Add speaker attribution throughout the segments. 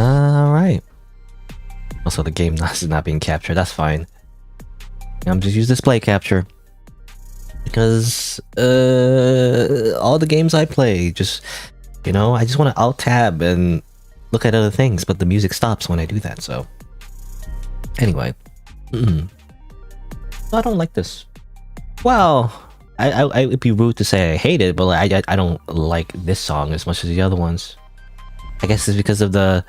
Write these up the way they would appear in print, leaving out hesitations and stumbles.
Speaker 1: Alright. Also, the game is not being captured. That's fine. I'm just use display capture. Because all the games I play, just, you know, I just want to alt-tab and look at other things, but the music stops when I do that, so. Anyway. I don't like this. Well, I would be rude to say I hate it, but like, I don't like this song as much as the other ones. I guess it's because of the,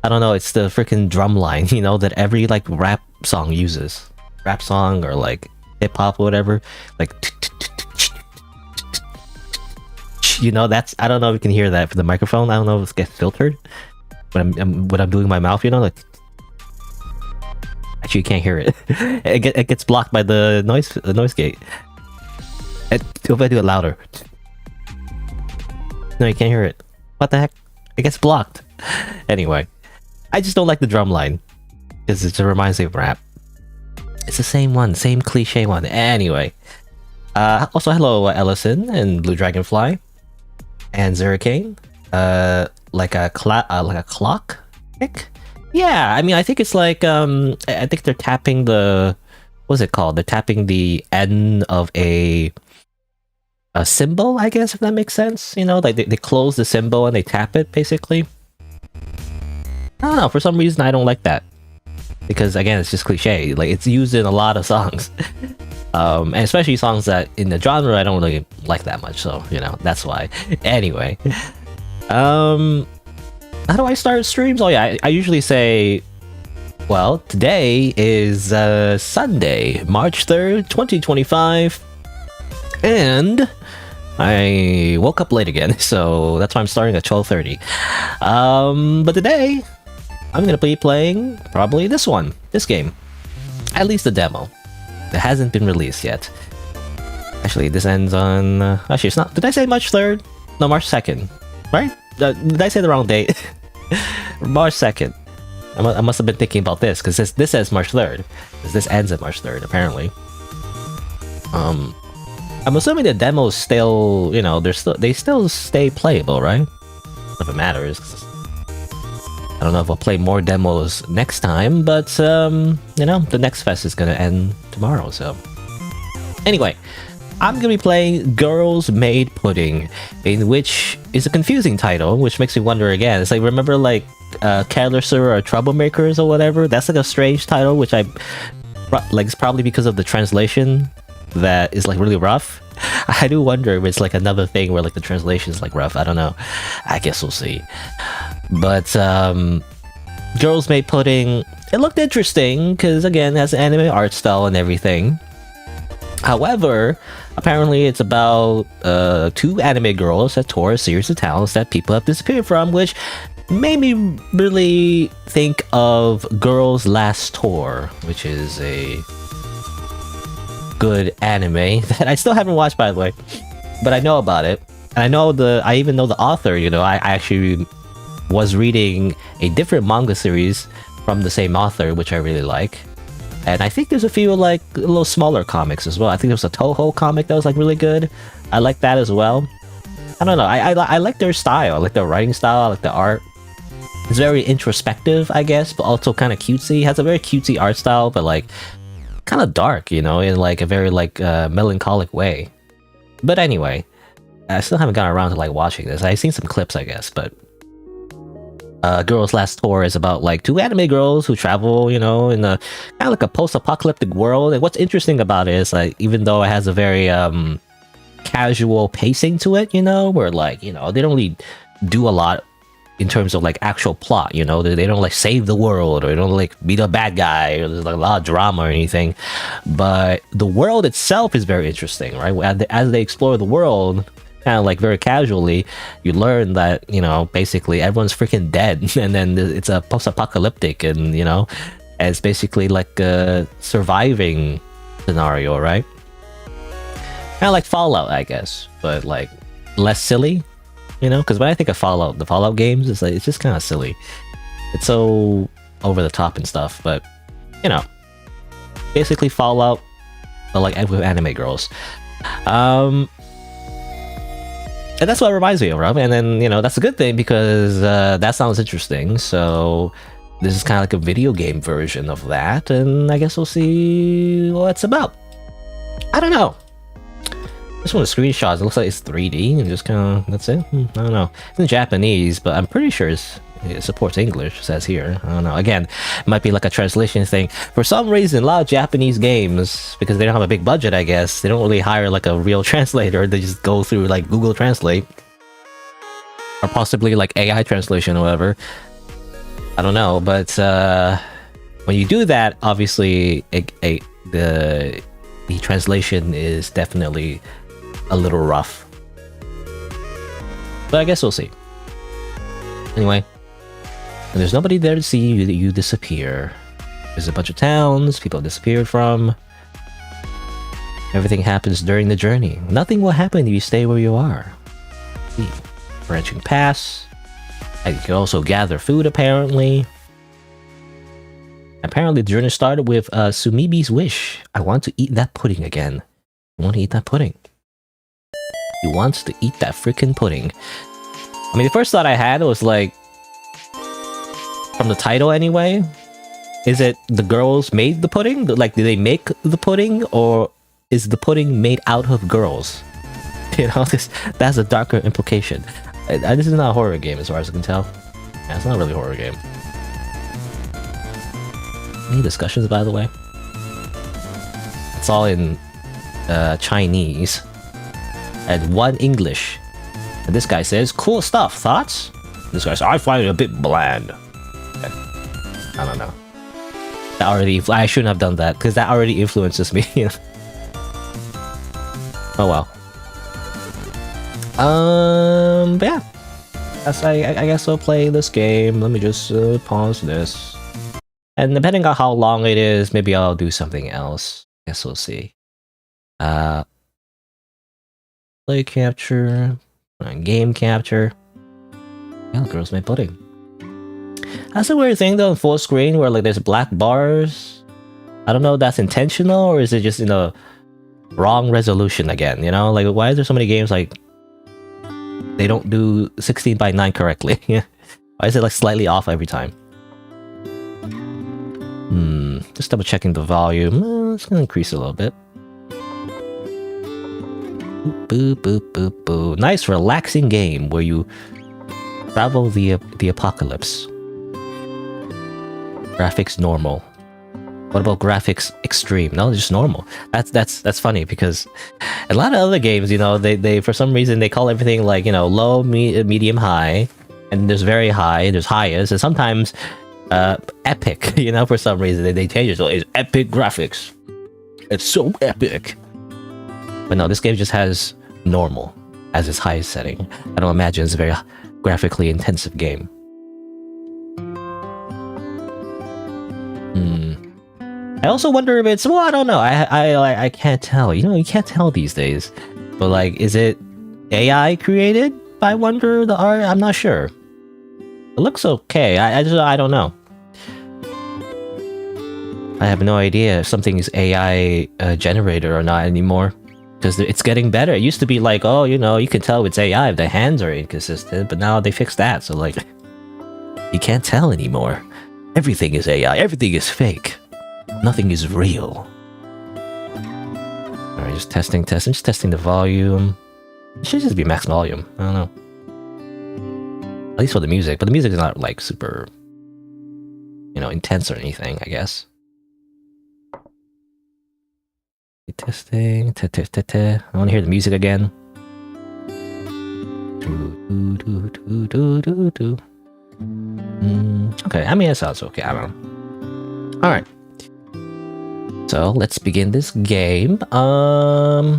Speaker 1: I don't know, it's the freaking drum line, you know, that every like rap song uses. Rap song or like hip hop or whatever. Like, you know, that's, I don't know if you can hear that for the microphone. I don't know if it gets filtered when I'm doing my mouth, you know, like. Actually, you can't hear it. It gets blocked by the noise gate. If I do it louder. No, you can't hear it. What the heck? It gets blocked. Anyway, I just don't like the drum line because it reminds me of rap. It's the same one, same cliche one. Anyway, also hello Ellison and Blue Dragonfly and Zericane. Like a clock tick. Yeah, I mean, I think it's like I think they're tapping the, what's it called? They're tapping the end of a symbol, I guess, if that makes sense. You know, like they close the symbol and they tap it, basically. I don't know, for some reason I don't like that. Because again, it's just cliche. Like, it's used in a lot of songs. And especially songs that in the genre I don't really like that much, so, you know, that's why. Anyway. How do I start streams? Oh yeah, I usually say, well, today is Sunday, March 3rd, 2025, and I woke up late again, so that's why I'm starting at 12:30. But today, I'm gonna be playing probably this game. At least the demo. It hasn't been released yet. Actually, this ends on... actually, it's not... Did I say March 3rd? No, March 2nd. Right? Did I say the wrong date? March 2nd. I must have been thinking about this, because this says March 3rd. Because this ends at March 3rd, apparently. I'm assuming the demos still, you know, they still stay playable, right? If it matters. I don't know if I'll play more demos next time, but, you know, the next fest is gonna end tomorrow, so... Anyway, I'm gonna be playing Girls Made Pudding, in which is a confusing title, which makes me wonder again. It's like, remember like Carelesser or Troublemakers or whatever? That's like a strange title, which like it's probably because of the translation that is like really rough. I do wonder if it's like another thing where like the translation is like rough. I don't know. I guess we'll see. But Girls Made Pudding, it looked interesting because again, it has anime art style and everything. However, apparently it's about two anime girls that tour a series of towns that people have disappeared from, which made me really think of Girls Last Tour, which is a good anime that I still haven't watched, by the way, but I know about it. And I even know the author, you know. I actually was reading a different manga series from the same author, which I really like. And I think there's a few like a little smaller comics as well. I think there was a Toho comic that was like really good. I like that as well. I don't know. I like their style. I like their writing style. I like the art. It's very introspective, I guess, but also kind of cutesy. It has a very cutesy art style, but like kind of dark, you know, in like a very like melancholic way. But anyway, I still haven't gotten around to like watching this. I've seen some clips, I guess, but Girls Last Tour is about like two anime girls who travel, you know, in a kind of like a post-apocalyptic world. And what's interesting about it is like, even though it has a very casual pacing to it, you know, where like, you know, they don't really do a lot in terms of like actual plot, you know, they don't like save the world or they don't like beat a bad guy or there's like a lot of drama or anything. But the world itself is very interesting, right? As they explore the world, kind of like very casually, you learn that, you know, basically everyone's freaking dead, and then it's a post-apocalyptic, and you know, it's basically like a surviving scenario, right? Kind of like Fallout, I guess, but like less silly, you know? Because when I think of Fallout, the Fallout games, it's like it's just kind of silly. It's so over the top and stuff, but you know, basically Fallout, but like with anime girls. And that's what it reminds me of, Rob. And then, that's a good thing because that sounds interesting. So this is kind of like a video game version of that. And I guess we'll see what it's about. I don't know. This one of the screenshots, it looks like it's 3D and just kind of, that's it. I don't know. It's in Japanese, but I'm pretty sure it supports English, it says here. I don't know. Again, it might be like a translation thing. For some reason, a lot of Japanese games, because they don't have a big budget, I guess, they don't really hire like a real translator. They just go through like Google Translate. Or possibly like AI translation or whatever. I don't know, but when you do that, obviously the translation is definitely a little rough. But I guess we'll see. Anyway, there's nobody there to see you disappear. There's a bunch of towns people disappeared from. Everything happens during the journey. Nothing will happen if you stay where you are. Branching paths. And you can also gather food, apparently. Apparently, the journey started with Sumibi's wish. I want to eat that pudding again. I want to eat that pudding. He wants to eat that freaking pudding. I mean, the first thought I had was like, from the title anyway, is it the girls made the pudding? Like, did they make the pudding, or is the pudding made out of girls? That's a darker implication. This is not a horror game as far as I can tell. Yeah, it's not really a horror game. Any discussions, by the way? It's all in Chinese. And one English. And this guy says, cool stuff, thoughts? This guy says, I find it a bit bland. Okay. I don't know. I shouldn't have done that, because that already influences me. Oh well. But yeah. I guess I'll play this game. Let me just pause this. And depending on how long it is, maybe I'll do something else. I guess we'll see. Play capture. Game capture. Yeah, girls made pudding. That's a weird thing though in full screen where like there's black bars. I don't know if that's intentional or is it just wrong resolution again, Like why is there so many games like they don't do 16:9 correctly? Why is it like slightly off every time? Just double checking the volume. It's gonna increase a little bit. Boo boo boo boo. Nice relaxing game where you travel the apocalypse. Graphics normal. What about graphics extreme? No, just normal. That's funny because a lot of other games, they for some reason they call everything like low, medium, high, and there's very high, there's highest, and sometimes epic. For some reason they change it. So it's epic graphics. It's so epic. But no, this game just has normal as its highest setting. I don't imagine it's a very graphically intensive game. I also wonder if it's, well, I don't know. I can't tell. You can't tell these days. But like, is it AI created by Wonder the art? I'm not sure. It looks okay. I don't know. I have no idea if something is AI generated or not anymore. Because it's getting better. It used to be like, oh, you can tell it's AI if the hands are inconsistent. But now they fixed that. So like, you can't tell anymore. Everything is AI. Everything is fake. Nothing is real. Alright, just testing. Just testing the volume. It should just be max volume. I don't know. At least for the music. But the music is not like super, intense or anything, I guess. Testing. I want to hear the music again. Okay, I mean, it sounds okay. I don't know. Alright. So, let's begin this game. I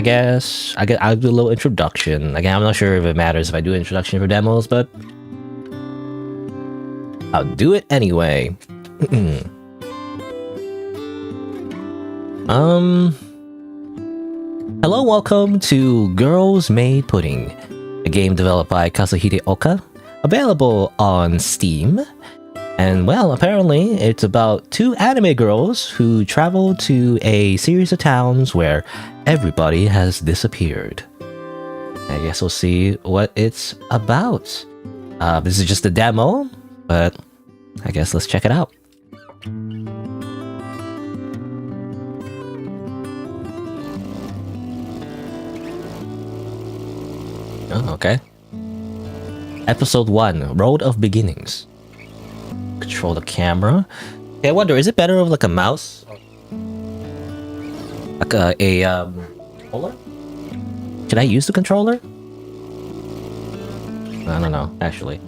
Speaker 1: guess I'll do a little introduction. Again, I'm not sure if it matters if I do an introduction for demos, but I'll do it anyway. Hello, welcome to Girls Made Pudding, a game developed by Kazuhide Oka, available on Steam. And well, apparently it's about two anime girls who travel to a series of towns where everybody has disappeared. I guess we'll see what it's about. This is just a demo, but I guess let's check it out. Oh, okay. Episode 1, Road of Beginnings. Control the camera. Okay, I wonder, is it better with like a mouse? Like a controller? Can I use the controller? I don't know, actually.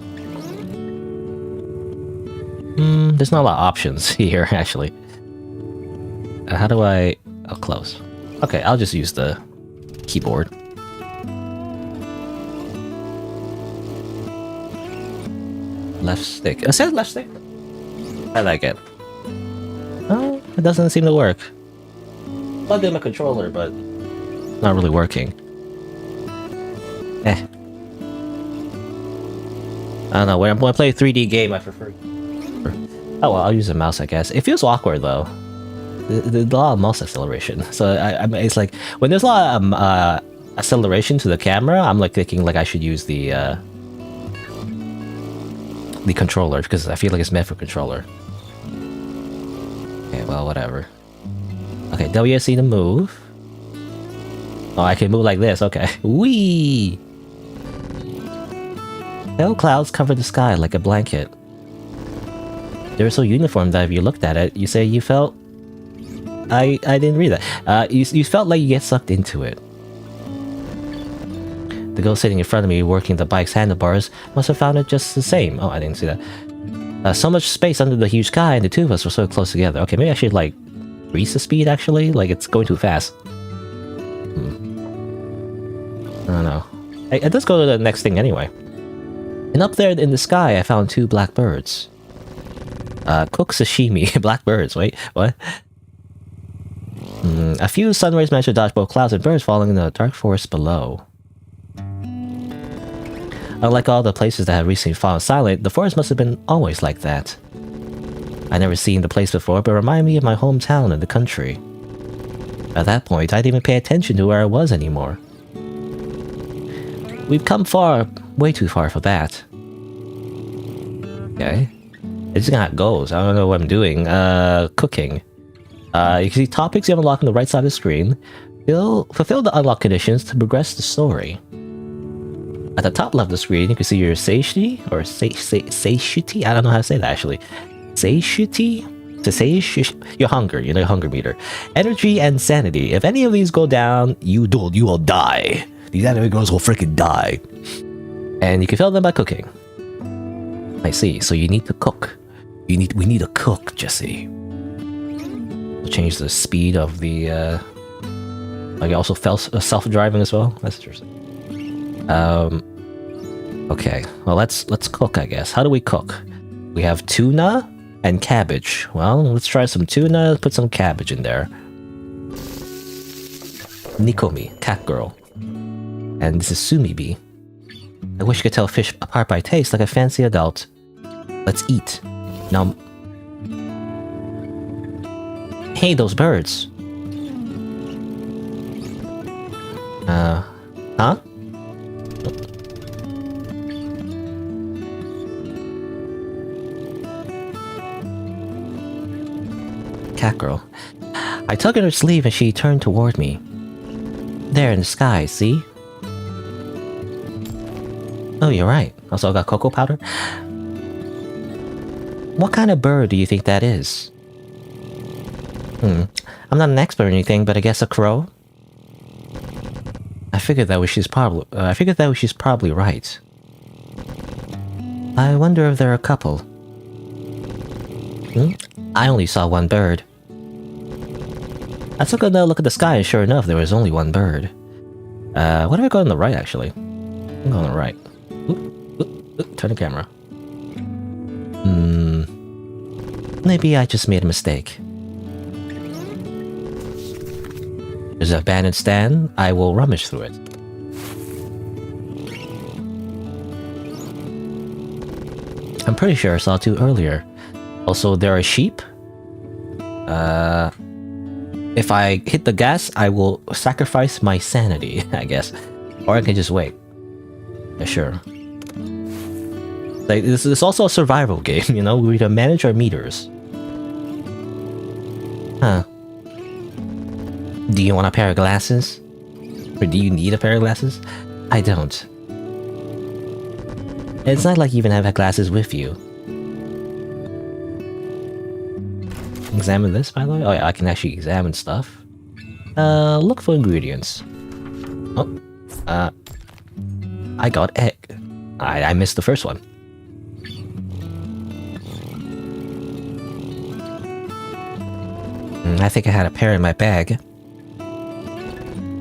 Speaker 1: There's not a lot of options here, actually. How do I... Oh, close. Okay, I'll just use the keyboard. Left stick. Is that left stick? I like it. Oh, it doesn't seem to work. Plugged in my controller, but not really working. I don't know. When I play a 3D game, I prefer... Oh, well, I'll use a mouse, I guess. It feels awkward, though. There's a lot of mouse acceleration. So it's like... When there's a lot of acceleration to the camera, I'm like thinking like I should use the controller, because I feel like it's meant for controller. Okay, well, whatever. Okay, WSC to move. Oh, I can move like this, okay. Whee! Pale clouds cover the sky like a blanket. They're so uniform that if you looked at it, you say you felt... I didn't read that. You felt like you get sucked into it. The girl sitting in front of me working the bike's handlebars must have found it just the same. Oh, I didn't see that. So much space under the huge sky and the two of us were so close together. Okay, maybe I should like increase the speed actually? Like it's going too fast. I don't know. Let's go to the next thing anyway. And up there in the sky I found 2 black birds. Cook sashimi. Black birds, wait, what? A few sun rays managed to dodge both clouds and birds falling in the dark forest below. Unlike all the places that have recently fallen silent, the forest must have been always like that. I'd never seen the place before, but it reminded me of my hometown in the country. At that point, I didn't even pay attention to where I was anymore. We've come far, way too far for that. Okay. It's just how it goes. I don't know what I'm doing. Cooking. You can see topics you have unlocked on the right side of the screen. Fulfill the unlock conditions to progress the story. At the top left of the screen, you can see your satiety, or satiety? I don't know how to say that actually. Satiety? Your hunger, you know, your hunger meter. Energy and sanity. If any of these go down, you will die. These anime girls will freaking die. And you can fill them by cooking. I see, so you need to cook. We need to cook, Jesse. We'll change the speed of the, like also self-driving as well. That's interesting. Okay, well let's cook, I guess. How do we cook? We have tuna and cabbage. Well, let's try some tuna, put some cabbage in there. Nikomi, cat girl. And this is Sumibi. I wish you could tell fish apart by taste like a fancy adult. Let's eat. Now... Hey, those birds. Huh? Cat girl. I tugged at her sleeve and she turned toward me. There in the sky, see? Oh, you're right. Also, I got cocoa powder. What kind of bird do you think that is? I'm not an expert or anything, but I guess a crow? I figured that she's probably right. I wonder if there are a couple. I only saw one bird. I took another look at the sky and sure enough, there was only one bird. What if I go on the right, actually? I'm going on the right. Turn the camera. Maybe I just made a mistake. There's an abandoned stand. I will rummage through it. I'm pretty sure I saw 2 earlier. Also, there are sheep. If I hit the gas, I will sacrifice my sanity, I guess. Or I can just wait. Yeah, sure. Like, this is also a survival game, you know? We need to manage our meters. Huh. Do you want a pair of glasses? Or do you need a pair of glasses? I don't. It's not like you even have glasses with you. Examine this, by the way? Oh yeah, I can actually examine stuff. Look for ingredients. Oh. I got egg. I missed the first one. I think I had a pair in my bag.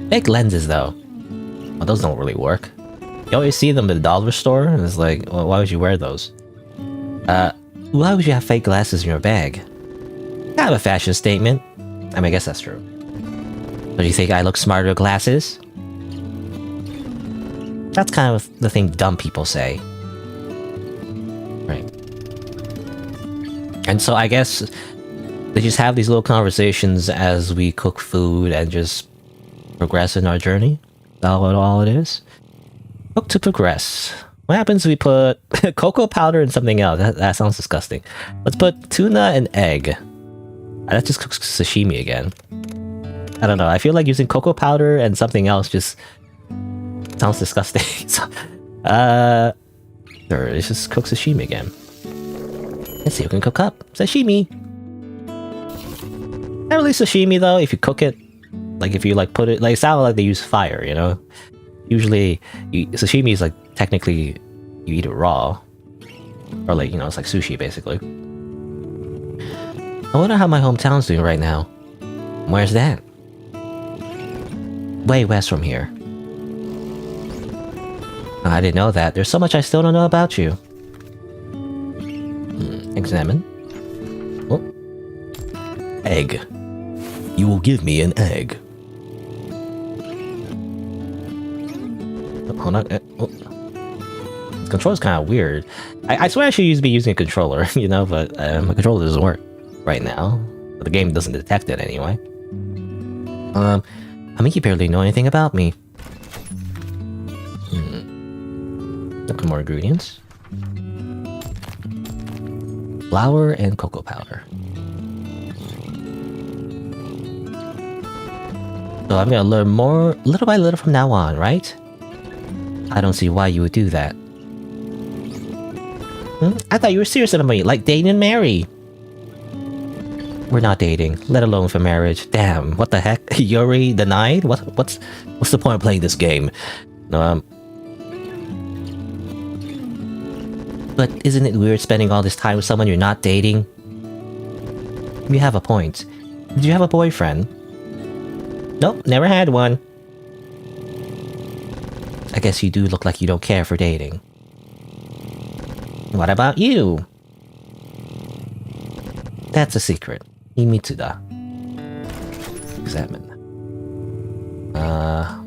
Speaker 1: Fake lenses, though. Well, those don't really work. You always see them at the dollar store, and it's like, well, why would you wear those? Why would you have fake glasses in your bag? Kind of a fashion statement. I mean, I guess that's true. But you think I look smarter with glasses? That's kind of the thing dumb people say. Right. And so I guess they just have these little conversations as we cook food and just progress in our journey. That's what all it is. Cook to progress. What happens if we put cocoa powder and something else? That sounds disgusting. Let's put tuna and egg. That just cooks sashimi again. I don't know. I feel like using cocoa powder and something else just sounds disgusting. So, sure, let's just cook sashimi again. Let's see who can cook up. Sashimi! Not really sashimi though, if you cook it. Like if you like put it, like it sounds like they use fire, you know? Usually, sashimi is like technically you eat it raw. Or like, you know, it's like sushi basically. I wonder how my hometown's doing right now. Where's that? Way west from here. Oh, I didn't know that. There's so much I still don't know about you. Examine. Oh. Egg. You will give me an egg. Oh, hold on. Oh. The controller's kind of weird. I swear I should be using a controller, you know, but my controller doesn't work right now. But the game doesn't detect it anyway. I mean, you barely know anything about me. Look for more ingredients. Flour and cocoa powder. So I'm gonna learn more little by little from now on, right? I don't see why you would do that. I thought you were serious about me, like dating and marry. We're not dating, let alone for marriage. Damn, what the heck? You already denied? What's the point of playing this game? But isn't it weird spending all this time with someone you're not dating? You have a point. Did you have a boyfriend? Nope, never had one. I guess you do look like you don't care for dating. What about you? That's a secret. Imitsuda. Examine.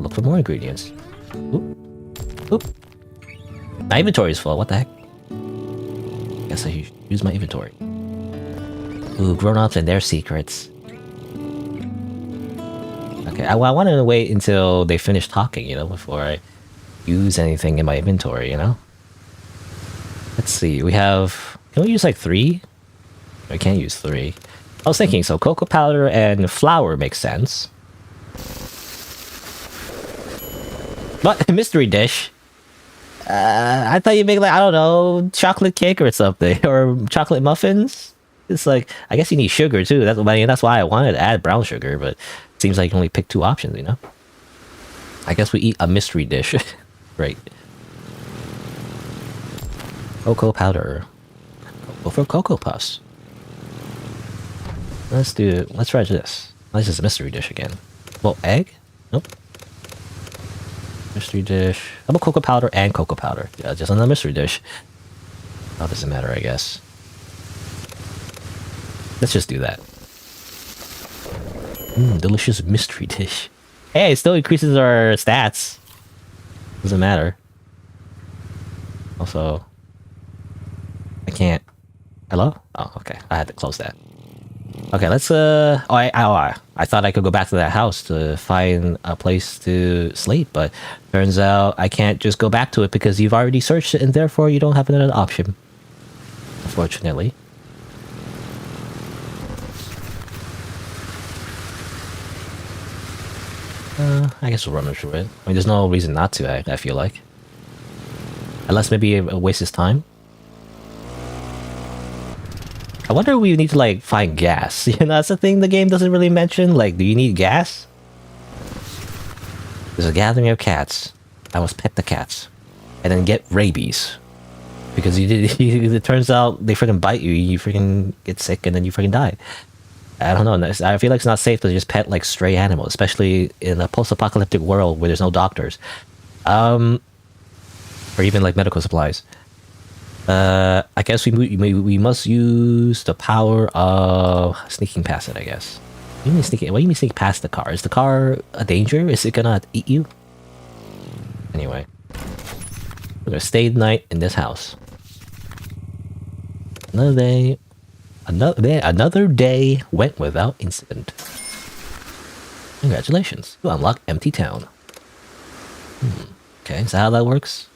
Speaker 1: Look for more ingredients. Oop. Oop. My inventory is full, what the heck? Guess I should use my inventory. Ooh, grown-ups and their secrets. Okay, I want to wait until they finish talking, you know, before I use anything in my inventory, you know? Let's see, we have... Can we use like 3? I can't use 3. I was thinking, so cocoa powder and flour makes sense. But, mystery dish. I thought you make like, I don't know, chocolate cake or something. Or chocolate muffins. It's like, I guess you need sugar too. That's why I wanted to add brown sugar, but it seems like you can only pick 2 options, you know? I guess we eat a mystery dish. Right. Cocoa powder. Go for Cocoa Puffs. Let's try this. This is a mystery dish again. Well, egg? Nope. Mystery dish. How about cocoa powder and cocoa powder? Yeah, just another mystery dish. Oh, doesn't matter, I guess. Let's just do that. Delicious mystery dish. Hey, it still increases our stats. Doesn't matter. Also, I can't... Hello? Oh, okay. I had to close that. Okay, let's I thought I could go back to that house to find a place to sleep, but turns out I can't just go back to it because you've already searched it and therefore you don't have another option. Unfortunately. I guess we'll run through it. I mean, there's no reason not to, I feel like. Unless maybe it wastes his time. I wonder if we need to, like, find gas. You know, that's the thing the game doesn't really mention. Like, do you need gas? There's a gathering of cats. I must pet the cats. And then get rabies. Because it turns out they freaking bite you, you freaking get sick, and then you freaking die. I don't know, I feel like it's not safe to just pet, like, stray animals, especially in a post-apocalyptic world where there's no doctors. Or even, like, medical supplies. I guess we must use the power of sneaking past it, I guess. What do you mean sneak past the car? Is the car a danger? Is it gonna eat you? Anyway. We're gonna stay the night in this house. Another day went without incident. Congratulations, you unlock Empty Town. Okay, is that how that works?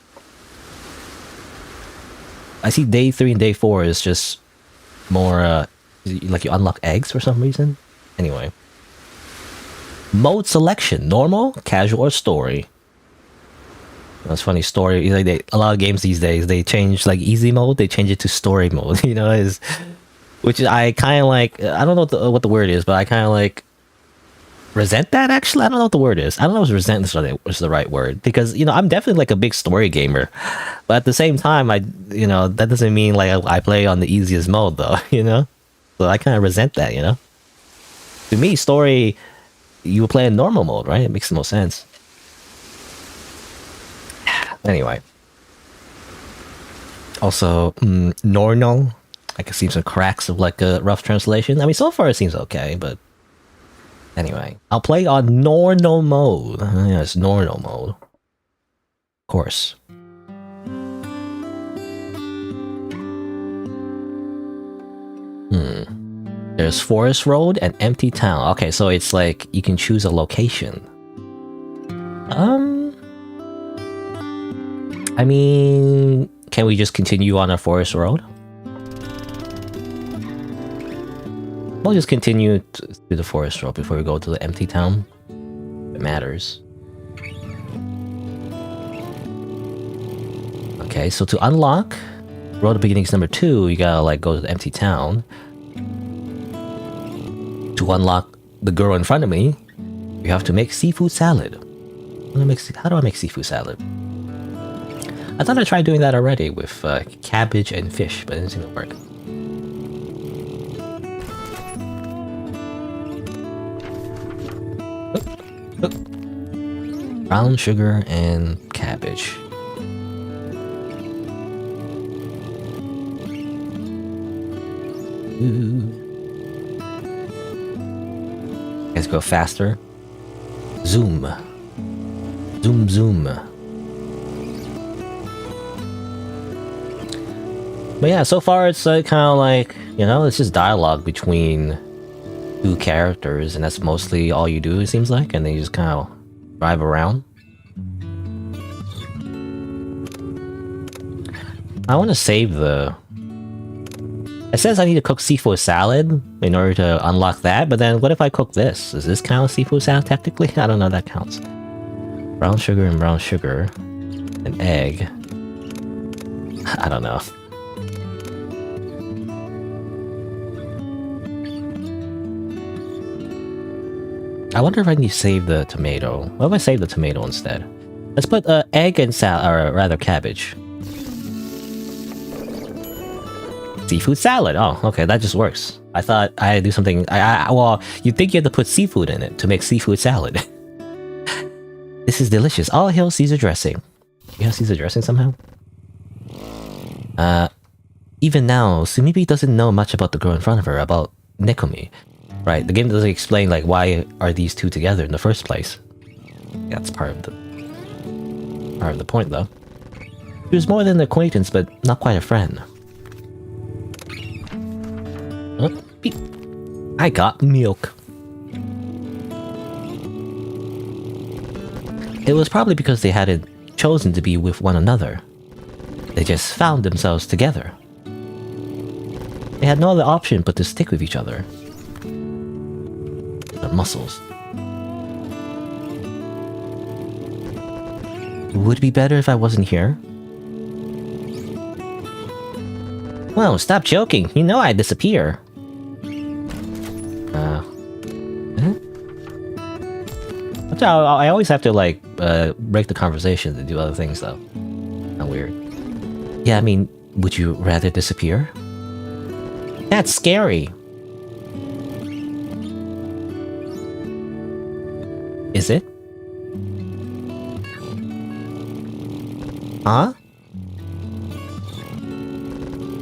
Speaker 1: I see day 3 and day 4 is just more, like you unlock eggs for some reason. Anyway. Mode selection, normal, casual, or story. That's funny, story, like a lot of games these days, they change, like, easy mode, they change it to story mode, you know, which I kind of like, I don't know what the word is, but I kind of like resent that, actually. I don't know what the word is. I don't know if resent is the right word, because, you know, I'm definitely like a big story gamer, but at the same time, you know, that doesn't mean like I play on the easiest mode though, you know, so I kind of resent that, you know. To me, story, you play in normal mode, right? It makes the most sense. Anyway. Also, normal. I can see some cracks of like a rough translation. I mean, so far it seems okay, but anyway, I'll play on normal mode. Yeah, it's normal mode. Of course. There's Forest Road and Empty Town. Okay, so it's like you can choose a location. I mean, can we just continue on a Forest Road? We'll just continue to the Forest Road before we go to the Empty Town. If it matters. Okay, so to unlock Road of Beginnings number 2, you gotta like go to the Empty Town. To unlock the girl in front of me, you have to make seafood salad. How do I make seafood salad? I thought I tried doing that already with cabbage and fish, but it didn't seem to work. Brown sugar and cabbage. Ooh. Let's go faster. Zoom. Zoom, zoom. But yeah, so far it's kind of like, you know, it's just dialogue between two characters, and that's mostly all you do, it seems like, and then you just kind of drive around. I want to save the... It says I need to cook seafood salad in order to unlock that, but then what if I cook this? Does this count as seafood salad technically? I don't know if that counts. Brown sugar and brown sugar. An egg. I don't know. I wonder if I need to save the tomato. What if I save the tomato instead? Let's put egg and or rather cabbage. Seafood salad. Oh, okay, that just works. I thought I had to do something. Well, you'd think you had to put seafood in it to make seafood salad. This is delicious. All hail Caesar dressing. You have Caesar dressing somehow? Even now, Sumibi doesn't know much about the girl in front of her, about Nekomi. Right, the game doesn't explain, like, why are these two together in the first place. Yeah, that's part of the point, though. She was more than an acquaintance, but not quite a friend. Oh, beep. I got milk. It was probably because they hadn't chosen to be with one another. They just found themselves together. They had no other option but to stick with each other. Their muscles. Would it be better if I wasn't here? Whoa, stop joking. You know I'd disappear. I always have to, like, break the conversation to do other things, though. Not weird. Yeah, I mean, would you rather disappear? That's scary. Is it? Huh?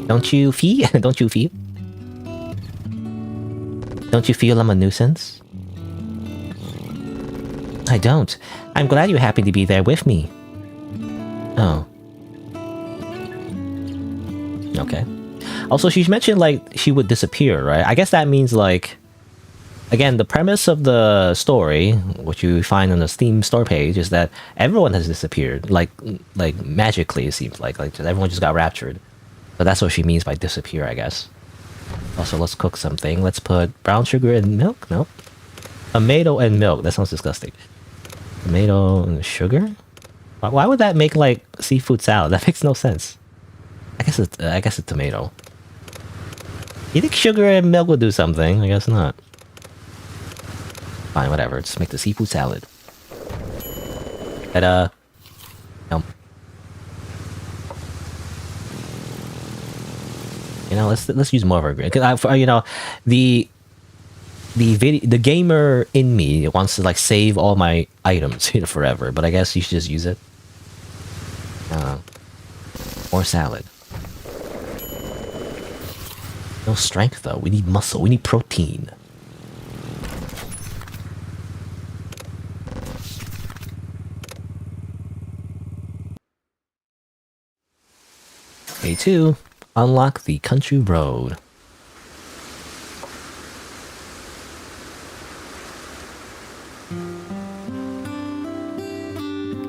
Speaker 1: Don't you feel? Don't you feel? Don't you feel I'm a nuisance? I don't. I'm glad you're happy to be there with me. Oh. Okay. Also, she mentioned, like, she would disappear, right? I guess that means, like... Again, the premise of the story, which you find on the Steam store page, is that everyone has disappeared. Like magically, it seems like. Like, everyone just got raptured. But that's what she means by disappear, I guess. Also, let's cook something. Let's put brown sugar and milk? Nope. Tomato and milk. That sounds disgusting. Tomato and sugar? Why would that make, like, seafood salad? That makes no sense. I guess it's tomato. You think sugar and milk would do something? I guess not. Fine, whatever. Just make the seafood salad. And, you know, let's use more of our green. Cause you know, the gamer in me wants to, like, save all my items, you know, forever. But I guess you should just use it. More salad. No strength though. We need muscle. We need protein. Day 2. Unlock the country road.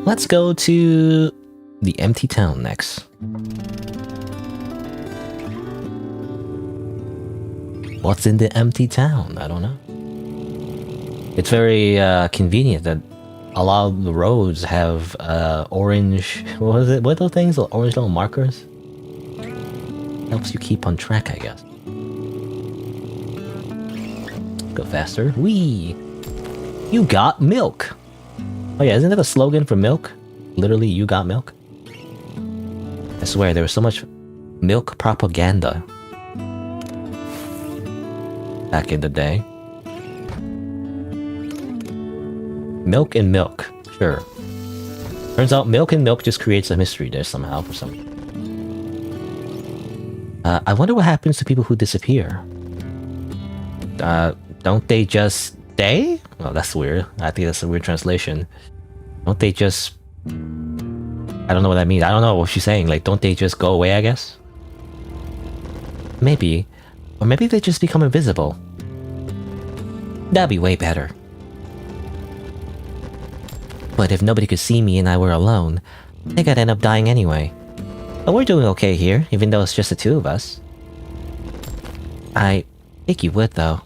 Speaker 1: Let's go to the empty town next. What's in the empty town? I don't know. It's very convenient that a lot of the roads have orange... What was it? What are those things? Orange little markers? Helps you keep on track, I guess. Go faster. Whee! You got milk! Oh yeah, isn't that a slogan for milk? Literally, you got milk? I swear, there was so much milk propaganda back in the day. Milk and milk. Sure. Turns out milk and milk just creates a mystery there somehow for some reason. I wonder what happens to people who disappear. Don't they just stay? Oh, that's weird. I think that's a weird translation. Don't they just... I don't know what that means. I don't know what she's saying. Like, don't they just go away, I guess? Maybe. Or maybe they just become invisible. That'd be way better. But if nobody could see me and I were alone, I think I'd end up dying anyway. But we're doing okay here, even though it's just the two of us. I think you would, though.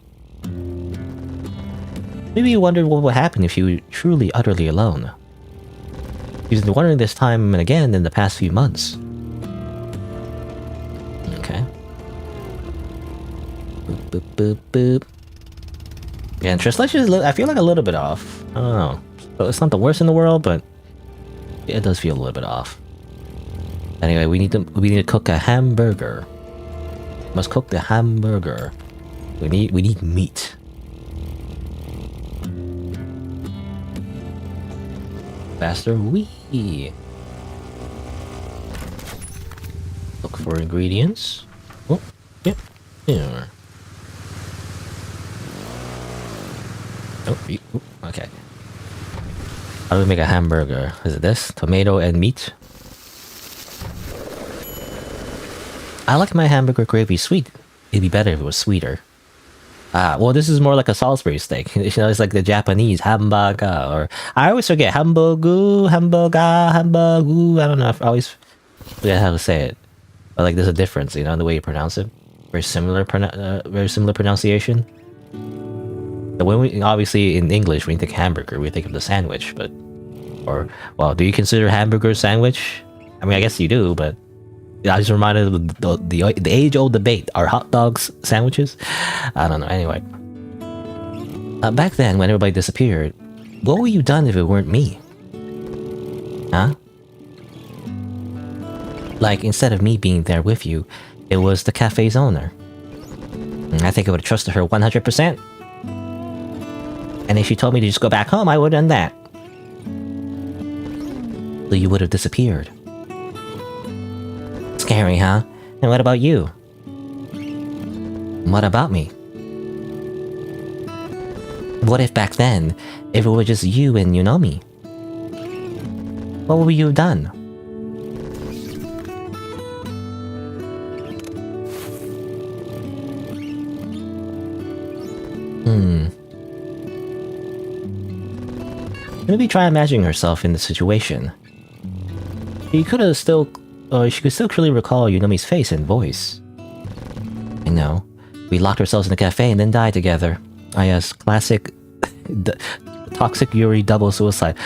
Speaker 1: Maybe you wondered what would happen if you were truly, utterly alone. You've been wondering this time and again in the past few months. Okay. Boop, boop, boop, boop. Yeah, and translation is, I feel like, a little bit off. I don't know. So it's not the worst in the world, but it does feel a little bit off. Anyway, we need to cook a hamburger. Must cook the hamburger. We need meat. Faster, wee. Look for ingredients. Oh, yep, here. Oh, okay. How do we make a hamburger? Is it this? Tomato and meat? I like my hamburger gravy sweet. It'd be better if it was sweeter. Well, this is more like a Salisbury steak. You know, it's like the Japanese hamburger, or I always forget hamburger, hamburger, hamburger. I don't know. I always forget how to say it, but like there's a difference, you know, in the way you pronounce it. Very similar pronunciation. But when we obviously in English, when you think hamburger, we think of the sandwich, but well, do you consider hamburger a sandwich? I mean, I guess you do, but I was reminded of the age-old debate: are hot dogs sandwiches? I don't know. Anyway, back then when everybody disappeared, what would you done if it weren't me? Huh? Like instead of me being there with you, it was the cafe's owner. I think I would have trusted her 100%. And if she told me to just go back home, I would have done that. So you would have disappeared. Scary, huh? And what about you? What about me? What if back then, if it were just you and Yunomi? What would you have done? Maybe try imagining herself in the situation. She could still clearly recall Yunomi's face and voice. I know. We locked ourselves in a cafe and then died together. Ah yes, classic toxic Yuri double suicide.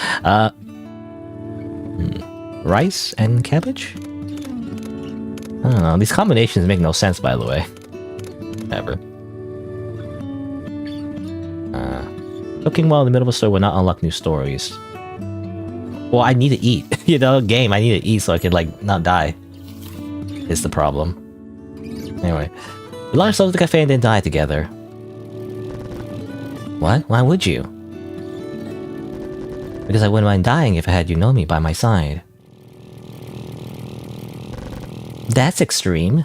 Speaker 1: Rice and cabbage? I don't know, these combinations make no sense, by the way. Ever. Cooking while in the middle of a store will not unlock new stories. Well, I need to eat. You know, game, I need to eat so I can, like, not die. Is the problem. Anyway. We locked ourselves at the cafe and then died together. What? Why would you? Because I wouldn't mind dying if I had Yunomi by my side. That's extreme.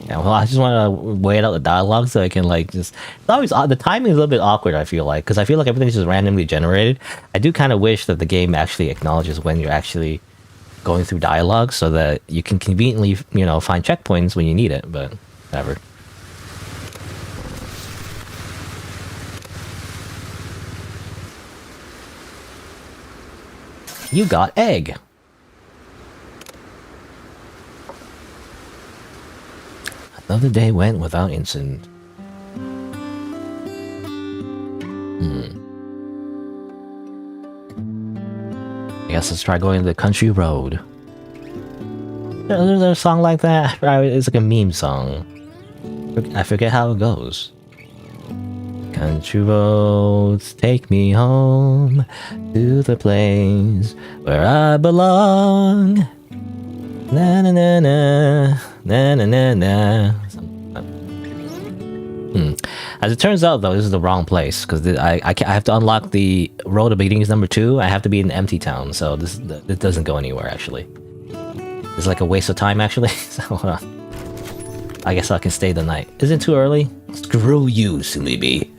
Speaker 1: Yeah, well, I just want to wait out the dialogue so I can, like, just... It's always... The timing is a little bit awkward, I feel like, because I feel like everything's just randomly generated. I do kind of wish that the game actually acknowledges when you're actually going through dialogue so that you can conveniently, you know, find checkpoints when you need it, but whatever. You got egg. Another day went without incident. I guess let's try going to the country road. There's a song like that. It's like a meme song. I forget how it goes. Country roads take me home to the place where I belong. Na na na na na na na na. As it turns out, though, this is the wrong place because I have to unlock the road of beginnings number 2. I have to be in Empty Town, so this doesn't go anywhere actually. It's like a waste of time actually. So I guess I can stay the night. Isn't it too early? Screw you, Sunibi.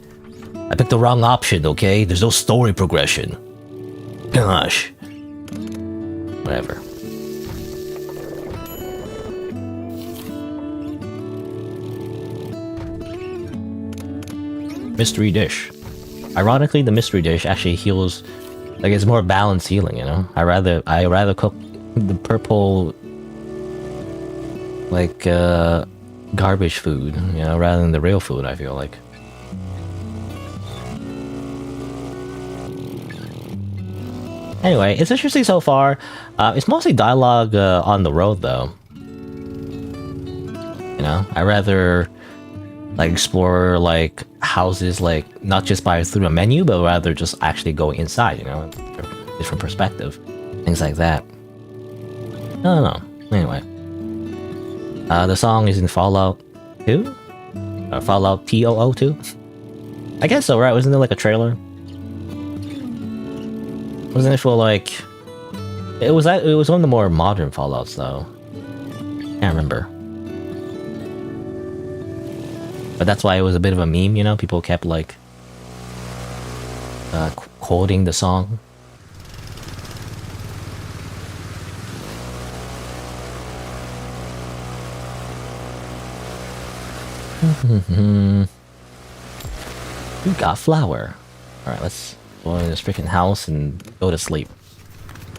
Speaker 1: I picked the wrong option. Okay, there's no story progression. Gosh. Whatever. Mystery dish. Ironically, the mystery dish actually heals, like it's more balanced healing, you know? I rather cook the purple, like, garbage food, you know, rather than the real food, I feel like. Anyway, it's interesting so far. It's mostly dialogue on the road, though. You know, I rather like explore like houses, like not just through a menu, but rather just actually go inside. You know, different perspective, things like that. I don't know. Anyway, the song is in Fallout 2, Fallout TOO2. I guess so, right? Wasn't there like a trailer? Wasn't it for like... It was one of the more modern Fallouts though. Can't remember. But that's why it was a bit of a meme, you know? People kept like... quoting the song. We got flour. Alright, let's go in this freaking house and go to sleep.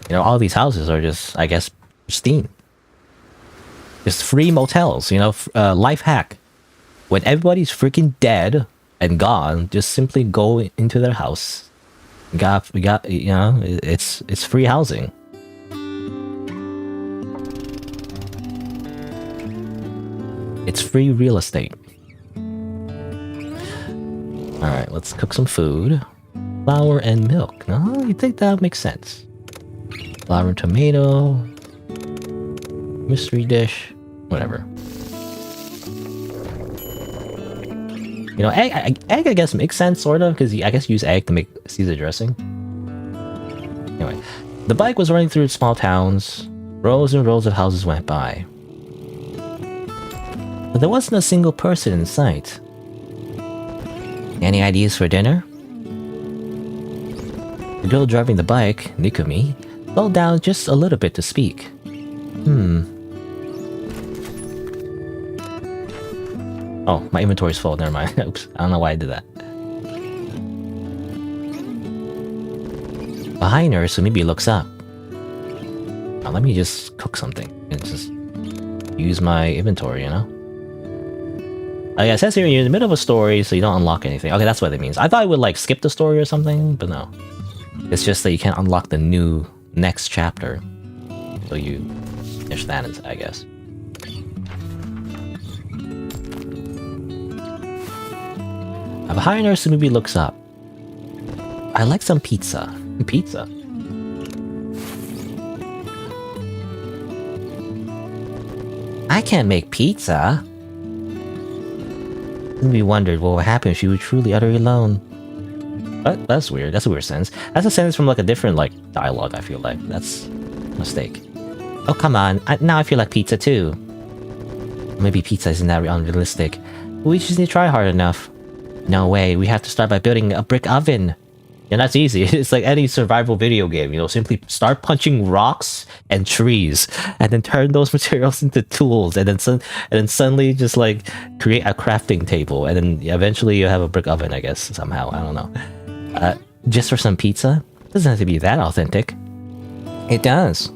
Speaker 1: You know, all these houses are just, I guess, pristine. Just free motels, you know, life hack. When everybody's freaking dead and gone, just simply go into their house. We got, you know, it's free housing. It's free real estate. Alright, let's cook some food. Flour and milk. No, you think that makes sense. Flour and tomato. Mystery dish. Whatever. You know, egg I guess makes sense, sort of, because I guess you use egg to make Caesar dressing. Anyway, the bike was running through small towns. Rows and rows of houses went by. But there wasn't a single person in sight. Any ideas for dinner? The girl driving the bike, Nikumi, slowed down just a little bit to speak. Oh, my inventory's full, never mind. Oops, I don't know why I did that. Behind her, Sumibi looks up. Now let me just cook something and just use my inventory, you know? Oh yeah, it says here you're in the middle of a story, so you don't unlock anything. Okay, that's what it means. I thought it would like skip the story or something, but no. It's just that you can't unlock the new next chapter. So you finish that, I guess. Behind her, Sumibi looks up. I like some pizza. Pizza? I can't make pizza. Sumibi wondered what would happen if she were truly utterly alone. But that's weird. That's a weird sentence. That's a sentence from like a different like dialogue, I feel like. That's a mistake. Oh, come on. Now I feel like pizza too. Maybe pizza isn't that unrealistic. We just need to try hard enough. No way, we have to start by building a brick oven. And that's easy. It's like any survival video game, you know, simply start punching rocks and trees, and then turn those materials into tools, and then suddenly just like create a crafting table, and then eventually you have a brick oven, I guess, somehow. I don't know. Just for some pizza? Doesn't have to be that authentic. It does.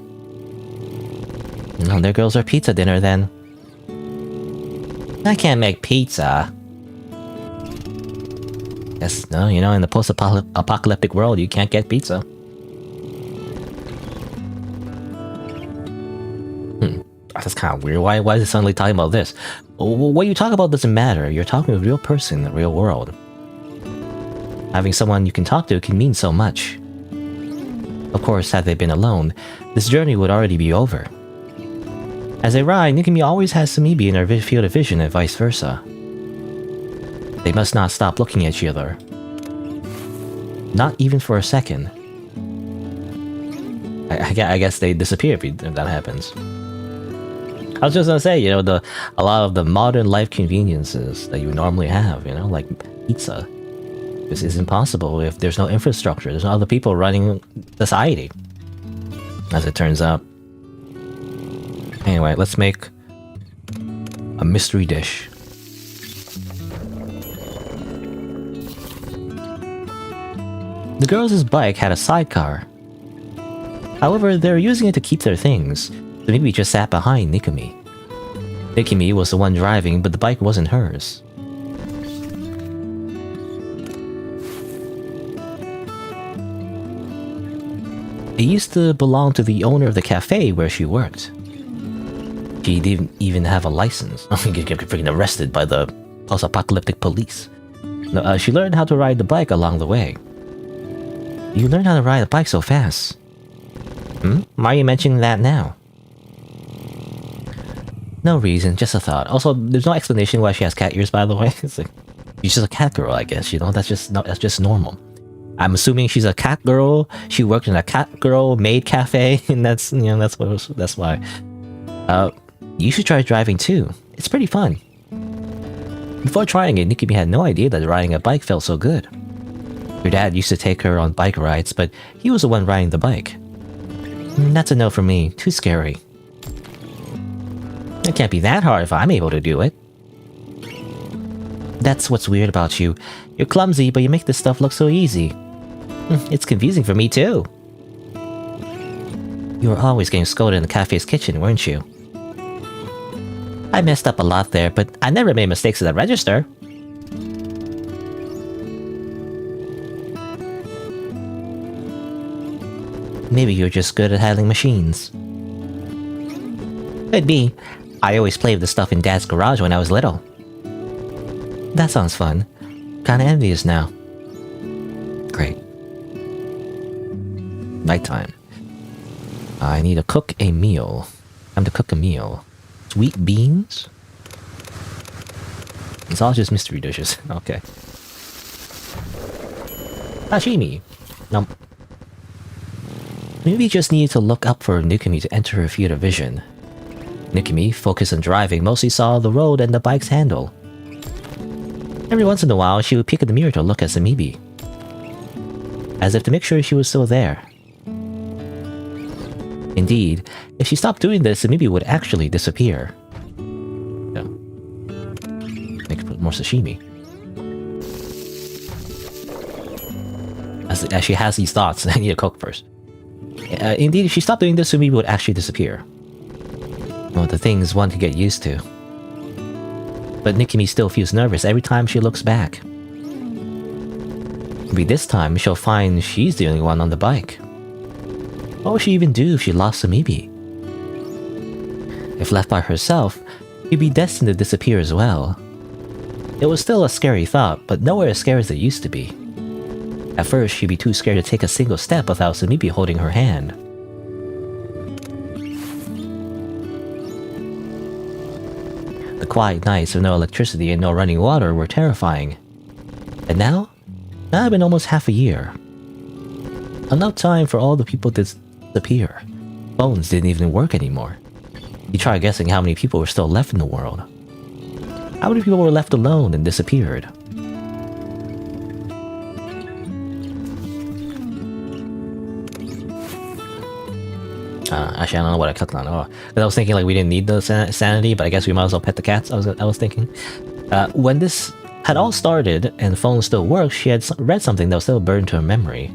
Speaker 1: No, there goes our pizza dinner then. I can't make pizza. Yes, no, you know, in the post-apocalyptic world, you can't get pizza. That's kind of weird. Why is it suddenly talking about this? What you talk about doesn't matter. You're talking to a real person in the real world. Having someone you can talk to can mean so much. Of course, had they been alone, this journey would already be over. As they ride, Nikumi always has Sumibi in her field of vision and vice versa. They must not stop looking at each other. Not even for a second. I guess they disappear if that happens. I was just gonna say, you know, a lot of the modern life conveniences that you would normally have, you know, like pizza. This is impossible if there's no infrastructure, there's no other people running society. As it turns out. Anyway, let's make a mystery dish. The girls' bike had a sidecar. However, they were using it to keep their things, so Nikumi just sat behind Nikumi. Nikumi was the one driving, but the bike wasn't hers. It used to belong to the owner of the cafe where she worked. She didn't even have a license. She get freaking arrested by the post-apocalyptic police. No, she learned how to ride the bike along the way. You learned how to ride a bike so fast. Why are you mentioning that now? No reason, just a thought. Also, there's no explanation why she has cat ears, by the way. It's like, she's just a cat girl, I guess, you know? That's just normal. I'm assuming she's a cat girl, she worked in a cat girl maid cafe, and that's, you know, that's why. You should try driving too. It's pretty fun. Before trying it, Nikumi had no idea that riding a bike felt so good. Her dad used to take her on bike rides, but he was the one riding the bike. That's a no for me. Too scary. It can't be that hard if I'm able to do it. That's what's weird about you. You're clumsy, but you make this stuff look so easy. It's confusing for me too. You were always getting scolded in the cafe's kitchen, weren't you? I messed up a lot there, but I never made mistakes at the register. Maybe you're just good at handling machines. Could be. I always played with the stuff in Dad's garage when I was little. That sounds fun. Kinda envious now. Great. Nighttime. I need to cook a meal. Time to cook a meal. Sweet beans? It's all just mystery dishes. Okay. Sashimi. No. Maybe you just need to look up for Nikumi to enter her field of vision. Nikumi, focused on driving, mostly saw the road and the bike's handle. Every once in a while, she would peek at the mirror to look at Samibi, as if to make sure she was still there. Indeed, if she stopped doing this, Samibi would actually disappear. Yeah. Make her put more sashimi. As she has these thoughts, I need to cook first. Indeed, if she stopped doing this, Samibi would actually disappear. Well, the things one could get used to. But Nikumi still feels nervous every time she looks back. Maybe this time she'll find she's the only one on the bike. What would she even do if she lost Samibi? If left by herself, she'd be destined to disappear as well. It was still a scary thought, but nowhere as scary as it used to be. At first, she'd be too scared to take a single step without Samibi holding her hand. The quiet nights with no electricity and no running water were terrifying. And now it had been almost half a year. Enough time for all the people to disappear. Phones didn't even work anymore. You try guessing how many people were still left in the world. How many people were left alone and disappeared? Actually, I don't know what I clicked on. Oh, because I was thinking like we didn't need the sanity, but I guess we might as well pet the cats. I was thinking. When this had all started and the phone still worked, she had read something that was still burned to her memory.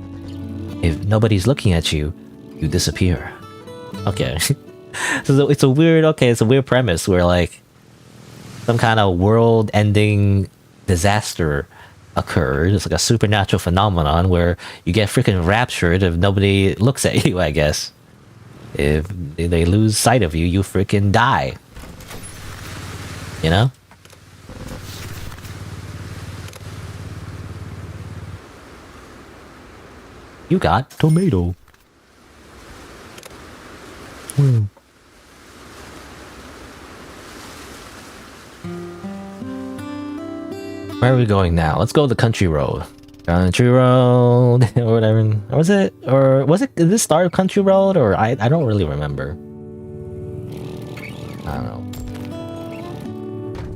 Speaker 1: If nobody's looking at you, you disappear. Okay. So it's a weird. Okay, it's a weird premise where like some kind of world-ending disaster occurred. It's like a supernatural phenomenon where you get freaking raptured if nobody looks at you, I guess. If they lose sight of you, you freaking die. You know? You got tomato. Where are we going now? Let's go the country road. Country road or whatever. Or was it? Did this start country road? Or I don't really remember. I don't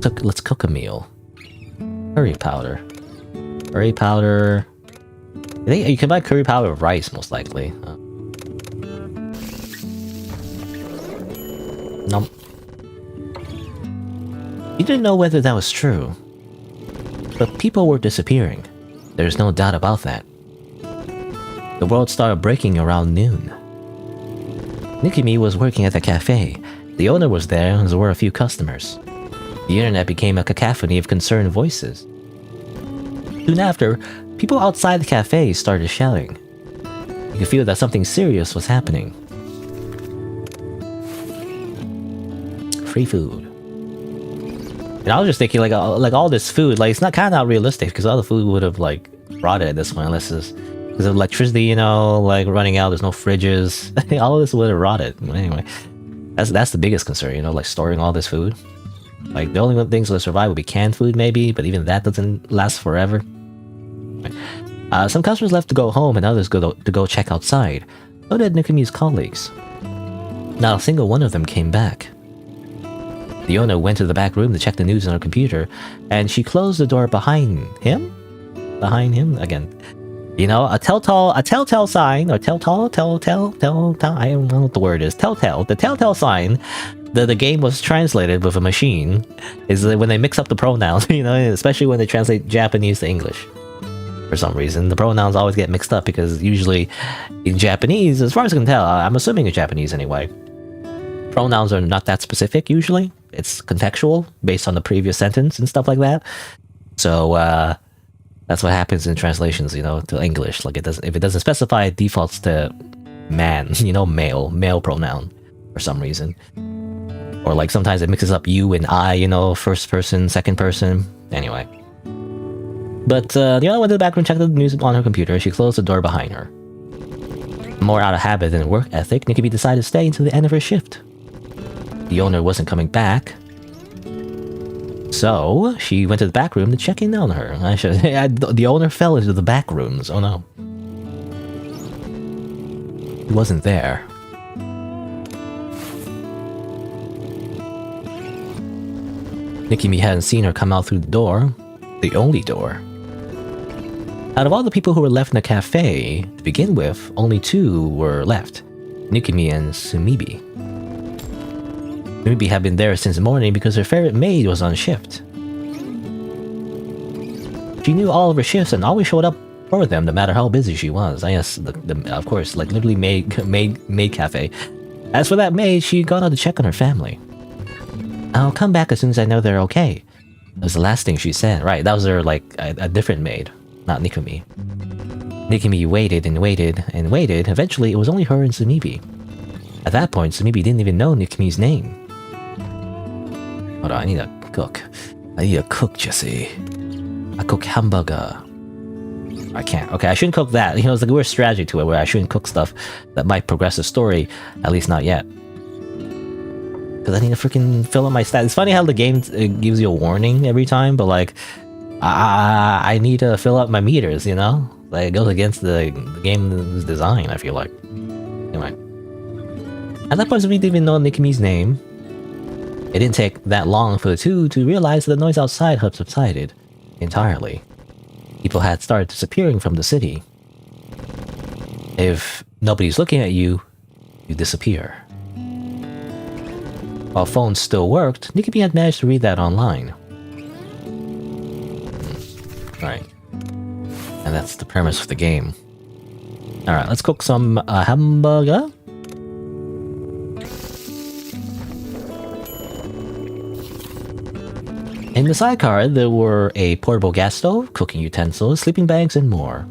Speaker 1: know. Let's cook a meal. Curry powder. Curry powder. I think you can buy curry powder with rice, most likely. Nope. You didn't know whether that was true. But people were disappearing. There's no doubt about that. The world started breaking around noon. Nikumi was working at the cafe. The owner was there, as were a few customers. The internet became a cacophony of concerned voices. Soon after, people outside the cafe started shouting. You could feel that something serious was happening. Free food. And I was just thinking, like all this food, like it's not kind of not realistic because all the food would have like rotted at this point, unless it's because of electricity, you know, like running out. There's no fridges. All of this would have rotted. But anyway, that's the biggest concern, you know, like storing all this food. Like the only things that survive would be canned food, maybe, but even that doesn't last forever. Some customers left to go home, and others to go check outside. So did Nikumi's colleagues. Not a single one of them came back. The owner went to the back room to check the news on her computer, and she closed the door behind him? Behind him? Again. You know, a telltale sign, or telltale, I don't know what the word is. Telltale. The telltale sign the game was translated with a machine is that when they mix up the pronouns, you know, especially when they translate Japanese to English. For some reason, the pronouns always get mixed up because usually in Japanese, as far as I can tell, I'm assuming in Japanese anyway, pronouns are not that specific usually. It's contextual based on the previous sentence and stuff like that. So that's what happens in translations, you know, to English. Like if it doesn't specify, it defaults to man, you know, male pronoun for some reason. Or like sometimes it mixes up you and I, you know, first person, second person. Anyway. But the owner went to the back room, checked the news on her computer. She closed the door behind her. More out of habit than work ethic, Nikki decided to stay until the end of her shift. The owner wasn't coming back, so she went to the back room to check in on her. The owner fell into the back rooms. Oh no. He wasn't there. Nikki hadn't seen her come out through the door. The only door. Out of all the people who were left in the cafe, to begin with, only 2 were left. Nikki and Sumibi. Sumibi had been there since morning because her favorite maid was on shift. She knew all of her shifts and always showed up for them no matter how busy she was. I guess, of course, like literally maid cafe. As for that maid, she'd gone out to check on her family. I'll come back as soon as I know they're okay. That was the last thing she said. Right, that was her, like, a different maid. Not Nikumi. Nikumi waited and waited and waited. Eventually, it was only her and Sumibi. At that point, Sumibi didn't even know Nikumi's name. Hold on, I need to cook. I need to cook, Jesse. I cook hamburger. I can't. Okay, I shouldn't cook that. You know, it's like a weird strategy to it where I shouldn't cook stuff that might progress the story. At least not yet. Because I need to freaking fill up my stats. It's funny how the game gives you a warning every time, but like, I need to fill up my meters, you know? Like, it goes against the game's design, I feel like. Anyway. At that point, we didn't even know Nikumi's name. It didn't take that long for the 2 to realize that the noise outside had subsided entirely. People had started disappearing from the city. If nobody's looking at you, you disappear. While phones still worked, Nikki had managed to read that online. Right. And that's the premise of the game. Alright, let's cook some hamburger. In the sidecar, there were a portable gas stove, cooking utensils, sleeping bags, and more.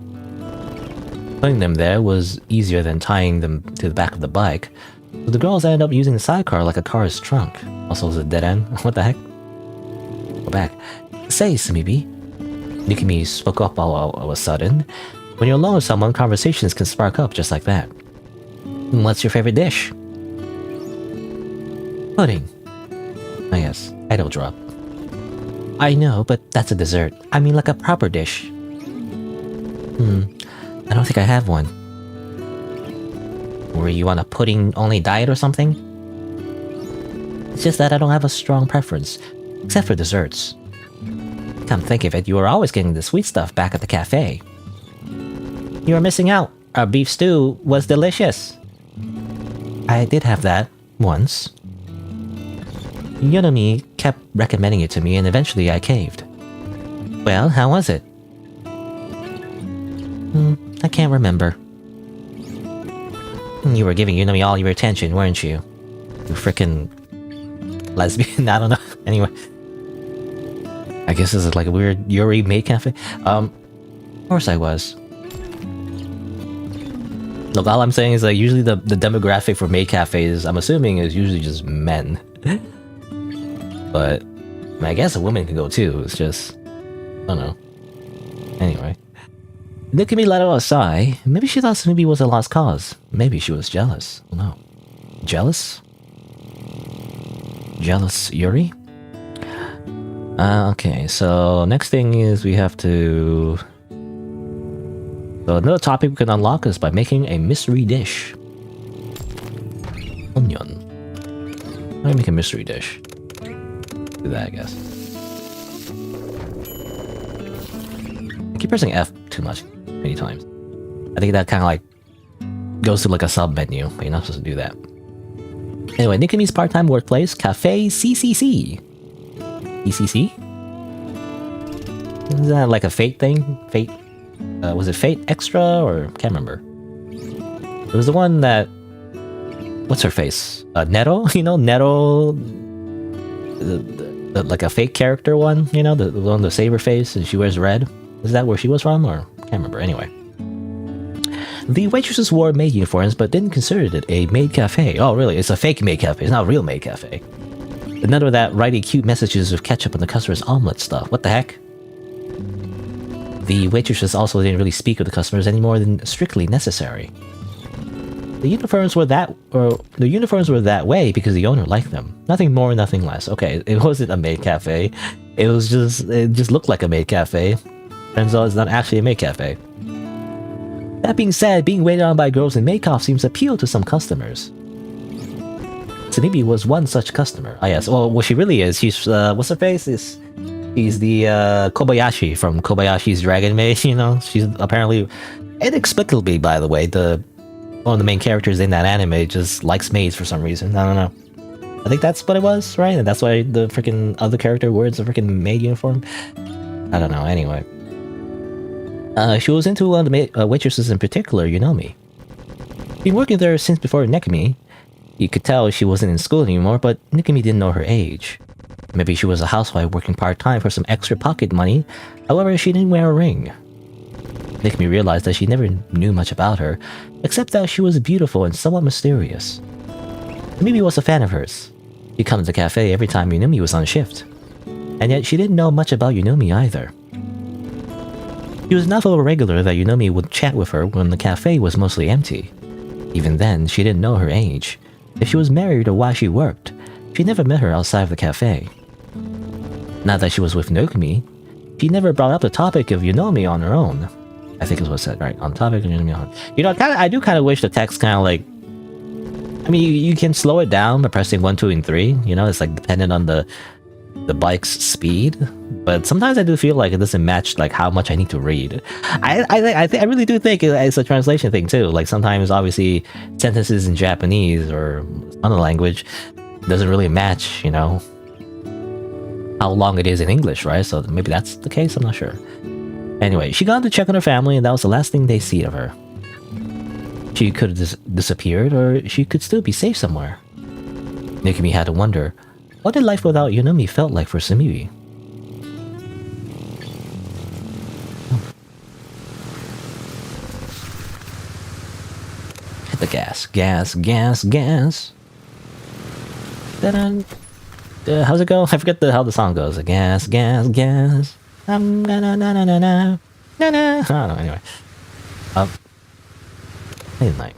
Speaker 1: Putting them there was easier than tying them to the back of the bike, so the girls ended up using the sidecar like a car's trunk. Also, it was a dead end. What the heck? Go back. Say, Sumibi. Nikumi spoke up all of a sudden. When you're alone with someone, conversations can spark up just like that. What's your favorite dish? Pudding. Oh yes, idle drop. I know, but that's a dessert. I mean like a proper dish. I don't think I have one. Were you on a pudding-only diet or something? It's just that I don't have a strong preference, except for desserts. Come think of it, you were always getting the sweet stuff back at the cafe. You are missing out. Our beef stew was delicious. I did have that, once. Yonomi kept recommending it to me and eventually I caved. Well, how was it? I can't remember. You were giving Yonomi all your attention, weren't you? You frickin' lesbian, I don't know. Anyway. I guess this is like a weird Yuri maid cafe. Of course I was. Look, all I'm saying is like usually the demographic for maid cafes, I'm assuming, is usually just men. But I guess a woman can go too. It's just, I don't know. Anyway, Nikumi let out a sigh. Maybe she thought Sumibi was a lost cause. Maybe she was jealous. Oh no, jealous? Jealous Yuri? Okay, so next thing is we have to... So another topic we can unlock is by making a mystery dish. Onion. How do I make a mystery dish? Do that, I guess. I keep pressing F too much, many times. I think that kind of like goes to like a sub menu, but you're not supposed to do that. Anyway, Nikami's part-time workplace, Cafe CCC. CCC? Is that like a Fate thing? Fate? Was it Fate Extra or can't remember? It was the one that. What's her face? Nero? You know, Nero. Like a fake character one. You know, the one with the saber face and she wears red. Is that where she was from or can't remember? Anyway. The waitresses wore maid uniforms but didn't consider it a maid cafe. Oh, really? It's a fake maid cafe. It's not a real maid cafe. None of that writing cute messages with ketchup on the customer's omelet stuff. What the heck? The waitresses also didn't really speak with the customers any more than strictly necessary. The uniforms were that way because the owner liked them. Nothing more, nothing less. Okay, it wasn't a maid cafe. It just looked like a maid cafe. Turns out it's not actually a maid cafe. That being said, being waited on by girls in maid costumes appealed to some customers. Tsunebi was one such customer. Ah yes, well what she really is, she's what's her face? She's the Kobayashi from Kobayashi's Dragon Maid, you know? She's apparently, inexplicably by the way, one of the main characters in that anime just likes maids for some reason. I don't know. I think that's what it was, right? And that's why the freaking other character wears a freaking maid uniform. I don't know, anyway. She was into one of the waitresses in particular, Yunomi. Been working there since before Nekami. You could tell she wasn't in school anymore, but Nikami didn't know her age. Maybe she was a housewife working part-time for some extra pocket money, however she didn't wear a ring. Nikami realized that she never knew much about her, except that she was beautiful and somewhat mysterious. Mimi was a fan of hers. She'd come to the cafe every time Yunumi was on shift. And yet she didn't know much about Yunumi either. She was enough of a regular that Yunumi would chat with her when the cafe was mostly empty. Even then, she didn't know her age. If she was married or why she worked, she never met her outside of the cafe. Now that she was with Nokami, she never brought up the topic of Yunomi on her own. I think it was said, right? On topic of Yunomi on. You know, I do kind of wish the text kind of like... I mean, you can slow it down by pressing 1, 2, and 3. You know, it's like dependent on the bike's speed. But sometimes I do feel like it doesn't match like how much I need to read. I really do think it's a translation thing too. Like sometimes, obviously, sentences in Japanese or other language doesn't really match, you know, how long it is in English, right? So maybe that's the case, I'm not sure. Anyway, she got to check on her family and that was the last thing they see of her. She could have disappeared or she could still be safe somewhere. Nikami had to wonder, what did life without Yunumi felt like for Sumiri? Hit the gas, gas, gas, gas. How's it go? I forget how the song goes. Gas, gas, gas. Na na na na na na na. I don't know. Anyway, midnight.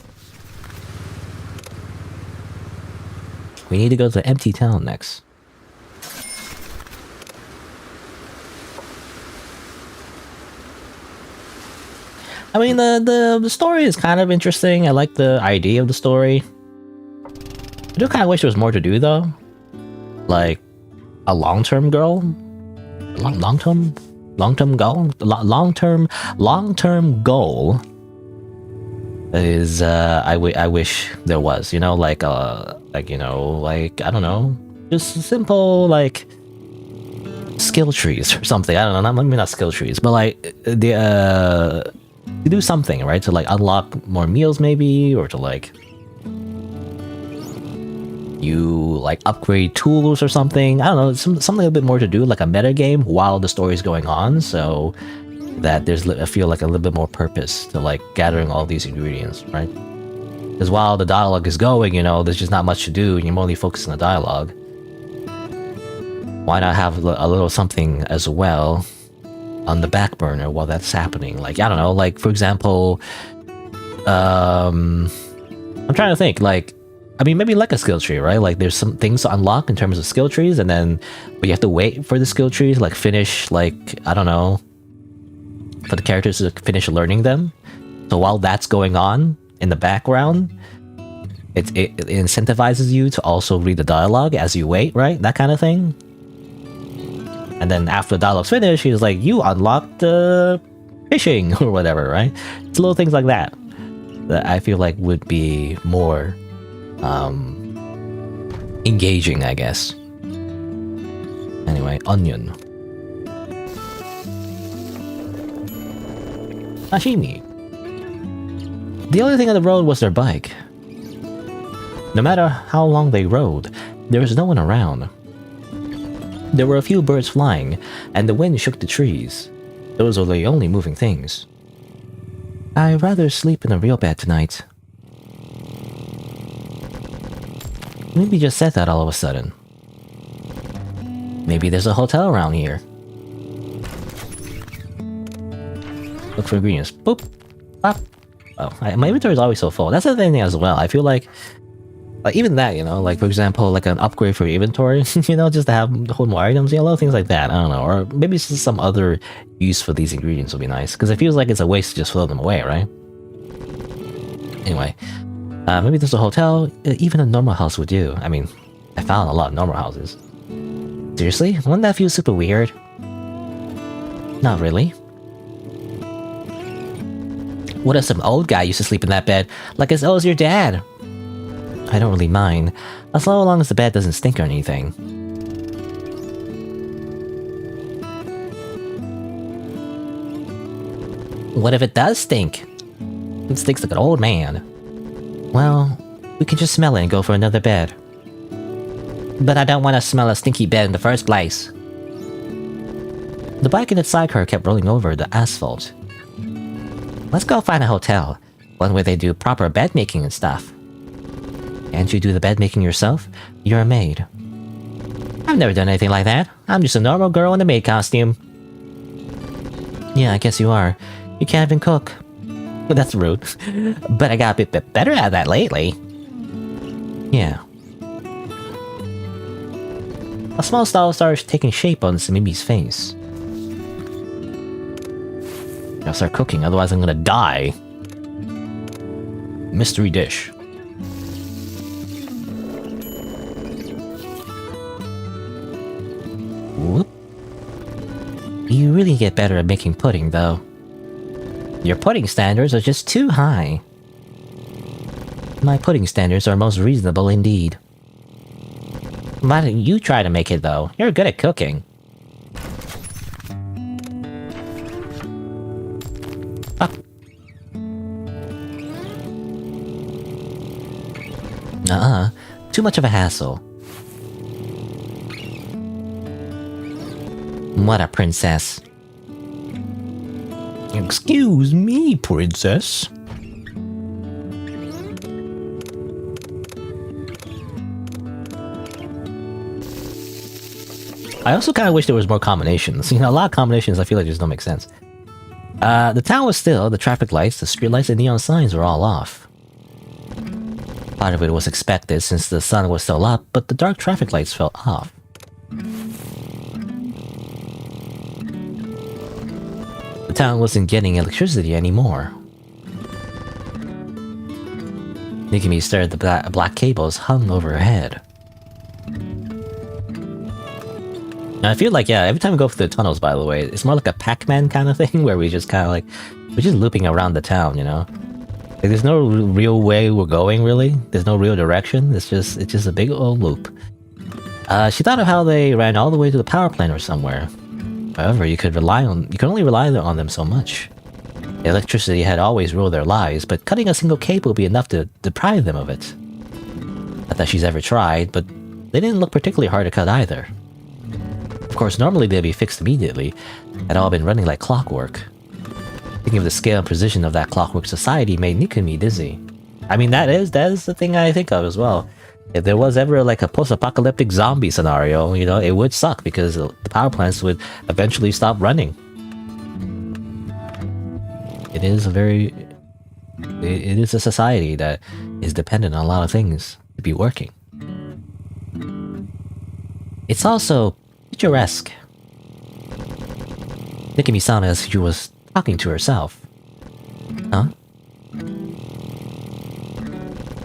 Speaker 1: We need to go to the empty town next. I mean, the story is kind of interesting. I like the idea of the story. I do kind of wish there was more to do though, like a long-term goal, long-term goal. That is, I wish there was, you know, like you know, like I don't know, just simple like skill trees or something. I don't know, maybe not skill trees, but like to do something, right? To like unlock more meals maybe, or to like you like upgrade tools or something. I don't know, something a bit more to do, like a meta game while the story is going on, so that there's, I feel like, a little bit more purpose to like gathering all these ingredients, right? Because while the dialogue is going, you know, there's just not much to do and you're only focused on the dialogue. Why not have a little something as well on the back burner while that's happening? Like, I don't know, like for example, I'm trying to think, like, I mean, maybe like a skill tree, right? Like there's some things to unlock in terms of skill trees, and then but you have to wait for the skill trees, like finish, like, I don't know, for the characters to finish learning them. So while that's going on in the background, it incentivizes you to also read the dialogue as you wait, right? That kind of thing. And then after the dialogue's finished, he's like, you unlocked fishing or whatever, right? It's little things like that that I feel like would be more engaging, I guess. Anyway, onion. Sashimi. The only thing on the road was their bike. No matter how long they rode, there was no one around. There were a few birds flying, and the wind shook the trees. Those were the only moving things. I'd rather sleep in a real bed tonight. Maybe just said that all of a sudden. Maybe there's a hotel around here. Look for ingredients. Boop. Pop. Oh, my inventory is always so full. That's the thing as well. I feel like even that, you know, like for example, like an upgrade for your inventory, you know, just to hold more items, you know, little things like that. I don't know. Or maybe just some other use for these ingredients would be nice. Because it feels like it's a waste to just throw them away, right? Anyway, maybe there's a hotel. Even a normal house would do. I mean, I found a lot of normal houses. Seriously? Wouldn't that feel super weird? Not really. What if some old guy used to sleep in that bed, like as old as your dad? I don't really mind, as long as the bed doesn't stink or anything. What if it does stink? It stinks like an old man. Well, we can just smell it and go for another bed. But I don't want to smell a stinky bed in the first place. The bike and its sidecar kept rolling over the asphalt. Let's go find a hotel, one where they do proper bed making and stuff. Can't you do the bed making yourself? You're a maid. I've never done anything like that. I'm just a normal girl in a maid costume. Yeah, I guess you are. You can't even cook. Well, that's rude. But I got a bit better at that lately. Yeah. A smile started taking shape on Mimi's face. I'll start cooking, otherwise I'm gonna die. Mystery dish. Whoop. You really get better at making pudding, though. Your pudding standards are just too high. My pudding standards are most reasonable indeed. Why don't you try to make it, though? You're good at cooking. Too much of a hassle. What a princess. Excuse me, princess. I also kind of wish there was more combinations. You know, a lot of combinations I feel like just don't make sense. The town was still, the traffic lights, the street lights, and neon signs were all off. Part of it was expected since the sun was still up, but the dark traffic lights felt off. The town wasn't getting electricity anymore. Nikimi stared at the black cables hung over her head. Now, I feel like, yeah, every time we go through the tunnels, by the way, it's more like a Pac-Man kind of thing, where we just kind of like, we're just looping around the town, you know? Like, there's no real way we're going, really. There's no real direction. It's just a big old loop. She thought of how they ran all the way to the power plant or somewhere. However, you could only rely on them so much. The electricity had always ruled their lives, but cutting a single cable would be enough to deprive them of it. Not that she's ever tried, but they didn't look particularly hard to cut either. Of course, normally they'd be fixed immediately, had all been running like clockwork. Thinking of the scale and precision of that clockwork society made Nikumi dizzy. I mean, that is the thing I think of as well. If there was ever like a post-apocalyptic zombie scenario, you know, it would suck because the power plants would eventually stop running. It is a society that is dependent on a lot of things to be working. It's also picturesque. Nikumi sounded as if she was talking to herself. Huh?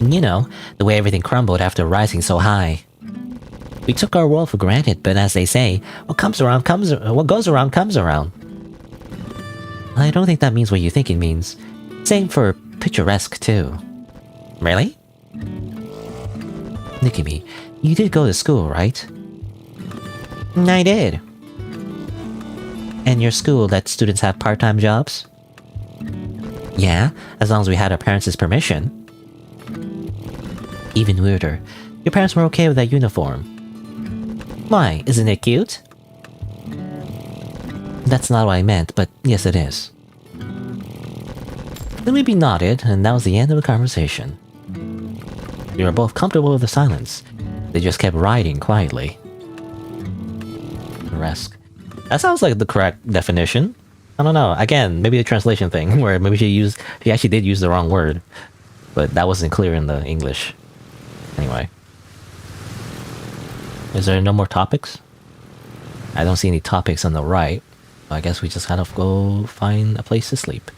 Speaker 1: You know, the way everything crumbled after rising so high. We took our world for granted, but as they say, what goes around comes around. I don't think that means what you think it means. Same for picturesque, too. Really? Look at me. You did go to school, right? I did. And your school lets students have part-time jobs? Yeah, as long as we had our parents' permission. Even weirder. Your parents were okay with that uniform. Why? Isn't it cute? That's not what I meant, but yes it is. Then we nodded, and that was the end of the conversation. We were both comfortable with the silence. They just kept riding quietly. Burlesque. That sounds like the correct definition. I don't know. Again, maybe a translation thing, where maybe she actually did use the wrong word. But that wasn't clear in the English. Anyway. Is there no more topics? I don't see any topics on the right. I guess we just gotta go find a place to sleep.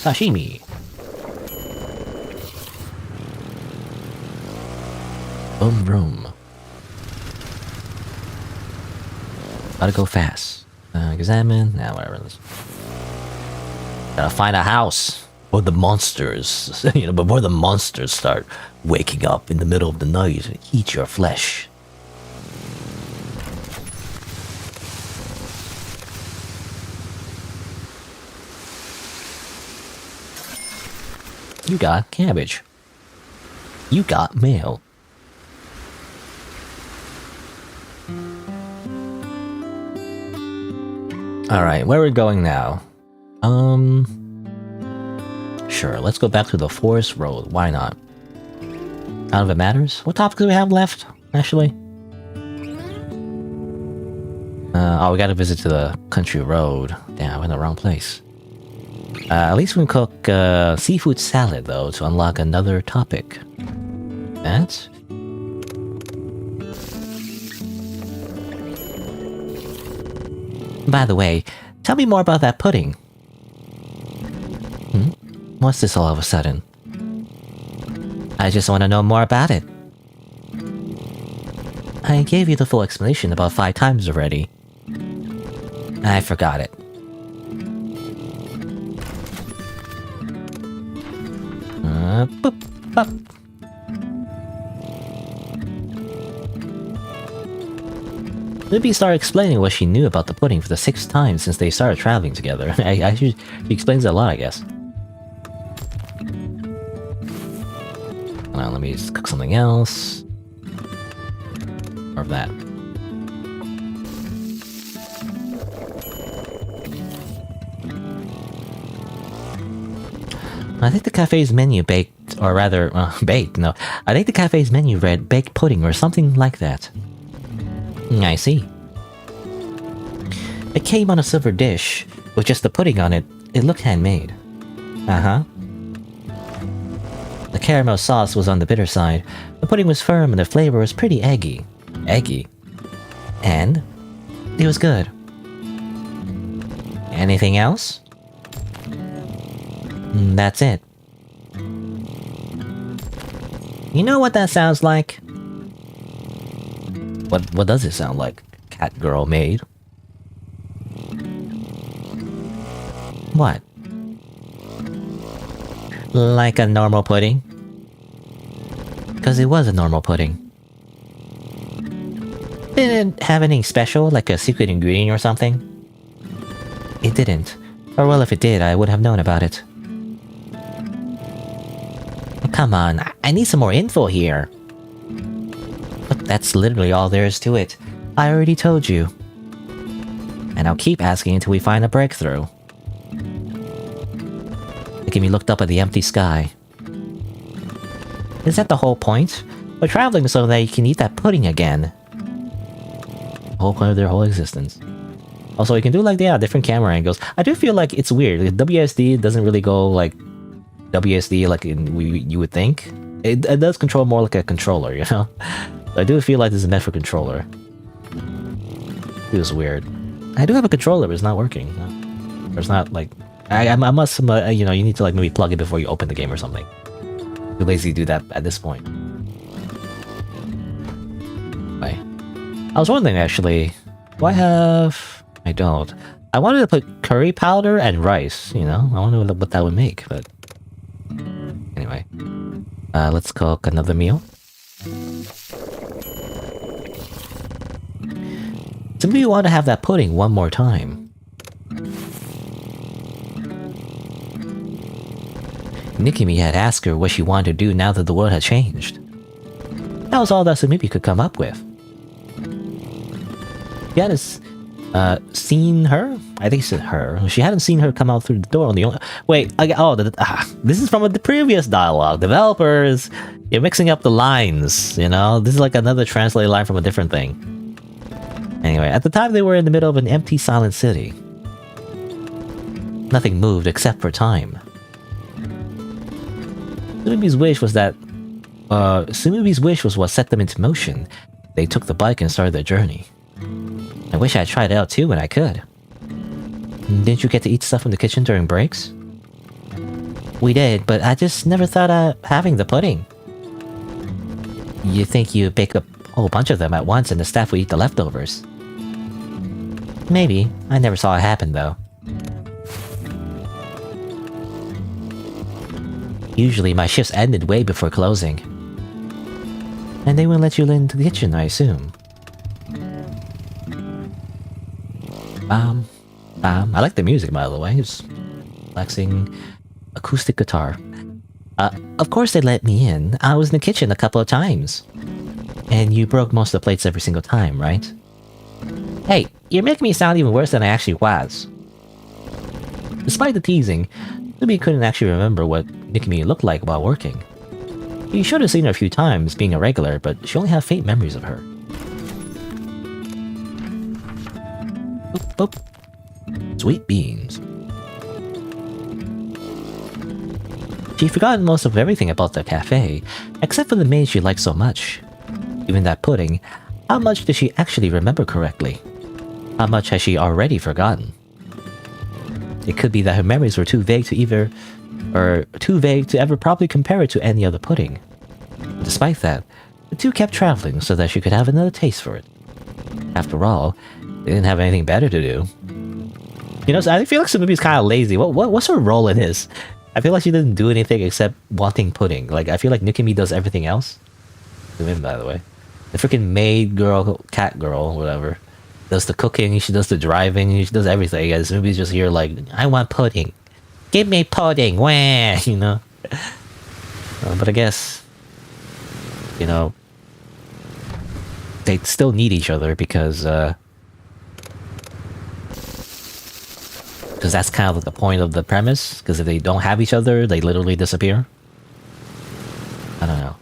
Speaker 1: Sashimi. Boom room. Gotta go fast. Examine. Nah, whatever. Gotta find a house. Or the monsters. Before the monsters start waking up in the middle of the night and eat your flesh. You got cabbage. You got mail. Alright, where are we going now? Sure, let's go back to the forest road. Why not? None of it matters. What topics do we have left, actually? We gotta visit to the country road. Damn, I'm in the wrong place. At least we can cook seafood salad, though, to unlock another topic. That? By the way, tell me more about that pudding. What's this all of a sudden? I just want to know more about it. I gave you the full explanation about 5 times already. I forgot it. Boop, boop. Libby started explaining what she knew about the pudding for the 6th time since they started traveling together. She explains it a lot, I guess. Now let me just cook something else. Or that. I think the cafe's menu baked, or rather, baked, no. I think the cafe's menu read baked pudding or something like that. I see. It came on a silver dish, with just the pudding on it. It looked handmade. Uh-huh. The caramel sauce was on the bitter side. The pudding was firm and the flavor was pretty eggy. Eggy? And? It was good. Anything else? That's it. You know what that sounds like? What does it sound like? Cat girl made? What? Like a normal pudding? Because it was a normal pudding. Did it have anything special, like a secret ingredient or something? It didn't. Or well, if it did, I would have known about it. Come on, I need some more info here. But that's literally all there is to it. I already told you. And I'll keep asking until we find a breakthrough. Kimmy looked up at the empty sky. Is that the whole point? We're traveling so that you can eat that pudding again. The whole point of their whole existence. Also, you can do like, yeah, different camera angles. I do feel like it's weird. Like, WSD doesn't really go like WSD like you would think. It does control more like a controller, you know? I do feel like this is meant for controller. It was weird. I do have a controller, but it's not working. It's not like... I must, you know, you need to like maybe plug it before you open the game or something. Too lazy to do that at this point. Right. I was wondering actually, do I have... I don't. I wanted to put curry powder and rice, you know? I wonder what that would make, but... Anyway. Anyway, let's cook another meal. So maybe we want to have that pudding one more time. Nikimi had asked her what she wanted to do now that the world had changed. That was all that Sumimi could come up with. She hadn't seen her? I think it's her. She hadn't seen her come out through the door on the only... Wait, this is from the previous dialogue. Developers, you're mixing up the lines, you know? This is like another translated line from a different thing. Anyway, at the time they were in the middle of an empty, silent city. Nothing moved except for time. Sumibi's wish was what set them into motion. They took the bike and started their journey. I wish I had tried it out too when I could. Didn't you get to eat stuff in the kitchen during breaks? We did, but I just never thought of having the pudding. You think you bake a whole bunch of them at once and the staff would eat the leftovers? Maybe. I never saw it happen though. Usually my shifts ended way before closing. And they wouldn't let you into the kitchen, I assume. I like the music, by the way. It's relaxing acoustic guitar. Of course they let me in. I was in the kitchen a couple of times. And you broke most of the plates every single time, right? Hey, you're making me sound even worse than I actually was. Despite the teasing, Ruby couldn't actually remember what Nikimi looked like while working. He should have seen her a few times, being a regular, but she only had faint memories of her. Boop, boop. Sweet beans. She'd forgotten most of everything about the cafe, except for the maid she liked so much. Even that pudding, how much did she actually remember correctly? How much has she already forgotten? It could be that her memories were too vague to ever properly compare it to any other pudding. Despite that, the two kept traveling so that she could have another taste for it. After all, they didn't have anything better to do. You know, I feel like Sumibi's kind of lazy. What's her role in this? I feel like she didn't do anything except wanting pudding. Like, I feel like Nikimi does everything else. Zoom in, by the way. The freaking maid girl, cat girl, whatever, does the cooking, she does the driving, she does everything. And Sumibi's just here like, I want pudding. Give me pudding, wah, you know? But I guess, you know, they still need each other because that's kind of the point of the premise. Because if they don't have each other, they literally disappear. I don't know.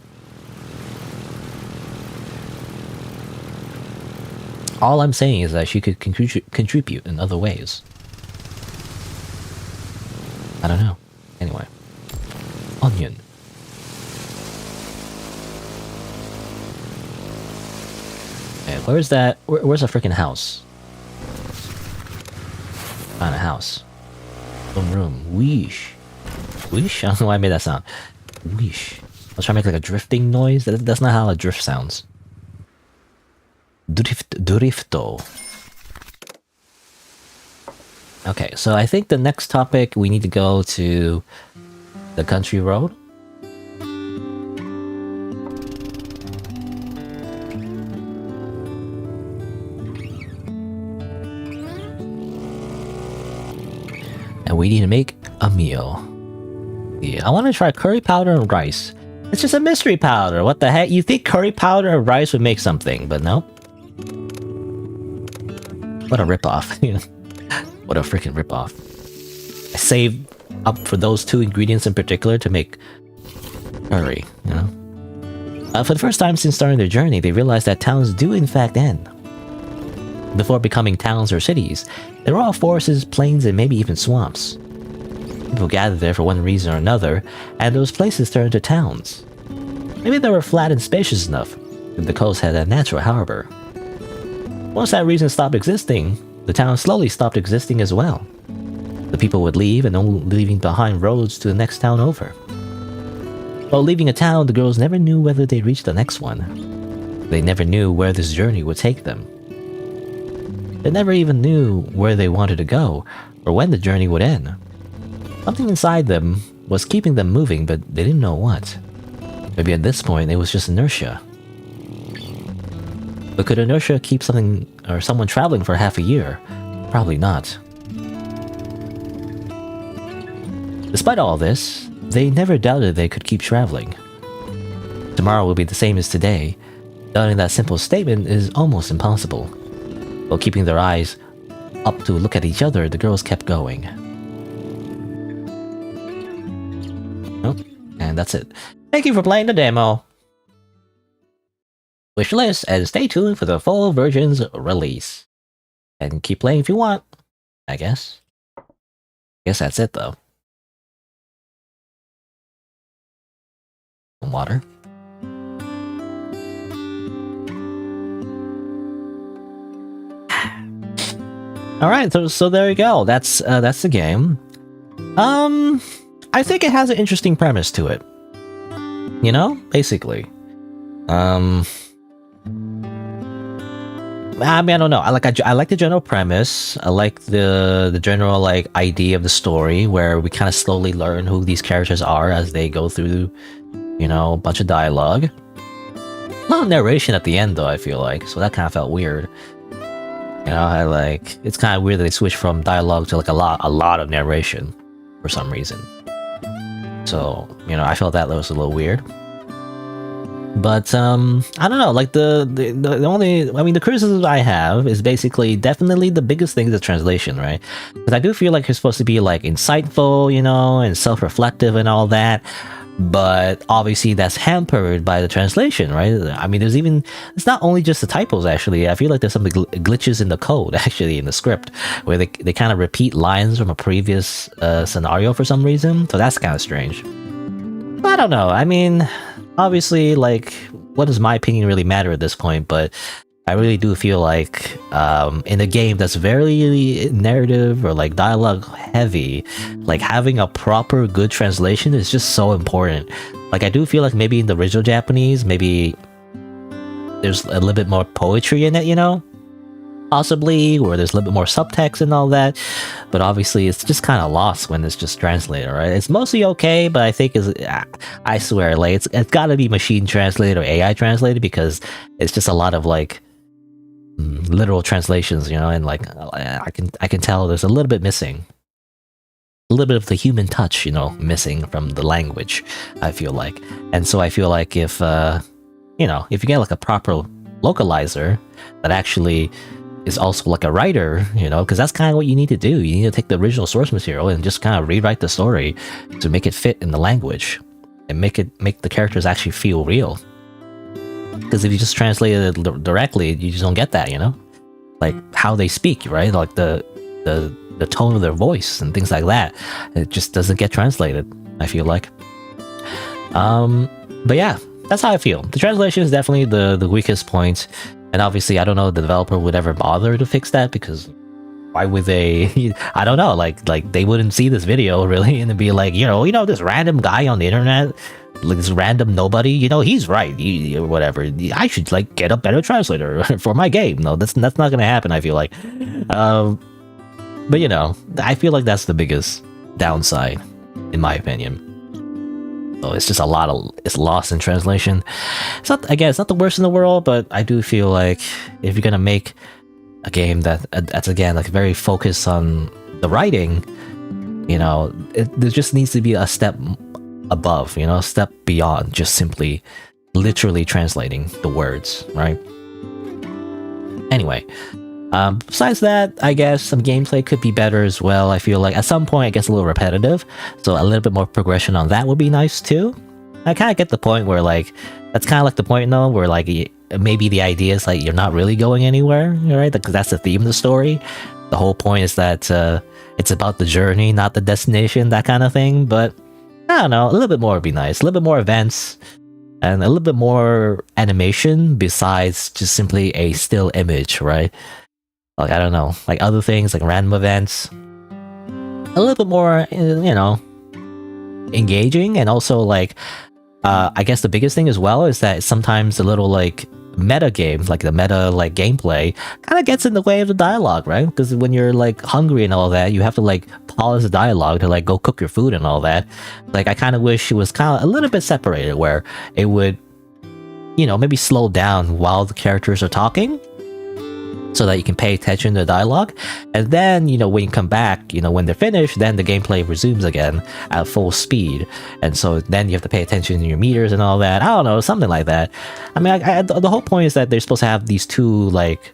Speaker 1: All I'm saying is that she could contribute in other ways. I don't know. Anyway. Onion. Okay, where's that? Where's a freaking house? Found a house. Room. Weesh. Weesh? I don't know why I made that sound. Weesh. I was trying to make like a drifting noise. That's not how a drift sounds. Drifto. Okay, so I think the next topic we need to go to the country road. And we need to make a meal. Yeah, I want to try curry powder and rice. It's just a mystery powder. What the heck? You think curry powder and rice would make something, but nope. What a ripoff. What a freaking ripoff. I saved up for those two ingredients in particular to make curry, you know? For the first time since starting their journey, they realized that towns do in fact end. Before becoming towns or cities, they were all forests, plains, and maybe even swamps. People gathered there for one reason or another, and those places turned into towns. Maybe they were flat and spacious enough, if the coast had a natural harbor. Once that reason stopped existing, the town slowly stopped existing as well. The people would leave and only leaving behind roads to the next town over. While leaving a town, the girls never knew whether they'd reach the next one. They never knew where this journey would take them. They never even knew where they wanted to go, or when the journey would end. Something inside them was keeping them moving, but they didn't know what. Maybe at this point, it was just inertia. But could inertia keep something or someone traveling for half a year? Probably not. Despite all this, they never doubted they could keep traveling. Tomorrow will be the same as today. Doubting that simple statement is almost impossible. While keeping their eyes up to look at each other, the girls kept going. Oh, and that's it. Thank you for playing the demo. Wishlist and stay tuned for the full version's release. And keep playing if you want, I guess. Guess that's it though. Some water. All right, so there you go. That's the game. I think it has an interesting premise to it. You know, basically. I mean, I don't know. I like the general premise. I like the general like idea of the story, where we kind of slowly learn who these characters are as they go through, you know, a bunch of dialogue. A lot of narration at the end, though. I feel like so that kind of felt weird. You know, it's kind of weird that they switched from dialogue to like a lot of narration for some reason. So, you know, I felt that was a little weird. But I don't know, like the only, I mean, the criticism I have is basically definitely the biggest thing is the translation, right? Because I do feel like it's supposed to be like insightful, you know, and self-reflective and all that. But obviously that's hampered by the translation, right? I mean, it's not only just the typos, actually. I feel like there's some glitches in the code, actually, in the script, where they kind of repeat lines from a previous scenario for some reason. So that's kind of strange. But I don't know. I mean, obviously, like, what does my opinion really matter at this point? But I really do feel like in a game that's very narrative or like dialogue heavy, like having a proper good translation is just so important. Like I do feel like maybe in the original Japanese, maybe there's a little bit more poetry in it, you know? Possibly, or there's a little bit more subtext and all that, but obviously it's just kind of lost when it's just translated, right? It's mostly okay, but I think I swear, like it's got to be machine translated or AI translated, because it's just a lot of like literal translations, you know, and like I can tell there's a little bit missing, a little bit of the human touch, you know, missing from the language. I feel like, and so I feel like if you know, if you get like a proper localizer that actually is also like a writer, you know, because that's kind of what you need to do. You need to take the original source material and just kind of rewrite the story to make it fit in the language and make the characters actually feel real. Because if you just translate it directly, you just don't get that, you know, like how they speak, right? Like the tone of their voice and things like that. It just doesn't get translated, I feel like. But yeah, that's how I feel. The translation is definitely the weakest point. And obviously, I don't know if the developer would ever bother to fix that, because why would they? I don't know, like they wouldn't see this video really and be like, you know, this random guy on the internet, like this random nobody, you know, he's right, or whatever. I should like get a better translator for my game. No, that's not gonna happen, I feel like. But you know, I feel like that's the biggest downside, in my opinion. So it's just it's lost in translation. It's not, again, it's not the worst in the world, but I do feel like if you're gonna make a game that's again like very focused on the writing, you know, there just needs to be a step above, you know, a step beyond just simply literally translating the words, right? Anyway, besides that, I guess some gameplay could be better as well. I feel like at some point it gets a little repetitive, so a little bit more progression on that would be nice too. I kind of get the point where like, that's kind of like the point though, where like maybe the idea is like you're not really going anywhere, right? Because that's the theme of the story. The whole point is that it's about the journey, not the destination, that kind of thing. But I don't know, a little bit more would be nice. A little bit more events and a little bit more animation besides just simply a still image, right? Like, I don't know, like other things, like random events. A little bit more, you know, engaging. And also, like, I guess the biggest thing as well is that sometimes a little, like, meta games, like the meta like gameplay, kind of gets in the way of the dialogue, right? Because when you're like hungry and all that, you have to like pause the dialogue to like go cook your food and all that. Like I kind of wish it was kind of a little bit separated, where it would, you know, maybe slow down while the characters are talking, so that you can pay attention to the dialogue. And then, you know, when you come back, you know, when they're finished, then the gameplay resumes again at full speed. And so then you have to pay attention to your meters and all that. I don't know, something like that. I mean, the whole point is that they're supposed to have these two, like,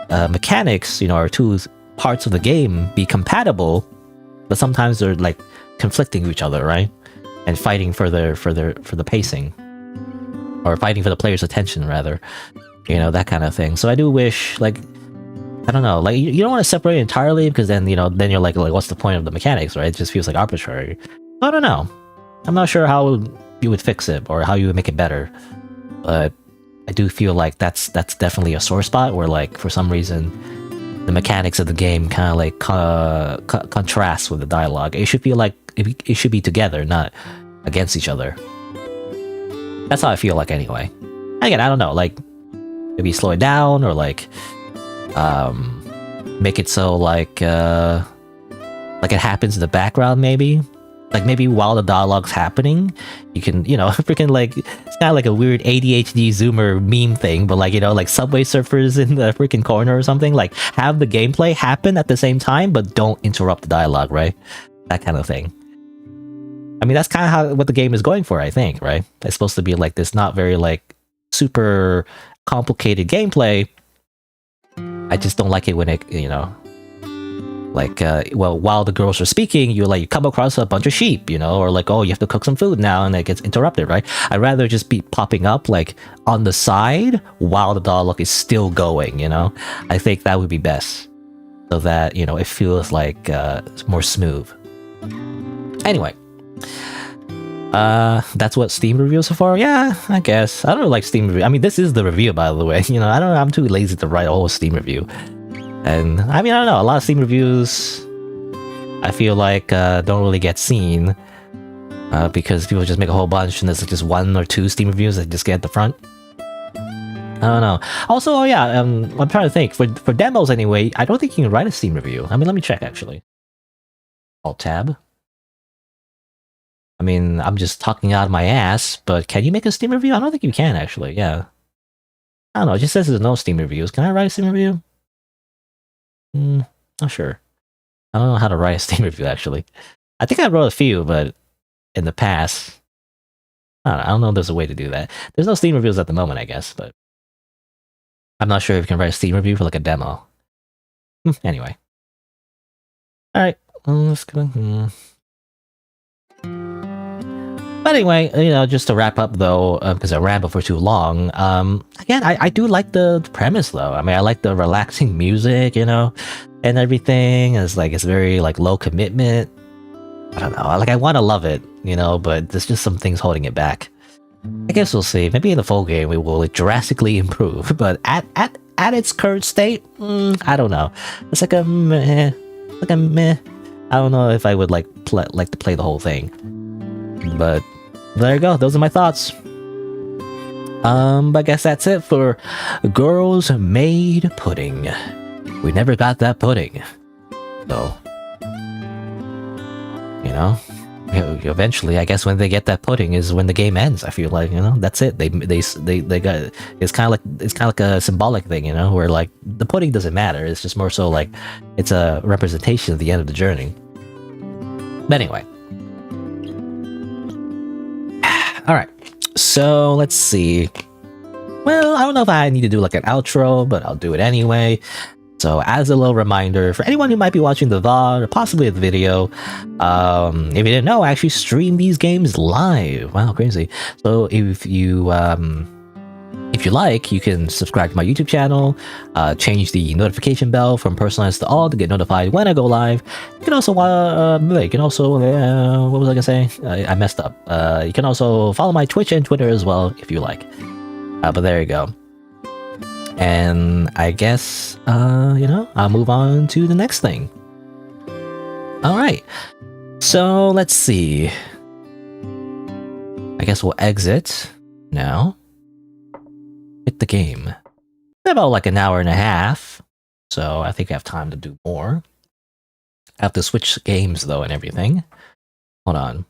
Speaker 1: mechanics, you know, or two parts of the game be compatible, but sometimes they're, like, conflicting with each other, right? And fighting for the pacing. Or fighting for the player's attention, rather. You know, that kind of thing. So I do wish, like, I don't know, like, you don't want to separate it entirely, because then, you know, then you're like, what's the point of the mechanics, right? It just feels like arbitrary. I don't know. I'm not sure how you would fix it, or how you would make it better. But I do feel like that's definitely a sore spot, where, like, for some reason, the mechanics of the game kind of, like, contrast with the dialogue. It should feel like, it should be together, not against each other. That's how I feel like, anyway. Again, I don't know, like, maybe slow it down, or like make it so like it happens in the background, maybe. Like maybe while the dialogue's happening, you can, you know, freaking like, it's kind of like a weird ADHD Zoomer meme thing, but like, you know, like Subway Surfers in the freaking corner or something, like have the gameplay happen at the same time, but don't interrupt the dialogue, right? That kind of thing. I mean, that's kind of what the game is going for, I think, right? It's supposed to be like this not very like super complicated gameplay. I just don't like it when it, you know, like, well, while the girls are speaking, you come across a bunch of sheep, you know, or like, oh, you have to cook some food now, and it gets interrupted, right? I'd rather just be popping up like on the side while the dialogue is still going, you know? I think that would be best, so that, you know, it feels like more smooth. Anyway. That's what Steam reviews are for? Yeah, I guess. I don't like Steam review. I mean, this is the review, by the way. You know, I'm too lazy to write a whole Steam review. And, I mean, I don't know. A lot of Steam reviews, I feel like, don't really get seen. Because people just make a whole bunch, and there's like just one or two Steam reviews that just get at the front. I don't know. Also, oh yeah, I'm trying to think. For demos, anyway, I don't think you can write a Steam review. I mean, let me check, actually. Alt-tab. I mean, I'm just talking out of my ass, but can you make a Steam review? I don't think you can, actually, yeah. I don't know, it just says there's no Steam reviews. Can I write a Steam review? Not sure. I don't know how to write a Steam review, actually. I think I wrote a few, but in the past, I don't know if there's a way to do that. There's no Steam reviews at the moment, I guess, but I'm not sure if you can write a Steam review for like a demo. Anyway. Alright, let's go. But anyway, you know, just to wrap up though, because I rambled for too long, again, I do like the premise though. I mean, I like the relaxing music, you know, and everything. It's like, it's very like low commitment. I don't know, like I want to love it, you know, but there's just some things holding it back. I guess we'll see. Maybe in the full game, it will like, drastically improve, but at its current state, I don't know. It's like a meh, I don't know if I would like to play the whole thing. But there you go, those are my thoughts. But I guess that's it for Girls Made Pudding. We never got that pudding. So, you know, eventually, I guess when they get that pudding is when the game ends. I feel like, you know, that's it. They got, it's kind of like a symbolic thing, you know, where like the pudding doesn't matter. It's just more so like it's a representation of the end of the journey. But anyway. Alright, so let's see. Well, I don't know if I need to do like an outro, but I'll do it anyway. So as a little reminder, for anyone who might be watching the VOD or possibly the video, if you didn't know, I actually stream these games live. Wow, crazy. So if you like, you can subscribe to my YouTube channel, change the notification bell from personalized to all to get notified when I go live. You can also, what was I gonna say? I messed up. You can also follow my Twitch and Twitter as well if you like. But there you go. And I guess, you know, I'll move on to the next thing. Alright. So let's see. I guess we'll exit now. Hit the game. About like an hour and a half, so I think I have time to do more. I have to switch games though and everything. Hold on.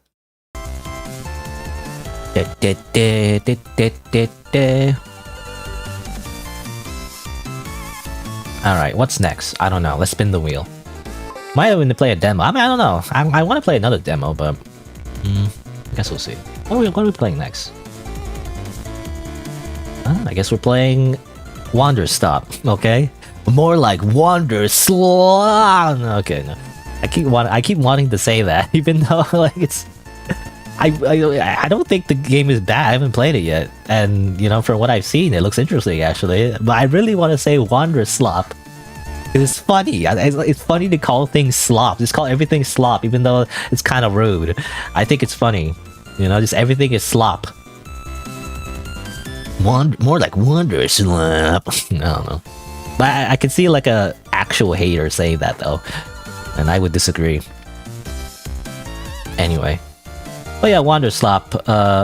Speaker 1: Alright, what's next? I don't know. Let's spin the wheel. Might have to play a demo. I mean, I don't know. I want to play another demo, but I guess we'll see. What are we playing next? I guess we're playing Wanderstop. Okay, more like Wanderstop. Okay, no. I keep wanting to say that, even though like it's. I don't think the game is bad. I haven't played it yet, and you know, from what I've seen, it looks interesting actually. But I really want to say Wanderslop. It's funny. It's funny to call things slop. Just call everything slop, even though it's kind of rude. I think it's funny. You know, just everything is slop. More like Wanderslop. I don't know. But I can see like a actual hater saying that though, and I would disagree. Anyway. Oh yeah, Wanderstop.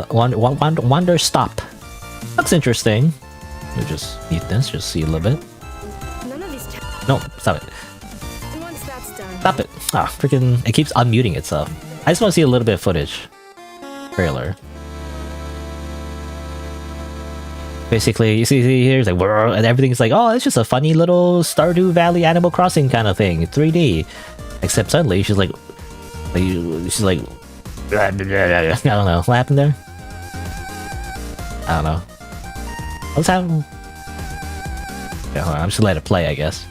Speaker 1: Wanderstop. Looks interesting. Let me just mute this, just see a little bit. No, stop it.
Speaker 2: Once that's done.
Speaker 1: Stop it. Ah, freaking! It keeps unmuting itself. I just want to see a little bit of footage. Trailer. Basically, you see here's like, and everything's like, oh, it's just a funny little Stardew Valley Animal Crossing kind of thing, 3D. Except suddenly she's like, I don't know what happened there. I don't know. What's happening? Yeah, hold on, I'm just gonna let it play, I guess.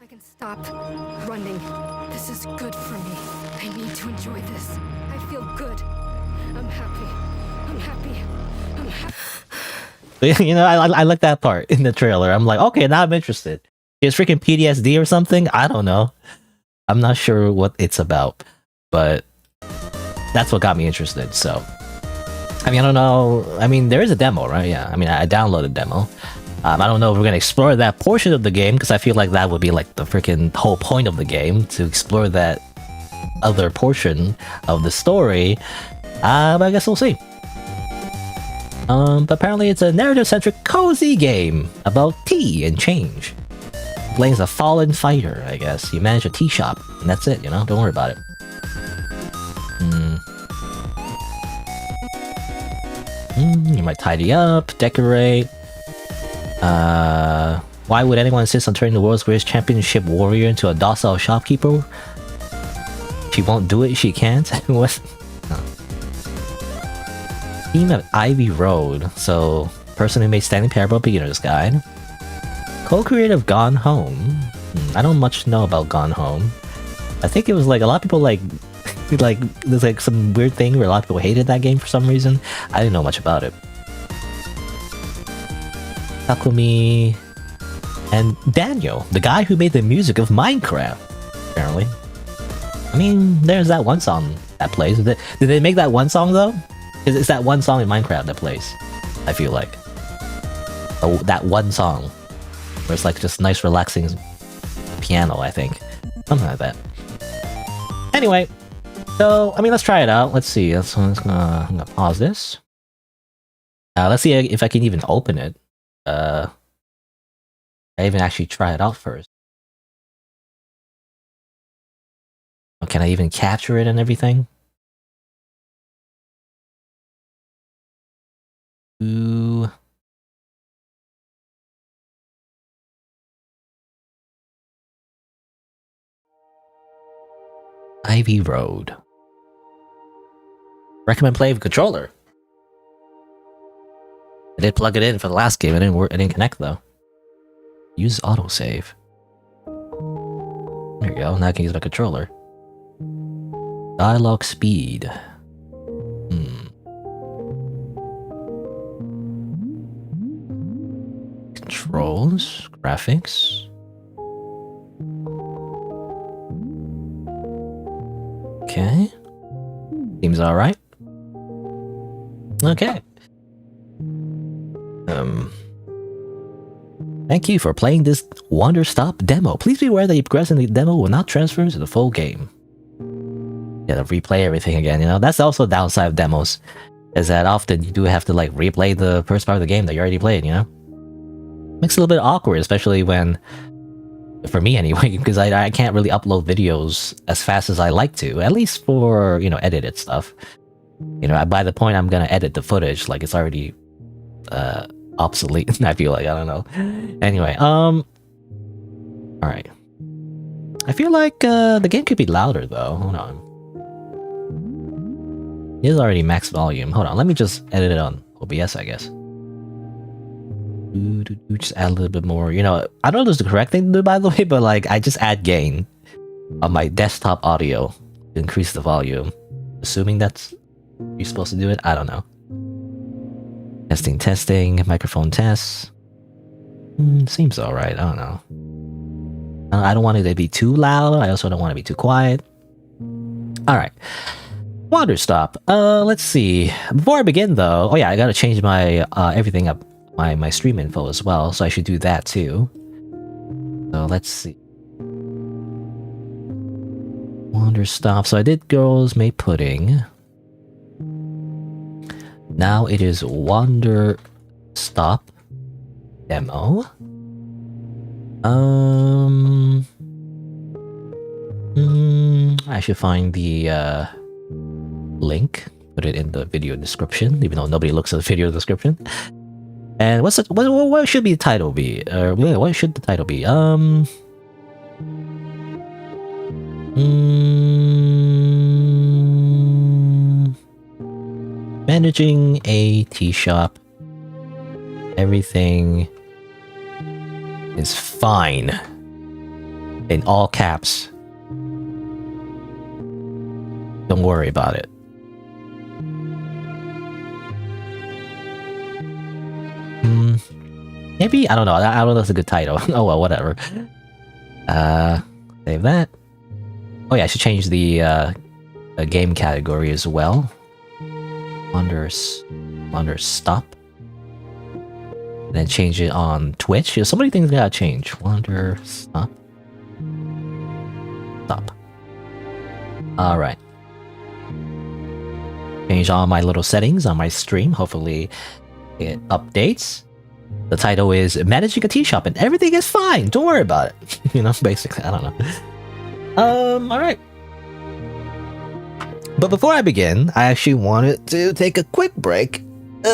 Speaker 2: I can stop running. This is good for me. I need to enjoy this. I feel good. I'm happy. I'm happy. I'm happy.
Speaker 1: You know, I like that part in the trailer. I'm like, okay, now I'm interested. Is freaking PTSD or something? I don't know. I'm not sure what it's about, but that's what got me interested. So, I mean, I don't know. I mean, there is a demo, right? Yeah. I mean, I downloaded demo. I don't know if we're gonna explore that portion of the game because I feel like that would be like the freaking whole point of the game, to explore that other portion of the story. But I guess we'll see. But apparently it's a narrative-centric cozy game about tea and change. Playing as a fallen fighter, I guess. You manage a tea shop, and that's it, you know? Don't worry about it. You might tidy up, decorate. Why would anyone insist on turning the world's greatest championship warrior into a docile shopkeeper? She won't do it, she can't? What? No. Theme of Ivy Road. So, person who made Standing Parable Beginner's Guide. Co-creator of Gone Home. I don't much know about Gone Home. I think it was like a lot of people like there's like some weird thing where a lot of people hated that game for some reason. I didn't know much about it. Takumi and Daniel, the guy who made the music of Minecraft, apparently. I mean, there's that one song that plays. Did they make that one song though? It's that one song in Minecraft that plays, I feel like. Oh, that one song. Where it's like just nice relaxing piano, I think. Something like that. Anyway, so, I mean, let's try it out. Let's see. I'm gonna pause this. Let's see if I can even open it. I even actually try it out first. Oh, can I even capture it and everything? Ooh. Ivy Road. Recommend playing with controller. I did plug it in for the last game. It didn't work. It didn't connect though. Use autosave. There you go. Now I can use my controller. Dialogue speed. Controls. Graphics. Okay. Seems alright. Okay. Thank you for playing this Wanderstop demo. Please be aware that your progress in the demo will not transfer to the full game. You gotta replay everything again, you know? That's also a downside of demos. is that often you do have to like replay the first part of the game that you already played, you know? Makes it a little bit awkward, especially when, for me anyway, because I can't really upload videos as fast as I like to, at least for, you know, edited stuff. You know, by the point I'm gonna edit the footage, like it's already obsolete. I feel like, I don't know. Anyway, all right. I feel like the game could be louder though. Hold on. It is already max volume. Hold on, let me just edit it on OBS, I guess. Just add a little bit more. You know, I don't know if it's the correct thing to do, by the way, but like I just add gain on my desktop audio to increase the volume. Assuming that's you're supposed to do it. I don't know. Testing, microphone tests. Seems alright. I don't know. I don't want it to be too loud. I also don't want to be too quiet. Alright. Wanderstop. Let's see. Before I begin though, oh yeah, I gotta change my everything up, my stream info as well, so I should do that too. So let's see. Wanderstop. So I did Girls May Pudding. Now it is Wanderstop demo. I should find the link, put it in the video description, even though nobody looks at the video description. And what should the title be? What should the title be? Managing a tea shop. Everything is fine. In all caps. Don't worry about it. Maybe, I don't know. I don't know if it's a good title. Oh well, whatever. Save that. Oh yeah, I should change the game category as well. Wanderstop. And then change it on Twitch. Yeah, so many things gotta change. Wanderstop. Stop. Alright. Change all my little settings on my stream. Hopefully it updates. The title is Managing a Tea Shop and everything is fine. Don't worry about it. You know, basically. I don't know. Alright. But before I begin, I actually wanted to take a quick break. So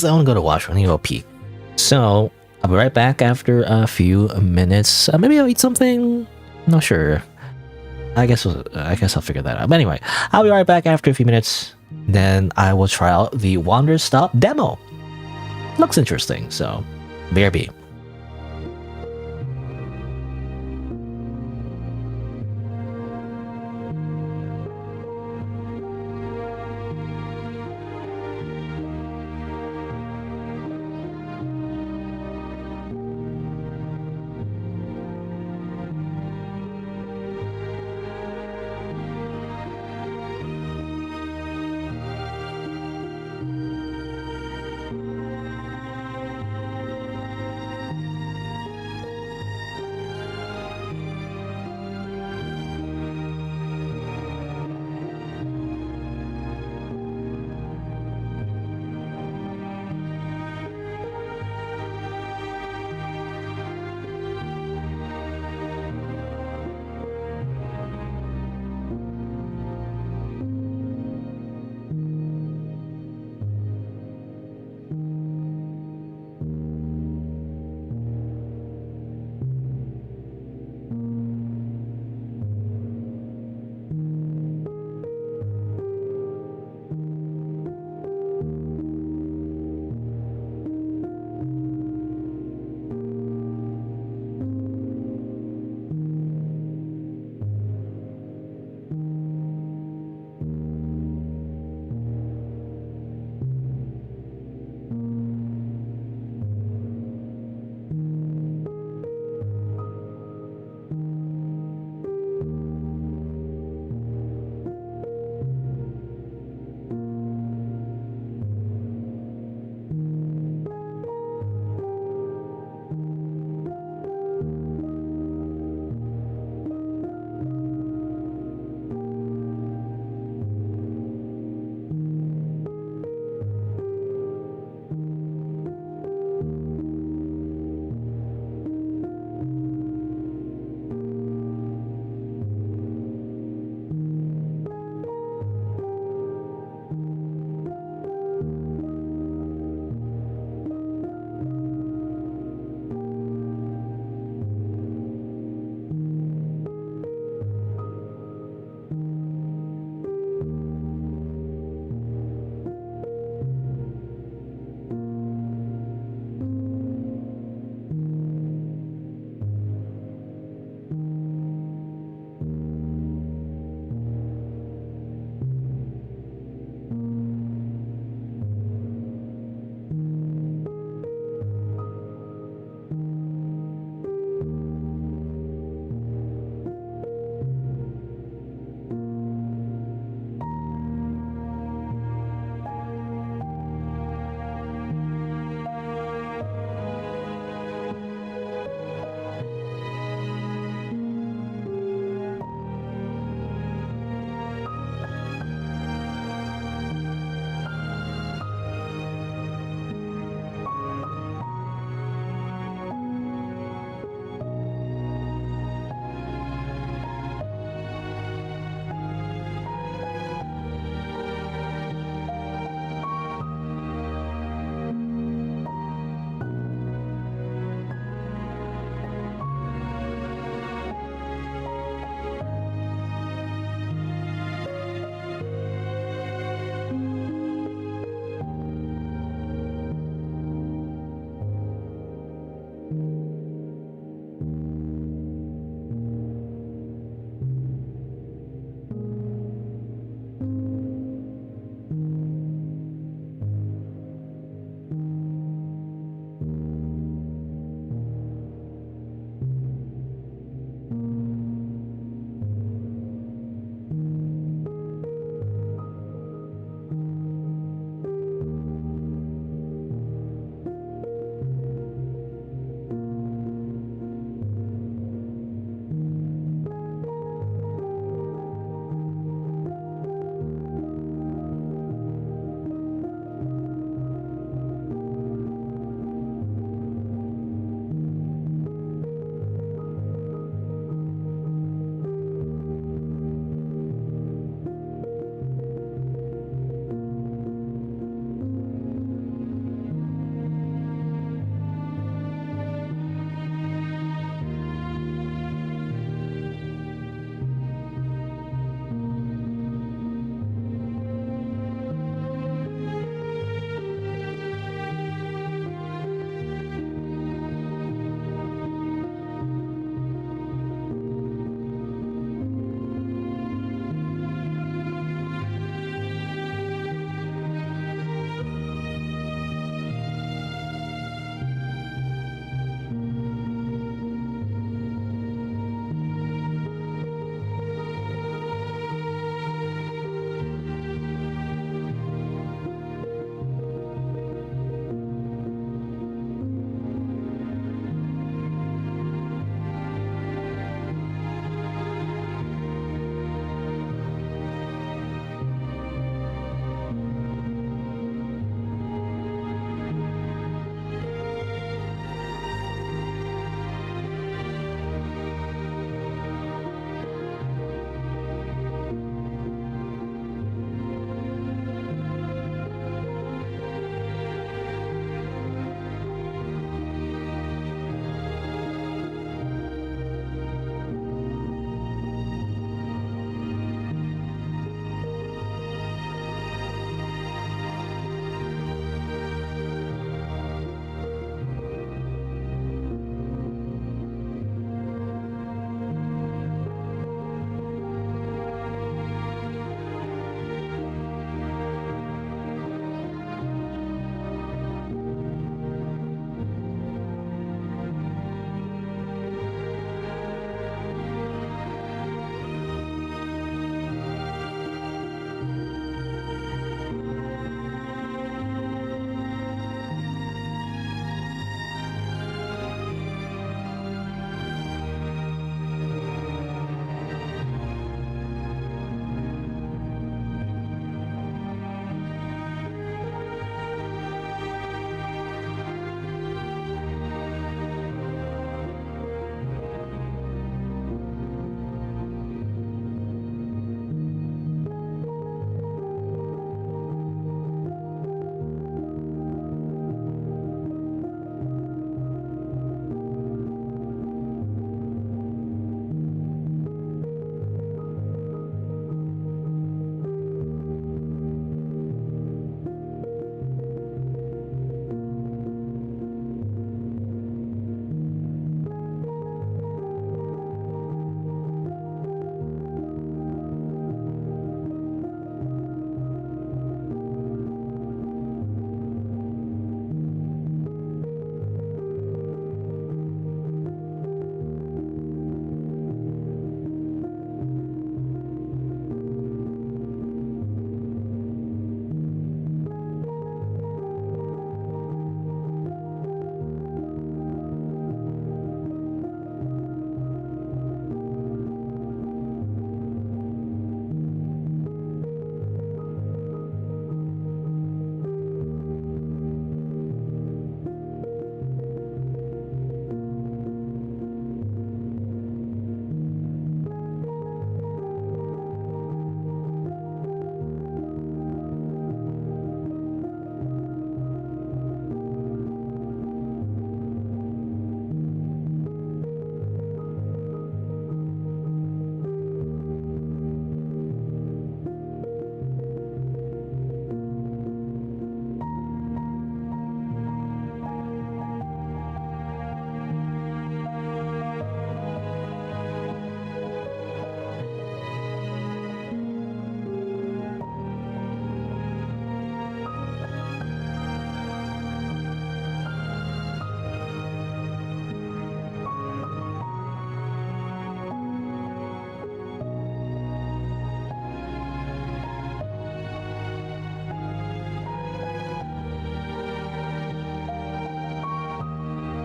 Speaker 1: I want to go to the washroom. I need to go pee. So I'll be right back after a few minutes. Maybe I'll eat something. Not sure. I guess I'll figure that out. But anyway, I'll be right back after a few minutes. Then I will try out the Wanderstop demo. Looks interesting, so BRB.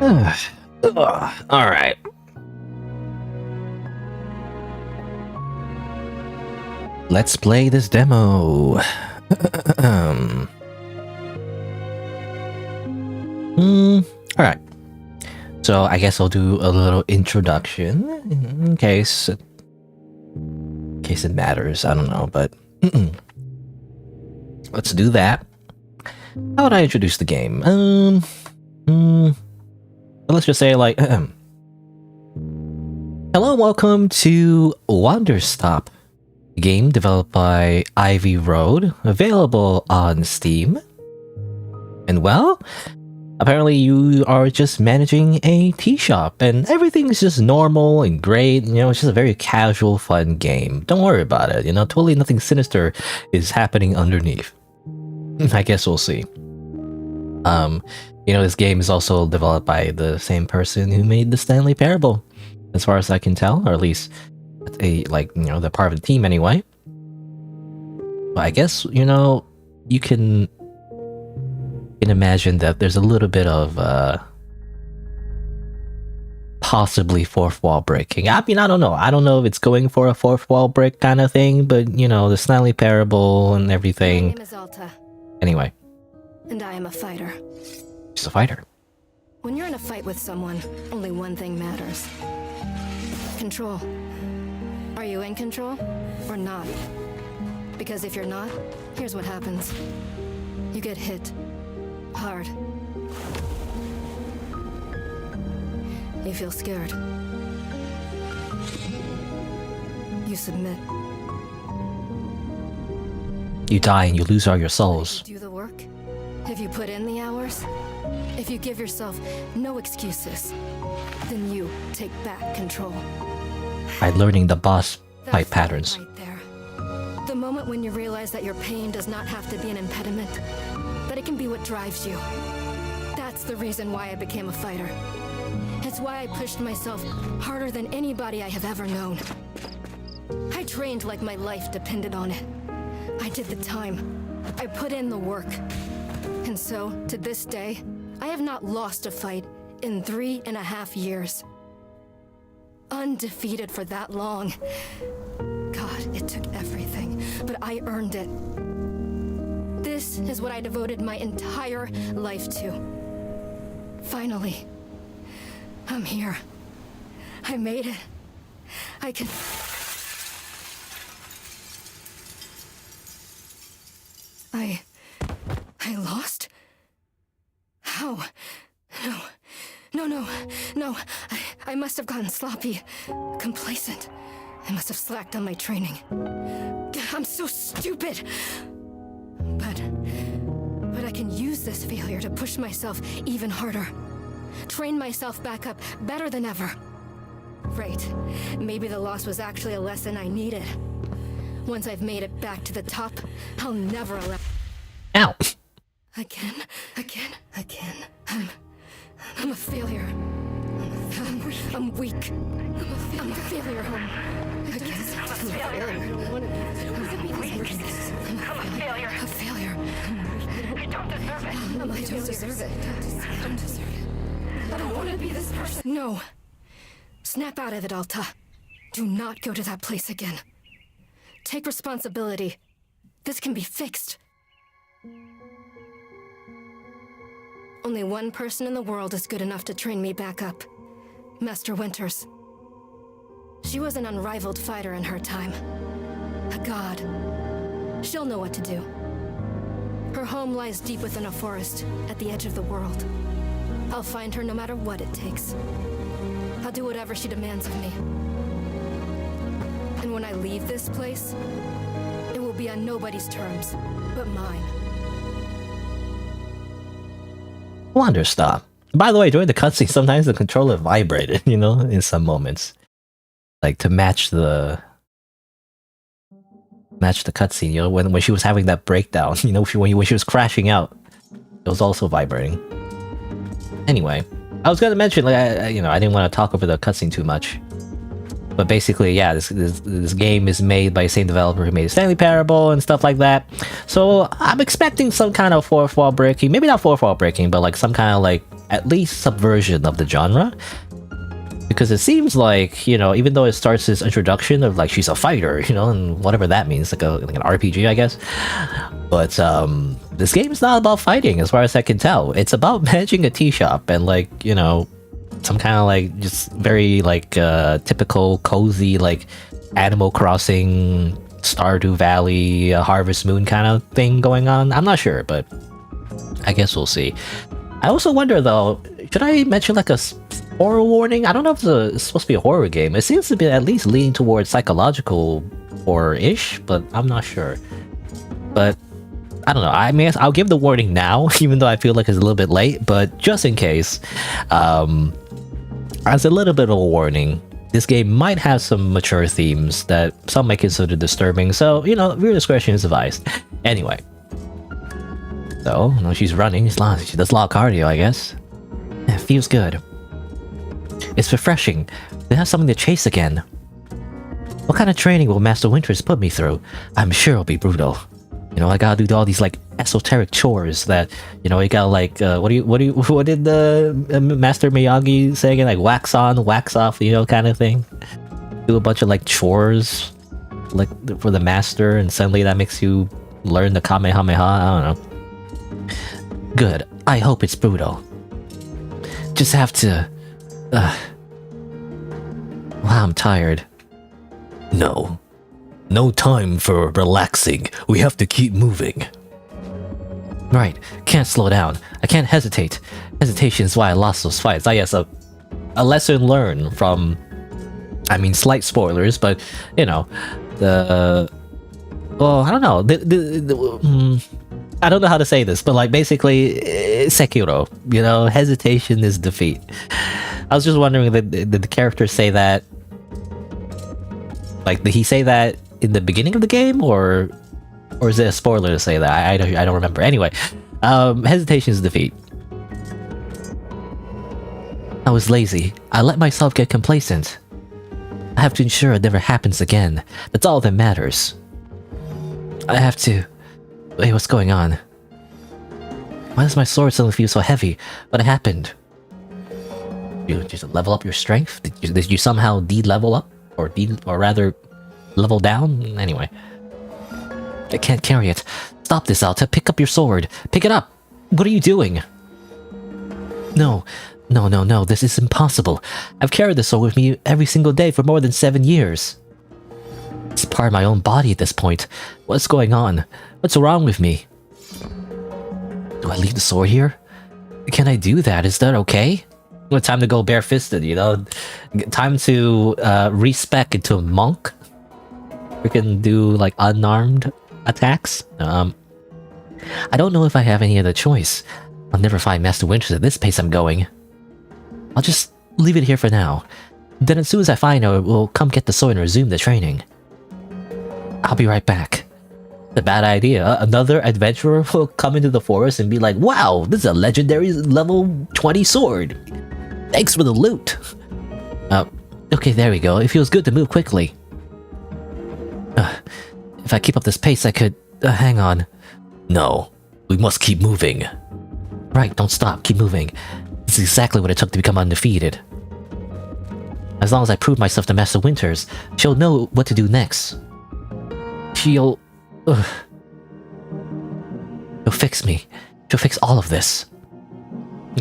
Speaker 1: All right. Let's play this demo. All right. So I guess I'll do a little introduction in case it matters. I don't know, but let's do that. How would I introduce the game? Let's just say like, hello and welcome to Wanderstop, a game developed by Ivy Road, available on Steam. And well, apparently you are just managing a tea shop and everything's just normal and great. You know, it's just a very casual, fun game. Don't worry about it. You know, totally nothing sinister is happening underneath. I guess we'll see. You know, this game is also developed by the same person who made the Stanley Parable, as far as I can tell, or at least they're part of the team anyway. But I guess, you know, you can imagine that there's a little bit of possibly fourth wall breaking. I mean, I don't know. I don't know if it's going for a fourth wall break kind of thing, but you know, the Stanley Parable and everything.
Speaker 2: My name is Alta.
Speaker 1: Anyway.
Speaker 2: And I am a fighter.
Speaker 1: She's a fighter.
Speaker 2: When you're in a fight with someone, only one thing matters. Control. Are you in control or not? Because if you're not, here's what happens. You get hit. Hard. You feel scared. You submit.
Speaker 1: You die and you lose all your souls.
Speaker 2: Do the work? If you put in the hours? If you give yourself no excuses, then you take back control.
Speaker 1: By learning the boss fight
Speaker 2: That's
Speaker 1: patterns.
Speaker 2: right there. The moment when you realize that your pain does not have to be an impediment, that it can be what drives you. That's the reason why I became a fighter. It's why I pushed myself harder than anybody I have ever known. I trained like my life depended on it. I did the time. I put in the work. And so, to this day, I have not lost a fight in 3.5 years. Undefeated for that long. God, it took everything, but I earned it. This is what I devoted my entire life to. Finally, I'm here. I made it. I can... I lost? How? No. I must have gotten sloppy, complacent. I must have slacked on my training. I'm so stupid. But I can use this failure to push myself even harder. Train myself back up better than ever. Right. Maybe the loss was actually a lesson I needed. Once I've made it back to the top, I'll never allow...
Speaker 1: Ow!
Speaker 2: Again. I'm a failure. I'm weak. I'm a failure. Again. I'm a failure. A failure.
Speaker 3: You don't deserve it.
Speaker 2: I don't deserve it. I don't want to be this person. No. Snap out of it, Alta. Do not go to that place again. Take responsibility. This can be fixed. Only one person in the world is good enough to train me back up. Master Winters. She was an unrivaled fighter in her time. A god. She'll know what to do. Her home lies deep within a forest, at the edge of the world. I'll find her no matter what it takes. I'll do whatever she demands of me. And when I leave this place, it will be on nobody's terms, but mine.
Speaker 1: Wanderstop. By the way, during the cutscene, sometimes the controller vibrated, you know, in some moments. Like to match the cutscene, you know, when she was having that breakdown, you know, when she was crashing out, it was also vibrating. Anyway, I was gonna mention, like, I didn't want to talk over the cutscene too much. But basically, yeah, this game is made by the same developer who made Stanley Parable and stuff like that. So I'm expecting some kind of fourth wall breaking. Maybe not fourth wall breaking, but like some kind of like at least subversion of the genre. Because it seems like, you know, even though it starts this introduction of like she's a fighter, you know, and whatever that means, like an RPG, I guess. But this game is not about fighting, as far as I can tell. It's about managing a tea shop and like, you know, some kind of like just very like typical cozy like Animal Crossing, Stardew Valley, Harvest Moon kind of thing going on. I'm not sure, but I guess we'll see. I also wonder though, should I mention like a horror warning? I don't know if it's supposed to be a horror game. It seems to be at least leaning towards psychological horror-ish, but I'm not sure. But I don't know. I mean, I'll give the warning now, even though I feel like it's a little bit late. But just in case, as a little bit of a warning, this game might have some mature themes that some may consider disturbing. So you know, real discretion is advised. Anyway, so you know, she's running. She does a lot of cardio, I guess. Yeah, it feels good. It's refreshing to have something to chase again. What kind of training will Master Winters put me through? I'm sure it'll be brutal. You know, I gotta do all these like esoteric chores that, you know, you gotta like what did the Master Miyagi say again? Like wax on, wax off, you know, kind of thing. Do a bunch of like chores, like for the master, and suddenly that makes you learn the Kamehameha. I don't know. Good. I hope it's brutal. Just have to. Wow, I'm tired. No. No time for relaxing. We have to keep moving. Right. Can't slow down. I can't hesitate. Hesitation is why I lost those fights. I guess a lesson learned from... I mean, slight spoilers, but, you know, well, I don't know. I don't know how to say this, but, like, basically, Sekiro, you know, hesitation is defeat. I was just wondering, did the character say that? Like, did he say that in the beginning of the game, or is it a spoiler to say that? I don't remember. Anyway, hesitation is defeat. I was lazy. I let myself get complacent. I have to ensure it never happens again. That's all that matters. I have to... Wait, what's going on? Why does my sword suddenly feel so heavy? What happened? You just level up your strength? Did you somehow de-level up? Or rather, level down? Anyway. I can't carry it. Stop this, Alta. Pick up your sword. Pick it up! What are you doing? No. No. This is impossible. I've carried this sword with me every single day for more than 7 years. It's part of my own body at this point. What's going on? What's wrong with me? Do I leave the sword here? Can I do that? Is that okay? Well, time to go bare-fisted, you know? Time to respec into a monk. We can do, like, unarmed attacks. I don't know if I have any other choice. I'll never find Master Winters at this pace I'm going. I'll just leave it here for now. Then as soon as I find her, we'll come get the sword and resume the training. I'll be right back. A bad idea. Another adventurer will come into the forest and be like, wow, this is a legendary level 20 sword. Thanks for the loot. Okay, there we go. It feels good to move quickly. If I keep up this pace, I could... hang on. No, we must keep moving. Right, don't stop. Keep moving. This is exactly what it took to become undefeated. As long as I prove myself to Master Winters, she'll know what to do next. She'll fix me. She'll fix all of this.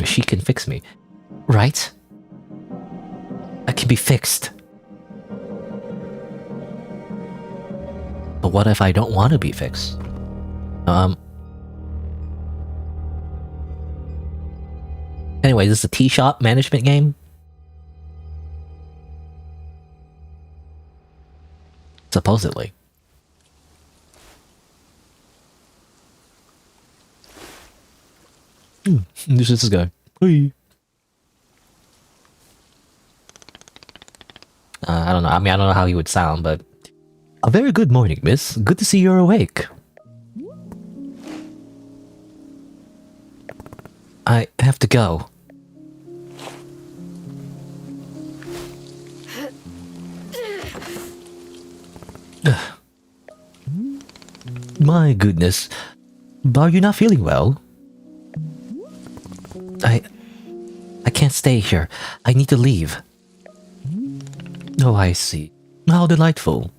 Speaker 1: She can fix me. Right? I can be fixed. But what if I don't want to be fixed? Anyway, this is a tea shop management game. Supposedly. This is this guy. Hey. I don't know. I mean, I don't know how he would sound, but... A very good morning, miss. Good to see you're awake. I have to go. My goodness. Are you not feeling well? I can't stay here. I need to leave. Oh, I see. How delightful.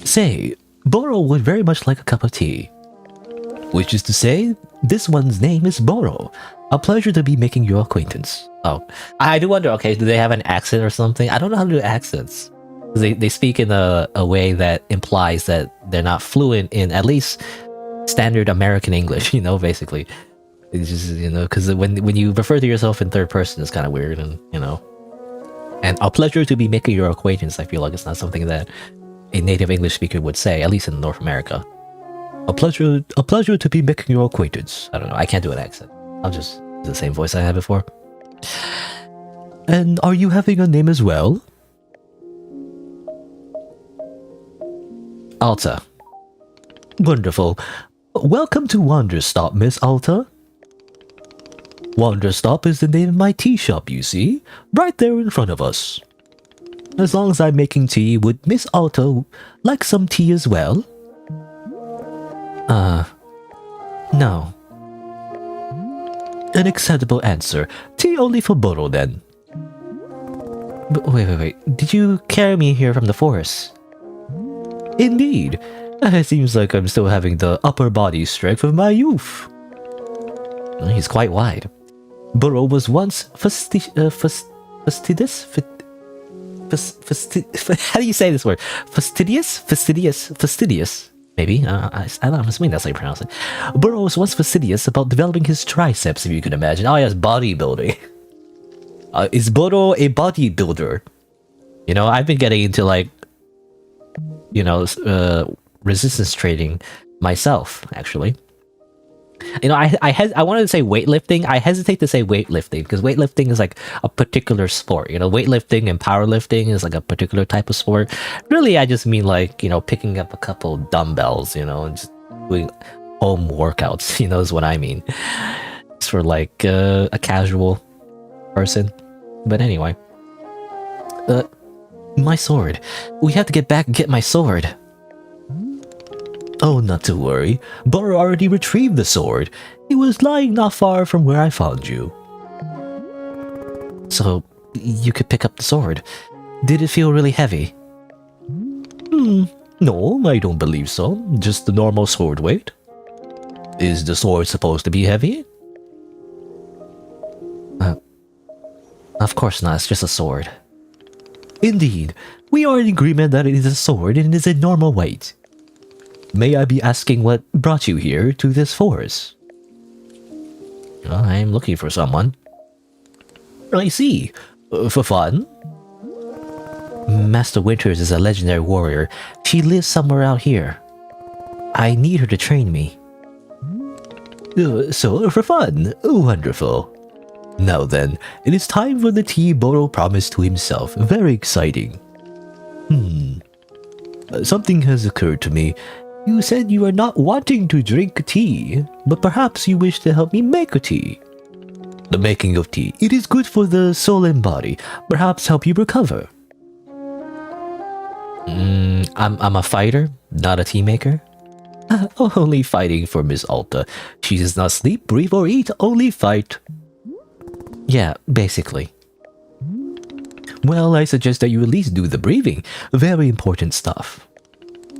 Speaker 1: Say, Boro would very much like a cup of tea. Which is to say, this one's name is Boro. A pleasure to be making your acquaintance. Oh, I do wonder, okay, do they have an accent or something? I don't know how to do accents. They speak in a way that implies that they're not fluent in at least standard American English, you know, basically. It's just, you know, because when you refer to yourself in third person, it's kind of weird, and, you know. And a pleasure to be making your acquaintance, I feel like it's not something that a native English speaker would say, at least in North America. A pleasure to be making your acquaintance. I don't know, I can't do an accent. I'll just do the same voice I had before. And are you having a name as well? Alta. Wonderful. Welcome to Wanderstop, Miss Alta. Wanderstop is the name of my tea shop, you see. Right there in front of us. As long as I'm making tea, would Miss Alta like some tea as well? No. An acceptable answer. Tea only for Boro then. But wait. Did you carry me here from the forest? Indeed. It seems like I'm still having the upper body strength of my youth. He's quite wide. Boro was once fastidious? How do you say this word? Fastidious? Maybe. I don't know. I mean, that's how you pronounce it. Boro was once fastidious about developing his triceps, if you can imagine. Oh, yes, bodybuilding. Is Boro a bodybuilder? You know, I've been getting into, like, you know, resistance training myself, actually. You know, I wanted to say weightlifting. I hesitate to say weightlifting because weightlifting is like a particular sport. You know, weightlifting and powerlifting is like a particular type of sport. Really, I just mean like, you know, picking up a couple dumbbells, you know, and just doing home workouts, you know, is what I mean. It's for like a casual person. But anyway. My sword. We have to get back and get my sword. Oh, not to worry. Boro already retrieved the sword. It was lying not far from where I found you. So, you could pick up the sword. Did it feel really heavy? No, I don't believe so. Just the normal sword weight. Is the sword supposed to be heavy? Of course not, it's just a sword. Indeed, we are in agreement that it is a sword and it is a normal weight. May I be asking what brought you here to this forest? I am looking for someone. I see. For fun? Master Winters is a legendary warrior. She lives somewhere out here. I need her to train me. So, for fun. Wonderful. Now then, it is time for the tea Boro promised to himself. Very exciting. Something has occurred to me. You said you are not wanting to drink tea, but perhaps you wish to help me make a tea. The making of tea, it is good for the soul and body. Perhaps help you recover. I'm a fighter, not a tea maker. Only fighting for Miss Alta. She does not sleep, breathe, or eat, only fight. Yeah, basically. Well, I suggest that you at least do the breathing. Very important stuff.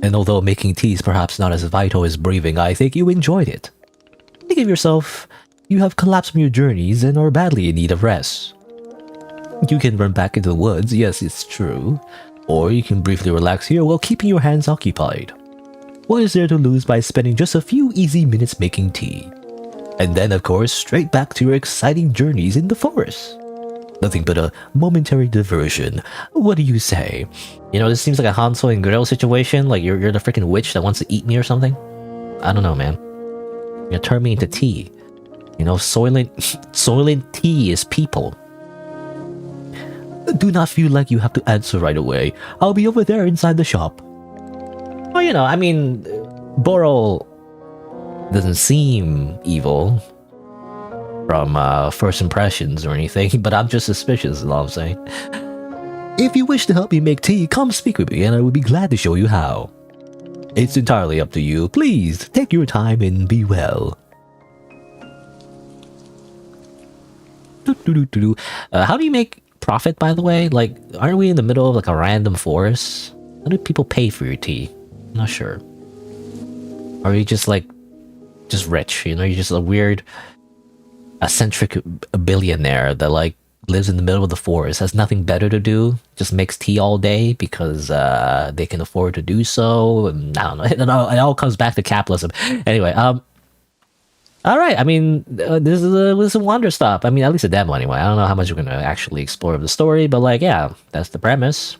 Speaker 1: And although making tea is perhaps not as vital as breathing, I think you enjoyed it. Think of yourself, you have collapsed from your journeys and are badly in need of rest. You can run back into the woods, yes, it's true. Or you can briefly relax here while keeping your hands occupied. What is there to lose by spending just a few easy minutes making tea? And then, of course, straight back to your exciting journeys in the forest. Nothing but a momentary diversion. What do you say? You know, this seems like a Hansel and Gretel situation, like you're the freaking witch that wants to eat me or something. I don't know, man. You're gonna turn me into tea. You know, Soylent tea is people. Do not feel like you have to answer right away. I'll be over there inside the shop. Well, you know, I mean, Boro doesn't seem evil from first impressions or anything, but I'm just suspicious, is all I'm saying. If you wish to help me make tea, come speak with me and I will be glad to show you how. It's entirely up to you. Please, take your time and be well. How do you make profit, by the way? Like, aren't we in the middle of like a random forest? How do people pay for your tea? I'm not sure. Or are you just like, just rich? You know, you're just a weird, eccentric billionaire that like lives in the middle of the forest, has nothing better to do, just makes tea all day because they can afford to do so. And I don't know. It all comes back to capitalism. Anyway, all right. I mean, this is a Wanderstop. I mean, at least a demo anyway. I don't know how much we're gonna actually explore of the story, but like, yeah, that's the premise.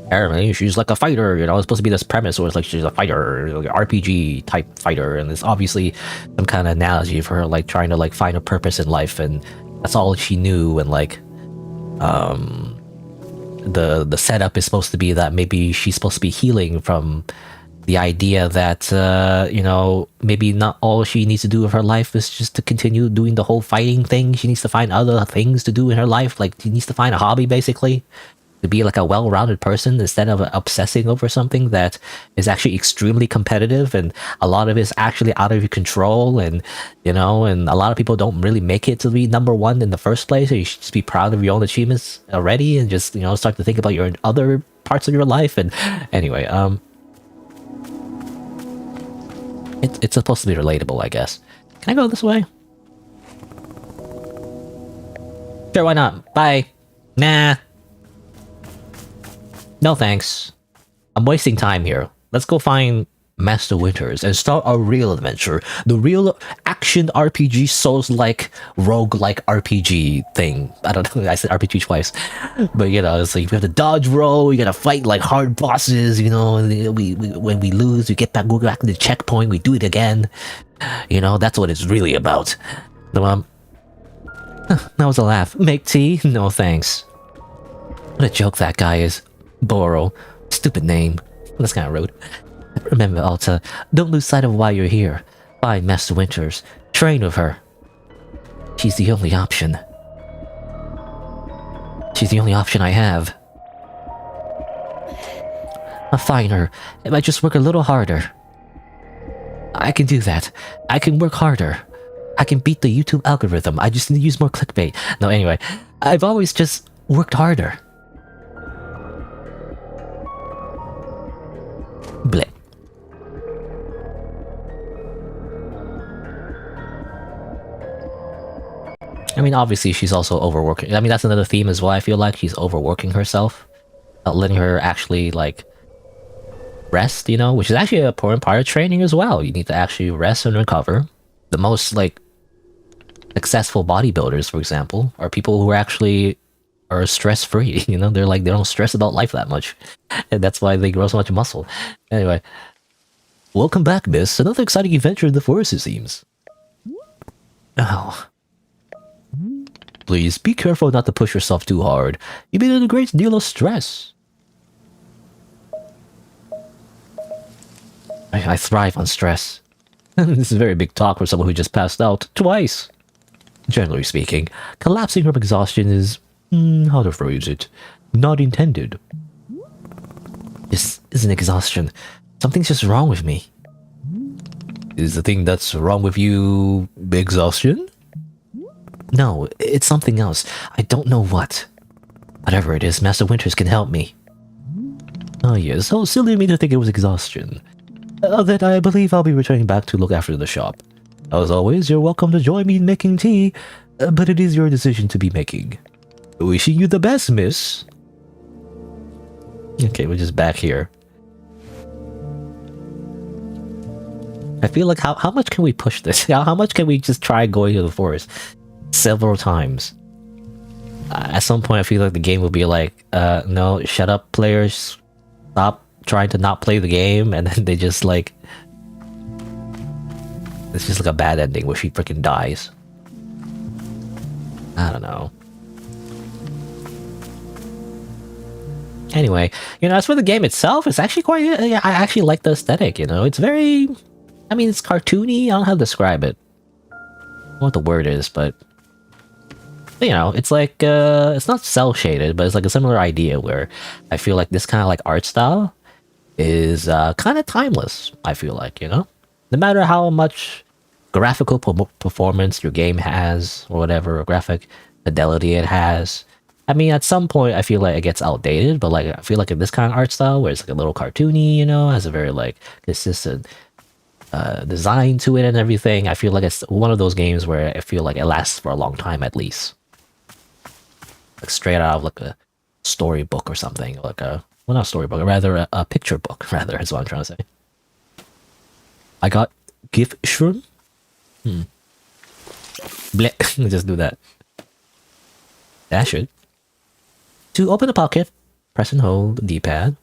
Speaker 1: Apparently, she's like a fighter. You know, it's supposed to be this premise where it's like she's a fighter, like an RPG type fighter, and it's obviously some kind of analogy for her like trying to like find a purpose in life, and that's all she knew. And like, the setup is supposed to be that maybe she's supposed to be healing from the idea that you know, maybe not all she needs to do with her life is just to continue doing the whole fighting thing. She needs to find other things to do in her life. Like, she needs to find a hobby, basically, to be like a well-rounded person instead of obsessing over something that is actually extremely competitive, and a lot of it is actually out of your control. And you know, and a lot of people don't really make it to be number one in the first place. So you should just be proud of your own achievements already, and just, you know, start to think about your other parts of your life. And anyway, it's supposed to be relatable, I guess. Can I go this way? Sure, why not? Bye. Nah. No thanks. I'm wasting time here. Let's go find Master Winters and start a real adventure. The real action RPG, Souls-like, rogue-like RPG thing. I don't know, I said RPG twice. But you know, it's like we have to dodge roll, you gotta fight like hard bosses, you know, and when we lose, we get back, go back to the checkpoint, we do it again. You know, that's what it's really about. So, that was a laugh. Make tea? No thanks. What a joke that guy is. Boro. Stupid name. That's kind of rude. Remember, Alta, don't lose sight of why you're here. Find Master Winters. Train with her. She's the only option. She's the only option I have. I'll find her if I just work a little harder. I can do that. I can work harder. I can beat the YouTube algorithm. I just need to use more clickbait. No, anyway. I've always just worked harder. Bleh. I mean, obviously she's also overworking. I mean, that's another theme as well. I feel like she's overworking herself, not letting her actually like rest, you know, which is actually an important part of training as well. You need to actually rest and recover. The most like successful bodybuilders, for example, are people who actually are stress-free. You know, they're like, they don't stress about life that much, and that's why they grow so much muscle. Anyway, welcome back, miss. Another exciting adventure in the forest, it seems. Oh. Please be careful not to push yourself too hard. You've been in a great deal of stress. I thrive on stress. This is very big talk for someone who just passed out twice. Generally speaking, collapsing from exhaustion is, how to phrase it, not intended. This isn't exhaustion. Something's just wrong with me. Is the thing that's wrong with you exhaustion? No, it's something else. I don't know what. Whatever it is, Master Winters can help me. Oh yes, how silly of me to think it was exhaustion. Then I believe I'll be returning back to look after the shop. As always, you're welcome to join me in making tea, but it is your decision to be making. Wishing you the best, miss. Okay, we're just back here. I feel like how much can we push this? How much can we just try going to the forest? Several times. At some point I feel like the game will be like, no, shut up players, stop trying to not play the game, and then they just like, it's just like a bad ending where she freaking dies. I don't know. Anyway, you know, as for the game itself, it's actually quite, I actually like the aesthetic, you know, it's very, I mean, it's cartoony, I don't know how to describe it. I don't know what the word is, but you know, it's like, it's not cel-shaded, but it's like a similar idea where I feel like this kind of like art style is kind of timeless, I feel like, you know? No matter how much graphical performance your game has, or whatever, or graphic fidelity it has. I mean, at some point, I feel like it gets outdated, but like I feel like in this kind of art style, where it's like a little cartoony, you know, has a very like consistent design to it and everything. I feel like it's one of those games where I feel like it lasts for a long time at least, like straight out of like a storybook or something, like a well, not a storybook, rather a picture book, rather is what I'm trying to say. I got gift shroom. Bleh. Just do that. Dash it. To open the pocket, press and hold the D-pad.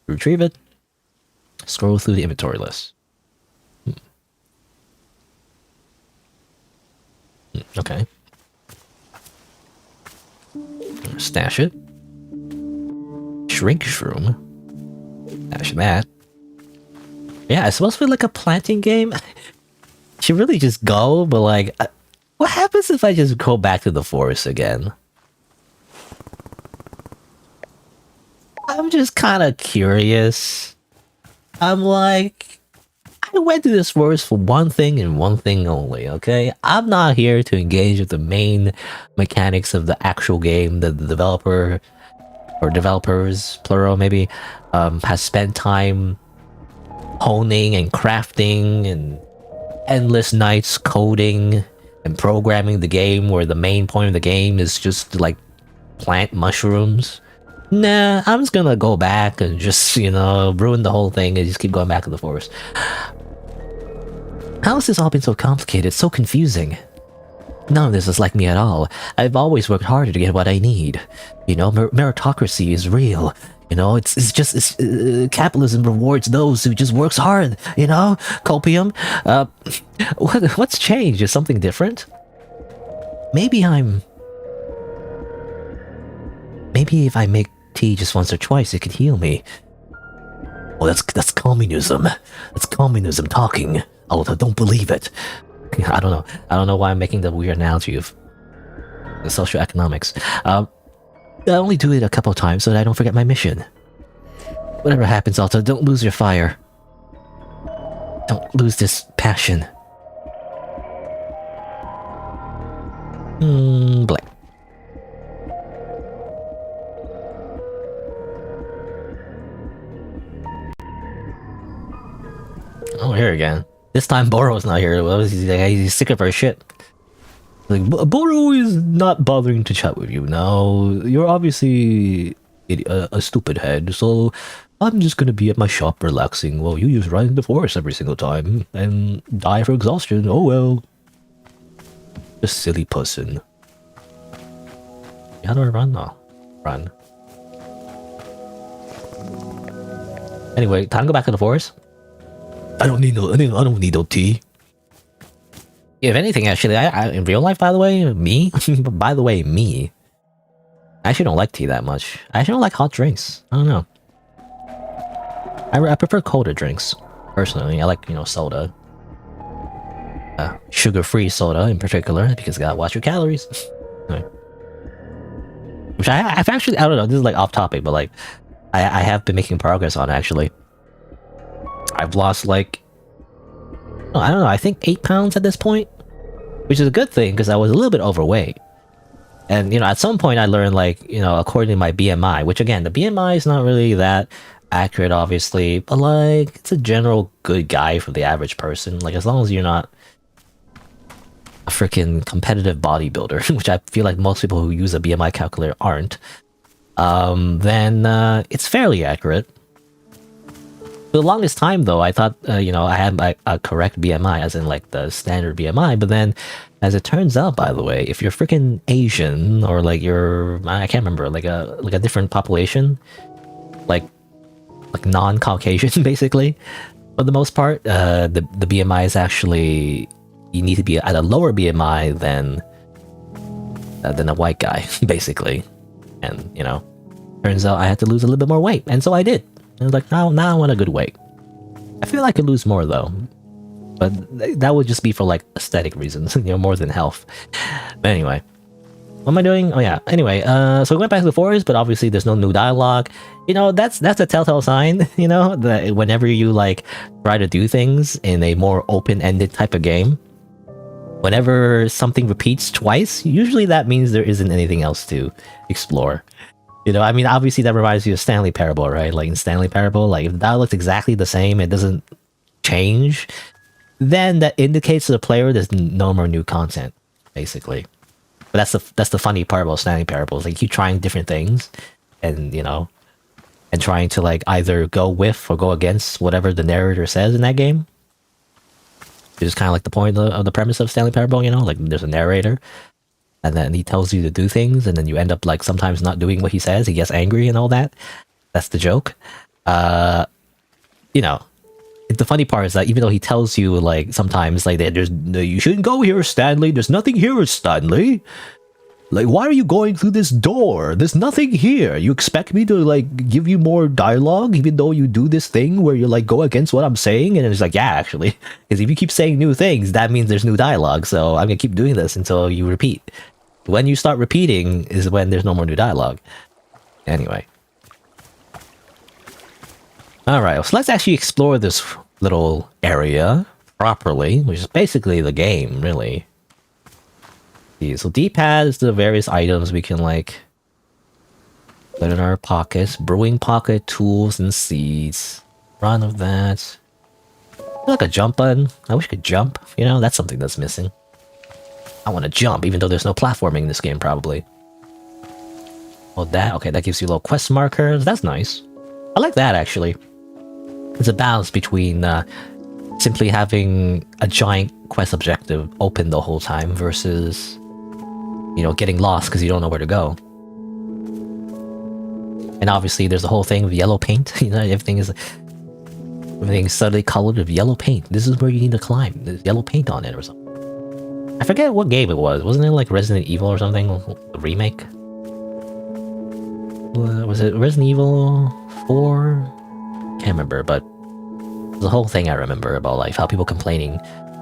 Speaker 1: Retrieve it. Scroll through the inventory list. Okay. Stash it. Shrink shroom. Stash that. Yeah, it's supposed to be like a planting game. Should really just go, but like, what happens if I just go back to the forest again? I'm just kind of curious. I'm like, I went to this forest for one thing and one thing only, okay? I'm not here to engage with the main mechanics of the actual game that the developer, or developers, plural maybe, has spent time honing and crafting and endless nights coding and programming the game, where the main point of the game is just to, like, plant mushrooms. Nah, I'm just gonna go back and just, you know, ruin the whole thing and just keep going back to the forest. How has this all been so complicated, so confusing? None of this is like me at all. I've always worked harder to get what I need. You know, meritocracy is real. You know, it's capitalism rewards those who just works hard. You know, copium. What's changed? Is something different? Maybe if I make tea just once or twice, it could heal me. Oh, that's communism. That's communism talking. Although don't believe it. I don't know. I don't know why I'm making the weird analogy of the social economics. I only do it a couple of times so that I don't forget my mission. Whatever happens, Alta, don't lose your fire. Don't lose this passion. Blank. Oh, here again. This time Boro's not here. Well, he's sick of our shit. Like, Boro is not bothering to chat with you now. You're obviously a stupid head, so I'm just gonna be at my shop relaxing while you just run in the forest every single time and die for exhaustion. Oh well. Just silly person. How do I run now? Run. Anyway, time to go back to the forest. I don't need no tea. If anything, actually, I in real life, by the way, me, me, I actually don't like tea that much. I actually don't like hot drinks. I don't know. I prefer colder drinks, personally. I like, you know, soda. Sugar-free soda in particular, because you gotta watch your calories. Which I've actually, I don't know, this is like off topic, but like, I have been making progress on it, actually. I've lost like, I don't know, I think 8 pounds at this point, which is a good thing because I was a little bit overweight. And, you know, at some point I learned, like, you know, according to my BMI, which again, the BMI is not really that accurate, obviously, but like, it's a general good guide for the average person. Like, as long as you're not a freaking competitive bodybuilder, which I feel like most people who use a BMI calculator aren't, then it's fairly accurate. For the longest time, though, I thought, you know, I had a correct BMI, as in, like, the standard BMI, but then, as it turns out, by the way, if you're freaking Asian, or, like, you're, I can't remember, like a different population, like non-Caucasian, basically, for the most part, the BMI is actually, you need to be at a lower BMI than a white guy, basically. And, you know, turns out I had to lose a little bit more weight, and so I did. I was like, now I want a good weight. I feel like I could lose more, though. But that would just be for, like, aesthetic reasons, you know, more than health. But anyway. What am I doing? Oh, yeah. Anyway, so we went back to the forest, but obviously there's no new dialogue. You know, that's a telltale sign, you know, that whenever you, like, try to do things in a more open-ended type of game, whenever something repeats twice, usually that means there isn't anything else to explore. You know, I mean, obviously that reminds you of Stanley Parable, right? Like in Stanley Parable, like if the dialogue looks exactly the same, it doesn't change, then that indicates to the player there's no more new content, basically. But that's the funny part about Stanley Parable, is like you keep trying different things, and you know, and trying to like either go with or go against whatever the narrator says in that game. Which is kind of like the point of the premise of Stanley Parable, you know, like there's a narrator, and then he tells you to do things, and then you end up like sometimes not doing what he says. He gets angry and all that. That's the joke. You know, the funny part is that even though he tells you like sometimes like there's you shouldn't go here, Stanley. There's nothing here, Stanley. Like, why are you going through this door? There's nothing here. You expect me to, like, give you more dialogue, even though you do this thing where you, like, go against what I'm saying? And it's like, yeah, actually. Because if you keep saying new things, that means there's new dialogue. So I'm going to keep doing this until you repeat. When you start repeating is when there's no more new dialogue. Anyway. Alright, so let's actually explore this little area properly, which is basically the game, really. So D-pad is the various items we can like put in our pockets. Brewing pocket, tools, and seeds. Run of that. Like a jump button. I wish I could jump. You know, that's something that's missing. I want to jump, even though there's no platforming in this game, probably. Oh, that. Okay, that gives you little quest markers. That's nice. I like that, actually. It's a balance between simply having a giant quest objective open the whole time versus, you know, getting lost because you don't know where to go. And obviously there's the whole thing of yellow paint. You know, everything's subtly colored with yellow paint. This is where you need to climb. There's yellow paint on it or something. I forget what game it was. Wasn't it like Resident Evil or something? The remake? Was it Resident Evil 4? Can't remember, but the whole thing I remember about like how people complaining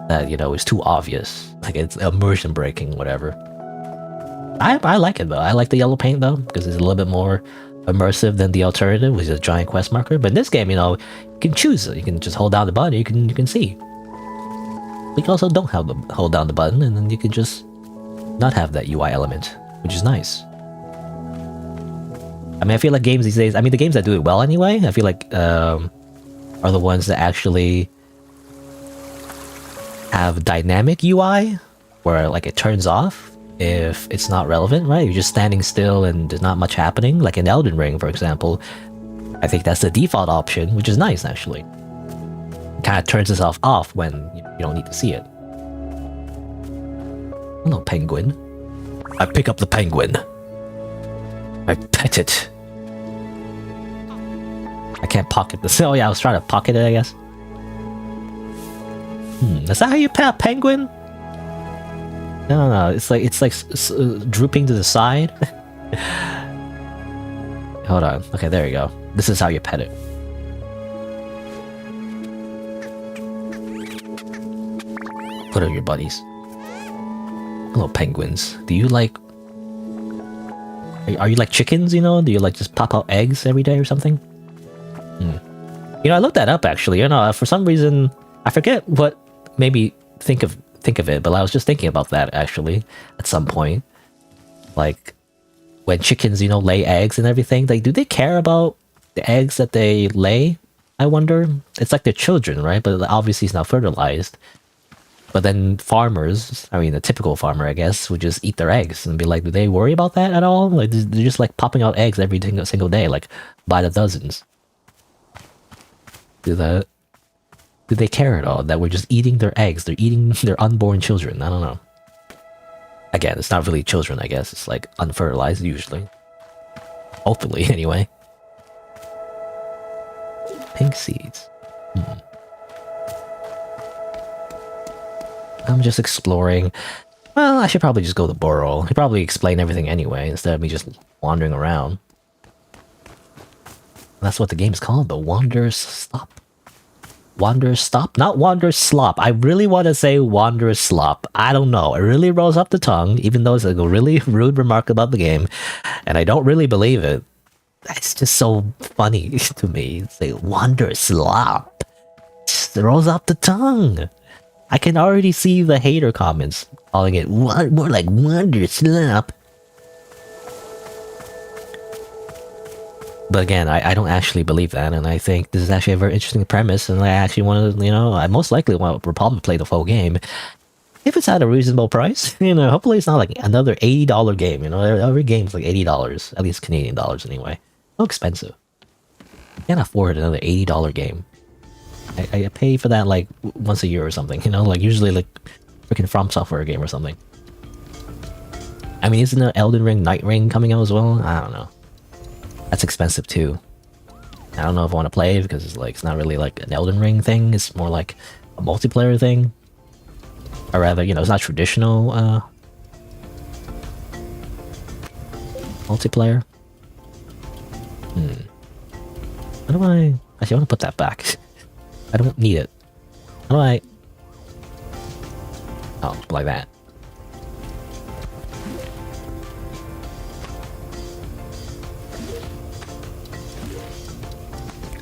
Speaker 1: that, you know, it's too obvious. Like it's immersion breaking, whatever. I like it though. I like the yellow paint though, because it's a little bit more immersive than the alternative, which is a giant quest marker. But in this game, you know, you can choose it. You can just hold down the button, you can see. You can also don't have to hold down the button, and then you can just not have that UI element, which is nice. I mean, I feel like games these days, I mean, the games that do it well anyway, I feel like are the ones that actually have dynamic UI, where like it turns off if it's not relevant, right? You're just standing still and there's not much happening. Like in Elden Ring, for example, I think that's the default option, which is nice, actually. It kind of turns itself off when you don't need to see it. Hello, penguin. I pick up the penguin. I pet it. I can't pocket this. Oh yeah, I was trying to pocket it, I guess. Is that how you pet a penguin? No. It's like drooping to the side. Hold on. Okay, there you go. This is how you pet it. What are your buddies? Hello, penguins. Do you like? Are you like chickens? You know? Do you like just pop out eggs every day or something? You know, I looked that up actually. You know, for some reason, I forget what made me think of it, but I was just thinking about that actually at some point. Like when chickens, you know, lay eggs and everything, like do they care about the eggs that they lay? I wonder. It's like their children, right? But obviously it's not fertilized. But then farmers, I mean, a typical farmer, I guess, would just eat their eggs and be like, do they worry about that at all? Like they're just like popping out eggs every single day, like by the dozens. Do they care at all that we're just eating their eggs? They're eating their unborn children. I don't know. Again, it's not really children, I guess. It's like unfertilized usually. Hopefully, anyway. Pink seeds. I'm just exploring. Well, I should probably just go to Burrow. He'll probably explain everything anyway, instead of me just wandering around. That's what the game's called, the Wanderstop. Wanderstop? Not Wanderslop. I really want to say Wanderslop. I don't know. It really rolls off the tongue, even though it's a really rude remark about the game. And I don't really believe it. It's just so funny to me. Say Wanderslop. It rolls off the tongue. I can already see the hater comments calling it more like Wanderstop. But again, I don't actually believe that, and I think this is actually a very interesting premise, and I actually want to, I most likely will probably play the full game. If it's at a reasonable price, hopefully it's not like another $80 game, every game's like $80, at least Canadian dollars anyway. So expensive. I can't afford another $80 game. I pay for that like once a year or something, like usually like freaking From Software game or something. I mean, isn't the Elden Ring Night Ring coming out as well? I don't know. That's expensive too. I don't know if I want to play it because it's not really like an Elden Ring thing. It's more like a multiplayer thing, or rather, it's not traditional multiplayer. How do I? Actually, I want to put that back. I don't need it. How do I? Oh, like that.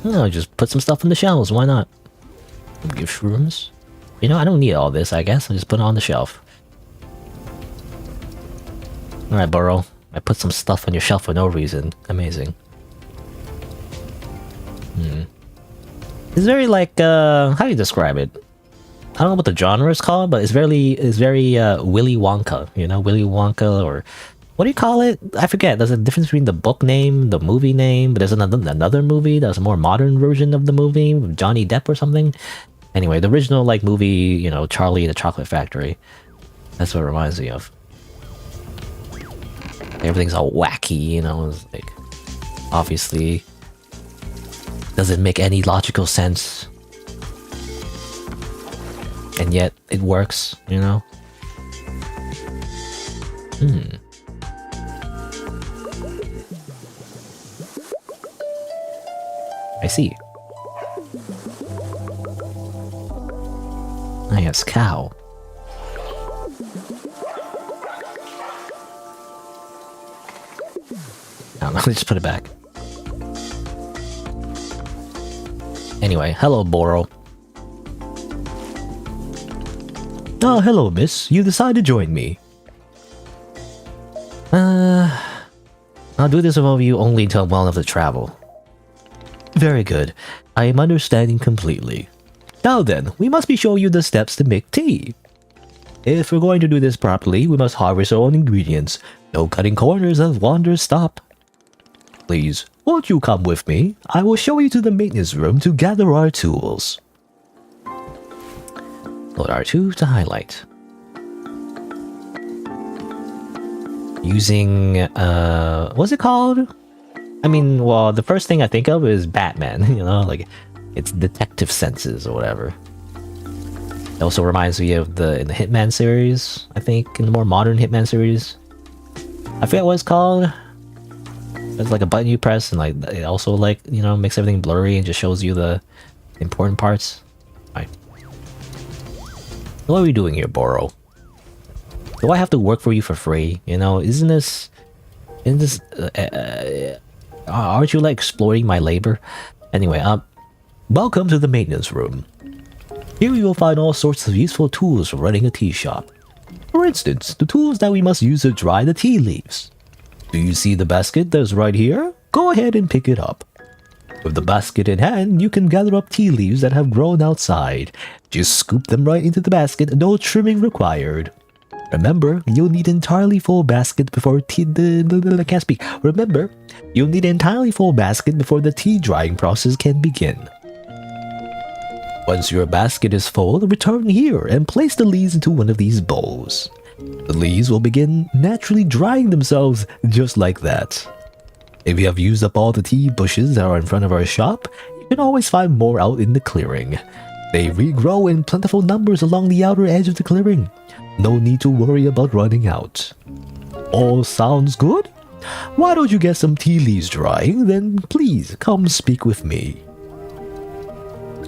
Speaker 1: Oh, just put some stuff on the shelves. Why not? Give shrooms. I don't need all this. I guess I'll just put it on the shelf. All right, Burrow. I put some stuff on your shelf for no reason. Amazing. It's very like how do you describe it? I don't know what the genre is called, but it's very Willy Wonka. Willy Wonka, or what do you call it? I forget. There's a difference between the book name, the movie name, but there's another movie that's a more modern version of the movie with Johnny Depp or something. Anyway, the original movie, Charlie and the Chocolate Factory. That's what it reminds me of. Everything's all wacky, it's like obviously doesn't make any logical sense. And yet it works, I see. Ah, yes, cow. I don't know, just put it back. Anyway, hello, Boro. Oh, hello, miss. You decided to join me. I'll do this above you only until I'm well enough to travel. Very good. I am understanding completely. Now then, we must be showing you the steps to make tea. If we're going to do this properly, we must harvest our own ingredients. No cutting corners at Wanderstop. Please, won't you come with me? I will show you to the maintenance room to gather our tools. Load R2 to highlight. Using, what's it called? I mean, well, the first thing I think of is Batman, like it's detective senses or whatever. It also reminds me of in the Hitman series, I think, in the more modern Hitman series. I forget what it's called. It's like a button you press and it also makes everything blurry and just shows you the important parts. Right. What are we doing here, Boro? Do I have to work for you for free? Isn't this... aren't you exploiting my labor? Anyway, welcome to the maintenance room. Here you will find all sorts of useful tools for running a tea shop. For instance, the tools that we must use to dry the tea leaves. Do you see the basket that's right here? Go ahead and pick it up. With the basket in hand, you can gather up tea leaves that have grown outside. Just scoop them right into the basket, no trimming required. Remember, you'll need an entirely full basket before I can't speak. Remember, you'll need an entirely full basket before the tea drying process can begin. Once your basket is full, return here and place the leaves into one of these bowls. The leaves will begin naturally drying themselves just like that. If you have used up all the tea bushes that are in front of our shop, you can always find more out in the clearing. They regrow in plentiful numbers along the outer edge of the clearing. No need to worry about running out. All sounds good? Why don't you get some tea leaves drying, then please come speak with me.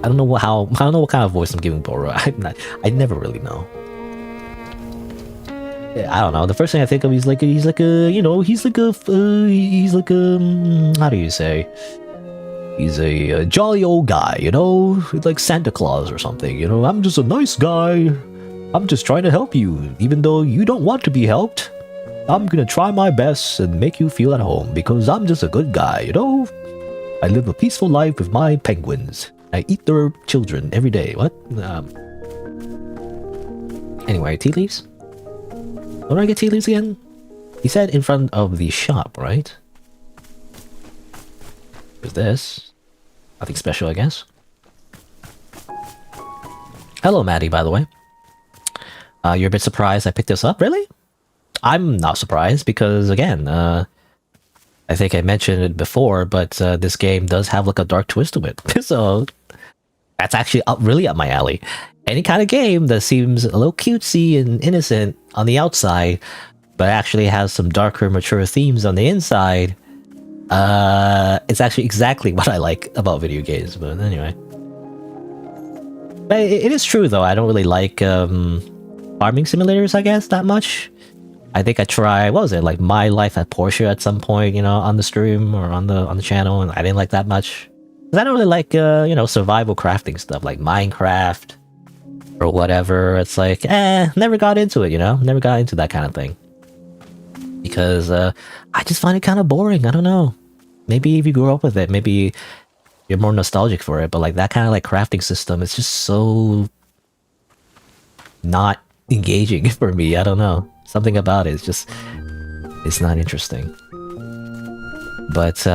Speaker 1: I don't know what kind of voice I'm giving Boro. I never really know. I don't know. The first thing I think of, he's like a how do you say? He's a jolly old guy, you know, like Santa Claus or something. You know, I'm just a nice guy. I'm just trying to help you, even though you don't want to be helped. I'm gonna try my best and make you feel at home because I'm just a good guy, you know? I live a peaceful life with my penguins. I eat their children every day. What? Anyway, tea leaves? Where do I get tea leaves again? He said in front of the shop, right? What's this? Nothing special, I guess. Hello, Maddie, by the way. You're a bit surprised I picked this up? Really? I'm not surprised because, again, I think I mentioned it before, but this game does have like a dark twist to it. So that's actually really up my alley. Any kind of game that seems a little cutesy and innocent on the outside, but actually has some darker, mature themes on the inside, it's actually exactly what I like about video games. But anyway. But it is true, though. I don't really like farming simulators, I guess, that much. I think I tried, what was it, like My Life at Porsche at some point, you know, on the stream or on the channel, and I didn't like that much. Because I don't really like, you know, survival crafting stuff like Minecraft or whatever. It's like, never got into it, you know? Never got into that kind of thing. Because I just find it kind of boring. I don't know. Maybe if you grew up with it, maybe you're more nostalgic for it. But like that kind of like crafting system, it's just so not engaging for me. I don't know. Something about it is just, it's not interesting. But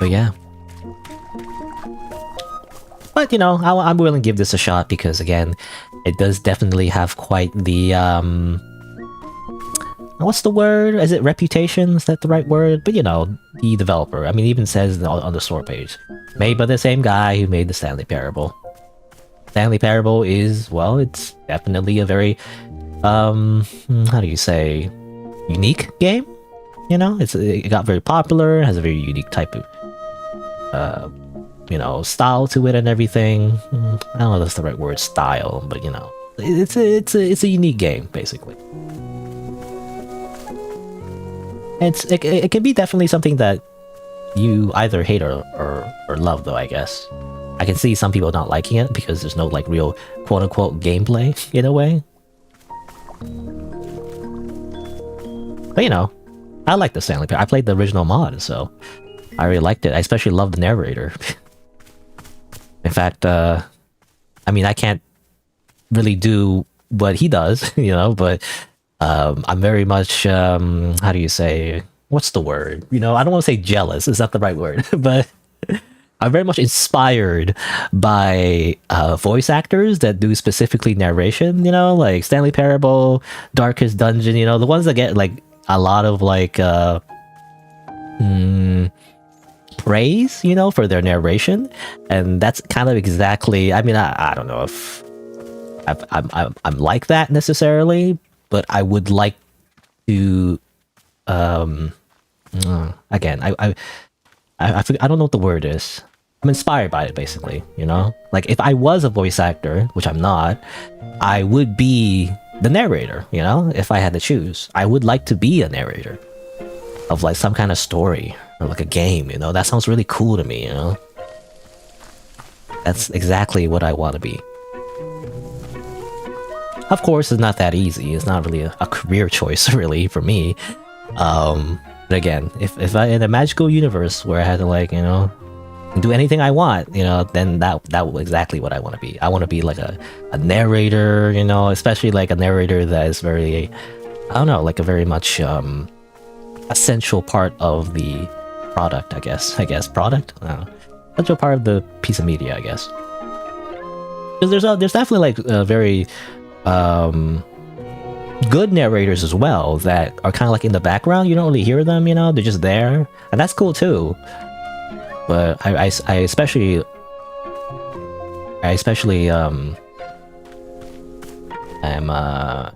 Speaker 1: yeah. But you know, I'm willing to give this a shot because again, it does definitely have quite the what's the word? Is it reputation? Is that the right word? But you know, the developer. I mean, it even says on the store page, made by the same guy who made the Stanley Parable. Stanley Parable is, well, it's definitely a very, how do you say, unique game? You know, it got very popular, has a very unique type of, you know, style to it and everything. I don't know if that's the right word, style, but you know, it's a unique game, basically. It can be definitely something that you either hate or love, though, I guess. I can see some people not liking it because there's no like real quote-unquote gameplay in a way. But you know, I like the Stanley Parable. I played the original mod, so I really liked it. I especially love the narrator. In fact, I mean, I can't really do what he does, you know, but I'm very much, how do you say, what's the word? You know, I don't want to say jealous, is that the right word? But I'm very much inspired by voice actors that do specifically narration, you know, like Stanley Parable, Darkest Dungeon, you know, the ones that get like a lot of like praise, you know, for their narration. And that's kind of exactly, I mean, I don't know if I'm like that necessarily, but I would like to, again, I don't know what the word is. I'm inspired by it, basically, you know? Like, if I was a voice actor, which I'm not, I would be the narrator, you know? If I had to choose. I would like to be a narrator of, like, some kind of story or, like, a game, you know? That sounds really cool to me, you know? That's exactly what I want to be. Of course, it's not that easy. It's not really a career choice, really, for me. But again, if I in a magical universe where I had to, like, you know, do anything I want, you know, then that was exactly what I want to be. I want to be like a narrator, you know, especially like a narrator that is very, I don't know, like a very much essential part of the product, I guess product, I don't know, essential part of the piece of media, I guess. Because there's definitely like a very good narrators as well that are kind of like in the background. You don't really hear them, you know, they're just there, and that's cool too. But I especially am and I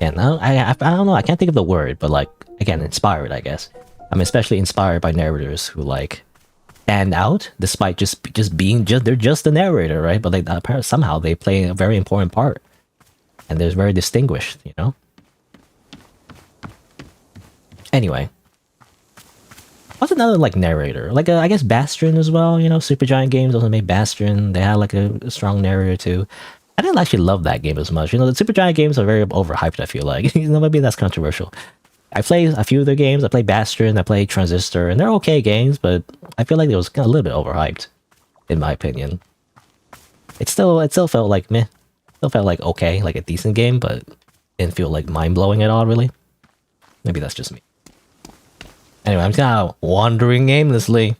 Speaker 1: don't know, I can't think of the word, but like, again, inspired, I guess. I'm especially inspired by narrators who like stand out despite just being they're just the narrator, right? But like somehow they play a very important part and they're very distinguished, you know. Anyway. What's another like narrator? Like I guess Bastion as well, you know, Supergiant Games also made Bastion. They had like a strong narrator too. I didn't actually love that game as much. You know, the Supergiant games are very overhyped, I feel like. You know, maybe that's controversial. I played a few of their games. I played Bastion, I played Transistor, and they're okay games, but I feel like it was a little bit overhyped, in my opinion. It still felt like meh. Still felt like okay, like a decent game, but didn't feel like mind-blowing at all, really. Maybe that's just me. Anyway, I'm just kind of wandering aimlessly.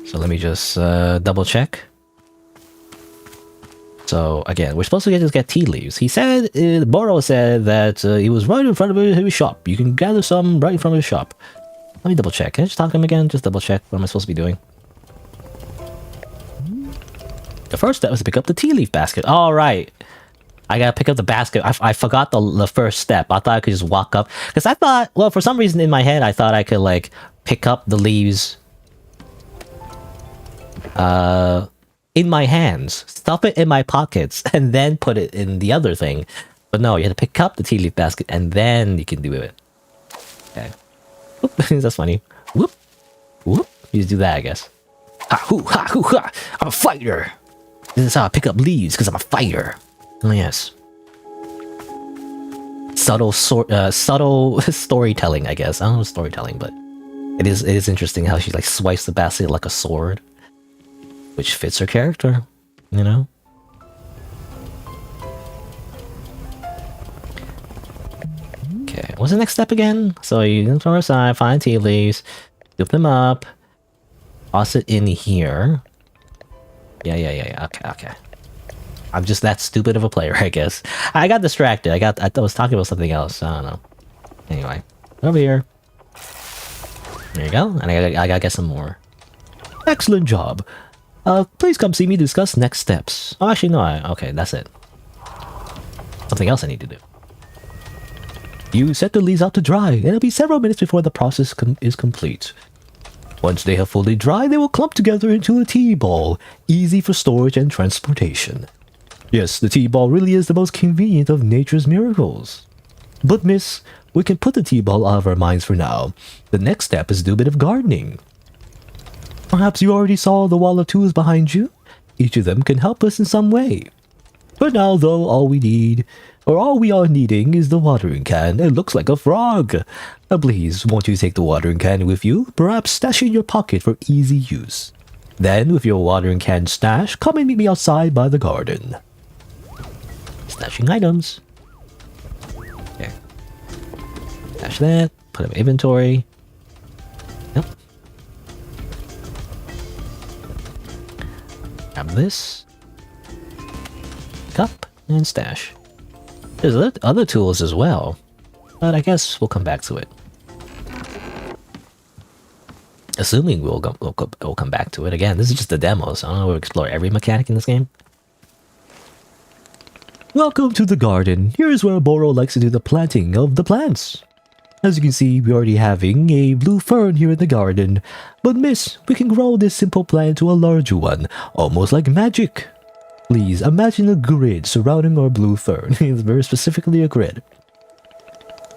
Speaker 1: So let me just double check. So again, we're supposed to just get tea leaves. He said, Boro said that he was right in front of his shop. You can gather some right in front of his shop. Let me double check. Can I just talk to him again? Just double check. What am I supposed to be doing? The first step was to pick up the tea leaf basket. All right. I gotta pick up the basket. I forgot the first step. I thought I could just walk up. Because I thought, well, for some reason in my head, I thought I could, like, pick up the leaves in my hands, stuff it in my pockets, and then put it in the other thing. But no, you have to pick up the tea leaf basket, and then you can do it. Okay. Whoop. That's funny. Whoop. Whoop. You just do that, I guess. Ha, hoo, ha, hoo, ha. I'm a fighter. This is how I pick up leaves, because I'm a fighter. Oh yes. Subtle storytelling, I guess. I don't know storytelling, but it is interesting how she like swipes the basket like a sword, which fits her character, you know. Okay, what's the next step again? So you can throw aside, find tea leaves, scoop them up, toss it in here. Yeah. Okay. I'm just that stupid of a player, I guess. I got distracted. I was talking about something else. I don't know. Anyway, over here. There you go. And I gotta get some more. Excellent job. Please come see me discuss next steps. Oh, actually, no. Okay, that's it. Something else I need to do. You set the leaves out to dry, and it'll be several minutes before the process is complete. Once they have fully dried, they will clump together into a tea ball, easy for storage and transportation. Yes, the tea ball really is the most convenient of nature's miracles. But miss, we can put the tea ball out of our minds for now. The next step is to do a bit of gardening. Perhaps you already saw the wall of tools behind you? Each of them can help us in some way. For now, though, all we are needing is the watering can. It looks like a frog. Please, won't you take the watering can with you? Perhaps stash it in your pocket for easy use. Then, with your watering can stash, come and meet me outside by the garden. Stashing items. Okay. Stash that. Put in inventory. Yep. Grab this. Cup and stash. There's other tools as well, but I guess we'll come back to it. Assuming we'll come back to it. Again, this is just a demo, so I don't know if we'll explore every mechanic in this game. Welcome to the garden. Here's where Boro likes to do the planting of the plants. As you can see, we're already having a blue fern here in the garden. But miss, we can grow this simple plant to a larger one, almost like magic. Please imagine a grid surrounding our blue fern. It's very specifically a grid.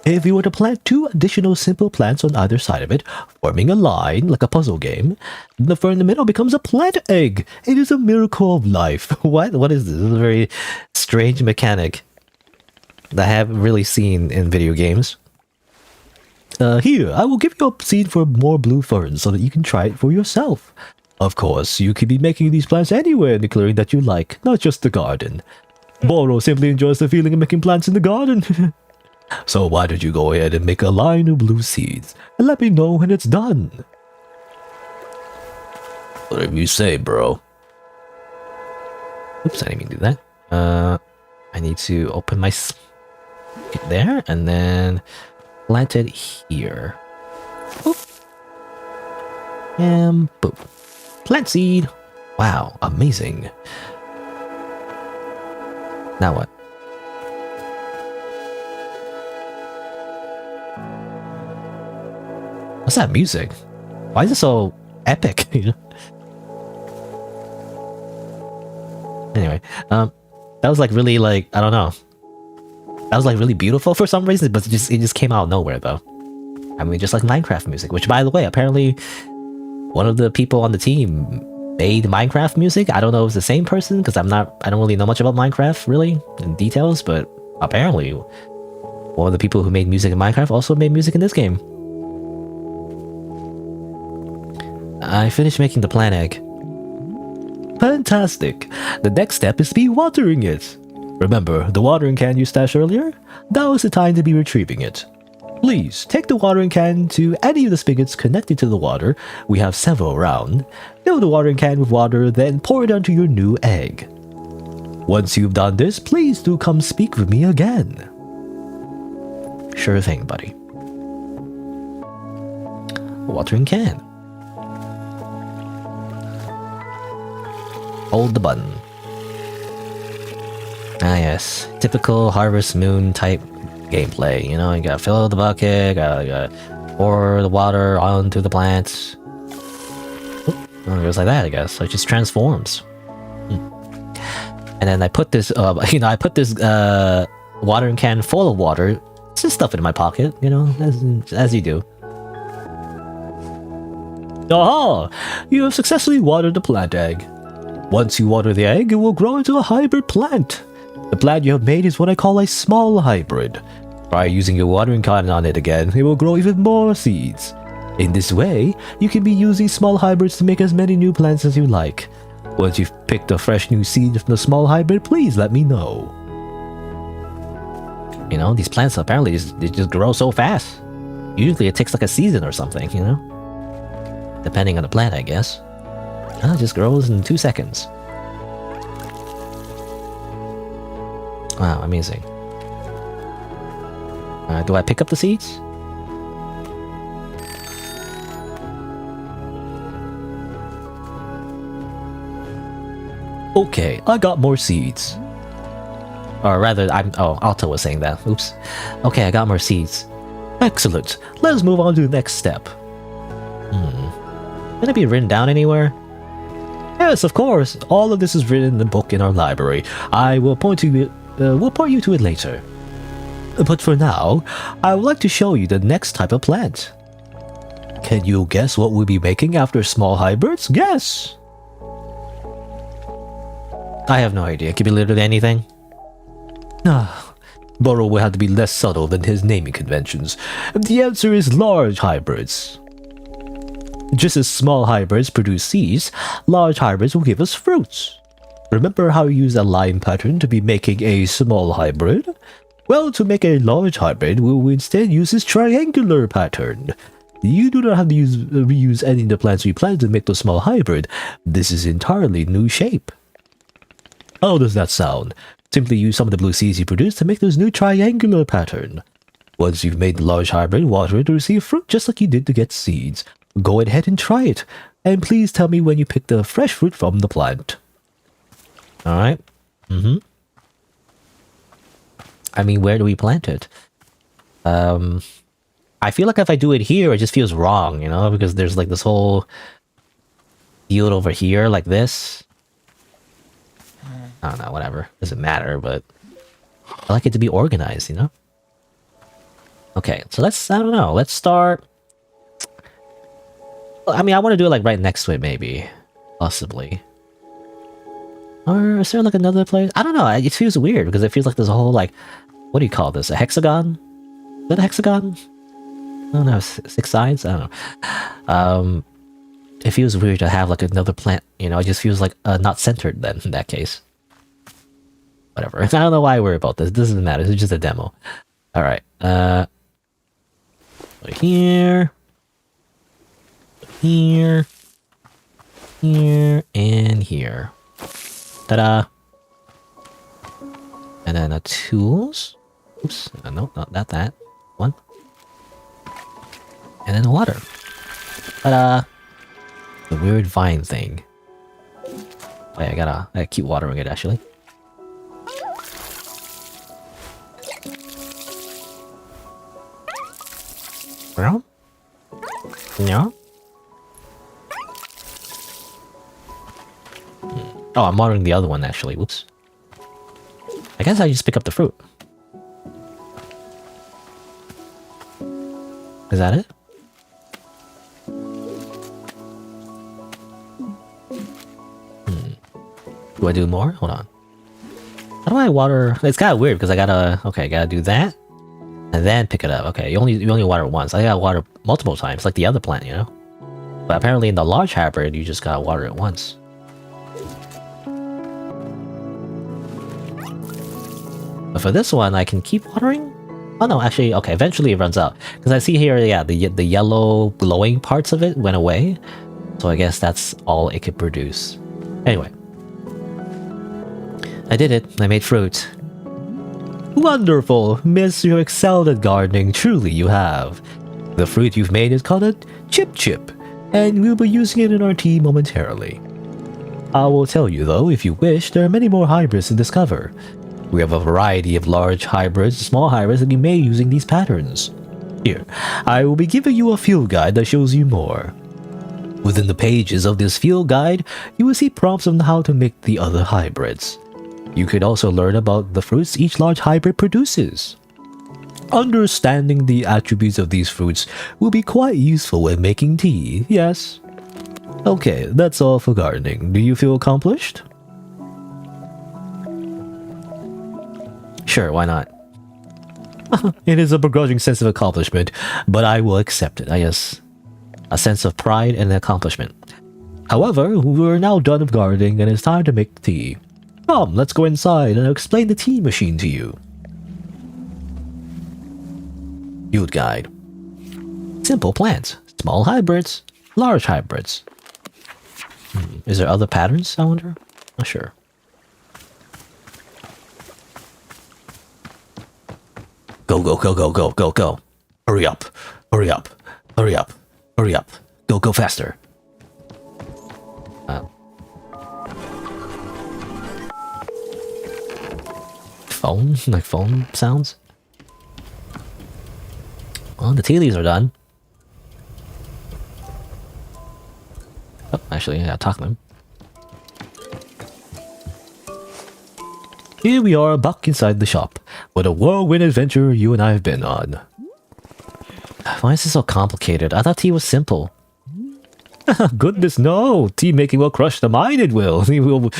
Speaker 1: If you were to plant 2 additional simple plants on either side of it, forming a line like a puzzle game, the fern in the middle becomes a plant egg. It is a miracle of life. What is this? This is a very strange mechanic that I haven't really seen in video games. Here, I will give you a seed for more blue ferns so that you can try it for yourself. Of course, you could be making these plants anywhere in the clearing that you like, not just the garden. Boro simply enjoys the feeling of making plants in the garden. So why don't you go ahead and make a line of blue seeds, and let me know when it's done. Whatever you say, bro. Oops, I didn't mean to do that. I need to open my... there, and then plant it here. Boop. And boop. Plant seed. Wow, amazing. Now what? What's that music? Why is it so epic? Anyway, that was like really like, I don't know. That was like really beautiful for some reason, but it just came out of nowhere though. I mean, just like Minecraft music, which by the way, apparently one of the people on the team made Minecraft music. I don't know if it's the same person because I don't really know much about Minecraft really in details, but apparently one of the people who made music in Minecraft also made music in this game. I finished making the plant egg. Fantastic! The next step is to be watering it. Remember the watering can you stashed earlier? Now is the time to be retrieving it. Please take the watering can to any of the spigots connected to the water. We have several around. Fill the watering can with water, then pour it onto your new egg. Once you've done this, please do come speak with me again. Sure thing, buddy. Watering can. Hold the button. Ah yes, typical Harvest Moon type gameplay. You know, you gotta fill the bucket, gotta pour the water onto the plants. Well, it goes like that, I guess. So it just transforms. And then I put this, I put this watering can full of water. Just stuff it in my pocket, you know, as you do. Aha! You have successfully watered the plant egg. Once you water the egg, it will grow into a hybrid plant. The plant you have made is what I call a small hybrid. Try using your watering can on it again, it will grow even more seeds. In this way, you can be using small hybrids to make as many new plants as you like. Once you've picked a fresh new seed from the small hybrid, please let me know. You know, these plants apparently they just grow so fast. Usually it takes like a season or something, you know? Depending on the plant, I guess. It just grows in 2 seconds. Wow, amazing. Do I pick up the seeds? Okay, I got more seeds. Or rather, Alto was saying that. Oops. Okay, I got more seeds. Excellent. Let's move on to the next step. Can it be written down anywhere? Yes, of course. All of this is written in the book in our library. I will point you to it later. But for now, I would like to show you the next type of plant. Can you guess what we'll be making after small hybrids? Guess! I have no idea. It could be literally anything. Burrow will have to be less subtle than his naming conventions. The answer is large hybrids. Just as small hybrids produce seeds, large hybrids will give us fruits. Remember how you use a line pattern to be making a small hybrid? Well, to make a large hybrid, we will instead use this triangular pattern. You do not have to reuse any of the plants we planted to make the small hybrid. This is entirely new shape. How does that sound? Simply use some of the blue seeds you produced to make this new triangular pattern. Once you've made the large hybrid, water it to receive fruit just like you did to get seeds. Go ahead and try it, and please tell me when you pick the fresh fruit from the plant. Alright. I mean, where do we plant it? I feel like if I do it here, it just feels wrong, you know, because there's like this whole field over here, like this. I don't know, whatever. Doesn't matter, but I like it to be organized, you know? Okay, so let's, I don't know, let's start... I mean, I want to do it like right next to it, maybe. Possibly. Or is there like another place? I don't know, it feels weird because it feels like there's a whole like... What do you call this? A hexagon? Is that a hexagon? I don't know, 6 sides? I don't know. It feels weird to have like another plant, you know? It just feels like not centered then, in that case. Whatever. I don't know why I worry about this. It doesn't matter. It's just a demo. Alright. Here. Here. Here. And here. Ta-da! And then tools. Oops. No, not that. One. And then water. Ta-da! The weird vine thing. Wait, I gotta keep watering it, actually. No? No? Oh, I'm watering the other one, actually. Whoops. I guess I just pick up the fruit. Is that it? Do I do more? Hold on. How do I water? It's kind of weird because I gotta. Okay, gotta do that, and then pick it up. Okay, you only water it once. I gotta water multiple times, like the other plant, you know. But apparently in the large hybrid, you just gotta water it once. But for this one, I can keep watering. Oh no, actually, okay. Eventually, it runs out because I see here, yeah, the yellow glowing parts of it went away. So I guess that's all it could produce. Anyway. I did it. I made fruit. Wonderful! Miss, you excelled at gardening. Truly, you have. The fruit you've made is called a Chip Chip, and we'll be using it in our tea momentarily. I will tell you, though, if you wish, there are many more hybrids to discover. We have a variety of large hybrids and small hybrids that you may using these patterns. Here, I will be giving you a field guide that shows you more. Within the pages of this field guide, you will see prompts on how to make the other hybrids. You could also learn about the fruits each large hybrid produces. Understanding the attributes of these fruits will be quite useful when making tea, yes? Okay, that's all for gardening. Do you feel accomplished? Sure, why not? It is a begrudging sense of accomplishment, but I will accept it, I guess. A sense of pride and accomplishment. However, we're now done with gardening and it's time to make tea. Come, let's go inside and I'll explain the tea machine to you. Field guide. Simple plants. Small hybrids. Large hybrids. Is there other patterns, I wonder? Not sure. Go, go, go, go, go, go, go. Hurry up. Hurry up. Hurry up. Hurry up. Go, go faster. Phone? Like phone sounds? Well, the tea leaves are done. Oh, actually, I gotta talk to them. Here we are back inside the shop. What a whirlwind adventure you and I have been on. Why is this so complicated? I thought tea was simple. Goodness no! Tea making will crush the mind, it will. It will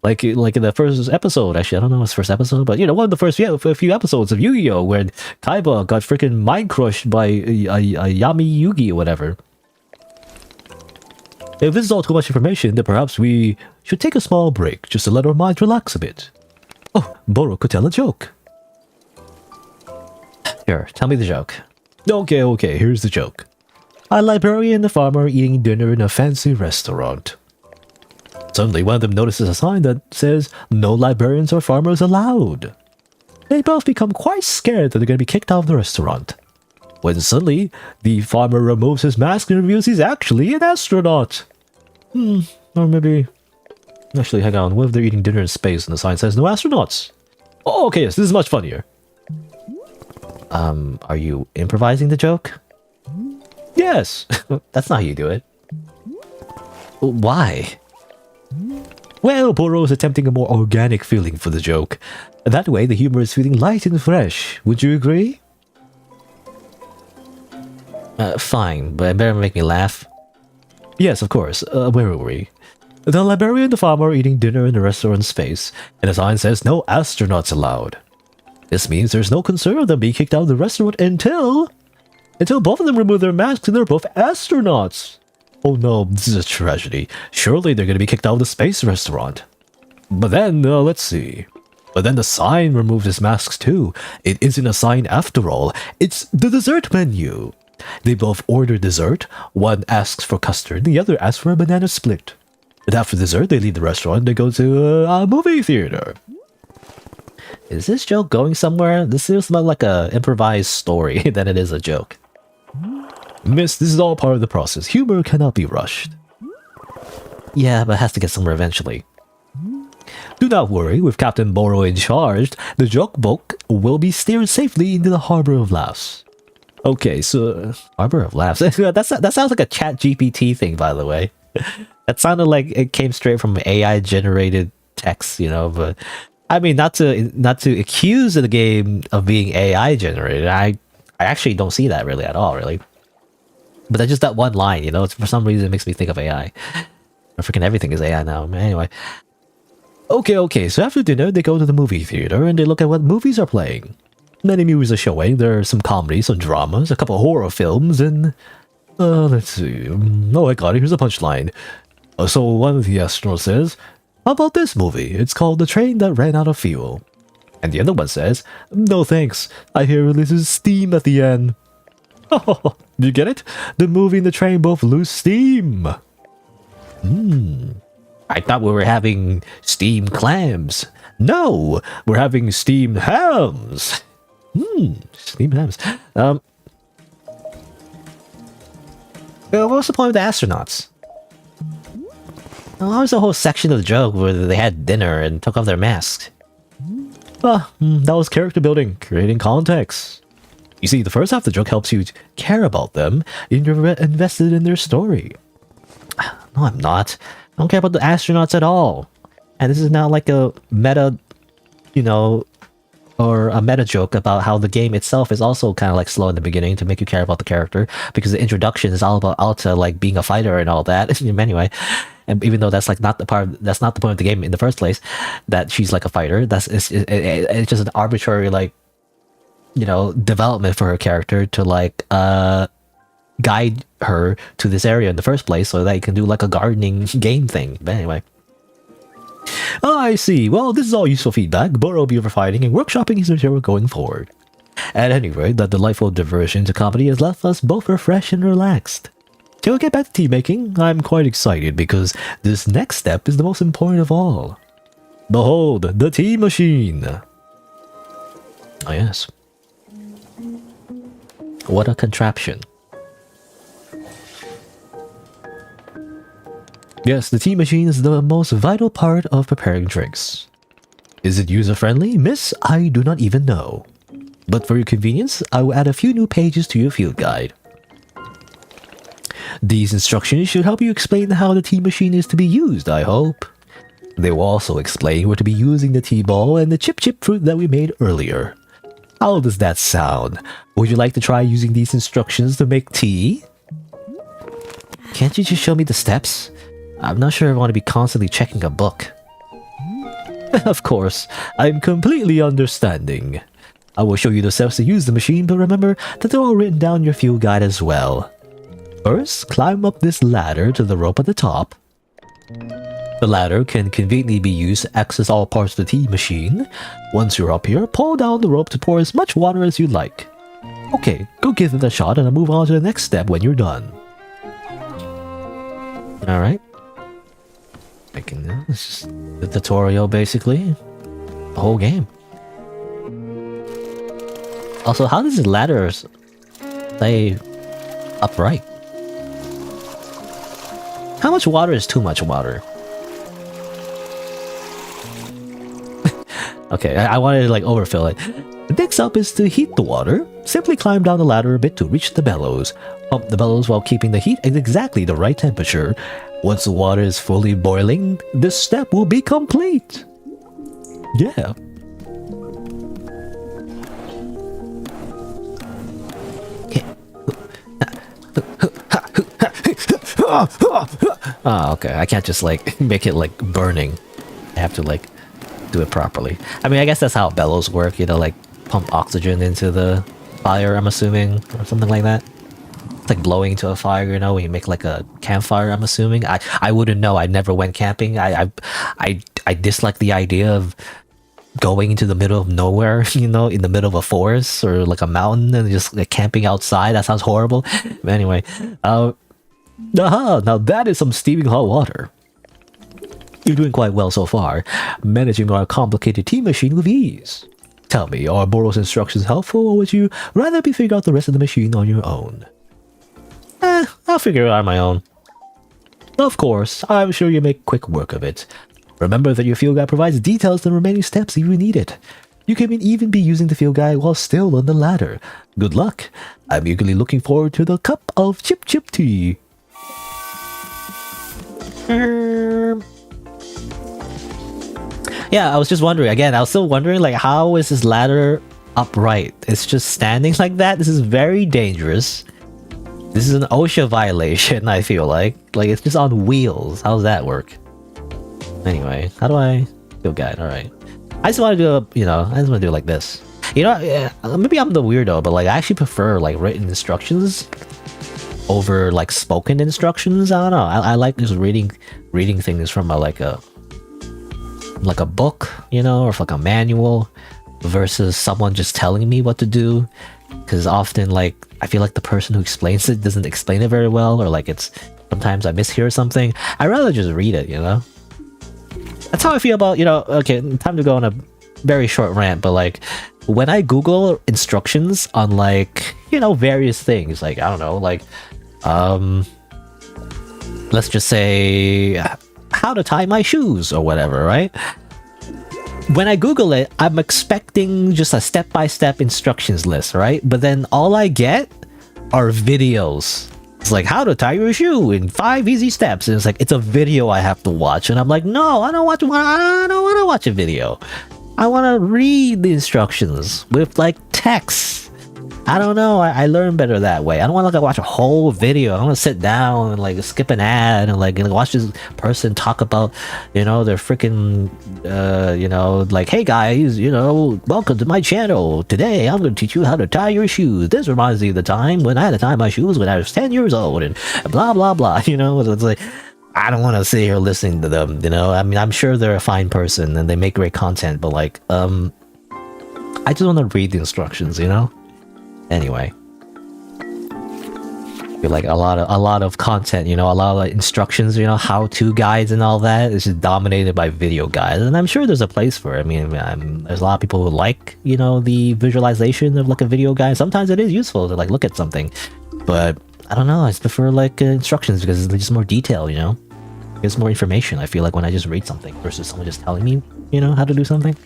Speaker 1: like in the first episode, actually, I don't know if it's the first episode, but you know, one of the first few episodes of Yu-Gi-Oh! Where Kaiba got freaking mind crushed by a Yami Yugi or whatever. If this is all too much information, then perhaps we should take a small break, just to let our minds relax a bit. Oh, Boro could tell a joke. Sure, tell me the joke. Okay, here's the joke. A librarian and a farmer are eating dinner in a fancy restaurant. Suddenly, one of them notices a sign that says, "No librarians or farmers allowed." They both become quite scared that they're going to be kicked out of the restaurant. When suddenly, the farmer removes his mask and reveals he's actually an astronaut. Or maybe... Actually, hang on. What if they're eating dinner in space and the sign says, "No astronauts"? Oh, okay, yes, this is much funnier. Are you improvising the joke? Yes! That's not how you do it. Why? Well, Boro is attempting a more organic feeling for the joke. That way, the humor is feeling light and fresh. Would you agree? Fine, but it better make me laugh. Yes, of course. Where were we? The librarian and the farmer are eating dinner in the restaurant space, and a sign says, "No astronauts allowed." This means there's no concern of them being kicked out of the restaurant until both of them remove their masks and they're both astronauts. Oh no, this is a tragedy. Surely they're going to be kicked out of the space restaurant. But then, let's see. But then the sign removed his masks too. It isn't a sign after all. It's the dessert menu. They both order dessert. One asks for custard, the other asks for a banana split. And after dessert, they leave the restaurant and they go to a movie theater. Is this joke going somewhere? This seems more like a improvised story than it is a joke. Miss, this is all part of the process. Humor cannot be rushed. Yeah, but it has to get somewhere eventually. Do not worry, with Captain Boro in charge, the joke boat will be steered safely into the Harbor of Laughs. Okay, so... Harbor of Laughs? that sounds like a chat GPT thing, by the way. That sounded like it came straight from AI-generated text, you know, but... I mean, not to accuse the game of being AI-generated. I I actually don't see that really at all, really. But that's just that one line, you know. For some reason, it makes me think of AI. Freaking everything is AI now. Anyway. Okay. So after dinner, they go to the movie theater and they look at what movies are playing. Many movies are showing. There are some comedies, some dramas, a couple of horror films, and let's see. Oh, I got it. Here's a punchline. So one of the astronauts says, "How about this movie? It's called The Train That Ran Out of Fuel." And the other one says, "No thanks. I hear it releases steam at the end." Oh, do you get it? The movie and the train both lose steam. I thought we were having steamed clams. No, we're having steamed hams. Steamed hams. What was the point of the astronauts? What was the whole section of the joke where they had dinner and took off their masks? That was character building, creating context. You see, the first half of the joke helps you care about them and you're invested in their story. No, I'm not. I don't care about the astronauts at all. And this is not like a meta, you know, or a meta joke about how the game itself is also kind of like slow in the beginning to make you care about the character, because the introduction is all about Alta like being a fighter and all that. Anyway, and even though that's like not the that's not the point of the game in the first place, that she's like a fighter. It's just an arbitrary like, you know, development for her character to like guide her to this area in the first place so that you can do like a gardening game thing. But anyway. Oh, I see. Well, this is all useful feedback. Boro will be refining and workshopping his material going forward. At any rate, that delightful diversion to comedy has left us both refreshed and relaxed. To get back to tea making, I'm quite excited because this next step is the most important of all. Behold, the tea machine! Oh yes. What a contraption. Yes, the tea machine is the most vital part of preparing drinks. Is it user-friendly? Miss, I do not even know. But for your convenience, I will add a few new pages to your field guide. These instructions should help you explain how the tea machine is to be used, I hope. They will also explain where to be using the tea ball and the chip fruit that we made earlier. How does that sound? Would you like to try using these instructions to make tea? Can't you just show me the steps? I'm not sure I want to be constantly checking a book. Of course, I'm completely understanding. I will show you the steps to use the machine, but remember that they're all written down in your field guide as well. First, climb up this ladder to the rope at the top. The ladder can conveniently be used to access all parts of the tea machine. Once you're up here, pull down the rope to pour as much water as you like. Okay, go give it a shot and I'll move on to the next step when you're done. Alright. It's just the tutorial, basically. The whole game. Also, how does the ladder stay upright? How much water is too much water? Okay, I wanted to like overfill it. Next up is to heat the water. Simply climb down the ladder a bit to reach the bellows. Pump the bellows while keeping the heat at exactly the right temperature. Once the water is fully boiling, this step will be complete. Yeah. Oh, okay. I can't just like make it like burning. I have to like do it properly. I mean, I guess that's how bellows work, you know, like pump oxygen into the fire, I'm assuming, or something like that. It's like blowing into a fire, you know, when you make like a campfire, I'm assuming. I wouldn't know. I never went camping. I dislike the idea of going into the middle of nowhere, you know, in the middle of a forest or like a mountain and just like camping outside. That sounds horrible. But anyway, now that is some steaming hot water. You're doing quite well so far, managing our complicated tea machine with ease. Tell me, are Boro's instructions helpful, or would you rather be figure out the rest of the machine on your own? I'll figure it out on my own. Of course, I'm sure you make quick work of it. Remember that your field guide provides details on the remaining steps if you need it. You can even be using the field guide while still on the ladder. Good luck. I'm eagerly looking forward to the cup of chip tea. Yeah, I was just wondering, again, I was still wondering, like, how is this ladder upright. It's just standing like that. This is very dangerous. This is an OSHA violation, I feel like. Like, it's just on wheels. How does that work? Anyway, how do I... Field guide, alright. I just want to do a, you know, I just want to do it like this. You know, yeah, maybe I'm the weirdo, but like, I actually prefer like written instructions over like spoken instructions. I don't know. I like just reading things from like a book, you know, or like a manual versus someone just telling me what to do. Because often, like, I feel like the person who explains it doesn't explain it very well, or like it's sometimes I mishear something. I'd rather just read it, you know. That's how I feel about, you know, okay, time to go on a very short rant, but like, when I Google instructions on like, you know, various things, like, I don't know, like, let's just say, how to tie my shoes or whatever, right? When I Google it, I'm expecting just a step-by-step instructions list, right? But then all I get are videos. It's like, how to tie your shoe in 5 easy steps. And it's like, it's a video I have to watch. And I'm like, no, I don't want to watch a video. I want to read the instructions with like text. I don't know. I learn better that way. I don't want to like watch a whole video. I want to sit down and like skip an ad and like watch this person talk about, you know, their freaking, you know, like, hey guys, you know, welcome to my channel. Today I'm going to teach you how to tie your shoes. This reminds me of the time when I had to tie my shoes when I was 10 years old and blah blah blah. You know, it's like, I don't want to sit here listening to them. You know, I mean, I'm sure they're a fine person and they make great content, but like, I just want to read the instructions. You know. Anyway, I feel like a lot of content, you know, a lot of like instructions, you know, how-to guides and all that is just dominated by video guides, and I'm sure there's a place for it. I mean, there's a lot of people who like, you know, the visualization of like a video guide. Sometimes it is useful to like look at something, but I don't know. I just prefer like instructions because it's just more detail, you know. It's more information. I feel like when I just read something versus someone just telling me, you know, how to do something.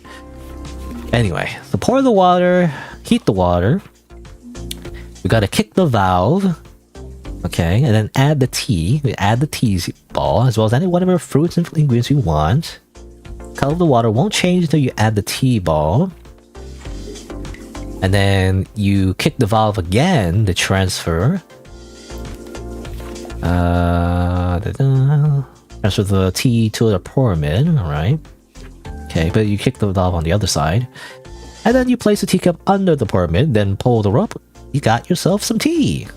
Speaker 1: Anyway, so pour the water, heat the water. We gotta kick the valve, okay, and then add the tea. We add the tea ball as well as any whatever fruits and ingredients you want. Color of the water won't change until you add the tea ball, and then you kick the valve again to transfer. Transfer the tea to the pyramid. All right, okay, but you kick the valve on the other side, and then you place the teacup under the pyramid. Then pull the rope. You got yourself some tea.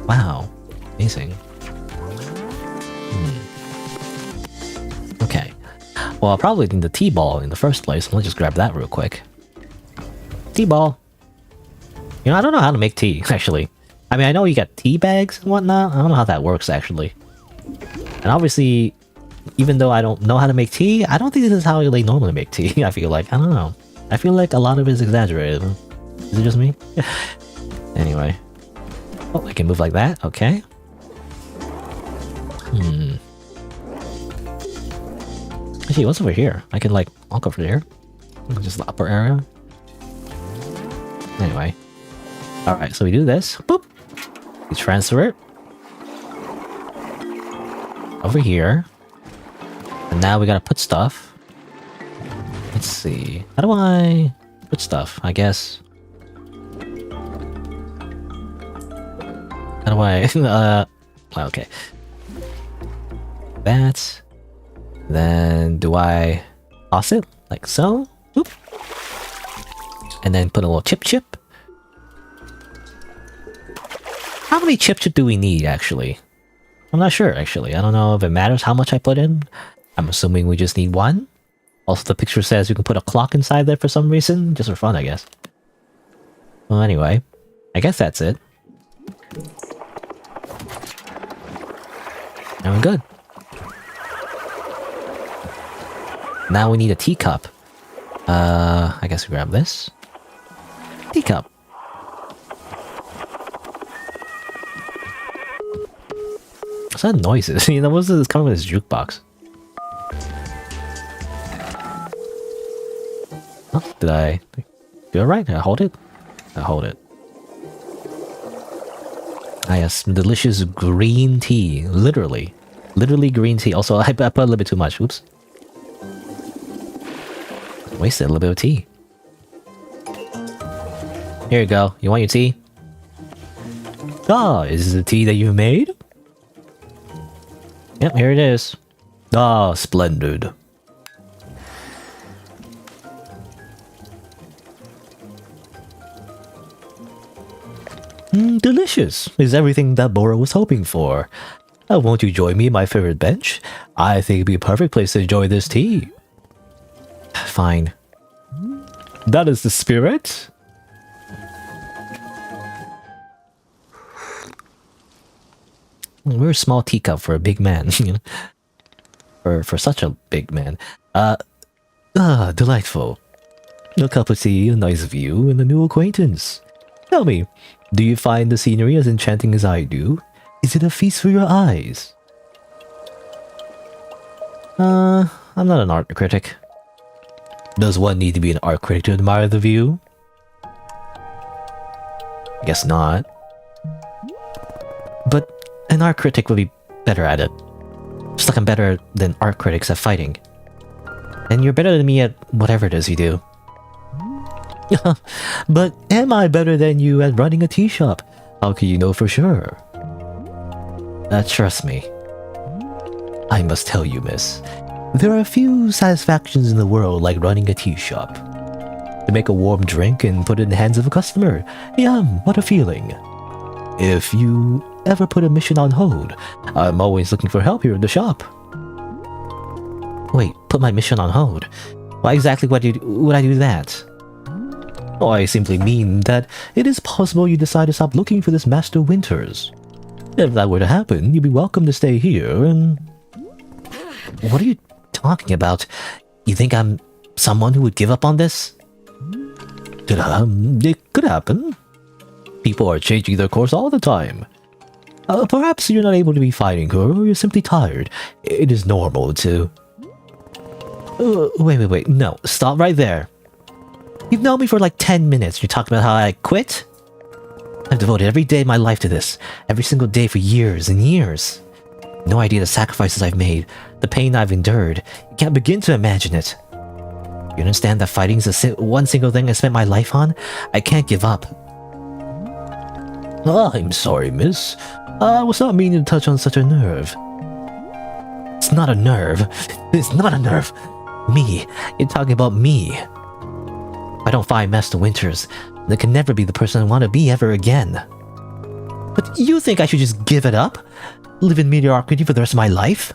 Speaker 1: Wow. Amazing. Okay. Well, I'll probably need the tea ball in the first place. Let's just grab that real quick. Tea ball. You know, I don't know how to make tea, actually. I mean, I know you got tea bags and whatnot. I don't know how that works, actually. And obviously, even though I don't know how to make tea, I don't think this is how they normally make tea. I feel like. I don't know. I feel like a lot of it is exaggerated. Is it just me? Anyway. Oh, I can move like that. Okay. Actually, what's over here? I can like walk over here. Just the upper area. Anyway. Alright, so we do this. Boop. We transfer it. Over here. And now we gotta put stuff. Let's see. How do I put stuff? I guess. How do I... okay. That. Then do I toss it? Like so? Oop. And then put a little chip. How many chips do we need, actually? I'm not sure, actually. I don't know if it matters how much I put in. I'm assuming we just need one. Also, the picture says you can put a clock inside there for some reason. Just for fun, I guess. Well, anyway. I guess that's it. And we're good. Now we need a teacup. I guess we grab this. Teacup. What's that noises? You know, what's this coming with this jukebox? Oh, did I do it right? Did I hold it? I hold it. Ah, yes, delicious green tea. Literally green tea. Also, I put a little bit too much. Oops. Wasted a little bit of tea. Here you go. You want your tea? Ah, is this the tea that you made? Yep, here it is. Ah, splendid. Delicious is everything that Bora was hoping for. Won't you join me in my favorite bench? I think it'd be a perfect place to enjoy this tea. Fine. That is the spirit. We're a small teacup for a big man, you know? For such a big man. Delightful. A cup of tea, a nice view, and a new acquaintance. Tell me, do you find the scenery as enchanting as I do? Is it a feast for your eyes? I'm not an art critic. Does one need to be an art critic to admire the view? Guess not. But an art critic would be better at it. Just like I'm better than art critics at fighting. And you're better than me at whatever it is you do. But am I better than you at running a tea shop? How can you know for sure? Trust me. I must tell you, miss. There are few satisfactions in the world like running a tea shop. To make a warm drink and put it in the hands of a customer. Yum, what a feeling. If you ever put a mission on hold, I'm always looking for help here in the shop. Wait, put my mission on hold? Why exactly would I do that? Oh, I simply mean that it is possible you decide to stop looking for this Master Winters. If that were to happen, you'd be welcome to stay here and... What are you talking about? You think I'm someone who would give up on this? It could happen. People are changing their course all the time. Perhaps you're not able to be fighting her, or you're simply tired. It is normal to... Wait. No, stop right there. You've known me for like 10 minutes. You're talking about how I quit? I've devoted every day of my life to this. Every single day for years and years. No idea the sacrifices I've made. The pain I've endured. You can't begin to imagine it. You understand that fighting is one single thing I spent my life on? I can't give up. Oh, I'm sorry, miss. I was not meaning to touch on such a nerve. It's not a nerve. It's not a nerve. Me. You're talking about me. If I don't find Master Winters, then can never be the person I want to be ever again. But you think I should just give it up? Live in mediocrity for the rest of my life?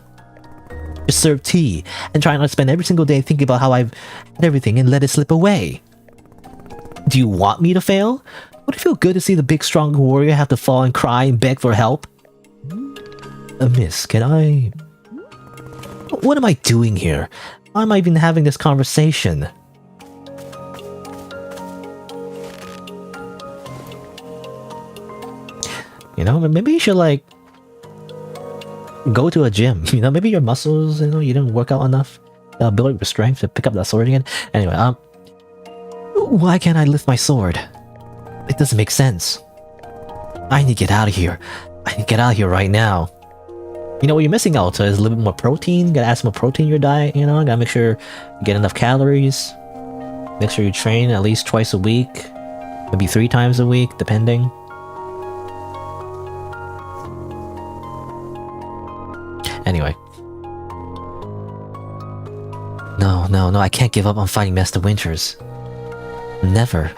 Speaker 1: Just serve tea and try not to spend every single day thinking about how I've had everything and let it slip away. Do you want me to fail? Would it feel good to see the big strong warrior have to fall and cry and beg for help? Miss, can I... What am I doing here? Why am I even having this conversation? You know, maybe you should like... go to a gym. You know, maybe your muscles, you know, you didn't work out enough. Build your strength to pick up that sword again. Anyway, why can't I lift my sword? It doesn't make sense. I need to get out of here. I need to get out of here right now. You know what you're missing, Alta, is a little bit more protein. Gotta add some more protein in your diet, you know? Gotta make sure you get enough calories. Make sure you train at least twice a week. Maybe 3 times a week, depending. Anyway. No, I can't give up on fighting Master Winters. Never.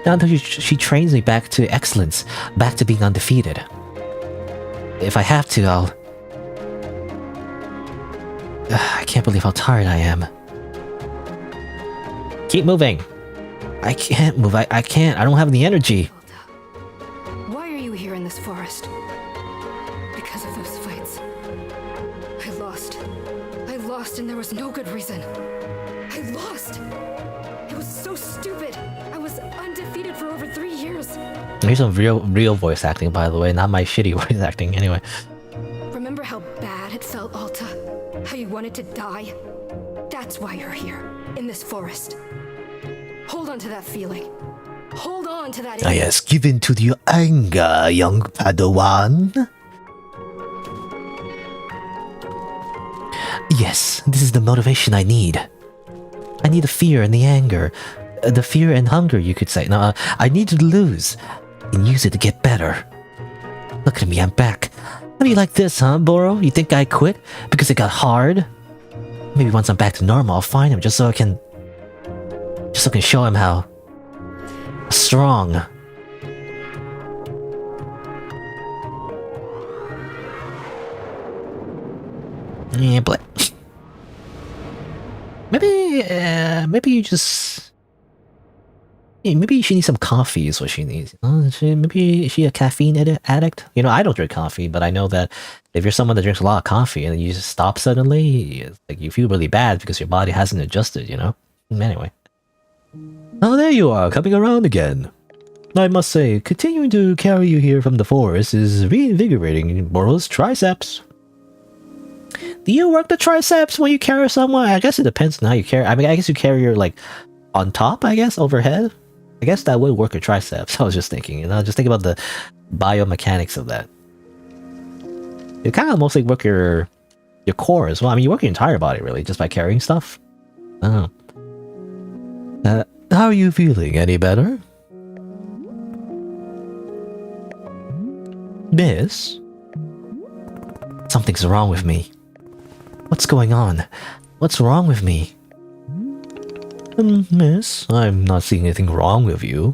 Speaker 1: Not until she trains me back to excellence, back to being undefeated. If I have to, I'll... I can't believe how tired I am. Keep moving! I can't move, I can't, I don't have the energy.
Speaker 2: Why are you here in this forest? Because of those fights. I lost and there was no good reason. I lost! It was so stupid! I was undefeated for over 3 years.
Speaker 1: Here's some real voice acting, by the way, not my shitty voice acting, anyway.
Speaker 2: Remember how bad it felt, Alta? How you wanted to die? That's why you're here, in this forest. Hold on to that feeling. Hold on to that...
Speaker 1: Yes, give in to your anger, young Padawan. Yes, this is the motivation I need. I need the fear and the anger. The fear and hunger, you could say. Now, I need to lose and use it to get better. Look at me, I'm back. How do you like this, huh, Boro? You think I quit because it got hard? Maybe once I'm back to normal, I'll find him just so I can show him how strong. Yeah, but maybe you just. Yeah, maybe she needs some coffee is what she needs. Maybe is she a caffeine addict? You know, I don't drink coffee, but I know that if you're someone that drinks a lot of coffee and then you just stop suddenly, it's like you feel really bad because your body hasn't adjusted, you know? Anyway. Oh, there you are, coming around again. I must say, continuing to carry you here from the forest is reinvigorating Boro's triceps. Do you work the triceps when you carry someone? I guess it depends on how you carry. I mean, I guess you carry your, like, on top, I guess, overhead? I guess that would work your triceps. I was just thinking, you know, just think about the biomechanics of that. You kind of mostly work your core as well. I mean, you work your entire body, really, just by carrying stuff. Oh. How are you feeling? Any better? Miss? Something's wrong with me. What's going on? What's wrong with me? Miss, I'm not seeing anything wrong with you.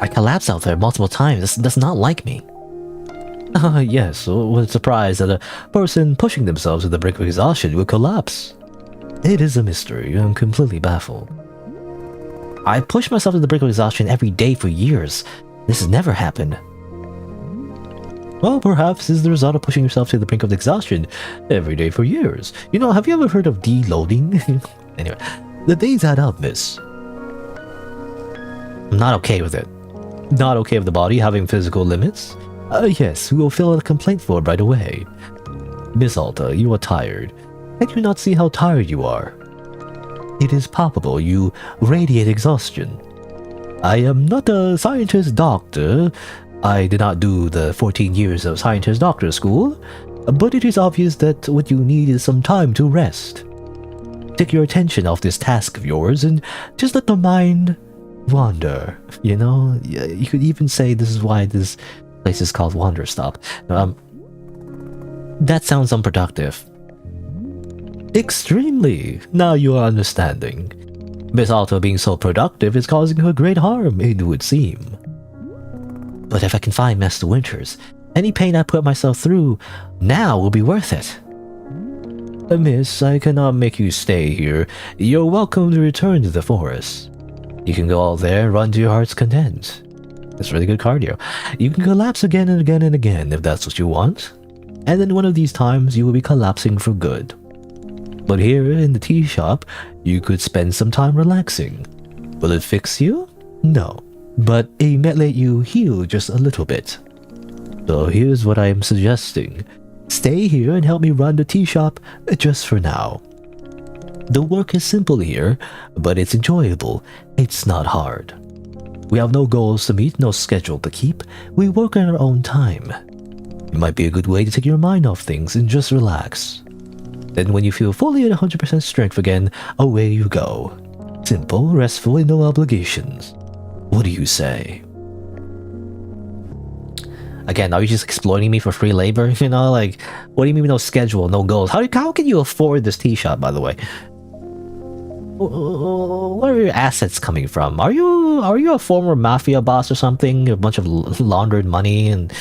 Speaker 1: I collapsed out there multiple times. That's not like me. Yes, was surprised that a person pushing themselves to the brink of exhaustion would collapse. It is a mystery. I'm completely baffled. I push myself to the brink of exhaustion every day for years. This has never happened. Well, perhaps is the result of pushing yourself to the brink of exhaustion every day for years. You know, have you ever heard of deloading? Anyway, the days add up, miss. I'm not okay with it. Not okay with the body having physical limits? Yes, we will fill out a complaint form right away. Miss Alta, you are tired. Can you not see how tired you are? It is palpable you radiate exhaustion. I am not a scientist doctor. I did not do the 14 years of scientist doctor school, but it is obvious that what you need is some time to rest. Take your attention off this task of yours and just let the mind wander. You know, you could even say this is why this place is called Wanderstop. That sounds unproductive. Extremely. Now you are understanding. Miss Alto being so productive is causing her great harm, it would seem. But if I can find Master Winters, any pain I put myself through now will be worth it. Miss, I cannot make you stay here. You're welcome to return to the forest. You can go out there and run to your heart's content. It's really good cardio. You can collapse again and again and again if that's what you want. And then one of these times you will be collapsing for good. But here in the tea shop, you could spend some time relaxing. Will it fix you? No. But it may let you heal just a little bit. So here's what I am suggesting. Stay here and help me run the tea shop just for now. The work is simple here, but it's enjoyable. It's not hard. We have no goals to meet, no schedule to keep. We work on our own time. It might be a good way to take your mind off things and just relax. Then when you feel fully at 100% strength again, away you go. Simple, restful, and no obligations. What do you say? Again, are you just exploiting me for free labor? You know, like, what do you mean no schedule, no goals? How can you afford this tea shop, by the way? Where are your assets coming from? Are you a former mafia boss or something? A bunch of laundered money and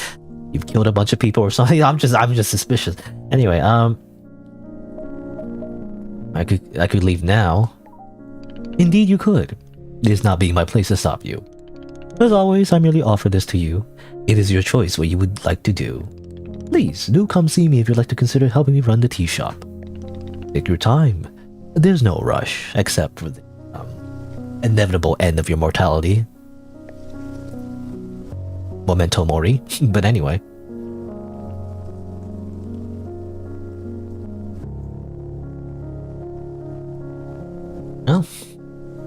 Speaker 1: you've killed a bunch of people or something? I'm just suspicious. Anyway, I could leave now. Indeed you could. It is not being my place to stop you. As always, I merely offer this to you. It is your choice what you would like to do. Please, do come see me if you'd like to consider helping me run the tea shop. Take your time. There's no rush, except for the inevitable end of your mortality. Memento mori. But anyway.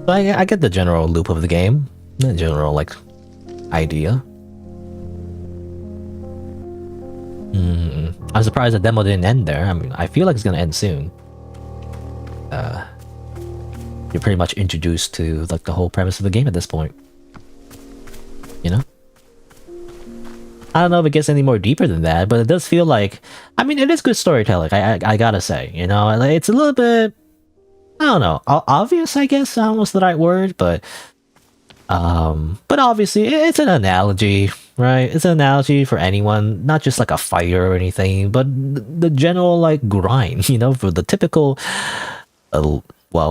Speaker 1: Well, I get the general loop of the game. The general, like, idea. I'm surprised the demo didn't end there. I mean, I feel like it's gonna end soon. You're pretty much introduced to like the whole premise of the game at this point. You know? I don't know if it gets any more deeper than that, but it does feel like, I mean, it is good storytelling. I gotta say, you know, it's a little bit, I don't know, obvious. I guess almost the right word, but obviously it's an analogy, right? It's an analogy for anyone, not just like a fighter or anything, but the general like grind, you know, for the typical,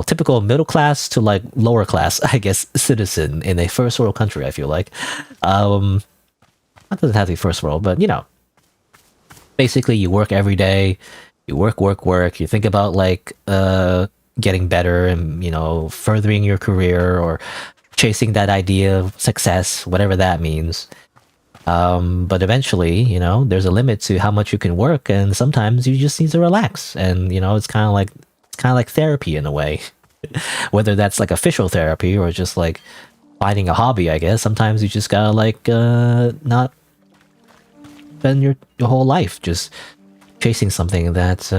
Speaker 1: typical middle class to like lower class, I guess, citizen in a first world country. I feel like, it doesn't have to be first world, but you know, basically you work every day, you work, you think about like getting better and, you know, furthering your career or chasing that idea of success, whatever that means. But eventually, you know, there's a limit to how much you can work, and sometimes you just need to relax. And you know, it's kind of like therapy in a way, whether that's like official therapy or just like finding a hobby. I guess sometimes you just gotta like not spend your whole life just chasing something that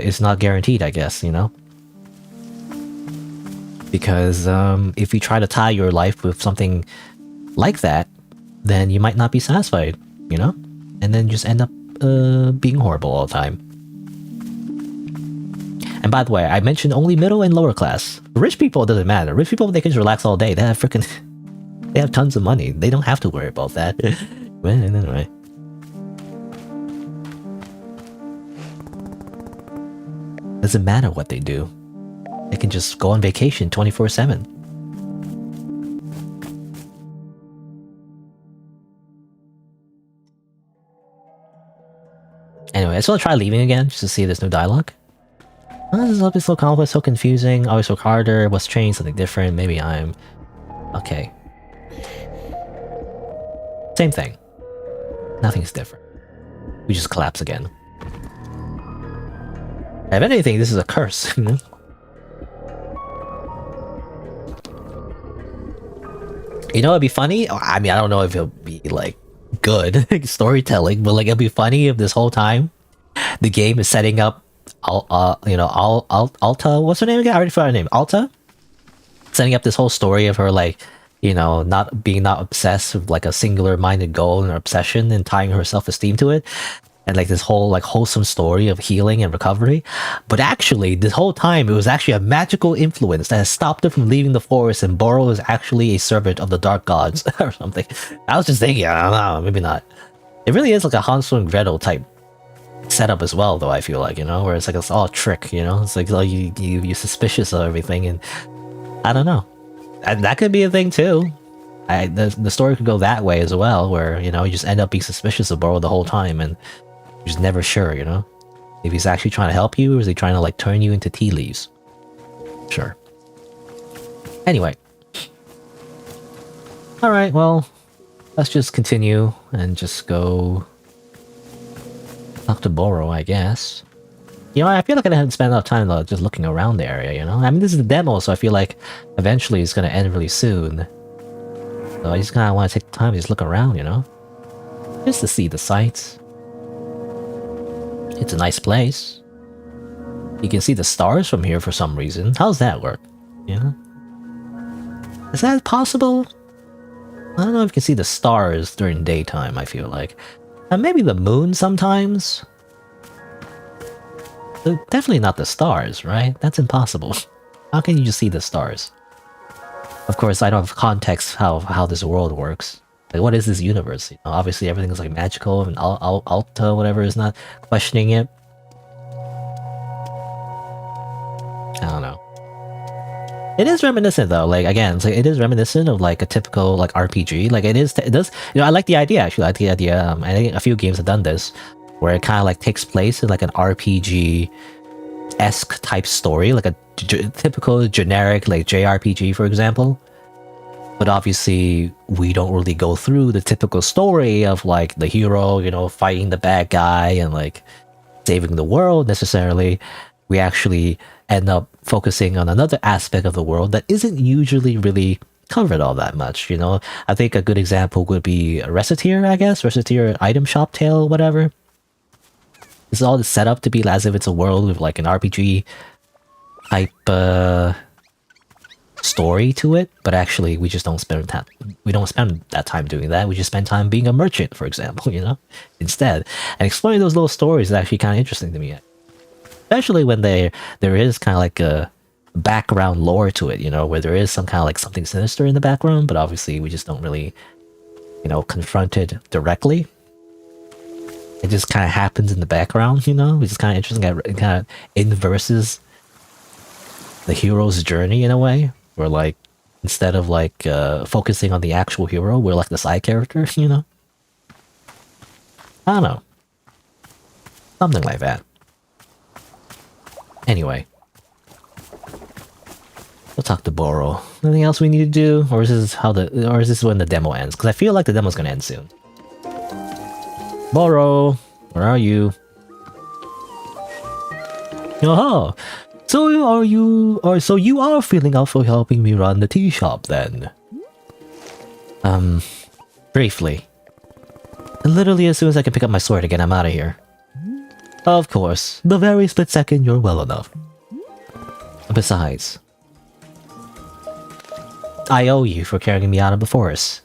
Speaker 1: is not guaranteed, I guess, you know? Because if you try to tie your life with something like that, then you might not be satisfied, you know? And then just end up being horrible all the time. And by the way, I mentioned only middle and lower class. Rich people, it doesn't matter. Rich people, they can just relax all day. They have they have tons of money. They don't have to worry about that. Well, anyway. Doesn't matter what they do. They can just go on vacation 24/7. Anyway, I just want to try leaving again just to see if there's no dialogue. Oh, this is a bit so complex, so confusing. Always work harder. What's changed? Something different. Maybe I'm... Okay. Same thing. Nothing's different. We just collapse again. If anything, this is a curse, you know? You know, it'd be funny. I mean, I don't know if it'll be like good storytelling, but like it'd be funny if this whole time the game is setting up, Alta. What's her name again? I already forgot her name. Alta. Setting up this whole story of her like, you know, not obsessed with like a singular minded goal and her obsession and tying her self-esteem to it. And like this whole like wholesome story of healing and recovery. But actually, this whole time, it was actually a magical influence that has stopped her from leaving the forest, and Boro is actually a servant of the dark gods or something. I was just thinking, I don't know, maybe not. It really is like a Hansel and Gretel type setup as well, though, I feel like, you know, where it's like it's all a trick, you know? It's like oh, you're suspicious of everything, and I don't know. And that could be a thing too. The story could go that way as well, where, you know, you just end up being suspicious of Boro the whole time, and you're just never sure, you know? If he's actually trying to help you, or is he trying to like turn you into tea leaves? Sure. Anyway. Alright, well, let's just continue and just go talk to Boro, I guess. You know, I feel like I didn't spend enough time just looking around the area, you know? I mean, this is the demo, so I feel like eventually it's gonna end really soon. So I just kinda wanna take the time to just look around, you know? Just to see the sights. It's a nice place. You can see the stars from here for some reason. How's that work? You know? Is that possible? I don't know if you can see the stars during daytime, I feel like. And maybe the moon sometimes? Definitely not the stars, right? That's impossible. How can you just see the stars? Of course, I don't have context how this world works. Like, what is this universe? You know, obviously, everything is like magical, and Alta, whatever, is not questioning it. I don't know. It is reminiscent, though. Like again, it's like, it is reminiscent of like a typical like RPG. Like it does. You know, I like the idea. Actually, I like the idea. I think a few games have done this, where it kind of like takes place in like an RPG-esque type story, like a typical generic like JRPG, for example. But obviously, we don't really go through the typical story of like the hero, you know, fighting the bad guy and like saving the world necessarily. We actually end up focusing on another aspect of the world that isn't usually really covered all that much, you know. I think a good example would be Reciteer, I guess. Reciteer item shop tale, whatever. It's all set up to be as if it's a world with like an RPG type story to it, but actually we just don't spend that time doing that. We just spend time being a merchant, for example, you know, instead. And exploring those little stories is actually kind of interesting to me, especially when there is kind of like a background lore to it, you know, where there is some kind of like something sinister in the background, but obviously we just don't really, you know, confront it directly. It just kind of happens in the background, you know, which is kind of interesting. It kind of inverses the hero's journey in a way, where like instead of like focusing on the actual hero, we're like the side character, you know. I don't know, something like that. Anyway, we'll talk to Boro. Anything else we need to do, or is this when the demo ends? Because I feel like the demo's gonna end soon. Boro, where are you? Oh, so you are feeling up for helping me run the tea shop then? Briefly. Literally as soon as I can pick up my sword again, I'm out of here. Of course, the very split second you're well enough. Besides, I owe you for carrying me out of the forest.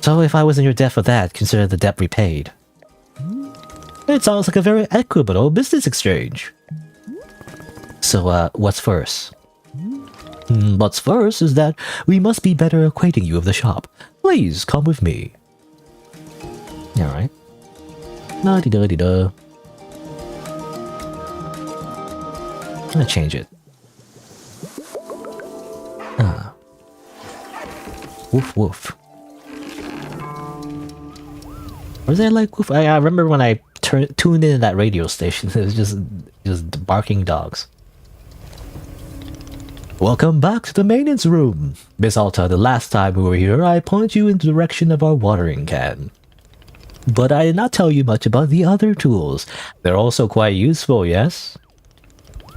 Speaker 1: So if I was in your debt for that, consider the debt repaid. It sounds like a very equitable business exchange. So, what's first? What's first is that we must be better acquainting you of the shop. Please, come with me. Alright. La-di-da-di-da. I'm gonna change it. Woof woof. Was there like woof? I remember when I tuned in that radio station, it was just barking dogs. Welcome back to the maintenance room. Miss Alta, the last time we were here, I pointed you in the direction of our watering can. But I did not tell you much about the other tools. They're also quite useful, yes?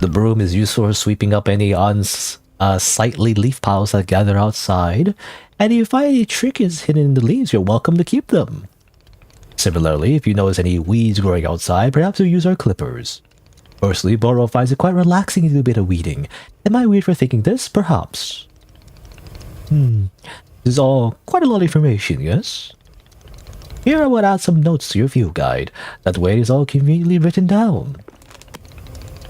Speaker 1: The broom is useful for sweeping up any unsightly leaf piles that gather outside, and if you find any trinkets hidden in the leaves, you're welcome to keep them. Similarly, if you notice any weeds growing outside, perhaps you'll use our clippers. Personally, Boro finds it quite relaxing to do a bit of weeding. Am I weird for thinking this? Perhaps. This is all quite a lot of information, yes? Here I would add some notes to your field guide. That way it is all conveniently written down.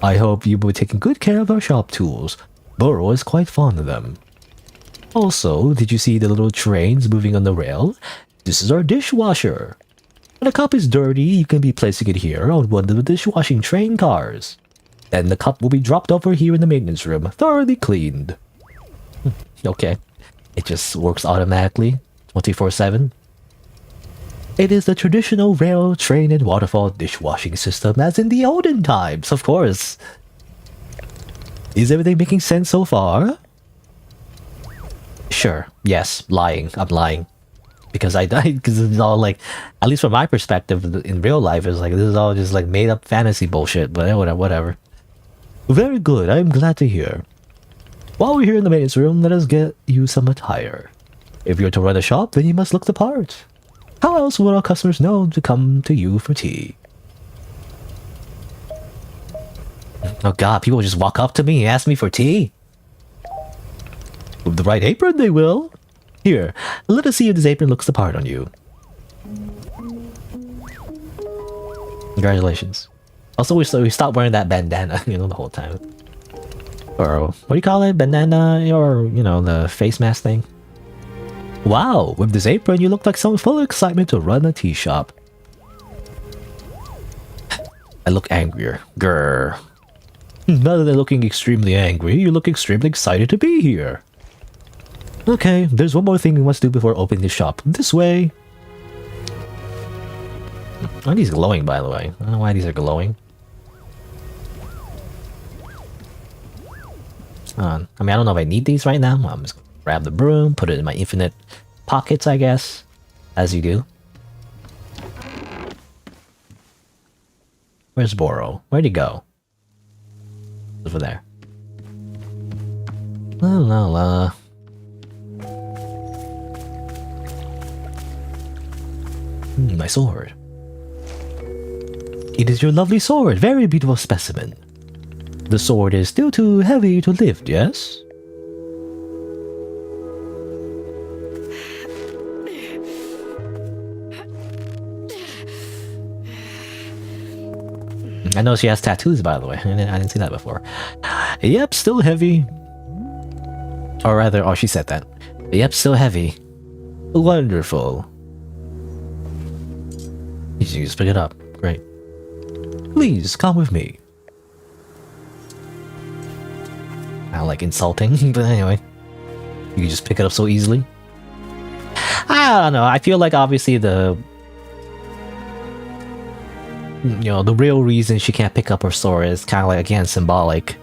Speaker 1: I hope you will be taking good care of our shop tools. Boro is quite fond of them. Also, did you see the little trains moving on the rail? This is our dishwasher. When a cup is dirty, you can be placing it here on one of the dishwashing train cars. Then the cup will be dropped over here in the maintenance room, thoroughly cleaned. Okay. It just works automatically, 24/7. It is the traditional rail, train, and waterfall dishwashing system as in the olden times, of course. Is everything making sense so far? Sure. Yes. Lying. I'm lying. Because because it's all like, at least from my perspective in real life, it's like, this is all just like made up fantasy bullshit, but whatever. Very good, I'm glad to hear. While we're here in the maintenance room, let us get you some attire. If you're to run a shop, then you must look the part. How else would our customers know to come to you for tea? Oh god, people just walk up to me and ask me for tea? With the right apron, they will. Here, let us see if this apron looks the part on you. Congratulations. Also, we stopped wearing that bandana, you know, the whole time. Or, what do you call it? Bandana, or, you know, the face mask thing. Wow, with this apron, you look like someone full of excitement to run a tea shop. I look angrier. Grr. Rather than looking extremely angry, you look extremely excited to be here. Okay, there's one more thing we must do before opening the shop. This way. Are these glowing, by the way? I don't know why these are glowing. I mean, I don't know if I need these right now. I'm just gonna grab the broom, put it in my infinite pockets, I guess. As you do. Where's Boro? Where'd he go? Over there. La la la. my sword. It is your lovely sword, very beautiful specimen. The sword is still too heavy to lift, yes? I know she has tattoos, by the way. I didn't see that before. Yep, still heavy. Or rather, oh, she said that. Yep, still heavy. Wonderful. You just pick it up. Great. Please, come with me. I like insulting, but anyway. You can just pick it up so easily. I don't know, I feel like obviously the real reason she can't pick up her sword is kind of like, again, symbolic.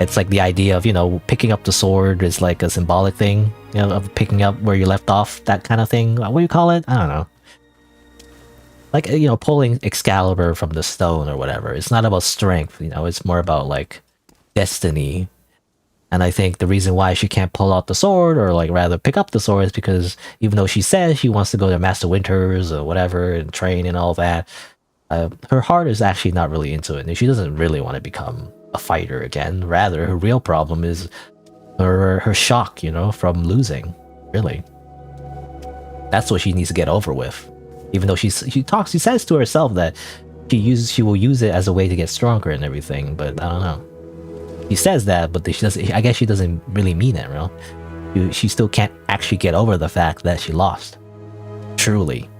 Speaker 1: It's like the idea of, picking up the sword is like a symbolic thing, of picking up where you left off, that kind of thing. What do you call it? I don't know. Like, pulling Excalibur from the stone or whatever. It's not about strength, it's more about like destiny. And I think the reason why she can't pull out the sword, or like rather pick up the sword, is because even though she says she wants to go to Master Winters or whatever and train and all that, her heart is actually not really into it. And she doesn't really want to become a fighter again. Rather, her real problem is her shock, from losing. Really, that's what she needs to get over with. Even though she says to herself that she will use it as a way to get stronger and everything. But I don't know. She says that, but she doesn't. I guess she doesn't really mean it, real. She still can't actually get over the fact that she lost. Truly.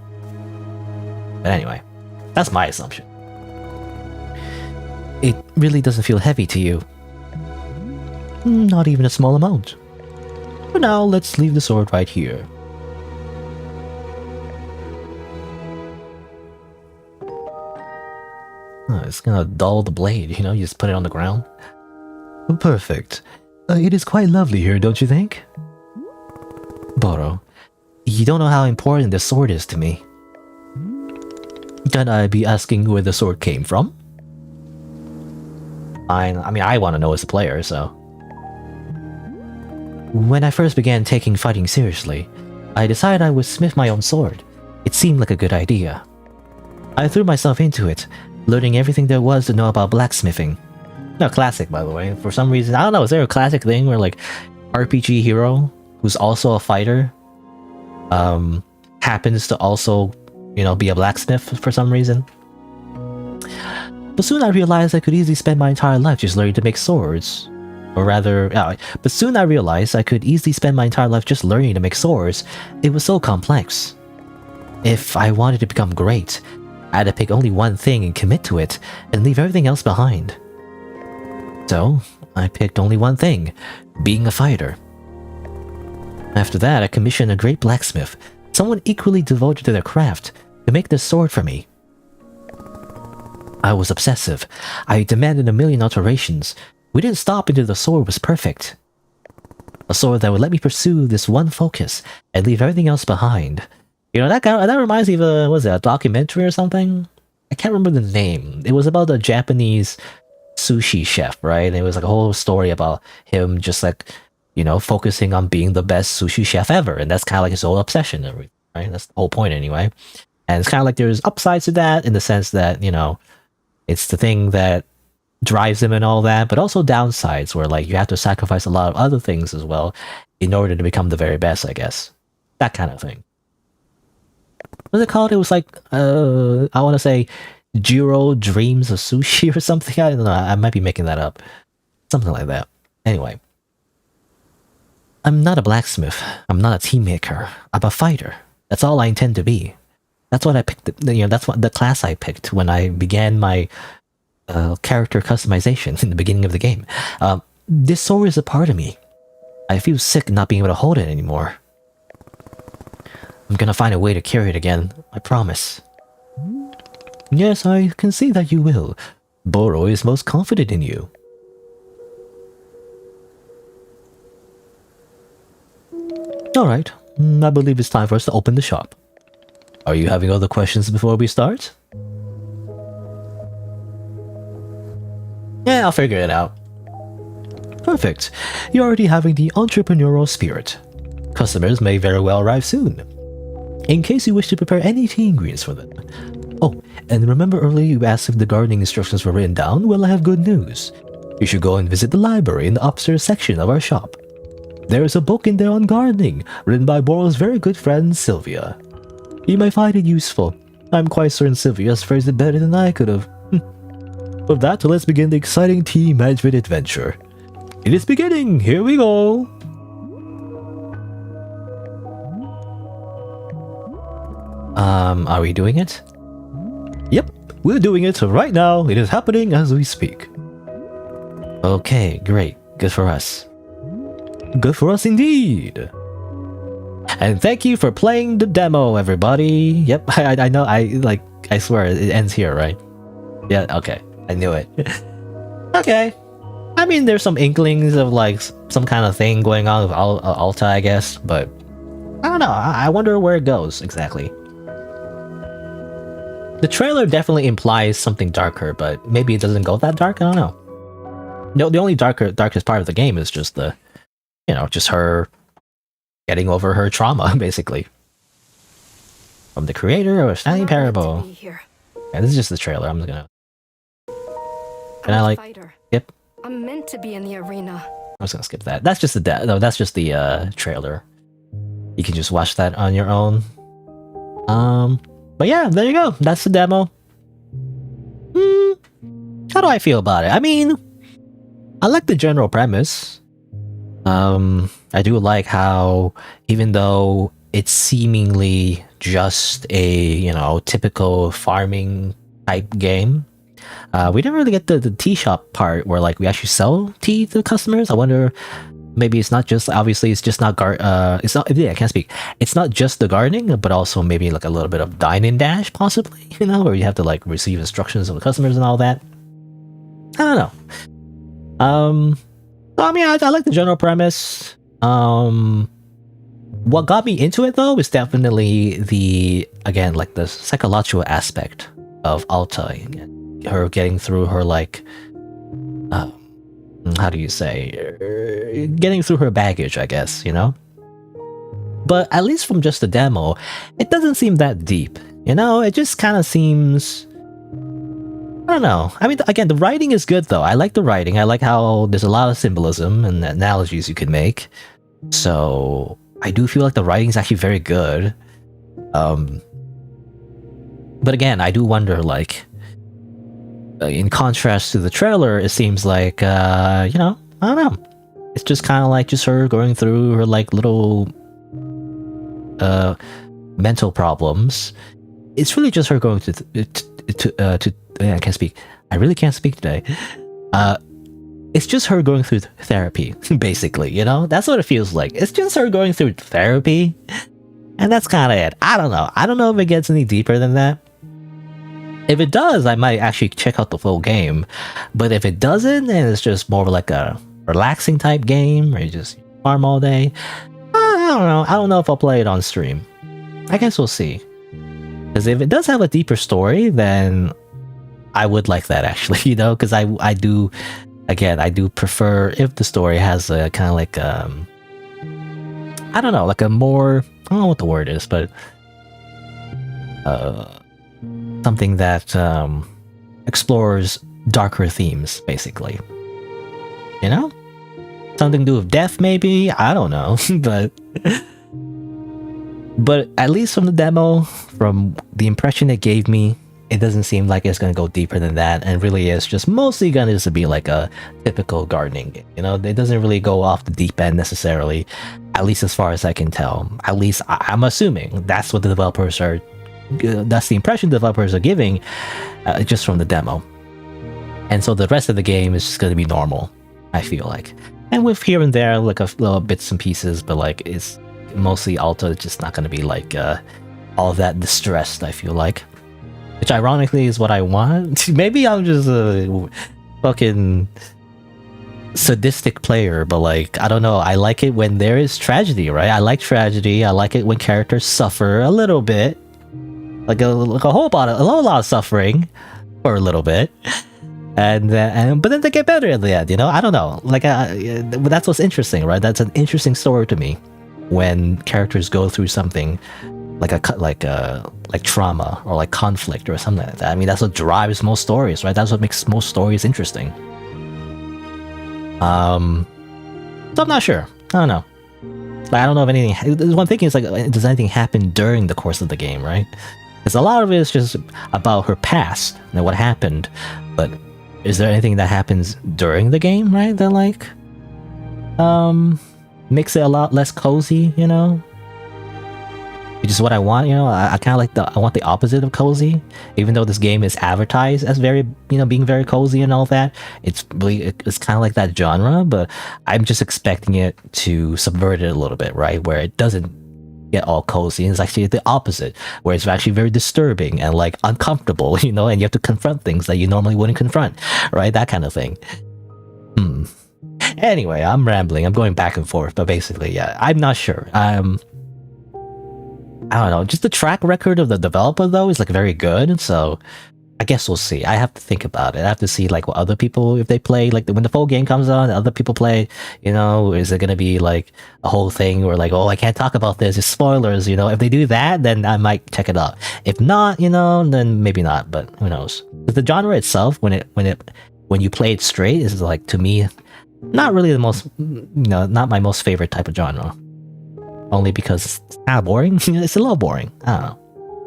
Speaker 1: But anyway, that's my assumption. It really doesn't feel heavy to you. Not even a small amount. For now, let's leave the sword right here. It's gonna dull the blade, you just put it on the ground. Perfect. It is quite lovely here, don't you think? Boro, you don't know how important this sword is to me. Can I be asking where the sword came from? I mean, I want to know as a player, so... When I first began taking fighting seriously, I decided I would smith my own sword. It seemed like a good idea. I threw myself into it, learning everything there was to know about blacksmithing. No, classic, by the way. For some reason, I don't know, is there a classic thing where, like, RPG hero, who's also a fighter, happens to also, be a blacksmith for some reason? But soon I realized I could easily spend my entire life just learning to make swords. Or rather, but soon I realized I could easily spend my entire life just learning to make swords. It was so complex. If I wanted to become great, I had to pick only one thing and commit to it, and leave everything else behind. So, I picked only one thing, being a fighter. After that, I commissioned a great blacksmith, someone equally devoted to their craft, to make this sword for me. I was obsessive. I demanded a million alterations. We didn't stop until the sword was perfect. A sword that would let me pursue this one focus and leave everything else behind. That reminds me of a documentary or something? I can't remember the name. It was about a Japanese sushi chef, right? And it was like a whole story about him just like, focusing on being the best sushi chef ever. And that's kind of like his whole obsession, right? That's the whole point anyway. And it's kind of like there's upsides to that in the sense that, it's the thing that drives him and all that, but also downsides where like you have to sacrifice a lot of other things as well in order to become the very best, I guess. That kind of thing. What's it called? It was like, I want to say Jiro Dreams of Sushi or something. I don't know. I might be making that up. Something like that. Anyway. I'm not a blacksmith. I'm not a tea maker. I'm a fighter. That's all I intend to be. That's what I picked. That's what the class I picked when I began my character customization in the beginning of the game. This sword is a part of me. I feel sick not being able to hold it anymore. I'm gonna find a way to carry it again. I promise. Yes, I can see that you will. Boro is most confident in you. Alright, I believe it's time for us to open the shop. Are you having other questions before we start? Yeah, I'll figure it out. Perfect. You're already having the entrepreneurial spirit. Customers may very well arrive soon. in case you wish to prepare any tea ingredients for them. Oh, and remember earlier you asked if the gardening instructions were written down? Well, I have good news. You should go and visit the library in the upstairs section of our shop. There is a book in there on gardening, written by Boral's very good friend Sylvia. You may find it useful. I'm quite certain Sylvia has phrased it better than I could have. With that, let's begin the exciting tea management adventure. It is beginning! Here we go! Are we doing it? Yep, we're doing it right now. It is happening as we speak. Okay, great. Good for us. Good for us indeed! And thank you for playing the demo, everybody. Yep, I know, I swear, it ends here, right? Yeah, okay. I knew it. Okay. I mean, there's some inklings of, like, some kind of thing going on with Alta, I guess, but I don't know. I wonder where it goes, exactly. The trailer definitely implies something darker, but maybe it doesn't go that dark? I don't know. No, the only darkest part of the game is just the, you know, just her getting over her trauma, basically. From the creator of Standing Parable. Yeah, this is just the trailer. I'm just gonna... And I like...
Speaker 2: Fighter.
Speaker 1: Yep.
Speaker 2: I'm meant to be in the arena.
Speaker 1: I'm just gonna skip that. That's just the no, that's just the trailer. You can just watch that on your own. But yeah, there you go. That's the demo. How do I feel about it? I mean, I like the general premise. I do like how, even though it's seemingly just a, you know, typical farming type game, we didn't really get the tea shop part where, like, we actually sell tea to customers. I wonder, maybe it's not just, obviously it's just not it's not, yeah, I can't speak. It's not just the gardening, but also maybe like a little bit of dine and dash, possibly, you know, where you have to like receive instructions of the customers and all that. I don't know. I mean, I like the general premise. What got me into it though is definitely the, again, like the psychological aspect of Alta, her getting through her, like, how do you say, getting through her baggage, I guess, you know? But at least from just the demo, it doesn't seem that deep, you know? It just kind of seems, I don't know. I mean, again, the writing is good though. I like the writing. I like how there's a lot of symbolism and analogies you can make. So I do feel like the writing is actually very good. But again, I do wonder, like, in contrast to the trailer, it seems like, you know, I don't know. It's just kind of like just her going through her, like, little mental problems. It's really just her going to I can't speak. I really can't speak today. It's just her going through therapy, basically, you know? That's what it feels like. It's just her going through therapy, and that's kind of it. I don't know. I don't know if it gets any deeper than that. If it does, I might actually check out the full game. But if it doesn't, and it's just more of like a relaxing type game, where you just farm all day, I don't know. I don't know if I'll play it on stream. I guess we'll see. Because if it does have a deeper story, then I would like that, actually, you know? Because I do, again, I do prefer if the story has a kind of like, I don't know, like a more, I don't know what the word is, but something that explores darker themes, basically. You know? Something to do with death, maybe? I don't know. But at least from the demo, from the impression it gave me, it doesn't seem like it's going to go deeper than that, and really is just mostly going to just be like a typical gardening game. You know, it doesn't really go off the deep end necessarily, at least as far as I can tell. At least I'm assuming that's what the developers are, that's the impression developers are giving, just from the demo. And so the rest of the game is just going to be normal, I feel like. And with here and there, like a little bits and pieces, but like it's mostly Alta, just not going to be like all that distressed, I feel like. Which ironically is what I want. Maybe I'm just a fucking sadistic player, but like, I don't know. I like it when there is tragedy, right? I like tragedy. I like it when characters suffer a little bit. Like a whole lot of suffering for a little bit. And but then they get better at the end, you know? I don't know. Like, that's what's interesting, right? That's an interesting story to me. When characters go through something like trauma or like conflict or something like that. I mean, that's what drives most stories, right? That's what makes most stories interesting. So I'm not sure. I don't know. Like, I don't know if anything. One thing is like, does anything happen during the course of the game, right? Because a lot of it is just about her past and what happened. But is there anything that happens during the game, right? That like makes it a lot less cozy, you know? Which is what I want, you know. I kind of like I want the opposite of cozy. Even though this game is advertised as very, you know, being very cozy and all that, it's kind of like that genre. But I'm just expecting it to subvert it a little bit, right? Where it doesn't get all cozy, and it's actually the opposite, where it's actually very disturbing and like uncomfortable, you know, and you have to confront things that you normally wouldn't confront, right? That kind of thing. Anyway, I'm rambling. I'm going back and forth, but basically, yeah, I'm not sure. I don't know. Just the track record of the developer though is like very good, so I guess we'll see. I have to think about it. I have to see like what other people, if they play, like when the full game comes on, other people play, you know, is it gonna be like a whole thing where like, oh, I can't talk about this, it's spoilers, you know? If they do that, then I might check it out. If not, you know, then maybe not, but who knows? But the genre itself, when you play it straight, is like, to me, not really the most, you know, not my most favorite type of genre. Only because it's kind of boring. It's a little boring. I don't know.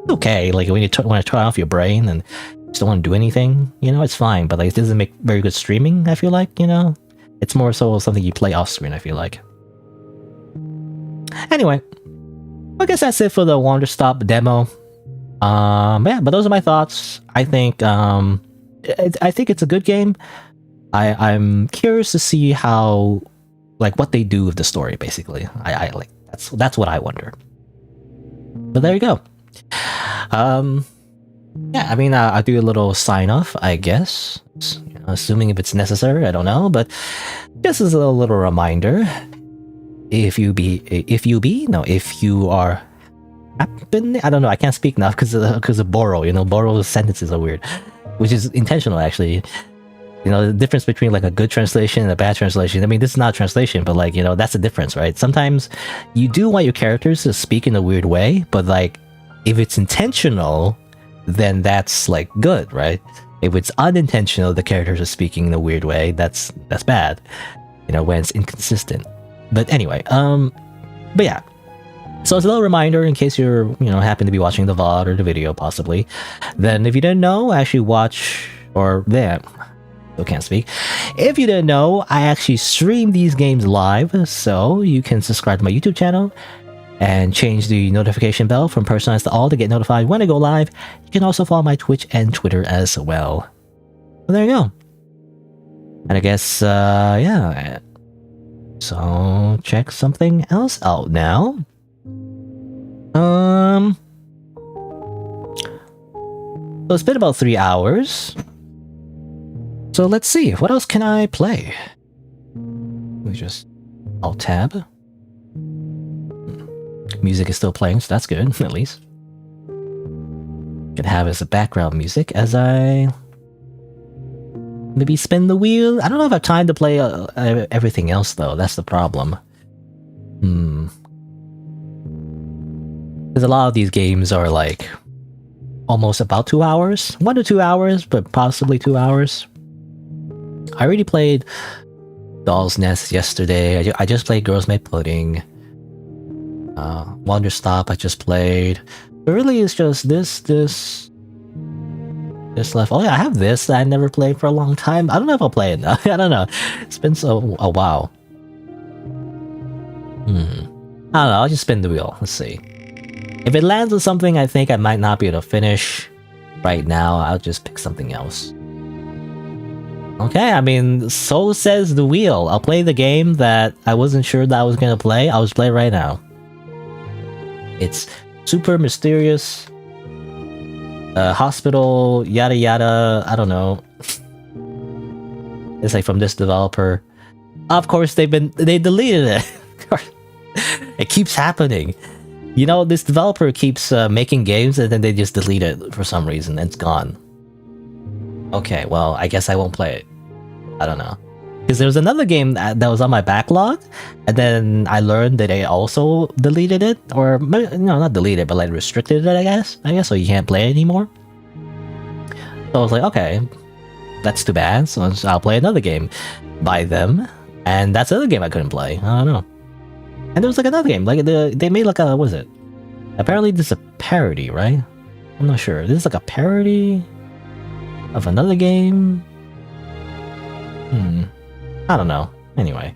Speaker 1: It's okay, like when you want to turn off your brain and just don't want to do anything, you know, it's fine. But like, it doesn't make very good streaming, I feel like, you know? It's more so something you play off screen, I feel like. Anyway, I guess that's it for the Wanderstop demo. Yeah, but those are my thoughts. I think it's a good game. I'm curious to see how, like, what they do with the story, basically. I like, that's what I wonder. But there you go. Yeah, I mean, I'll do a little sign off, I guess. You know, assuming if it's necessary, I don't know. But this is a little reminder. If you are happen, I don't know. I can't speak now because of Boro. You know, Boro's sentences are weird, which is intentional actually. You know, the difference between like a good translation and a bad translation. I mean, this is not a translation, but like, you know, that's the difference, right? Sometimes you do want your characters to speak in a weird way, but like, if it's intentional, then that's like good, right? If it's unintentional, the characters are speaking in a weird way, that's bad. You know, when it's inconsistent. But anyway, but yeah. So it's a little reminder in case you're, you know, happen to be watching the VOD or the video possibly. Then if you didn't know, actually watch, or yeah. Still can't speak. If you didn't know, I actually stream these games live, so you can subscribe to my YouTube channel and change the notification bell from personalized to all to get notified when I go live. You can also follow my Twitch and Twitter as well. So there you go. And I guess, yeah. So check something else out now. So it's been about 3 hours. So let's see, what else can I play? Let me just alt tab. Music is still playing, so that's good, at least. Can have as a background music as I maybe spin the wheel. I don't know if I have time to play everything else though, that's the problem. Because a lot of these games are like almost about 2 hours. 1 to 2 hours, but possibly 2 hours. I already played Doll's Nest yesterday. I just played Girls Made Pudding. Wanderstop I just played. But really it's just this left. Oh yeah, I have this that I never played for a long time. I don't know if I'll play it now. I don't know. It's been a while. I don't know, I'll just spin the wheel. Let's see. If it lands on something I think I might not be able to finish right now, I'll just pick something else. Okay, I mean, so says the wheel. I'll play the game that I wasn't sure that I was gonna play. I'll just play it right now. It's super mysterious. Hospital, yada yada, I don't know. It's like from this developer. Of course, they deleted it. It keeps happening. You know, this developer keeps making games and then they just delete it for some reason and it's gone. Okay, well, I guess I won't play it. I don't know. Because there was another game that was on my backlog, and then I learned that they also deleted it, or no, not deleted, but like restricted it. I guess, so you can't play it anymore. So I was like, okay, that's too bad. So I'll play another game by them, and that's the other game I couldn't play. I don't know. And there was like another game, like they made like a, what was it? Apparently this is a parody, right? I'm not sure. This is like a parody of another game. I don't know. Anyway,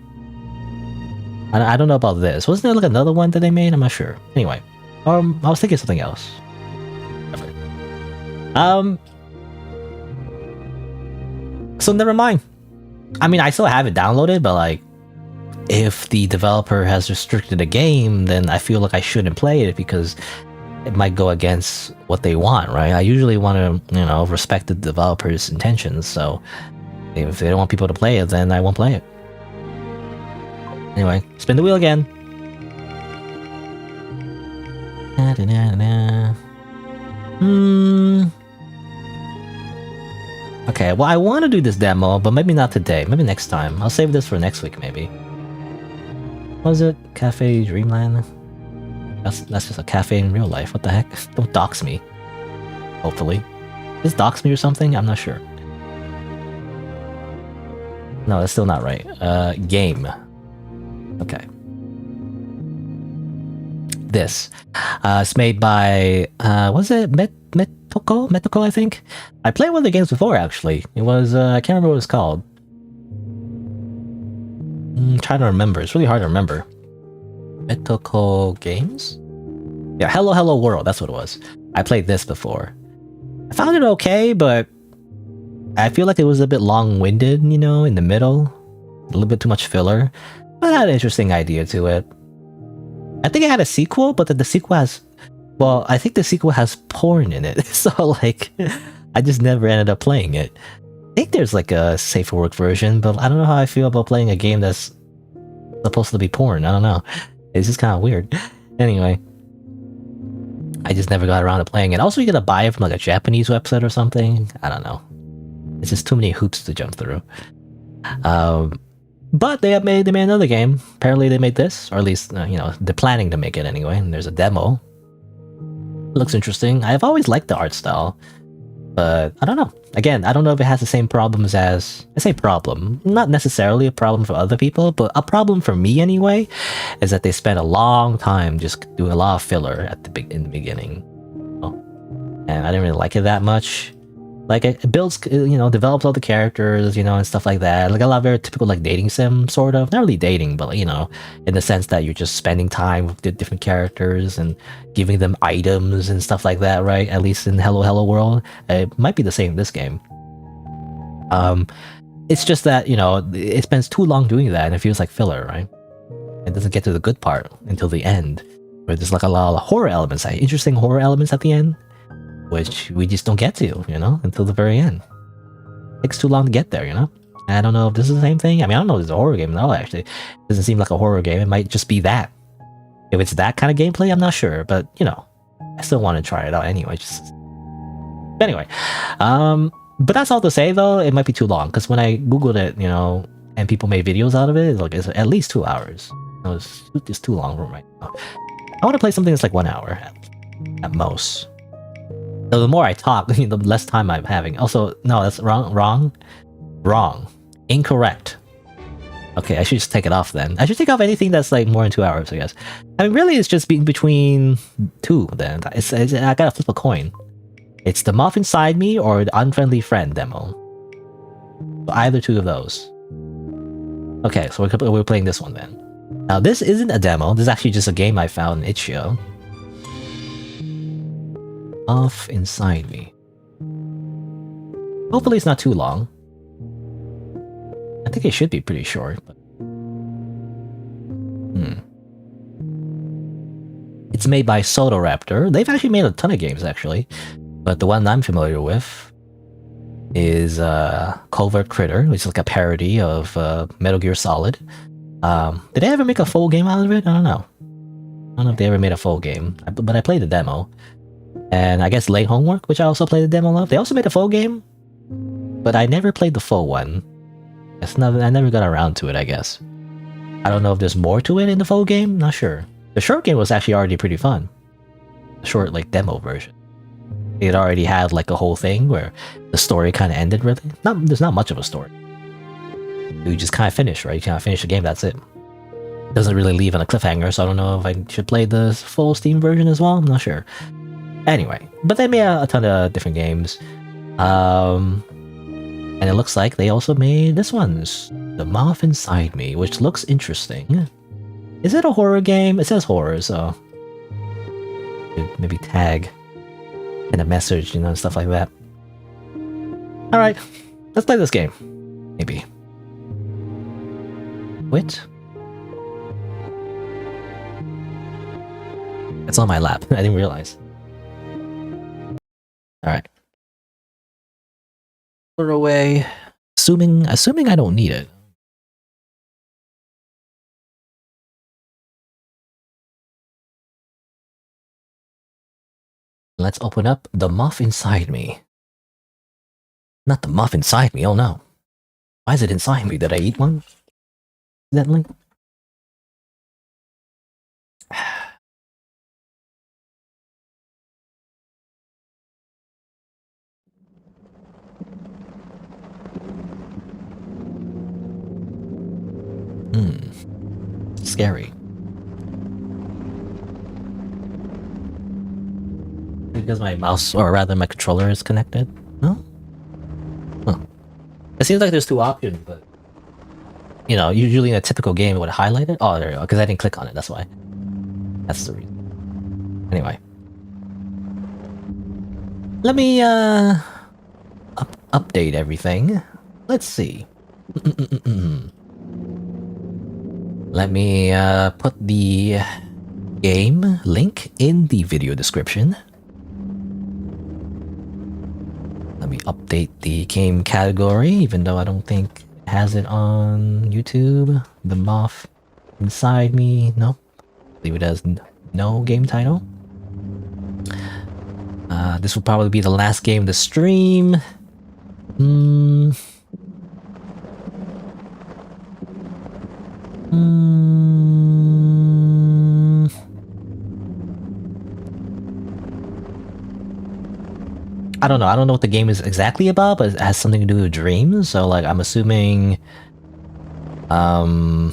Speaker 1: I don't know about this. Wasn't there like another one that they made? I'm not sure. Anyway, I was thinking something else. So never mind. I mean, I still have it downloaded, but like, if the developer has restricted a game, then I feel like I shouldn't play it because it might go against what they want, right? I usually want to, respect the developer's intentions. So if they don't want people to play it, then I won't play it. Anyway, spin the wheel again. Okay, well, I want to do this demo, but maybe not today. Maybe next time. I'll save this for next week, maybe. What was it? Cafe Dreamland? That's just a cafe in real life. What the heck? Don't dox me. Hopefully. Is dox me or something? I'm not sure. No, that's still not right. Game. Okay. This. It's made by, was it Metoko, I think? I played one of the games before, actually. It was, I can't remember what it's called. I'm trying to remember. It's really hard to remember. Metoko Games? Yeah, Hello Hello World, that's what it was. I played this before. I found it okay, but I feel like it was a bit long-winded, in the middle. A little bit too much filler. But it had an interesting idea to it. I think it had a sequel, but the sequel has... Well, I think the sequel has porn in it. So, like, I just never ended up playing it. I think there's, like, a safe for work version, but I don't know how I feel about playing a game that's supposed to be porn. I don't know. It's just kind of weird. Anyway. I just never got around to playing it. Also, you gotta buy it from, like, a Japanese website or something. I don't know. It's just too many hoops to jump through. But they made another game. Apparently they made this, or at least, they're planning to make it anyway. And there's a demo. It looks interesting. I've always liked the art style, but I don't know. Again, I don't know if it has the same problems as... I say problem. Not necessarily a problem for other people, but a problem for me anyway, is that they spent a long time just doing a lot of filler in the beginning. And I didn't really like it that much. Like, it builds, develops all the characters, and stuff like that. Like, a lot of very typical, like, dating sim, sort of. Not really dating, but, in the sense that you're just spending time with the different characters and giving them items and stuff like that, right? At least in Hello Hello World. It might be the same in this game. It's just that, it spends too long doing that and it feels like filler, right? It doesn't get to the good part until the end. Where there's, like, a lot of horror elements, like, interesting horror elements at the end. Which we just don't get to, until the very end. It takes too long to get there, I don't know if this is the same thing. I mean, I don't know if it's a horror game at all, actually. It doesn't seem like a horror game. It might just be that. If it's that kind of gameplay, I'm not sure. But, I still want to try it out anyway. Anyway. But that's all to say, though. It might be too long. Because when I Googled it, and people made videos out of it, it's at least 2 hours. It's too long right now. I want to play something that's like 1 hour at most. So the more I talk, the less time I'm having. Also, no, that's wrong. Incorrect. Okay, I should just take it off then. I should take off anything that's like more than 2 hours, I guess. I mean, really, it's just between two then. I gotta flip a coin. It's the Moth Inside Me or the Unfriendly Friend demo. So either two of those. Okay, so we're playing this one then. Now, this isn't a demo. This is actually just a game I found in itch.io. Off Inside Me. Hopefully it's not too long. I think it should be pretty short. But... It's made by Raptor. They've actually made a ton of games, actually. But the one I'm familiar with is Covert Critter, which is like a parody of Metal Gear Solid. Did they ever make a full game out of it? I don't know. I don't know if they ever made a full game. But I played the demo. And I guess Late Homework, which I also played the demo of. They also made a full game, but I never played the full one. I never got around to it, I guess. I don't know if there's more to it in the full game, not sure. The short game was actually already pretty fun. The short, like, demo version. It already had, like, a whole thing where the story kind of ended, really. There's not much of a story. You just kind of finish, right? You kind of finish the game, that's it. Doesn't really leave on a cliffhanger, so I don't know if I should play the full Steam version as well, I'm not sure. Anyway, but they made a ton of different games. And it looks like they also made this one's The Moth Inside Me, which looks interesting. Is it a horror game? It says horror, so maybe tag in a message, you know, and stuff like that. Alright, let's play this game. Maybe. Quit? It's on my lap. I didn't realize. Alright. Put it away. Assuming I don't need it. Let's open up The Moth Inside Me. Not the moth inside me, oh no. Why is it inside me? Did I eat one? Accidentally? Scary. Because my mouse, or rather my controller is connected? No? Huh. It seems like there's two options, but... You know, usually in a typical game it would highlight it. Oh, there you go, because I didn't click on it, that's why. That's the reason. Anyway. Let me, update everything. Let's see. Let me, put the game link in the video description. Let me update the game category, even though I don't think it has it on YouTube. The Moth Inside Me, nope. Leave it as no game title. This will probably be the last game to stream. I don't know. I don't know what the game is exactly about, but it has something to do with dreams. So, like, I'm assuming... I'm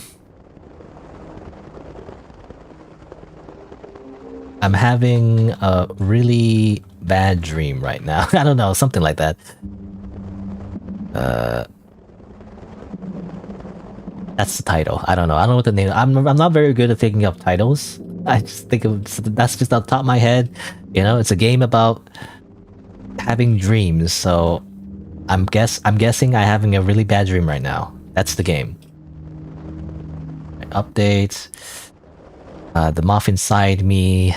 Speaker 1: having a really bad dream right now. I don't know, something like that. That's the title. I don't know. I don't know what the name. I'm not very good at thinking of titles. I just think that's just on top of my head. You know, it's a game about having dreams. So I'm guessing I'm having a really bad dream right now. That's the game. Updates. The Moth Inside Me.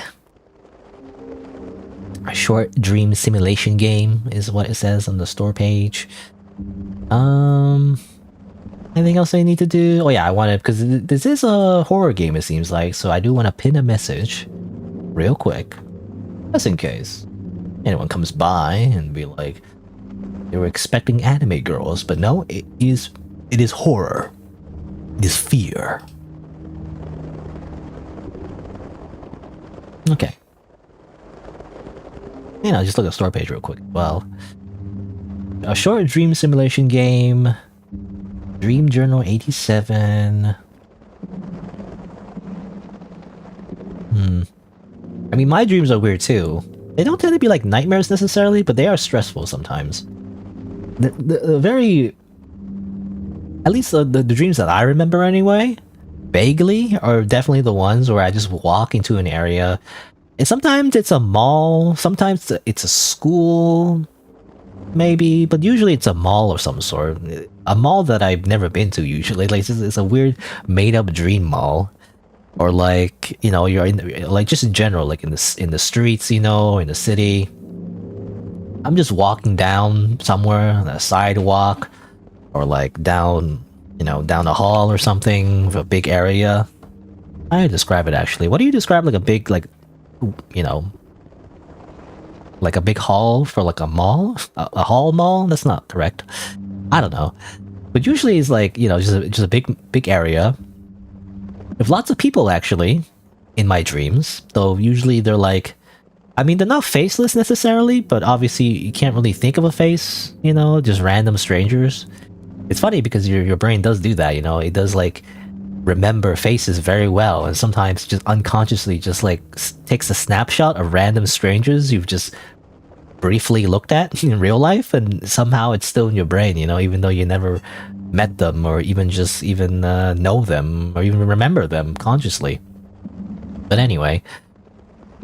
Speaker 1: A short dream simulation game is what it says on the store page. Anything else I need to do? Oh yeah, I want to, because this is a horror game it seems like, so I do want to pin a message real quick, just in case anyone comes by and be like, they were expecting anime girls, but no, it is horror. It is fear. Okay. You know, just look at the store page real quick. Well, a short dream simulation game. Dream Journal 87. I mean, my dreams are weird too. They don't tend to be like nightmares necessarily, but they are stressful sometimes. The very... At least the dreams that I remember anyway, vaguely, are definitely the ones where I just walk into an area. And sometimes it's a mall, sometimes it's a school, maybe, but usually it's a mall of some sort. A mall that I've never been to usually. Like, it's a weird made-up dream mall. Or like, you know, you're in, like, just in general, like in the streets, you know, in the city. I'm just walking down somewhere on a sidewalk, or like down, you know, down a hall or something, a big area. How do you describe it actually? What do you describe like a big, like, you know, like a big hall for like a mall? A hall mall? That's not correct. I don't know. But usually it's like, you know, just a big area with lots of people actually in my dreams. So usually they're like, I mean, they're not faceless necessarily, but obviously you can't really think of a face, you know, just random strangers. It's funny because your brain does do that, you know, it does like remember faces very well, and sometimes just unconsciously just like takes a snapshot of random strangers you've just briefly looked at in real life, and somehow it's still in your brain, you know, even though you never met them or even know them or even remember them consciously. But anyway,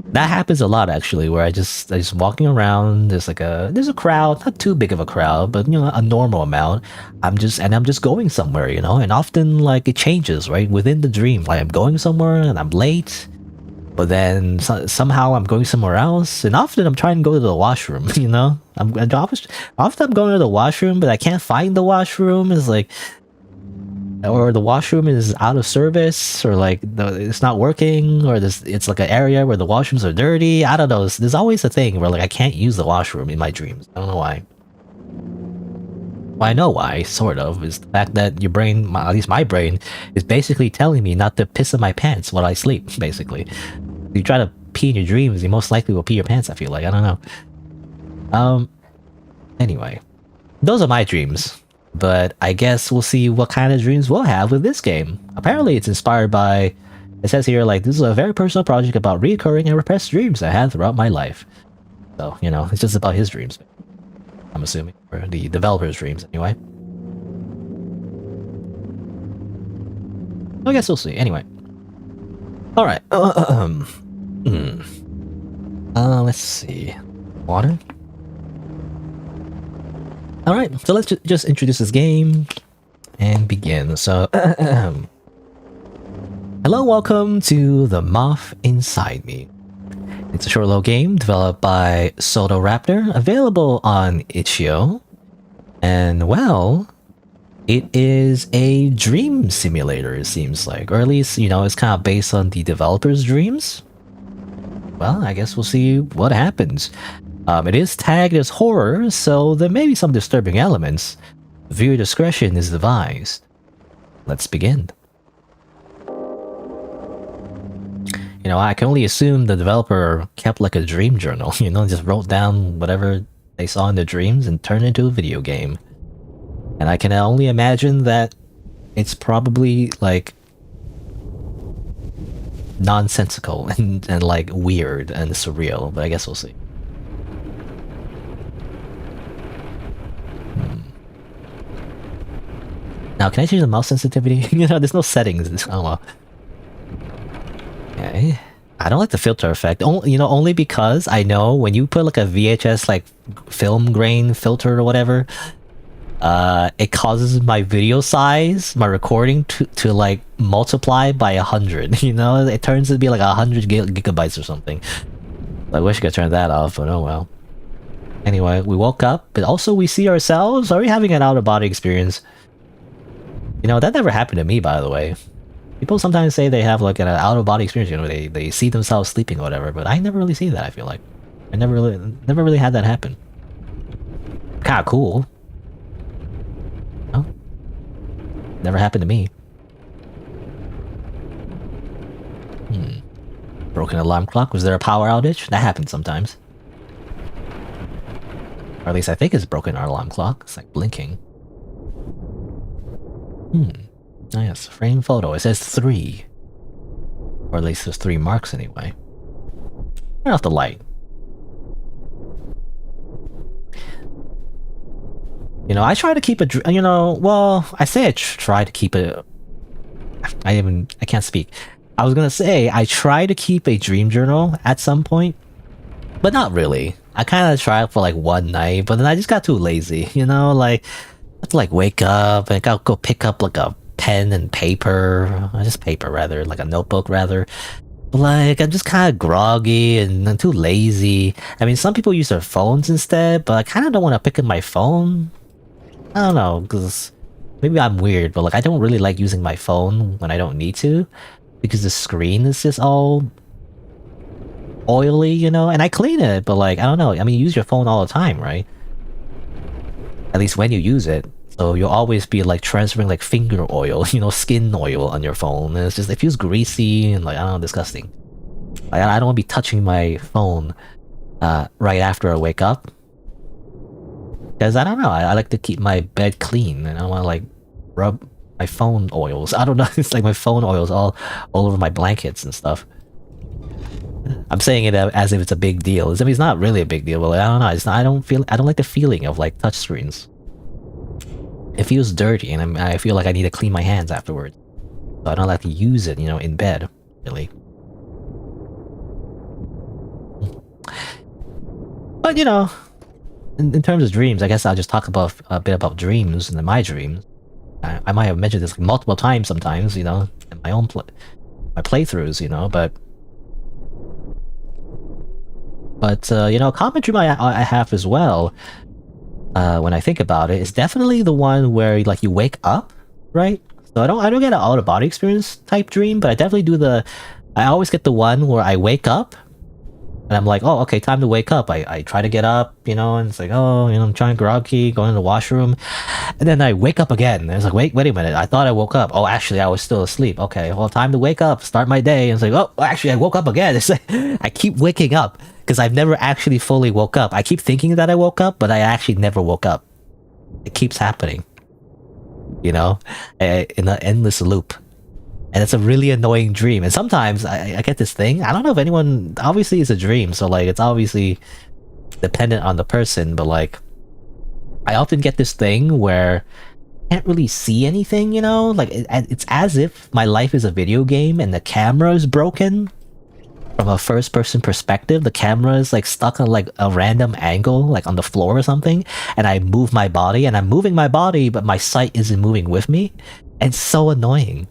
Speaker 1: that happens a lot actually, where I just walking around, there's a crowd, not too big of a crowd, but you know, a normal amount. I'm just going somewhere, you know, and often like it changes, right? Within the dream, like I'm going somewhere and I'm late, but then somehow I'm going somewhere else, and often I'm trying to go to the washroom, you know? Often I'm going to the washroom, but I can't find the washroom. It's like, or the washroom is out of service, or like it's not working, or it's like an area where the washrooms are dirty. I don't know. There's always a thing where like I can't use the washroom in my dreams. I don't know why. Well, I know why, sort of, is the fact that your brain, at least my brain, is basically telling me not to piss in my pants while I sleep, basically. If you try to pee in your dreams, you most likely will pee your pants, I feel like. I don't know. Anyway. Those are my dreams. But I guess we'll see what kind of dreams we'll have with this game. Apparently it's inspired by... It says here, like, this is a very personal project about reoccurring and repressed dreams I had throughout my life. So, you know, it's just about his dreams. I'm assuming. Or the developer's dreams, anyway. I guess we'll see. Anyway. Alright. Let's see. Water? Alright, so let's just introduce this game and begin. So, hello, welcome to The Moth Inside Me. It's a short little game developed by Soto Raptor, available on itch.io. And, well, it is a dream simulator, it seems like. Or at least, you know, it's kind of based on the developer's dreams. Well, I guess we'll see what happens. It is tagged as horror, so there may be some disturbing elements. Viewer discretion is advised. Let's begin. You know, I can only assume the developer kept like a dream journal, you know, just wrote down whatever they saw in their dreams and turned it into a video game. And I can only imagine that it's probably like nonsensical and like weird and surreal, but I guess we'll see. Now, can I change the mouse sensitivity? You know, there's no settings. Oh well. Okay. I don't like the filter effect. Only because I know when you put like a VHS like film grain filter or whatever, it causes my video size, my recording to like multiply by 100. You know, it turns to be like 100 gigabytes or something. I wish I could turn that off, but oh well. Anyway, we woke up, but also we see ourselves. Are we having an out-of-body experience? You know, that never happened to me, by the way. People sometimes say they have like an out-of-body experience, you know, they see themselves sleeping or whatever, but I never really see that, I feel like. I never really had that happen. Kinda cool. No? Never happened to me. Broken alarm clock. Was there a power outage? That happens sometimes. Or at least I think it's broken our alarm clock. It's like blinking. Oh yes, frame photo. It says 3. Or at least there's 3 marks anyway. Turn off the light. You know, I try to keep a... You know, well, I say I try to keep a... I can't speak. I was gonna say, I try to keep a dream journal at some point. But not really. I kind of tried for like one night, but then I just got too lazy. You know, like... I have to like wake up and go pick up like a pen and paper, just paper rather, like a notebook rather. But like I'm just kind of groggy and I'm too lazy. I mean, some people use their phones instead, but I kind of don't want to pick up my phone. I don't know, because maybe I'm weird, but like I don't really like using my phone when I don't need to, because the screen is just all oily, you know. And I clean it, but like I don't know. I mean, you use your phone all the time, right? At least when you use it. So you'll always be like transferring like finger oil, you know, skin oil on your phone. And it's just, it feels greasy and like, I don't know, disgusting. Like, I don't want to be touching my phone right after I wake up. Because I don't know, I like to keep my bed clean and I don't want to like rub my phone oils. I don't know, it's like my phone oils all over my blankets and stuff. I'm saying it as if it's a big deal. I mean, it's not really a big deal, but like, I don't know. It's not, I don't like the feeling of like touchscreens. It feels dirty, and I feel like I need to clean my hands afterwards. So I don't like to use it, you know, in bed, really. But you know, in terms of dreams, I guess I'll just talk about a bit about dreams and my dreams. I might have mentioned this multiple times sometimes, you know, in my own my playthroughs, you know, but you know, a common dream I have as well, when I think about it, is definitely the one where like you wake up, right? So I don't get an out of body experience type dream, but I definitely do I always get the one where I wake up and I'm like, oh, okay, time to wake up. I try to get up, you know, and it's like, oh, you know, I'm trying groggy, going to the washroom, and then I wake up again. And it's like, wait a minute, I thought I woke up. Oh, actually, I was still asleep. Okay, well, time to wake up, start my day. And it's like, oh, actually, I woke up again. It's like, I keep waking up because I've never actually fully woke up. I keep thinking that I woke up, but I actually never woke up. It keeps happening, you know, in an endless loop. And it's a really annoying dream. And sometimes I get this thing. I don't know if anyone... Obviously, it's a dream, so like it's obviously dependent on the person. But like, I often get this thing where I can't really see anything. You know, like it's as if my life is a video game and the camera is broken. From a first-person perspective, the camera is like stuck on like a random angle, like on the floor or something. And I move my body, and I'm moving my body, but my sight isn't moving with me. And it's so annoying.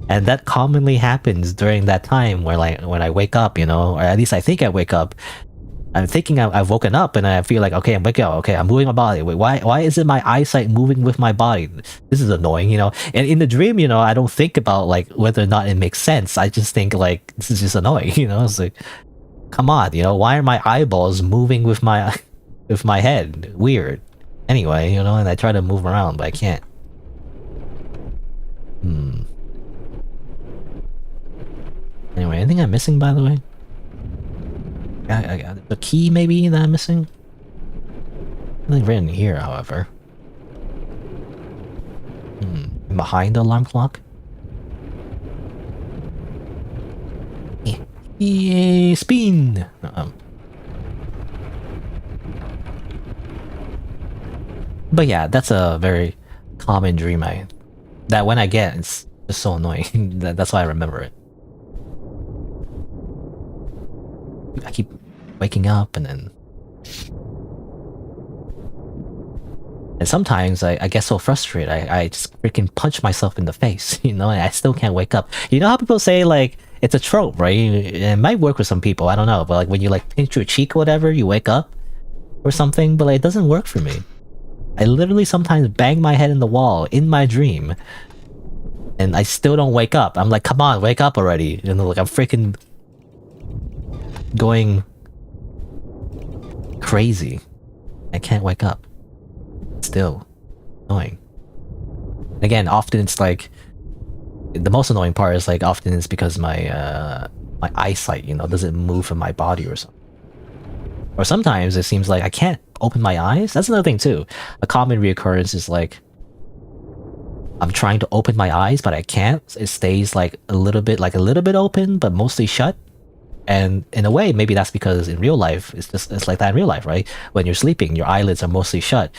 Speaker 1: And that commonly happens during that time where like when I wake up, you know, or at least I think I wake up. I'm thinking I've woken up and I feel like, okay, I'm waking up, okay, I'm moving my body. Wait, why isn't my eyesight moving with my body? This is annoying, you know. And in the dream, you know, I don't think about like whether or not it makes sense. I just think like, this is just annoying, you know. It's like, come on, you know, why are my eyeballs moving with my head? Weird. Anyway, you know, and I try to move around, but I can't. Anyway, anything I'm missing, by the way? I got the key, maybe, that I'm missing? Nothing written here, however. Behind the alarm clock? Yeah, spin! But yeah, that's a very common dream that when I get, it's just so annoying. That's why I remember it. I keep waking up and then... And sometimes I get so frustrated, I just freaking punch myself in the face, you know, and I still can't wake up. You know how people say, like, it's a trope, right? It might work with some people, I don't know, but like when you like pinch your cheek or whatever, you wake up or something, but like it doesn't work for me. I literally sometimes bang my head in the wall in my dream, and I still don't wake up. I'm like, come on, wake up already. You know, like I'm freaking going crazy. I can't wake up. Still annoying. Again, often it's like the most annoying part is like often it's because my my eyesight, you know, doesn't move from my body or something. Or sometimes it seems like I can't open my eyes. That's another thing too. A common reoccurrence is like I'm trying to open my eyes, but I can't. It stays like a little bit open, but mostly shut. And in a way, maybe that's because in real life, it's like that in real life, right? When you're sleeping, your eyelids are mostly shut.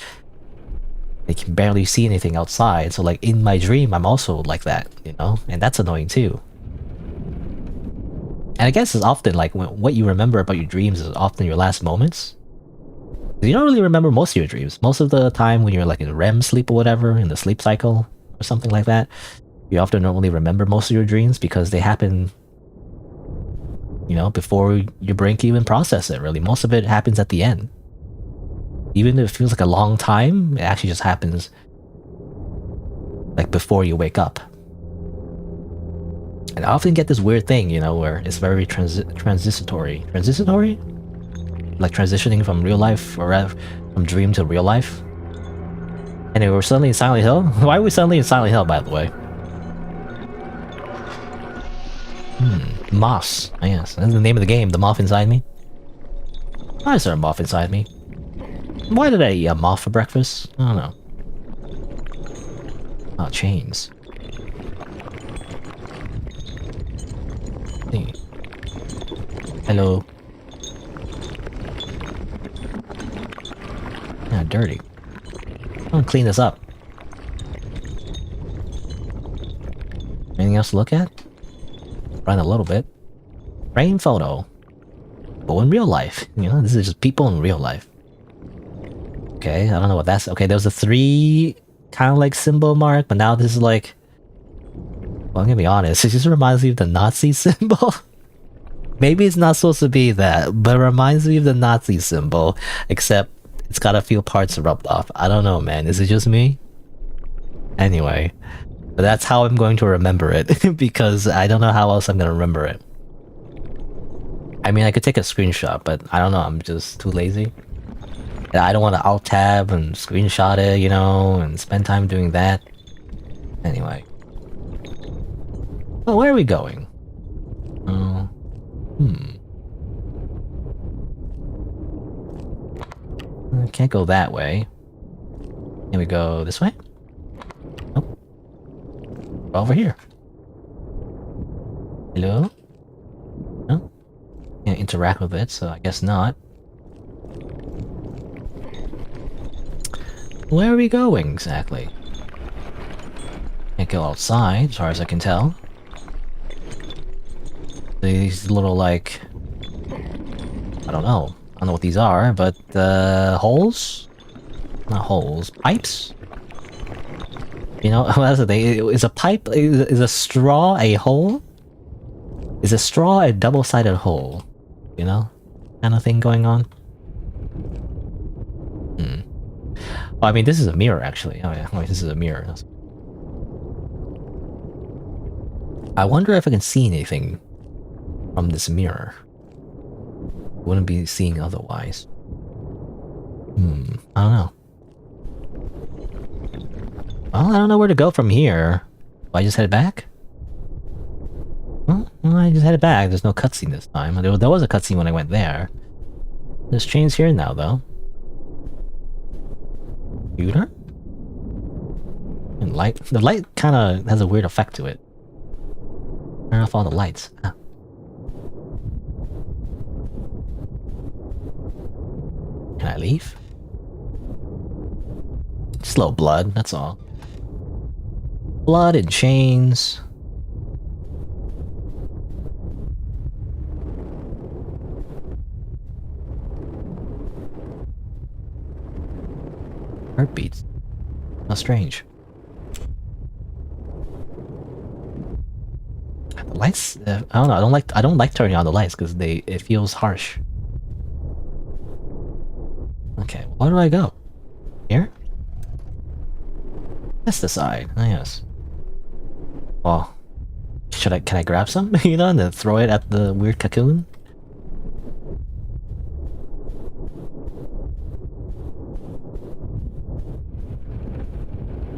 Speaker 1: You can barely see anything outside. So like in my dream, I'm also like that, you know? And that's annoying too. And I guess it's often like what you remember about your dreams is often your last moments. You don't really remember most of your dreams. Most of the time when you're like in REM sleep or whatever, in the sleep cycle or something like that, you often don't really remember most of your dreams because they happen, you know, before your brain can even process it, really. Most of it happens at the end. Even if it feels like a long time, it actually just happens like before you wake up. And I often get this weird thing, you know, where it's very transitory. Transitory? Like transitioning from real life, or from dream to real life. Anyway, we're suddenly in Silent Hill? Why are we suddenly in Silent Hill, by the way? Moss. Oh, yes, that's the name of the game, the moth inside me. Why is there a moth inside me? Why did I eat a moth for breakfast? I don't know. Oh, chains. Hey. Hello. Yeah, dirty. I'm gonna clean this up. Anything else to look at? Run a little bit. Frame photo. But in real life, you know, this is just people in real life. Okay, I don't know what that's. Okay, there was a 3 kind of like symbol mark, but now this is like. Well, I'm gonna be honest, it just reminds me of the Nazi symbol. Maybe it's not supposed to be that, but it reminds me of the Nazi symbol, except it's got a few parts rubbed off. I don't know, man. Is it just me? Anyway, but that's how I'm going to remember it, because I don't know how else I'm gonna remember it. I mean, I could take a screenshot, but I don't know, I'm just too lazy. And I don't want to alt-tab and screenshot it, you know, and spend time doing that. Anyway. Oh, where are we going? Oh, I can't go that way. Can we go this way? Nope. Over here. Hello? No? Can't interact with it, so I guess not. Where are we going exactly? Can't go outside, as far as I can tell. These little, like... I don't know. I don't know what these are, but, holes? Not holes. Pipes? You know, that's the thing. Is a pipe... Is a straw a hole? Is a straw a double-sided hole? You know? Kind of thing going on? Oh, I mean, this is a mirror, actually. Oh, yeah. Wait, this is a mirror. I wonder if I can see anything from this mirror. Wouldn't be seeing otherwise. I don't know. Well, I don't know where to go from here. Do I just head back? Well, I just headed back. There's no cutscene this time. There was a cutscene when I went there. There's chains here now, though. Computer? And light. The light kind of has a weird effect to it. Turn off all the lights. Ah. Can I leave? Slow blood, that's all. Blood and chains. Heartbeats. How strange. The lights. I don't know. I don't like turning on the lights because it feels harsh. Okay, where do I go? Here? That's the side. Oh, yes. Well, can I grab some? You know, and then throw it at the weird cocoon?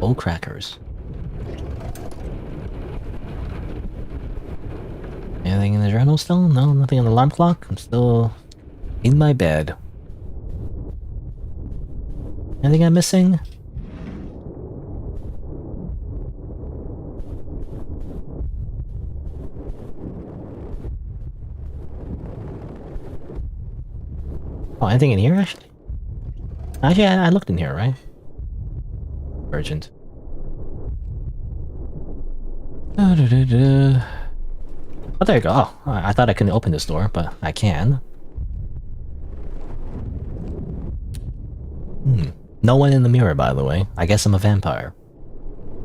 Speaker 1: Old crackers. Anything in the journal still? No, nothing on the alarm clock? I'm still in my bed. Anything I'm missing? Oh, anything in here, actually? Actually, I looked in here, right? Urgent. Oh, there you go. Oh, I thought I couldn't open this door, but I can. No one in the mirror, by the way. I guess I'm a vampire.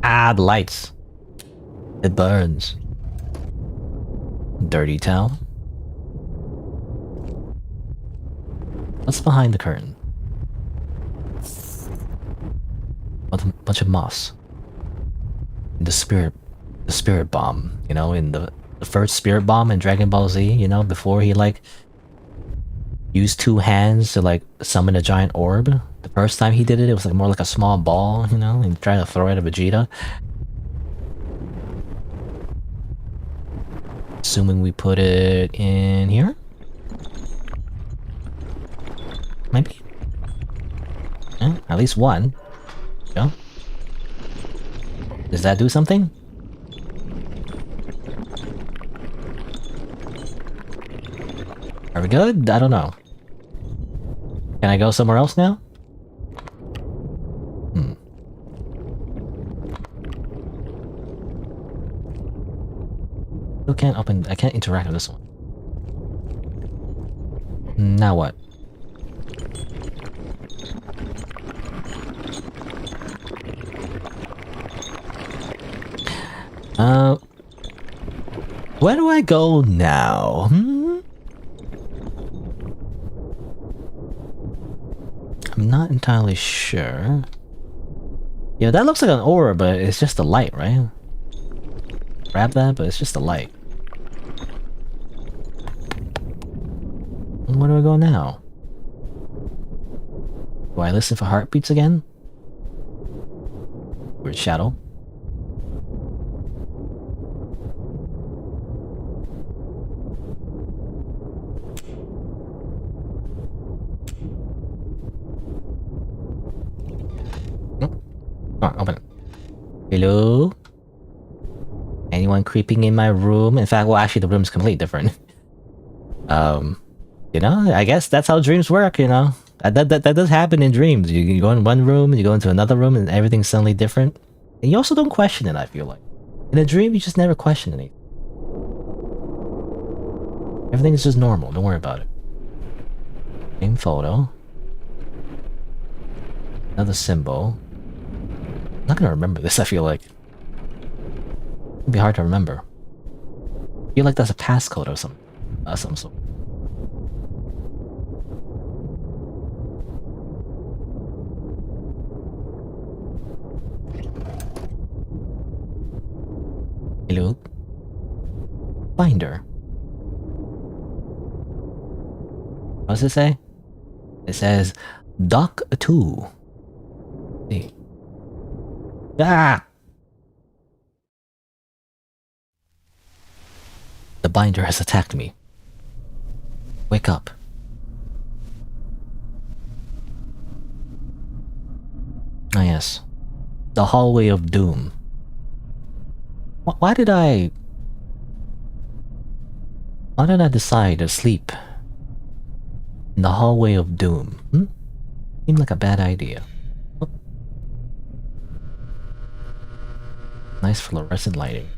Speaker 1: Ah, the lights. It burns. Dirty towel. What's behind the curtain? A bunch of moss. The spirit bomb, you know, in the first spirit bomb in Dragon Ball Z, you know, before he like use two hands to like summon a giant orb. The first time he did it, it was like more like a small ball, you know, and trying to throw it at Vegeta. Assuming we put it in here? Maybe? Yeah, at least one. Yeah. Does that do something? Are we good? I don't know. Can I go somewhere else now? Still can't open. I can't interact with this one. Now what? Where do I go now? I'm not entirely sure. Yeah, that looks like an aura, but it's just a light, right? Grab that, but it's just a light. Where do I go now? Do I listen for heartbeats again? Weird shadow. Come on, open it. Hello? Anyone creeping in my room? In fact, well, actually, the room's completely different. You know, I guess that's how dreams work, you know? That does happen in dreams. You go in one room, you go into another room, and everything's suddenly different. And you also don't question it, I feel like. In a dream, you just never question anything. Everything is just normal, don't worry about it. Same photo. Another symbol. I'm not gonna remember this, I feel like. It'd be hard to remember. I feel like that's a passcode or something. Some sort. Hello? Binder. What does it say? It says Doc 2. Hey. Ah! The binder has attacked me. Wake up. Ah yes. The hallway of doom. Why did I decide to sleep in the hallway of doom? Seemed like a bad idea. Oh. Nice fluorescent lighting.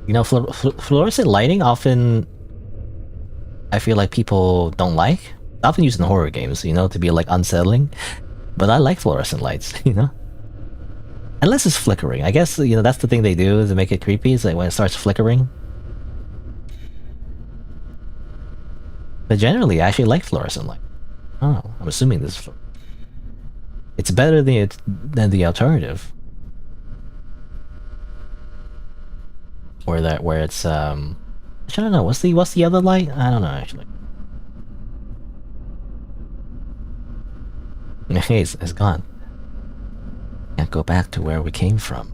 Speaker 1: You know, fluorescent lighting often, I feel like people don't like. It's often used in horror games, you know, to be like unsettling. But I like fluorescent lights, you know? Unless it's flickering. I guess, you know, that's the thing they do is to make it creepy. It's like when it starts flickering. But generally, I actually like fluorescent light. Oh, I'm assuming this is... It's better than the alternative. Where it's, I don't know, what's the other light? I don't know, actually. Hey, it's gone. Can't go back to where we came from.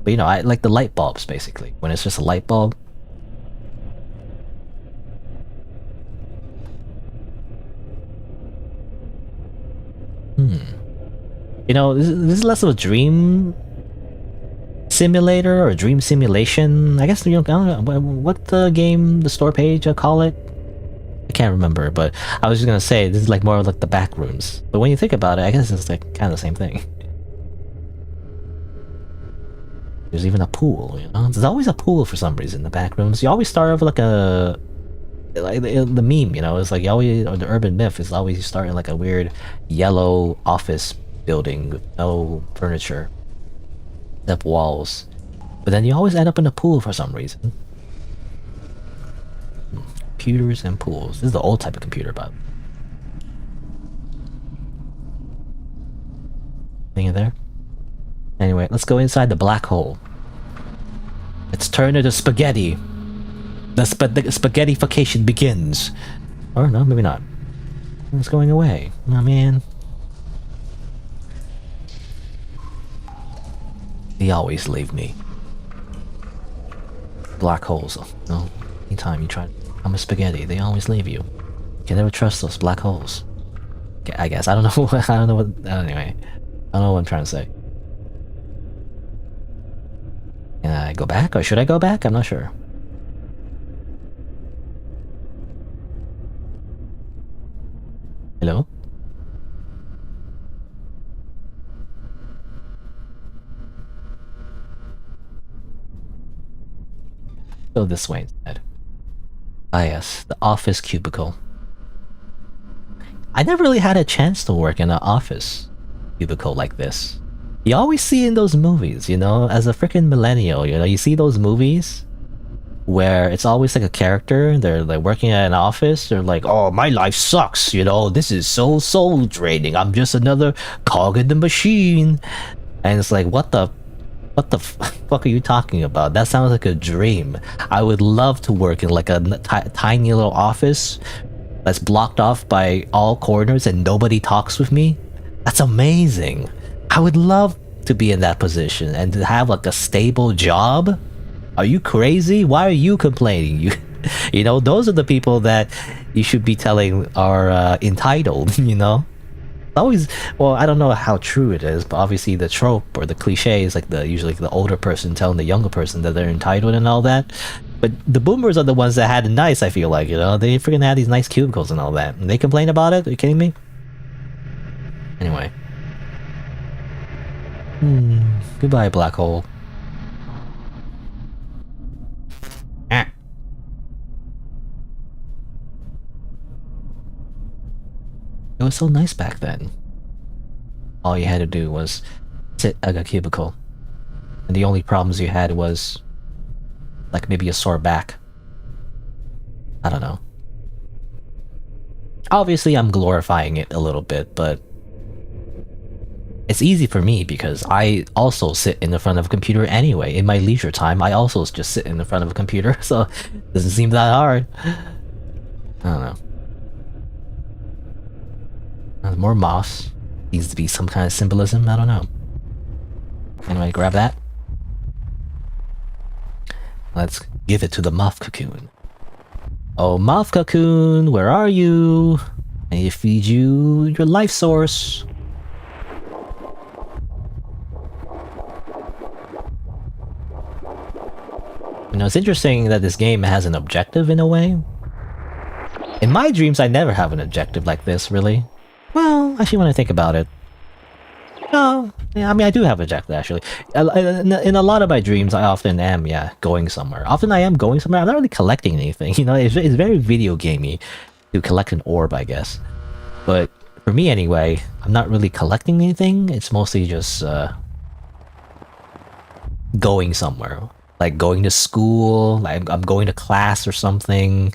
Speaker 1: But you know, I like the light bulbs, basically. When it's just a light bulb. You know, this is less of a dream simulator or a dream simulation. I guess, you know, I don't know what the game, the store page, I call it. I can't remember, but I was just gonna say this is like more like the back rooms. But when you think about it, I guess it's like kind of the same thing. There's even a pool, you know? There's always a pool for some reason in the back rooms. You always start off like a... Like the meme, you know? It's like you always... Or the urban myth is always you start in like a weird yellow office building with no furniture. Except walls. But then you always end up in a pool for some reason. Computers and pools. This is the old type of computer, by the way. Thing in there? Anyway, let's go inside the black hole. Let's turn into spaghetti. The spaghettification begins. Or no, maybe not. It's going away. Oh man. They always leave me. Black holes. No, anytime you try to become a spaghetti, they always leave you. You can never trust those black holes. I guess I don't know. I don't know what. Anyway, I don't know what I'm trying to say. Can I go back, or should I go back? I'm not sure. Hello? Go this way instead. Ah yes, the office cubicle. I never really had a chance to work in an office cubicle like this. You always see in those movies, you know, as a freaking millennial, you know, you see those movies where it's always like a character, they're like working at an office, they're like, oh, my life sucks, you know, this is so soul draining, I'm just another cog in the machine. And it's like, what the fuck are you talking about? That sounds like a dream. I would love to work in like a tiny little office that's blocked off by all corners and nobody talks with me. That's amazing. I would love to be in that position and to have like a stable job. Are you crazy? Why are you complaining? You know, those are the people that you should be telling are entitled, you know? Always, well, I don't know how true it is, but obviously the trope or the cliche is like usually the older person telling the younger person that they're entitled and all that. But the boomers are the ones that had it nice, I feel like, you know? They freaking had these nice cubicles and all that. And they complain about it? Are you kidding me? Anyway. Goodbye, black hole. Ah. It was so nice back then. All you had to do was sit at a cubicle. And the only problems you had was like maybe a sore back. I don't know. Obviously I'm glorifying it a little bit, but it's easy for me because I also sit in the front of a computer anyway. In my leisure time, I also just sit in the front of a computer, so it doesn't seem that hard. I don't know. More moths. Needs to be some kind of symbolism, I don't know. Anyway, grab that. Let's give it to the moth cocoon. Oh, moth cocoon, where are you? I feed you your life source. You know, it's interesting that this game has an objective in a way. In my dreams, I never have an objective like this, really. Well, actually, when I think about it, no, yeah, I mean, I do have an objective, actually. In a lot of my dreams, I often am, going somewhere. Often I am going somewhere. I'm not really collecting anything, you know? It's very video gamey to collect an orb, I guess. But for me, anyway, I'm not really collecting anything. It's mostly just going somewhere. Like going to school, like I'm going to class or something.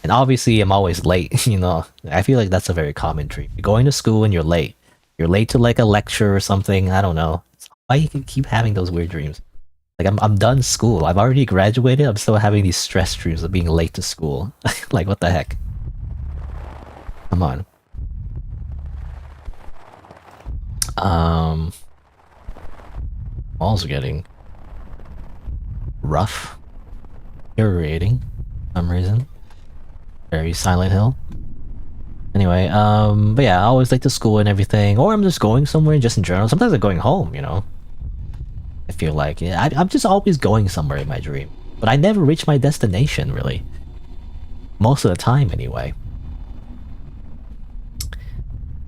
Speaker 1: And obviously, I'm always late, you know? I feel like that's a very common dream. You're going to school and you're late. You're late to like a lecture or something, I don't know. Why you can keep having those weird dreams? Like, I'm done school. I've already graduated. I'm still having these stress dreams of being late to school. Like, what the heck? Come on. Walls are getting rough. Irritating. For some reason. Very Silent Hill. Anyway, but yeah, I always late to school and everything, or I'm just going somewhere just in general. Sometimes I'm going home, you know? I feel like, yeah, I'm just always going somewhere in my dream. But I never reach my destination, really. Most of the time, anyway.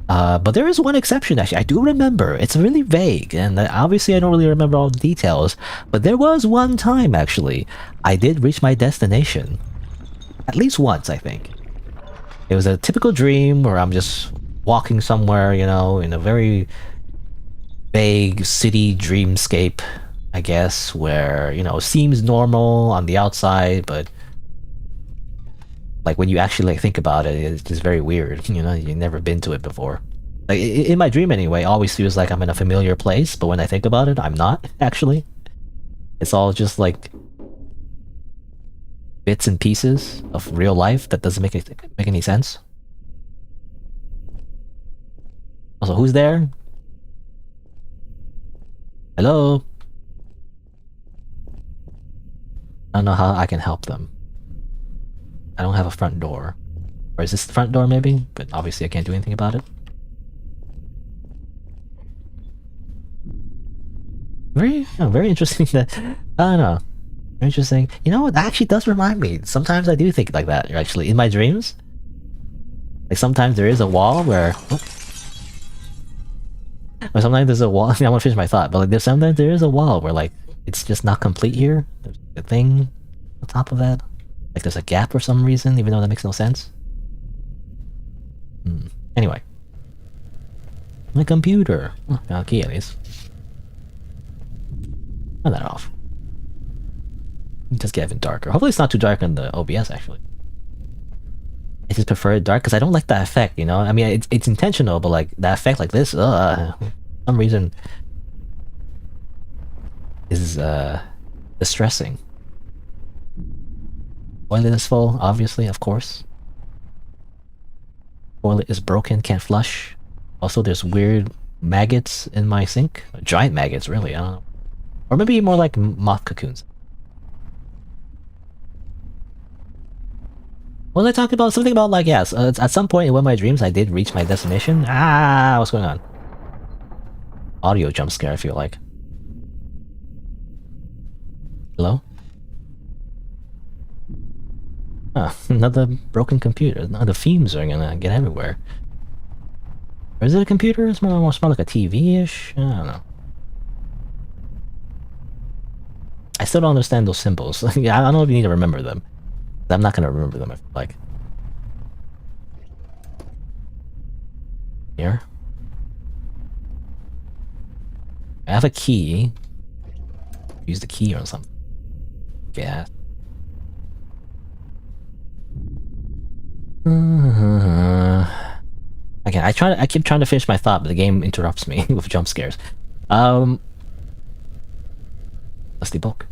Speaker 1: But there is one exception, actually. I do remember. It's really vague, and obviously I don't really remember all the details. But there was one time, actually, I did reach my destination. At least once, I think. It was a typical dream where I'm just walking somewhere, you know, in a very vague city dreamscape, I guess, where, you know, seems normal on the outside, but like when you actually like think about it, it's just very weird, you know, you've never been to it before. Like in my dream anyway, it always feels like I'm in a familiar place, but when I think about it, I'm not actually. It's all just like bits and pieces of real life that doesn't make any sense. Also, who's there? Hello? I don't know how I can help them. I don't have a front door. Or is this the front door maybe? But obviously I can't do anything about it. Very interesting that... I don't know. Very interesting. You know what? That actually does remind me. Sometimes I do think like that, actually. In my dreams. Like sometimes there is a wall where... Or sometimes there's a wall... I want to finish my thought, but like sometimes there is a wall where like it's just not complete here. There's a thing on top of that. Like there's a gap for some reason, even though that makes no sense. Anyway. My computer. Oh, got a key at least. Turn that off. It just get even darker. Hopefully it's not too dark on the OBS actually. I just prefer it dark because I don't like that effect, you know? I mean, it's intentional, but like that effect like this, for some reason is distressing. Toilet is full, obviously, of course. Toilet is broken, can't flush. Also, there's weird maggots in my sink. Giant maggots, really, I don't know. Or maybe more like moth cocoons. What was I talking about? Something about like, yes, at some point in one of my dreams I did reach my destination. What's going on? Audio jump scare, I feel like. Hello? Another broken computer. Now the fumes are gonna get everywhere. Or is it a computer? It's more like a TV-ish? I don't know. I still don't understand those symbols. Yeah, I don't know if you need to remember them. I'm not gonna remember them, I feel like. Here. I have a key. Use the key or something. Yeah. Again, I keep trying to finish my thought, but the game interrupts me with jump scares. What's the book?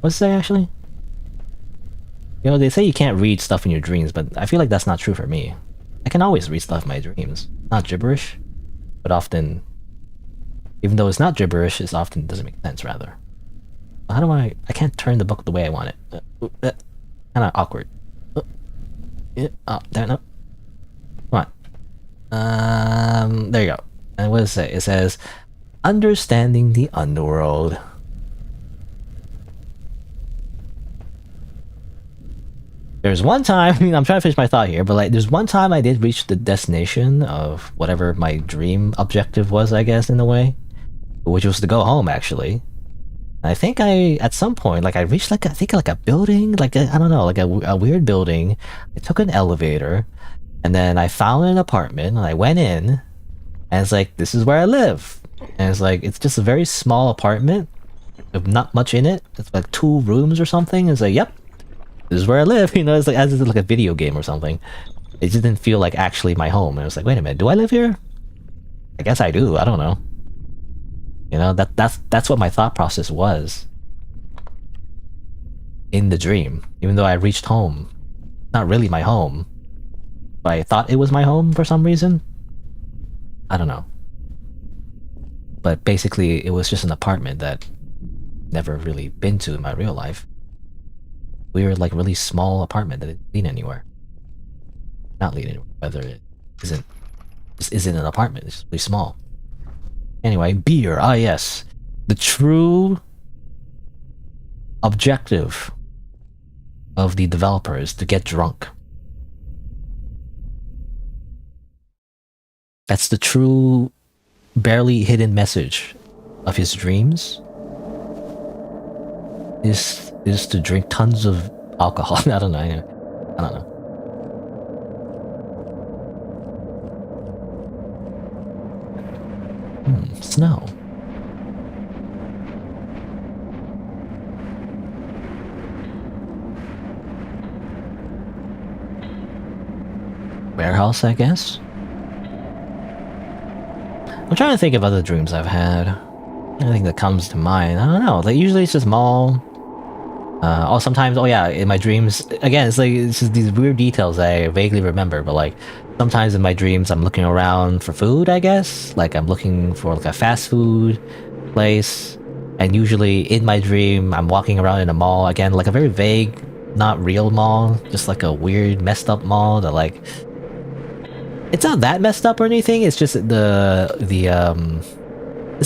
Speaker 1: What's it say actually? You know, they say you can't read stuff in your dreams, but I feel like that's not true for me. I can always read stuff in my dreams. Not gibberish, but often, even though it's not gibberish, it often doesn't make sense, rather. How do I can't turn the book the way I want it. Kinda awkward. Oh, there, no. Come on. There you go. And what does it say? It says, Understanding the Underworld. There's one time, I'm trying to finish my thought here, but like there's one time I did reach the destination of whatever my dream objective was, I guess, in a way. Which was to go home, actually. I think at some point, like I reached like, I think like a building, like I don't know, like a weird building. I took an elevator, and then I found an apartment, and I went in, and it's like, this is where I live. And it's like, it's just a very small apartment, with not much in it. It's like 2 rooms or something. It's like, yep. This is where I live, you know, it's like as if it's like a video game or something. It just didn't feel like actually my home. And I was like, wait a minute, do I live here? I guess I do, I don't know. You know, that's what my thought process was. In the dream. Even though I reached home. Not really my home. But I thought it was my home for some reason. I don't know. But basically, it was just an apartment that never really been to in my real life. Weird, like really small apartment that didn't lead anywhere. Not lead anywhere, whether it isn't an apartment, it's really small. Anyway, beer, yes. The true objective of the developer is to get drunk. That's the true, barely hidden message of his dreams. Is to drink tons of alcohol. I don't know. I don't know. Snow. Warehouse, I guess. I'm trying to think of other dreams I've had. Anything that comes to mind. I don't know. Like usually it's just mall. Oh, sometimes. Oh yeah, in my dreams. Again, it's just these weird details I vaguely remember. But like sometimes in my dreams, I'm looking around for food. I guess like I'm looking for like a fast food place. And usually in my dream, I'm walking around in a mall again, like a very vague, not real mall, just like a weird, messed up mall that like. It's not that messed up or anything. It's just it's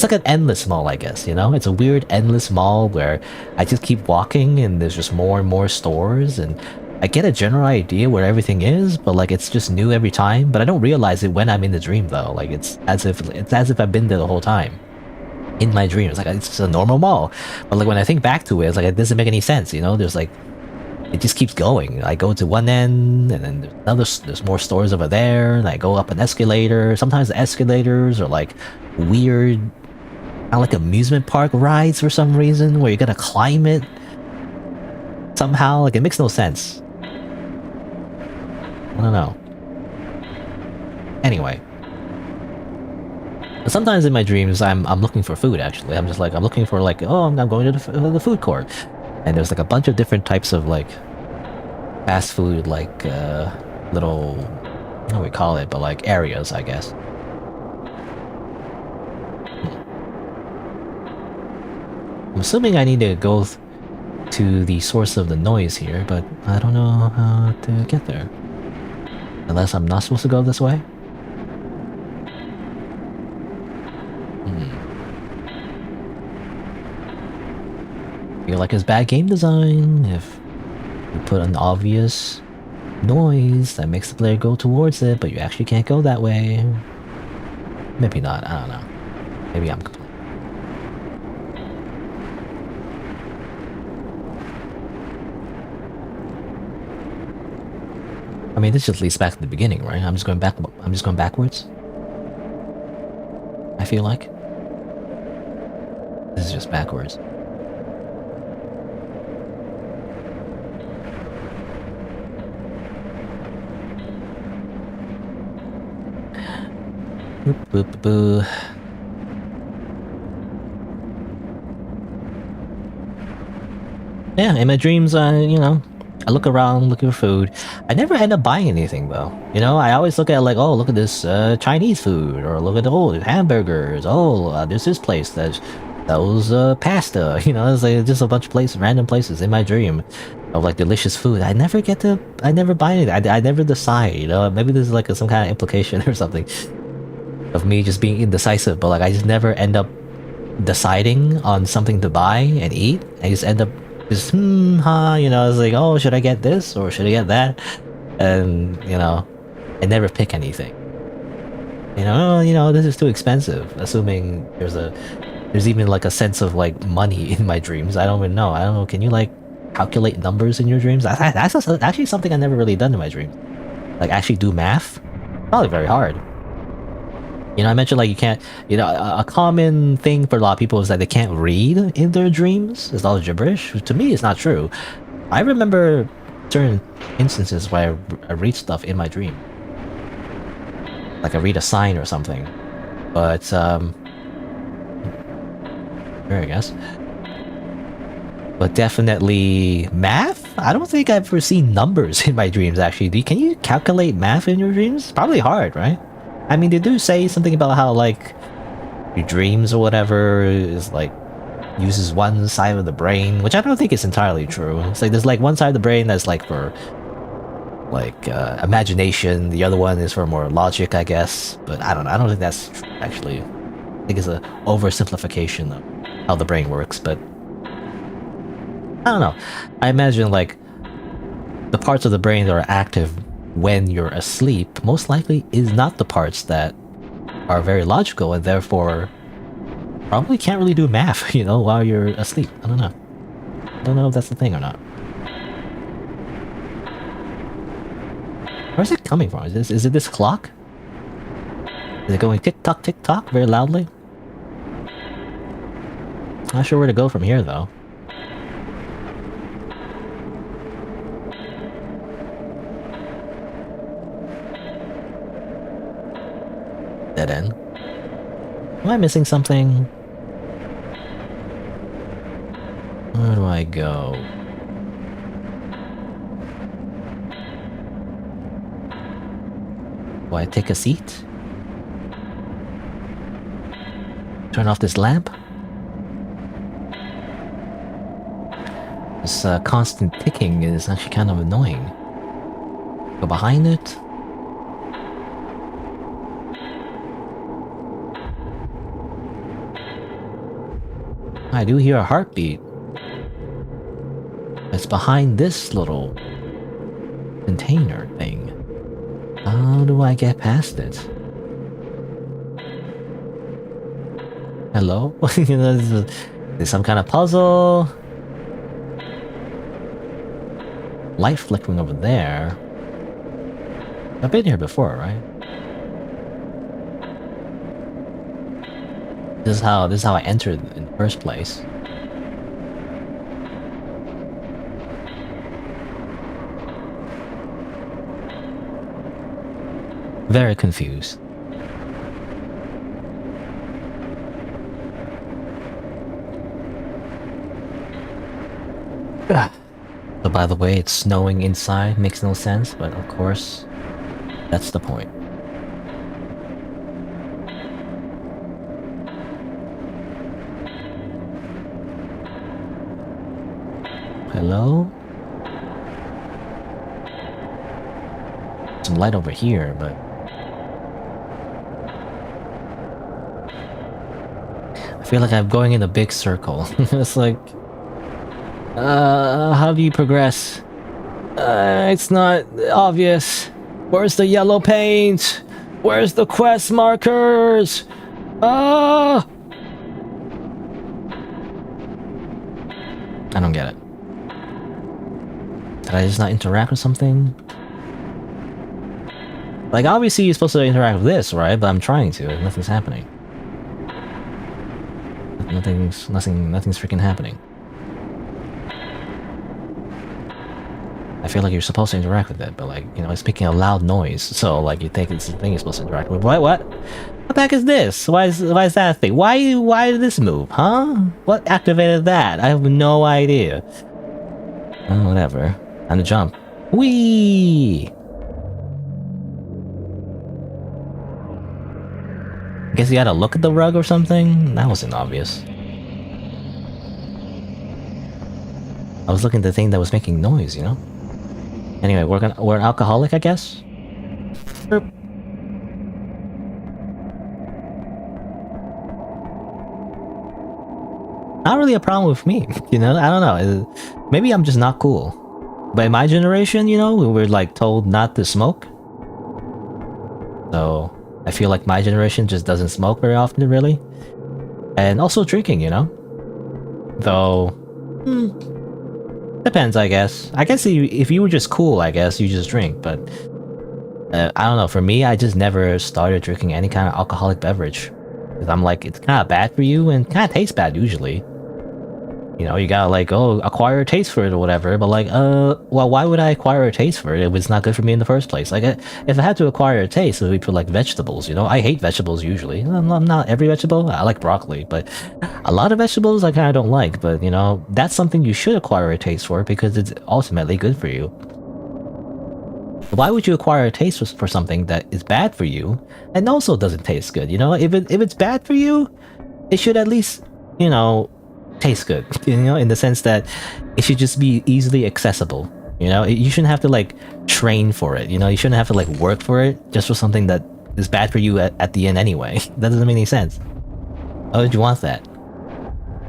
Speaker 1: like an endless mall, I guess, you know? It's a weird endless mall where I just keep walking and there's just more and more stores and I get a general idea where everything is, but like it's just new every time, but I don't realize it when I'm in the dream though. Like it's as if I've been there the whole time. In my dream. It's like it's just a normal mall. But like when I think back to it, it's like it doesn't make any sense, you know? There's like it just keeps going. I go to one end, and then there's more stores over there, and I go up an escalator. Sometimes the escalators are like weird, kind of like amusement park rides for some reason, where you gotta climb it somehow. Like it makes no sense. I don't know. Anyway. But sometimes in my dreams, I'm looking for food. Actually, I'm just like I'm looking for like I'm going to the food court, and there's like a bunch of different types of like fast food like little I don't know what we call it, but like areas, I guess. I'm assuming I need to go to the source of the noise here, but I don't know how to get there. Unless I'm not supposed to go this way. Feel like it's bad game design if you put an obvious noise that makes the player go towards it, but you actually can't go that way. Maybe not, I don't know. Maybe I'm complaining. I mean, this just leads back to the beginning, right? I'm just going backwards. I feel like. This is just backwards. Boop, boop, boo. Yeah, in my dreams, you know, I look around looking for food. I never end up buying anything though. You know, I always look at like, oh, look at this Chinese food, or look at hamburgers. Oh, there's this place that sells pasta. You know, it's like just a bunch of places, random places in my dream of like delicious food. I never buy anything. I never decide. You know, maybe there's like some kind of implication or something of me just being indecisive, but like I just never end up deciding on something to buy and eat. I just end up just you know, it's like, oh, should I get this or should I get that? And you know, I never pick anything. You know, this is too expensive. Assuming there's even like a sense of like money in my dreams. I don't even know. I don't know. Can you like calculate numbers in your dreams? That's actually something I never really done in my dreams. Like actually do math. Probably very hard. You know, I mentioned like you can't, you know, a common thing for a lot of people is that they can't read in their dreams. It's all gibberish. To me, it's not true. I remember certain instances where I read stuff in my dream. Like I read a sign or something. But, sure, I guess. But definitely math? I don't think I've ever seen numbers in my dreams, actually. Can you calculate math in your dreams? Probably hard, right? I mean, they do say something about how, like, your dreams or whatever is, like, uses one side of the brain, which I don't think is entirely true. It's like, there's, like, one side of the brain that's, like, for, like, imagination. The other one is for more logic, I guess. But I don't know. I don't think that's true, actually. I think it's an oversimplification of how the brain works, but I don't know. I imagine, like, the parts of the brain that are active when you're asleep most likely is not the parts that are very logical and therefore probably can't really do math, you know, while you're asleep. I don't know. I don't know if that's the thing or not. Where's it coming from? Is it this clock? Is it going tick-tock, tick-tock very loudly? Not sure where to go from here, though. Dead end. Am I missing something? Where do I go? Do I take a seat? Turn off this lamp? This constant ticking is actually kind of annoying. Go behind it? I do hear a heartbeat. It's behind this little container thing. How do I get past it? Hello? You know, there's some kind of puzzle. Light flickering over there. I've been here before, right? This is how I entered in the first place. Very confused. So by the way, it's snowing inside, makes no sense, but of course, that's the point. Hello? Some light over here, but... I feel like I'm going in a big circle. It's like... how do you progress? It's not obvious. Where's the yellow paint? Where's the quest markers? I don't get it. Did I just not interact with something? Like, obviously you're supposed to interact with this, right? But I'm trying to, and nothing's happening. Nothing's freaking happening. I feel like you're supposed to interact with it, but like, you know, it's making a loud noise, so like you think it's the thing you're supposed to interact with. What? What the heck is this? Why is that thing? Why did this move? Huh? What activated that? I have no idea. Oh, whatever. Time to jump. Whee! I guess you had to look at the rug or something? That wasn't obvious. I was looking at the thing that was making noise, you know? Anyway, we're an alcoholic, I guess? Burp. Not really a problem with me, you know? I don't know. Maybe I'm just not cool. But in my generation, you know, we were like told not to smoke. So I feel like my generation just doesn't smoke very often, really. And also drinking, you know? Though... depends, I guess. I guess if you were just cool, I guess you just drink, but... I don't know, for me, I just never started drinking any kind of alcoholic beverage. Because I'm like, it's kind of bad for you, and kind of tastes bad, usually. You know, you gotta like, acquire a taste for it or whatever, but like, well, why would I acquire a taste for it if it's not good for me in the first place? Like, if I had to acquire a taste, it would be for like vegetables, you know? I hate vegetables usually. I'm not every vegetable. I like broccoli, but a lot of vegetables I kind of don't like, but you know, that's something you should acquire a taste for because it's ultimately good for you. Why would you acquire a taste for something that is bad for you and also doesn't taste good, you know? If it's bad for you, it should at least, you know, taste good, you know, in the sense that it should just be easily accessible, you know? You shouldn't have to like train for it, you know? You shouldn't have to like work for it just for something that is bad for you at the end anyway. That doesn't make any sense. Why would you want that?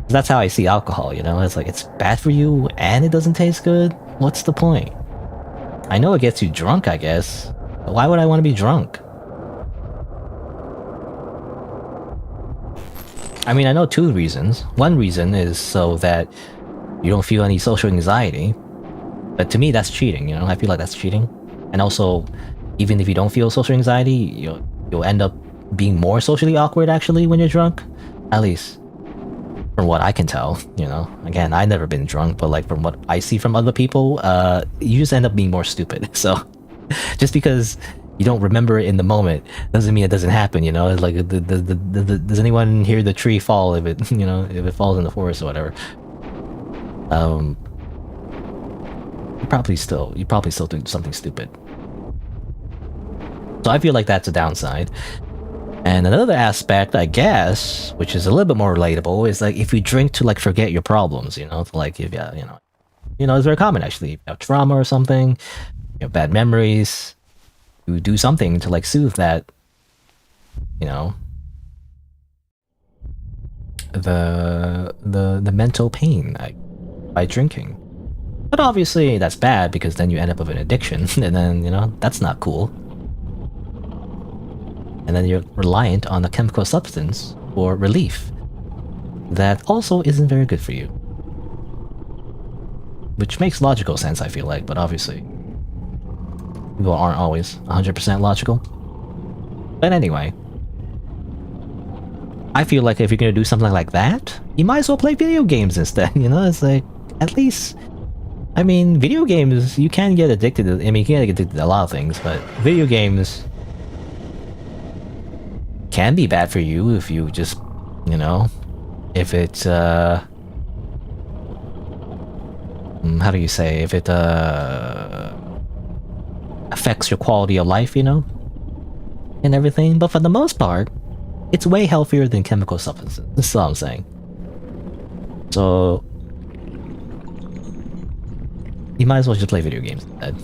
Speaker 1: That's how I see alcohol, you know? It's like, it's bad for you and it doesn't taste good? What's the point? I know it gets you drunk, I guess, but why would I want to be drunk? I mean, I know two reasons. One reason is so that you don't feel any social anxiety. But to me, that's cheating, you know? I feel like that's cheating. And also, even if you don't feel social anxiety, you'll end up being more socially awkward, actually, when you're drunk. At least, from what I can tell, you know? Again, I've never been drunk, but like, from what I see from other people, you just end up being more stupid. So, just because you don't remember it in the moment doesn't mean it doesn't happen. You know, it's like does anyone hear the tree fall if it if it falls in the forest or whatever? You probably still do something stupid. So I feel like that's a downside. And another aspect, I guess, which is a little bit more relatable, is like if you drink to like forget your problems, to like if it's very common actually. If you have trauma or something, bad memories, you do something to like soothe that, the mental pain by drinking. But obviously that's bad because then you end up with an addiction, and then that's not cool. And then you're reliant on a chemical substance for relief that also isn't very good for you. Which makes logical sense, I feel like, but obviously people aren't always 100% logical. But anyway, I feel like if you're gonna do something like that, you might as well play video games instead, It's like, at least, I mean, video games, you can get addicted to, you can get addicted to a lot of things, but video games can be bad for you if you just, if it, how do you say, if it, affects your quality of life, and everything. But for the most part, it's way healthier than chemical substances. That's all I'm saying. So, you might as well just play video games instead,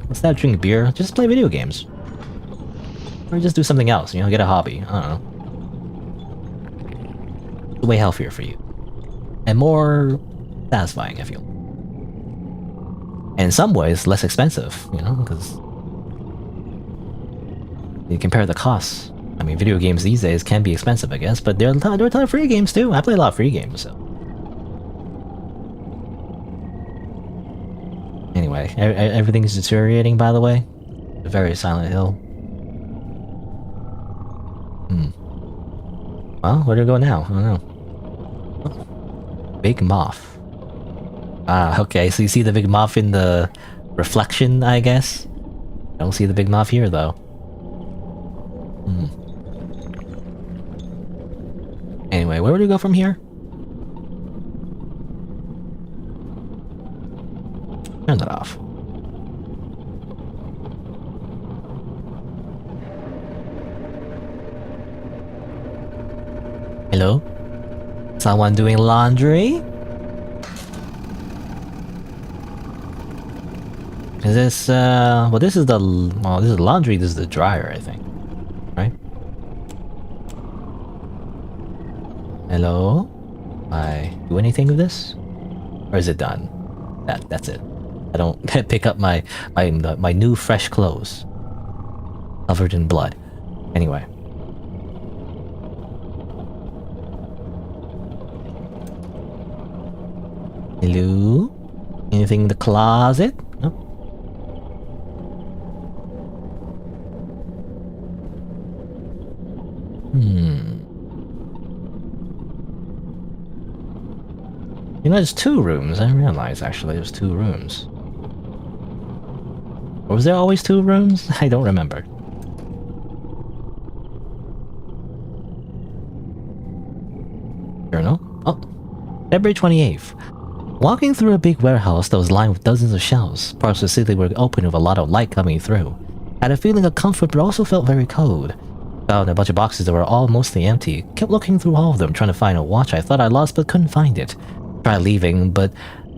Speaker 1: Instead of drinking beer, just play video games. Or just do something else, get a hobby. I don't know. It's way healthier for you. And more satisfying, I feel. And in some ways, less expensive, because you compare the costs. I mean, video games these days can be expensive, I guess, but there are a ton of free games too. I play a lot of free games, so. Anyway, everything's deteriorating, by the way. A very Silent Hill. Well, where do we go now? I don't know. Big moth. Ah, okay, so you see the big moth in the reflection, I guess? Don't see the big moth here, though. Anyway, where would we go from here? Turn that off. Hello? Someone doing laundry? Is this, well, this is the laundry, this is the dryer, I think. Right? Hello? I do anything with this? Or is it done? That's it. I don't pick up my new fresh clothes. Covered in blood. Anyway. Hello? Anything in the closet? No? There's 2 rooms. I didn't realize, actually, there's 2 rooms. Or was there always 2 rooms? I don't remember. Journal? Oh. February 28th. Walking through a big warehouse that was lined with dozens of shelves. Parts of the ceiling were open with a lot of light coming through. I had a feeling of comfort, but also felt very cold. Found a bunch of boxes that were all mostly empty. Kept looking through all of them, trying to find a watch I thought I lost but couldn't find it. Tried leaving, but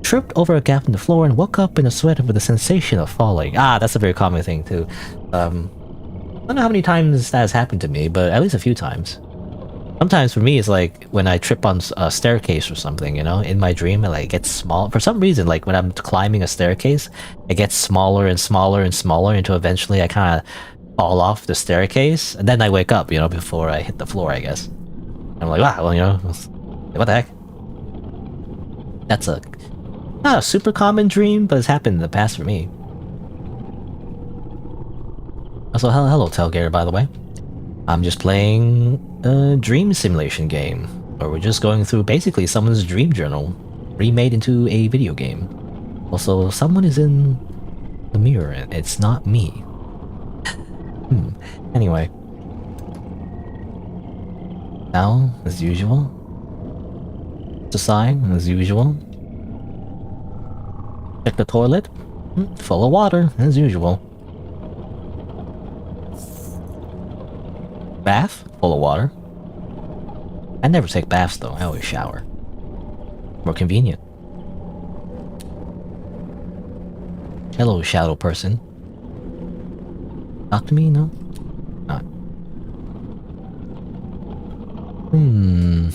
Speaker 1: tripped over a gap in the floor and woke up in a sweat with a sensation of falling. Ah, that's a very common thing too. I don't know how many times that has happened to me, but at least a few times. Sometimes for me, it's like when I trip on a staircase or something, in my dream, it like gets small. For some reason, like when I'm climbing a staircase, it gets smaller and smaller and smaller until eventually I kind of fall off the staircase, and then I wake up, before I hit the floor, I guess. I'm like, wow, well, what the heck? That's not a super common dream, but it's happened in the past for me. Also, hello, Telgare, by the way. I'm just playing a dream simulation game, where we're just going through basically someone's dream journal, remade into a video game. Also, someone is in the mirror, and it's not me. Anyway. Now, as usual. To sign, as usual. Check the toilet. Full of water, as usual. Bath, full of water. I never take baths though, I always shower. More convenient. Hello, shadow person. Talk to me? No? Not. I'm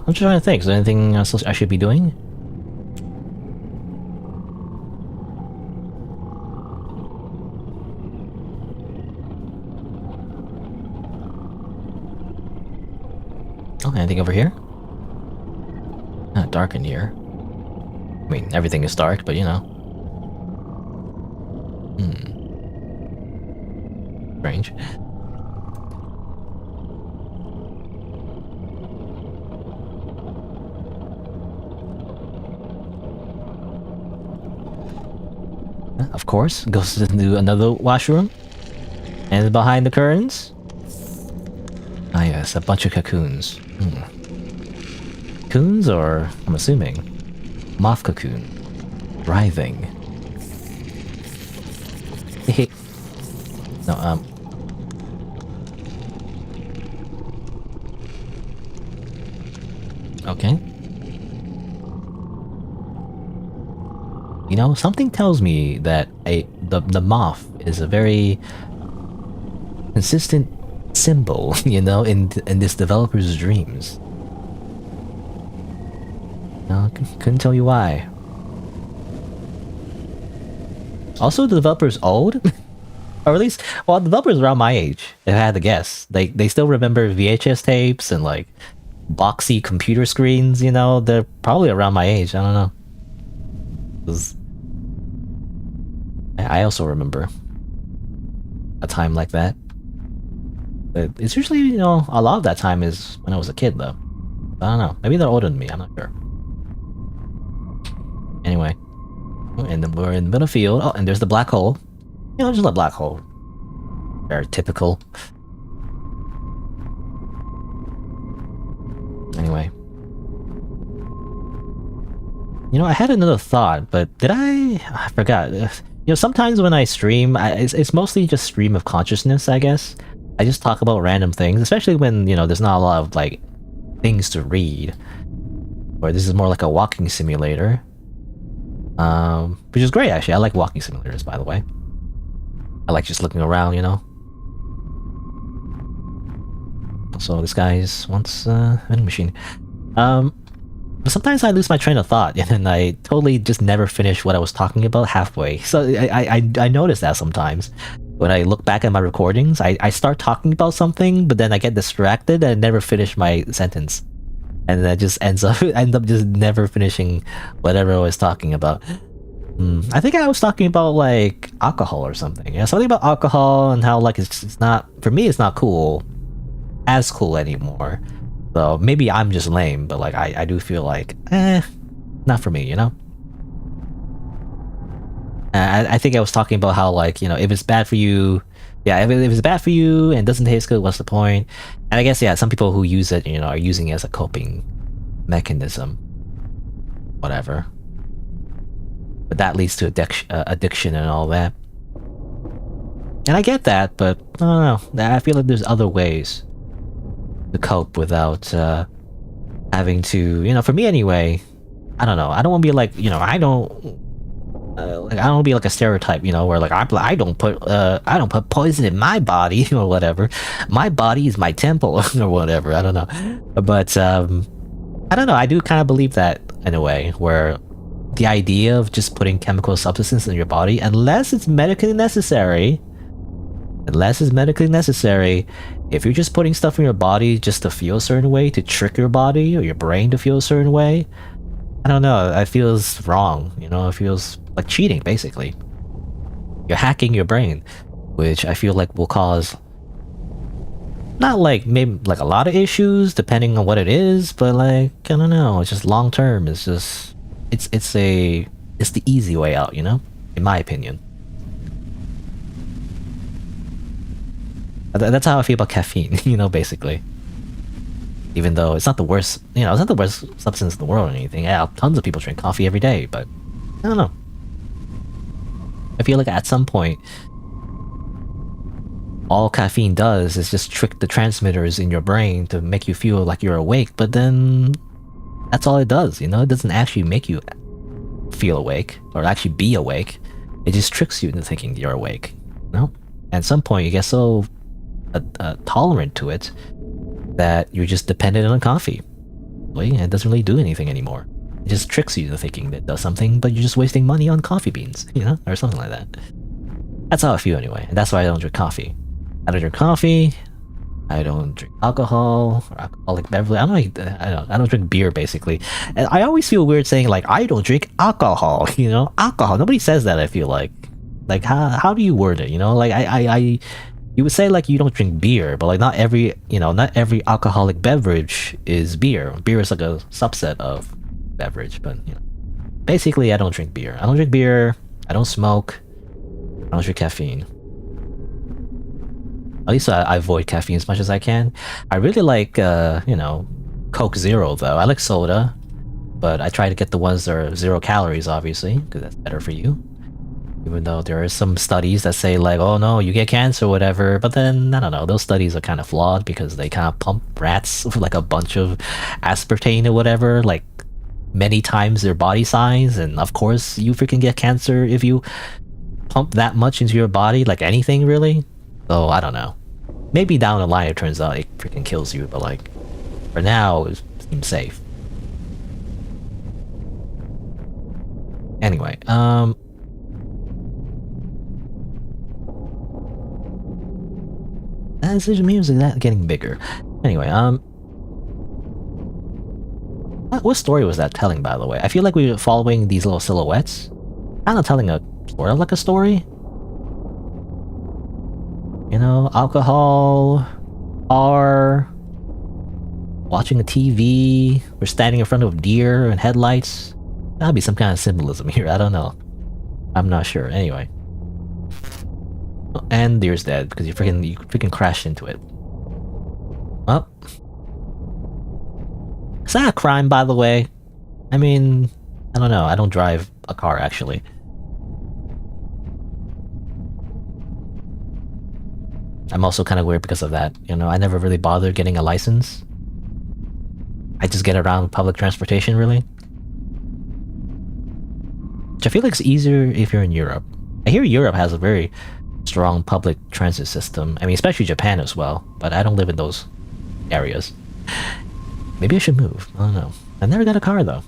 Speaker 1: just trying to think. Is there anything else I should be doing? Oh, anything over here? Not dark in here. I mean, everything is dark, but you know. Strange. Of course, goes into another washroom. And behind the curtains. Ah yes, a bunch of cocoons. Cocoons, or I'm assuming moth cocoon. Writhing. No, okay. You know, something tells me that the moth is a very consistent symbol, you know, in this developer's dreams. No, couldn't tell you why. Also, the developer's old, or at least, well, the developer's around my age. If I had to guess, they still remember VHS tapes and like boxy computer screens. You know, they're probably around my age. I don't know. 'Cause I also remember a time like that. But it's usually, you know, a lot of that time is when I was a kid, though. I don't know. Maybe they're older than me. I'm not sure. Anyway. And then we're in the middle field. Oh, and there's the black hole. You know, just a black hole. Very typical. Anyway. You know, I had another thought, but did I forgot. You know, sometimes when I stream, it's mostly just stream of consciousness, I guess. I just talk about random things, especially when, you know, there's not a lot of, like, things to read. Or this is more like a walking simulator. Which is great, actually. I like walking simulators, by the way. I like just looking around, you know? So this guy wants a vending machine. But sometimes I lose my train of thought, and then I totally just never finish what I was talking about halfway. So I notice that sometimes. When I look back at my recordings, I start talking about something, but then I get distracted and never finish my sentence. And that just end up just never finishing whatever I was talking about. I think I was talking about like alcohol or something. Yeah, something about alcohol and how like it's not, for me it's not as cool anymore. So maybe I'm just lame, but like I do feel like not for me, you know? I think I was talking about how, like, you know, if it's bad for you, yeah, if it's bad for you and doesn't taste good, what's the point? And I guess, yeah, some people who use it, you know, are using it as a coping mechanism. Whatever. But that leads to addiction and all that. And I get that, but I don't know. I feel like there's other ways to cope without having to, you know, for me anyway, I don't know. I don't want to be like, you know, I don't want to be like a stereotype, you know, where like I don't put poison in my body or whatever. My body is my temple or whatever. I don't know, but I don't know. I do kind of believe that in a way, where the idea of just putting chemical substances in your body, unless it's medically necessary, if you're just putting stuff in your body just to feel a certain way, to trick your body or your brain to feel a certain way, I don't know, it feels wrong, you know, it feels like cheating, basically. You're hacking your brain, which I feel like will cause, not like, maybe like a lot of issues, depending on what it is, but like, I don't know, it's just long term, it's just it's the easy way out, you know, in my opinion. That's how I feel about caffeine, you know, basically. Even though it's not the worst, you know, it's not the worst substance in the world or anything. Yeah, tons of people drink coffee every day, but I don't know. I feel like at some point, all caffeine does is just trick the transmitters in your brain to make you feel like you're awake, but then that's all it does, you know? It doesn't actually make you feel awake or actually be awake. It just tricks you into thinking you're awake, you know? At some point, you get so tolerant to it that you're just dependent on coffee. And it doesn't really do anything anymore. It just tricks you into thinking that it does something, but you're just wasting money on coffee beans, you know? Or something like that. That's how I feel anyway. And that's why I don't drink coffee. I don't drink coffee. I don't drink alcohol or alcoholic beverage. I don't drink beer basically. And I always feel weird saying like I don't drink alcohol. You know, alcohol. Nobody says that. I feel like how do you word it? You know, like you would say like you don't drink beer, but like not every alcoholic beverage is beer. Beer is like a subset of beverage, but you know, basically I don't drink beer. I don't drink beer. I don't smoke. I don't drink caffeine. At least I avoid caffeine as much as I can. I really like, you know, Coke Zero though. I like soda, but I try to get the ones that are 0 calories, obviously, because that's better for you. Even though there are some studies that say like, oh no, you get cancer or whatever, but then, I don't know, those studies are kind of flawed because they kind of pump rats with like a bunch of aspartame or whatever, like many times their body size, and of course you freaking get cancer if you pump that much into your body, like anything really. So I don't know. Maybe down the line it turns out it freaking kills you, but like for now it seems safe. Anyway, that's the music that getting bigger. Anyway, what story was that telling, by the way? I feel like we were following these little silhouettes, kind of telling a sort of like a story. You know, alcohol, car, watching a TV, we're standing in front of deer and headlights. That'd be some kind of symbolism here, I don't know. I'm not sure, anyway. And deer's dead because you freaking crashed into it. Well, is that a crime, by the way? I mean, I don't know, I don't drive a car actually. I'm also kind of weird because of that, you know, I never really bothered getting a license. I just get around public transportation, really. Which I feel like it's easier if you're in Europe. I hear Europe has a very strong public transit system. I mean, especially Japan as well, but I don't live in those areas. Maybe I should move, I don't know. I never got a car though.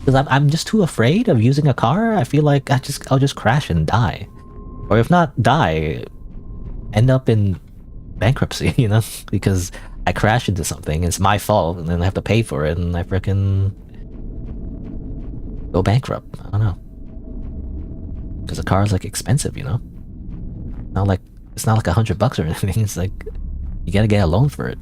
Speaker 1: Because I'm just too afraid of using a car. I feel like I'll just crash and die. Or if not die, end up in bankruptcy, you know, because I crashed into something, it's my fault, and then I have to pay for it, and I frickin' go bankrupt. I don't know. Because a car is like expensive, you know? It's not like $100 or anything, it's like, you gotta get a loan for it.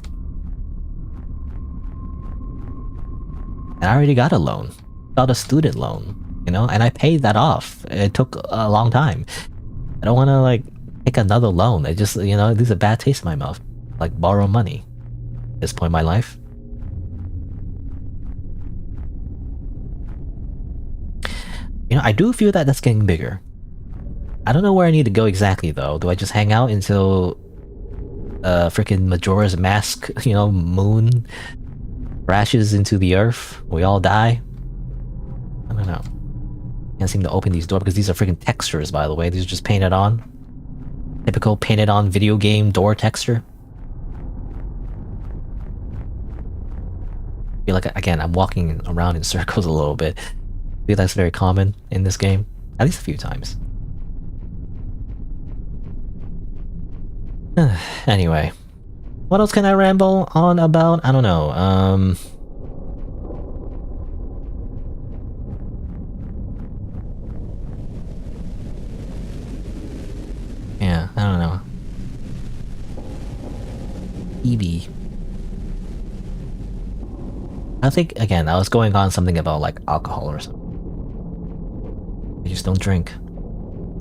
Speaker 1: And I already got a loan. Got a student loan, you know, and I paid that off. It took a long time. I don't wanna like take another loan. It just, you know, it leaves a bad taste in my mouth. Like borrow money at this point in my life. You know, I do feel that that's getting bigger. I don't know where I need to go exactly though. Do I just hang out until freaking Majora's Mask, you know, moon crashes into the earth? We all die? I don't know. Can't seem to open these doors because these are freaking textures, by the way. These are just painted on. Typical painted on video game door texture. I feel like, again, I'm walking around in circles a little bit. I feel that's very common in this game. At least a few times. Anyway. What else can I ramble on about? I don't know. Yeah, I don't know. TV. I think again, I was going on something about like alcohol or something. I just don't drink,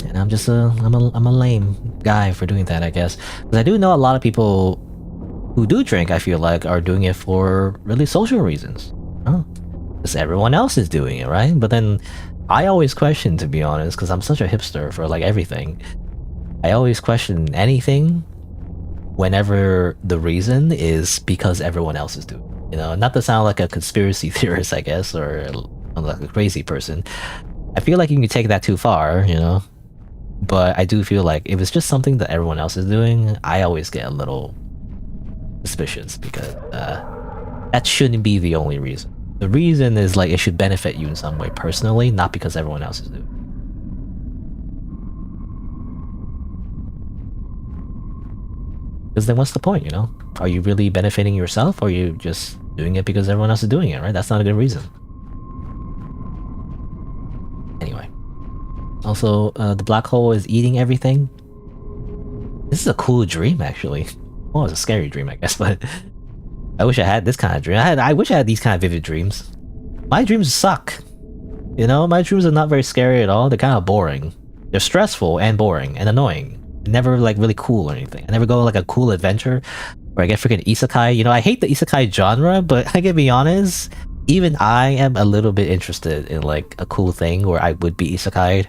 Speaker 1: and I'm just I'm a lame guy for doing that, I guess. Because I do know a lot of people who do drink. I feel like are doing it for really social reasons. Oh, because everyone else is doing it, right? But then I always question, to be honest, because I'm such a hipster for like everything. I always question anything whenever the reason is because everyone else is doing it. You know, not to sound like a conspiracy theorist, I guess, or like a crazy person. I feel like you can take that too far, you know? But I do feel like if it's just something that everyone else is doing, I always get a little suspicious because that shouldn't be the only reason. The reason is like it should benefit you in some way personally, not because everyone else is doing it. Because then what's the point, you know? Are you really benefiting yourself, or are you just doing it because everyone else is doing it, right? That's not a good reason. Anyway. Also, the black hole is eating everything. This is a cool dream, actually. Well, it's a scary dream, I guess, but I wish I had this kind of dream. I wish I had these kind of vivid dreams. My dreams suck. You know, my dreams are not very scary at all. They're kind of boring. They're stressful and boring and annoying. Never like really cool or anything. I never go on like a cool adventure where I get freaking isekai. You know, I hate the isekai genre, but I can be honest, even I am a little bit interested in like a cool thing where I would be isekai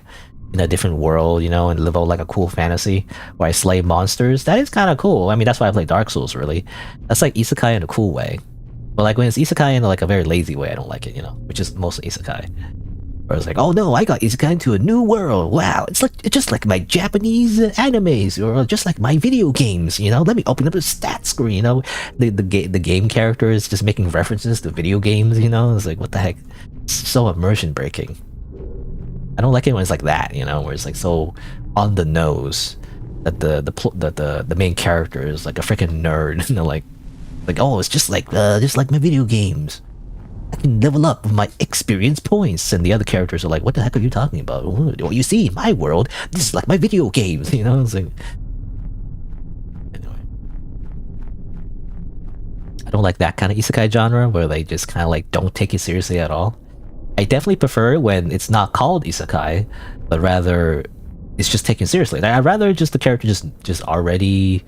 Speaker 1: in a different world, you know, and live out like a cool fantasy where I slay monsters. That is kind of cool. I mean, that's why I play Dark Souls, really. That's like isekai in a cool way. But like when it's isekai in like a very lazy way, I don't like it, you know, which is mostly isekai. Where it's like, oh no, I got isekai into a new world. Wow, it's just like my Japanese animes, or just like my video games. You know, let me open up the stat screen. You know, the game character is just making references to video games. You know, it's like what the heck? It's so immersion breaking. I don't like it when it's like that. You know, where it's like so on the nose that the main character is like a freaking nerd. And they're like oh, it's just like my video games. I can level up with my experience points, and the other characters are like, what the heck are you talking about? Well, you see, my world, this is like my video games, you know? It's like... Anyway. I don't like that kind of isekai genre, where they just kind of like don't take it seriously at all. I definitely prefer it when it's not called isekai, but rather it's just taken seriously. I'd rather just the character just already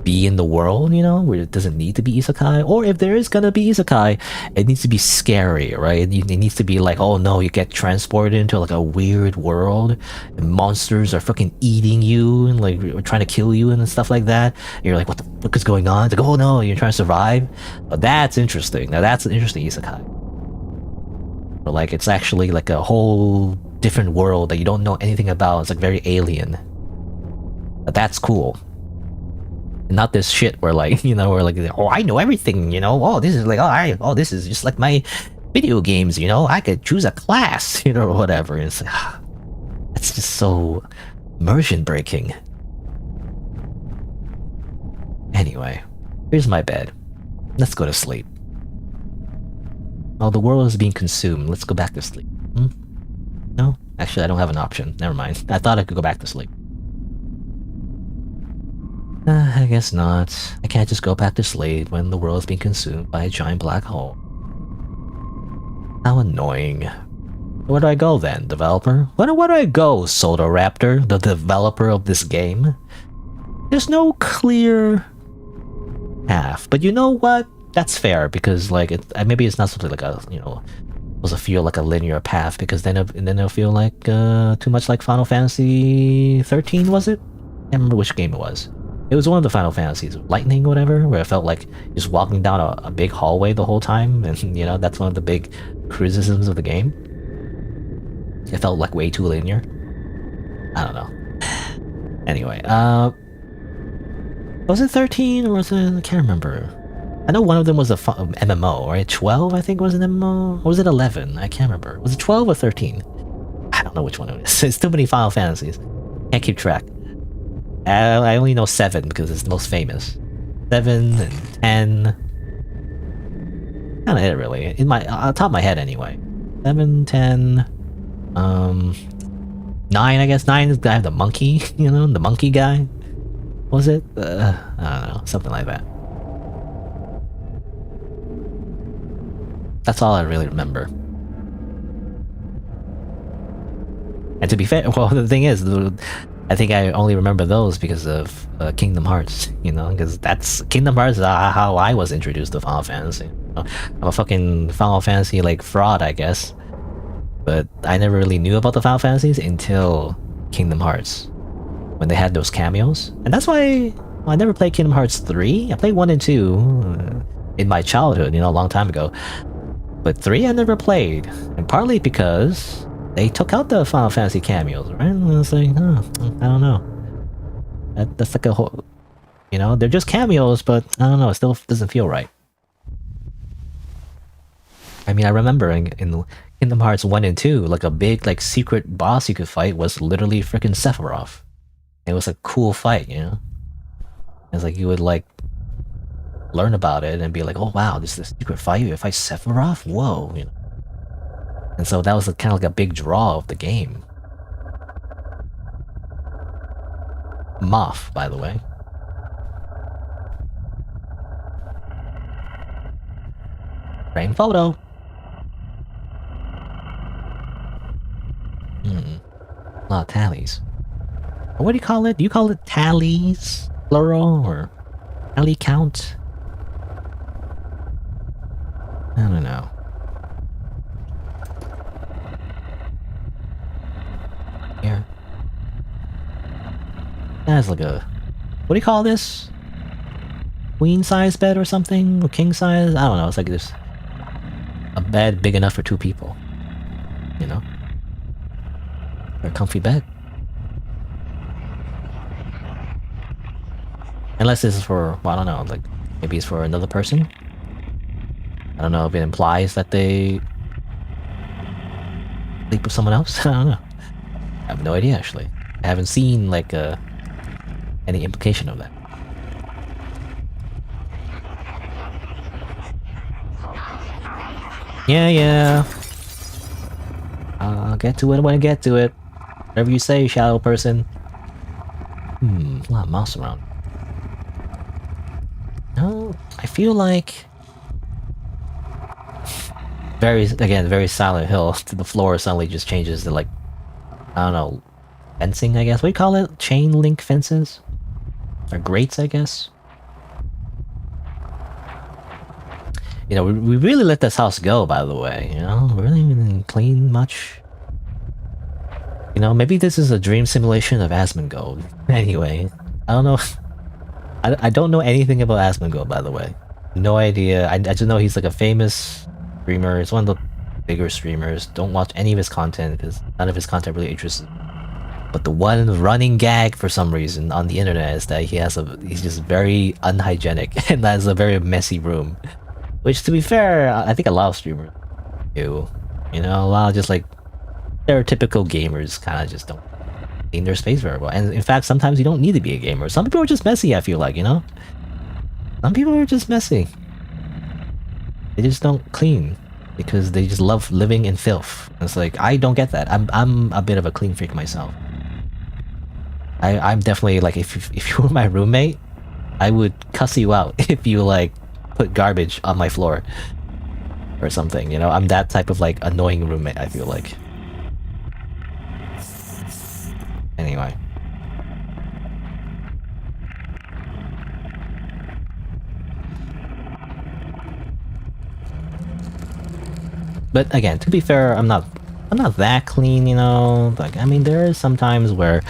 Speaker 1: be in the world, you know, where it doesn't need to be isekai. Or if there is gonna be isekai, it needs to be scary, right? It needs to be like, oh no, you get transported into like a weird world and monsters are fucking eating you and like trying to kill you and stuff like that. And you're like, what the fuck is going on? It's like, oh no, you're trying to survive. But that's interesting. Now that's an interesting isekai. But like it's actually like a whole different world that you don't know anything about. It's like very alien. But that's cool. Not this shit where like, you know, where like, oh, I know everything, you know, oh, this is like, this is just like my video games, you know, I could choose a class, you know, or whatever. And it's like, it's just so immersion breaking. Anyway, here's my bed. Let's go to sleep. Oh, the world is being consumed. Let's go back to sleep. No? Actually, I don't have an option. Never mind. I thought I could go back to sleep. I guess not. I can't just go back to sleep when the world is being consumed by a giant black hole. How annoying. Where do I go then, developer? Where do I go, Sodoraptor, the developer of this game? There's no clear path, but you know what? That's fair, because like maybe it's not something like a, you know, supposed to feel like a linear path, because then it'll feel like too much like Final Fantasy 13, was it? I can't remember which game it was. It was one of the Final Fantasies, Lightning or whatever, where it felt like just walking down a big hallway the whole time, and you know, that's one of the big criticisms of the game. It felt like way too linear. I don't know. Anyway, was it 13 or was it, I can't remember. I know one of them was a MMO, right? 12 I think was an MMO, or was it 11? I can't remember. Was it 12 or 13? I don't know which one it is. It's too many Final Fantasies. Can't keep track. I only know 7 because it's the most famous. 7 and 10. Kinda it really. In my on top of my head anyway. 7, 10, 9 I guess. 9 is the guy with the monkey, you know, the monkey guy. Was it? I don't know, something like that. That's all I really remember. And to be fair, well, the thing is, I think I only remember those because of Kingdom Hearts, you know, because that's Kingdom Hearts is how I was introduced to Final Fantasy. You know? I'm a fucking Final Fantasy like fraud, I guess, but I never really knew about the Final Fantasies until Kingdom Hearts when they had those cameos, and that's why I never played Kingdom Hearts 3. I played 1 and 2 in my childhood, you know, a long time ago, but 3 I never played, and partly because they took out the Final Fantasy cameos, right? And it's like, I don't know. That's like a whole, you know, they're just cameos, but I don't know, it still doesn't feel right. I mean, I remember in Kingdom Hearts 1 and 2, like a big, like, secret boss you could fight was literally freaking Sephiroth. It was a cool fight, you know? It's like you would, like, learn about it and be like, oh wow, this is a secret fight, you fight Sephiroth? Whoa, you know? And so that was kind of like a big draw of the game. Moth, by the way. Frame photo. A lot of tallies. What do you call it? Do you call it tallies? Plural? Or tally count? I don't know. Here. That's like a... What do you call this? Queen size bed or something? Or king size? I don't know. It's like this... A bed big enough for 2 people. You know? Or a comfy bed. Unless this is for... Well, I don't know. Like, maybe it's for another person? I don't know if it implies that they... sleep with someone else? I don't know. I have no idea, actually. I haven't seen, like, any implication of that. Yeah. I'll get to it when I get to it. Whatever you say, shadow person. A lot of mouse around. No, I feel like... very Silent Hill. The floor suddenly just changes to, like, I don't know, fencing, I guess. What do you call it? Chain link fences? Or grates, I guess? You know, we really let this house go, by the way, you know? We really didn't clean much. You know, maybe this is a dream simulation of Asmongold. Anyway, I don't know. I don't know anything about Asmongold, by the way. No idea. I just know he's like a famous streamer. He's one of the bigger streamers. Don't watch any of his content because none of his content really interests me. But the one running gag for some reason on the internet is that he's just very unhygienic and has a very messy room. Which, to be fair, I think a lot of streamers do. You know, a lot of just like stereotypical gamers kind of just don't clean their space very well. And in fact, sometimes you don't need to be a gamer. Some people are just messy, I feel like, you know? Some people are just messy. They just don't clean because they just love living in filth. It's like, I don't get that. I'm a bit of a clean freak myself. I'm definitely like, if you were my roommate, I would cuss you out if you like put garbage on my floor or something, you know? I'm that type of like annoying roommate, I feel like. Anyway. But again, to be fair, I'm not that clean, you know? Like, I mean, there are some times where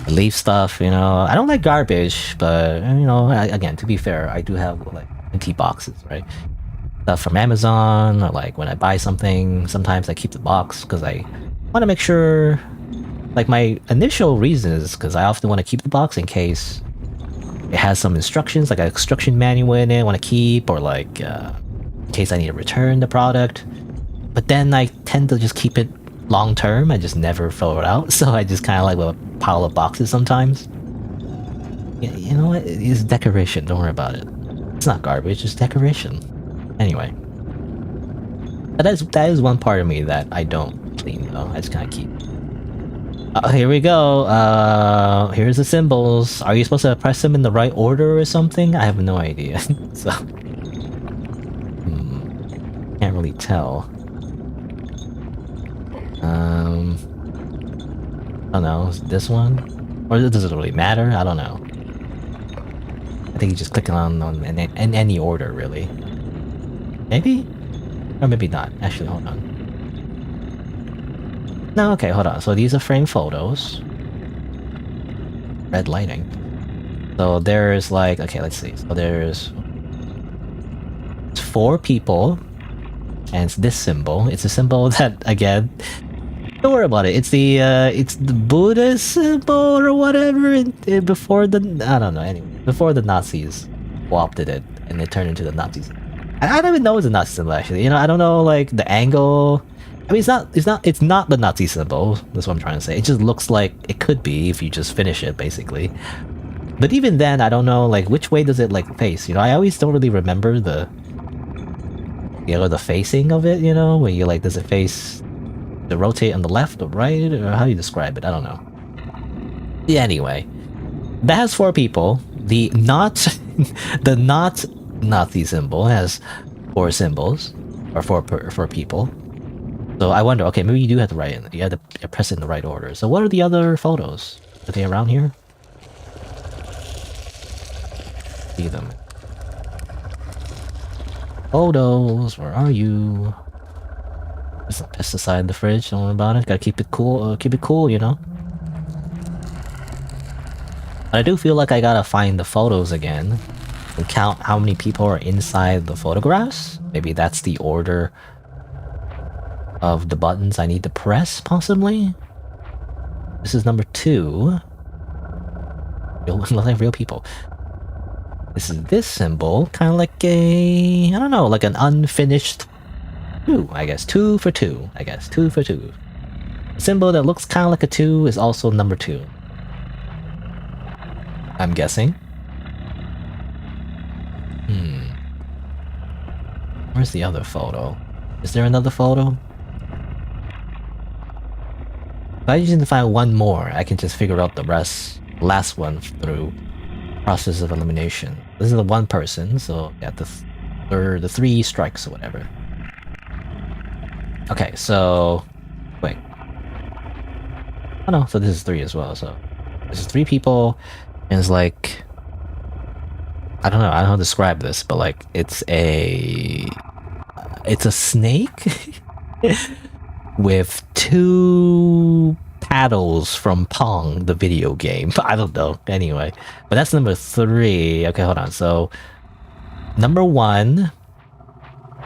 Speaker 1: I leave stuff, you know? I don't like garbage, but, you know, again, to be fair, I do have, like, empty boxes, right? Stuff from Amazon, or, like, when I buy something, sometimes I keep the box, because I want to make sure... Like, my initial reason is because I often want to keep the box in case it has some instructions, like an instruction manual in it I want to keep, or, like, in case I need to return the product. But then I tend to just keep it long term. I just never throw it out. So I just kind of like a pile of boxes sometimes. You know what? It's decoration. Don't worry about it. It's not garbage. It's decoration. Anyway. But that is one part of me that I don't clean, though. I just kind of keep. Here we go. Here's the symbols. Are you supposed to press them in the right order or something? I have no idea. So... Can't really tell. I don't know, is this one? Or does it really matter? I don't know. I think you just click on in any order, really. Maybe? Or maybe not. Actually, hold on. No, okay, hold on. So these are frame photos. Red lighting. So there's like, okay, let's see. So there's 4 people, and it's this symbol. It's a symbol that, again, don't worry about it. It's the Buddha symbol or whatever. Before the, I don't know. Anyway, before the Nazis co-opted it and it turned into the Nazis. I don't even know it's a Nazi symbol actually. You know, I don't know like the angle. I mean, it's not the Nazi symbol. That's what I'm trying to say. It just looks like it could be if you just finish it, basically. But even then, I don't know like which way does it like face. You know, I always don't really remember the, you know, the facing of it. You know, where you like, does it face to rotate on the left or right, or how do you describe it? I don't know. Yeah, anyway, that has 4 people. The not the not Nazi symbol has 4 symbols, or 4 people. So I wonder, okay, maybe you do have to write in. You have to press it in the right order. So what are the other photos? Are they around here? See them. Photos, where are you? There's some pesticide in the fridge, don't worry about it. Gotta keep it cool, you know? But I do feel like I gotta find the photos again and count how many people are inside the photographs. Maybe that's the order of the buttons I need to press, possibly? This is number 2. Like real people. This is this symbol, kind of like a, I don't know, like an unfinished 2, I guess. 2 for 2, I guess. 2 for 2. A symbol that looks kind of like a 2 is also number 2. I'm guessing. Where's the other photo? Is there another photo? If I just need to find one more, I can just figure out the last one through process of elimination. This is the 1 person, so yeah, the 3 strikes or whatever. Okay, so wait. Oh no, so this is 3 as well. So this is 3 people, and it's like, I don't know how to describe this, but like it's a snake with 2 paddles from Pong, the video game. I don't know. Anyway, but that's number 3. Okay, hold on. So number 1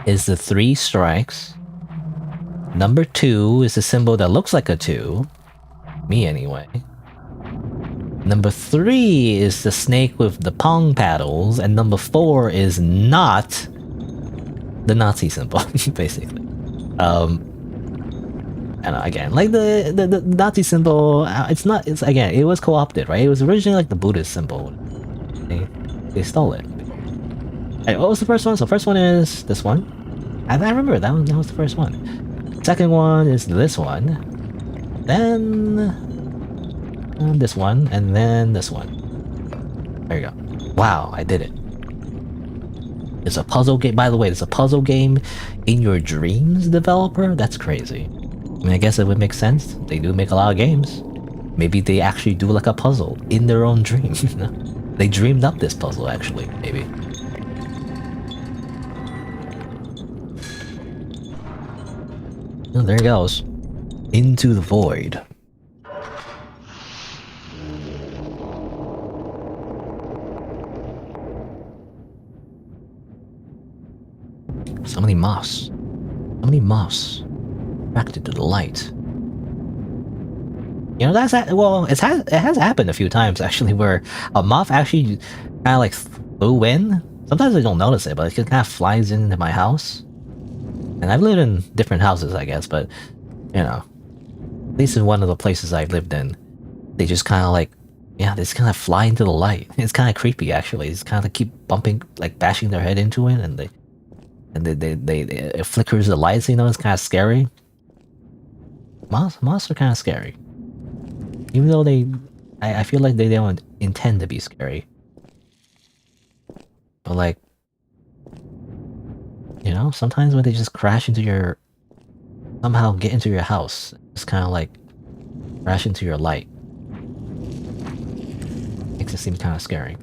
Speaker 1: is the 3 strikes. Number 2 is a symbol that looks like a 2. Me anyway. Number 3 is the snake with the Pong paddles, and number 4 is not the Nazi symbol, basically. And again, like the Nazi symbol, it's again, it was co-opted, right? It was originally like the Buddhist symbol. They stole it. Hey, what was the first one? So first one is this one. I remember that was the first one. Second one is this one. Then this one, and then this one. There you go. Wow, I did it. It's a puzzle game. By the way, it's a puzzle game in your dreams, developer? That's crazy. I mean, I guess it would make sense. They do make a lot of games. Maybe they actually do like a puzzle in their own dream. They dreamed up this puzzle, actually, maybe. Oh, there it goes. Into the void. So many moths. So many moths attracted to the light. You know, it has happened a few times actually, where a moth actually kind of like flew in. Sometimes I don't notice it, but it just kind of flies into my house. And I've lived in different houses, I guess, but you know, at least in one of the places I've lived in, they just kind of like, yeah, they just kind of fly into the light. It's kind of creepy actually. It's kind of keep bumping, like bashing their head into it, and it flickers the lights. You know, it's kind of scary. Moths are kind of scary. Even though I feel like they don't intend to be scary. But like, you know, sometimes when they just crash into your... somehow get into your house, just kind of like crash into your light. Makes it seem kind of scary.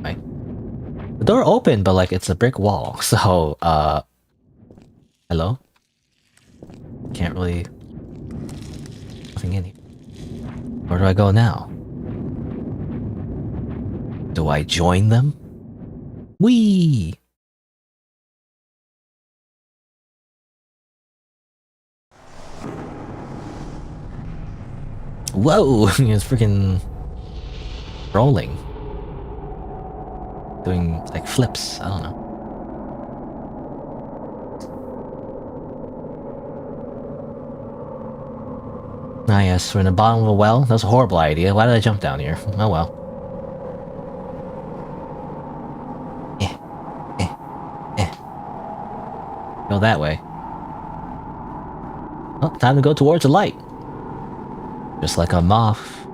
Speaker 1: Right? The door opened, but like it's a brick wall, so hello? Can't really... nothing in here. Where do I go now? Do I join them? Whee! Whoa! It's freaking rolling. Doing like flips, I don't know. Ah yes, we're in the bottom of a well. That's a horrible idea. Why did I jump down here? Oh well. Go that way. Oh, time to go towards the light. Just like a moth.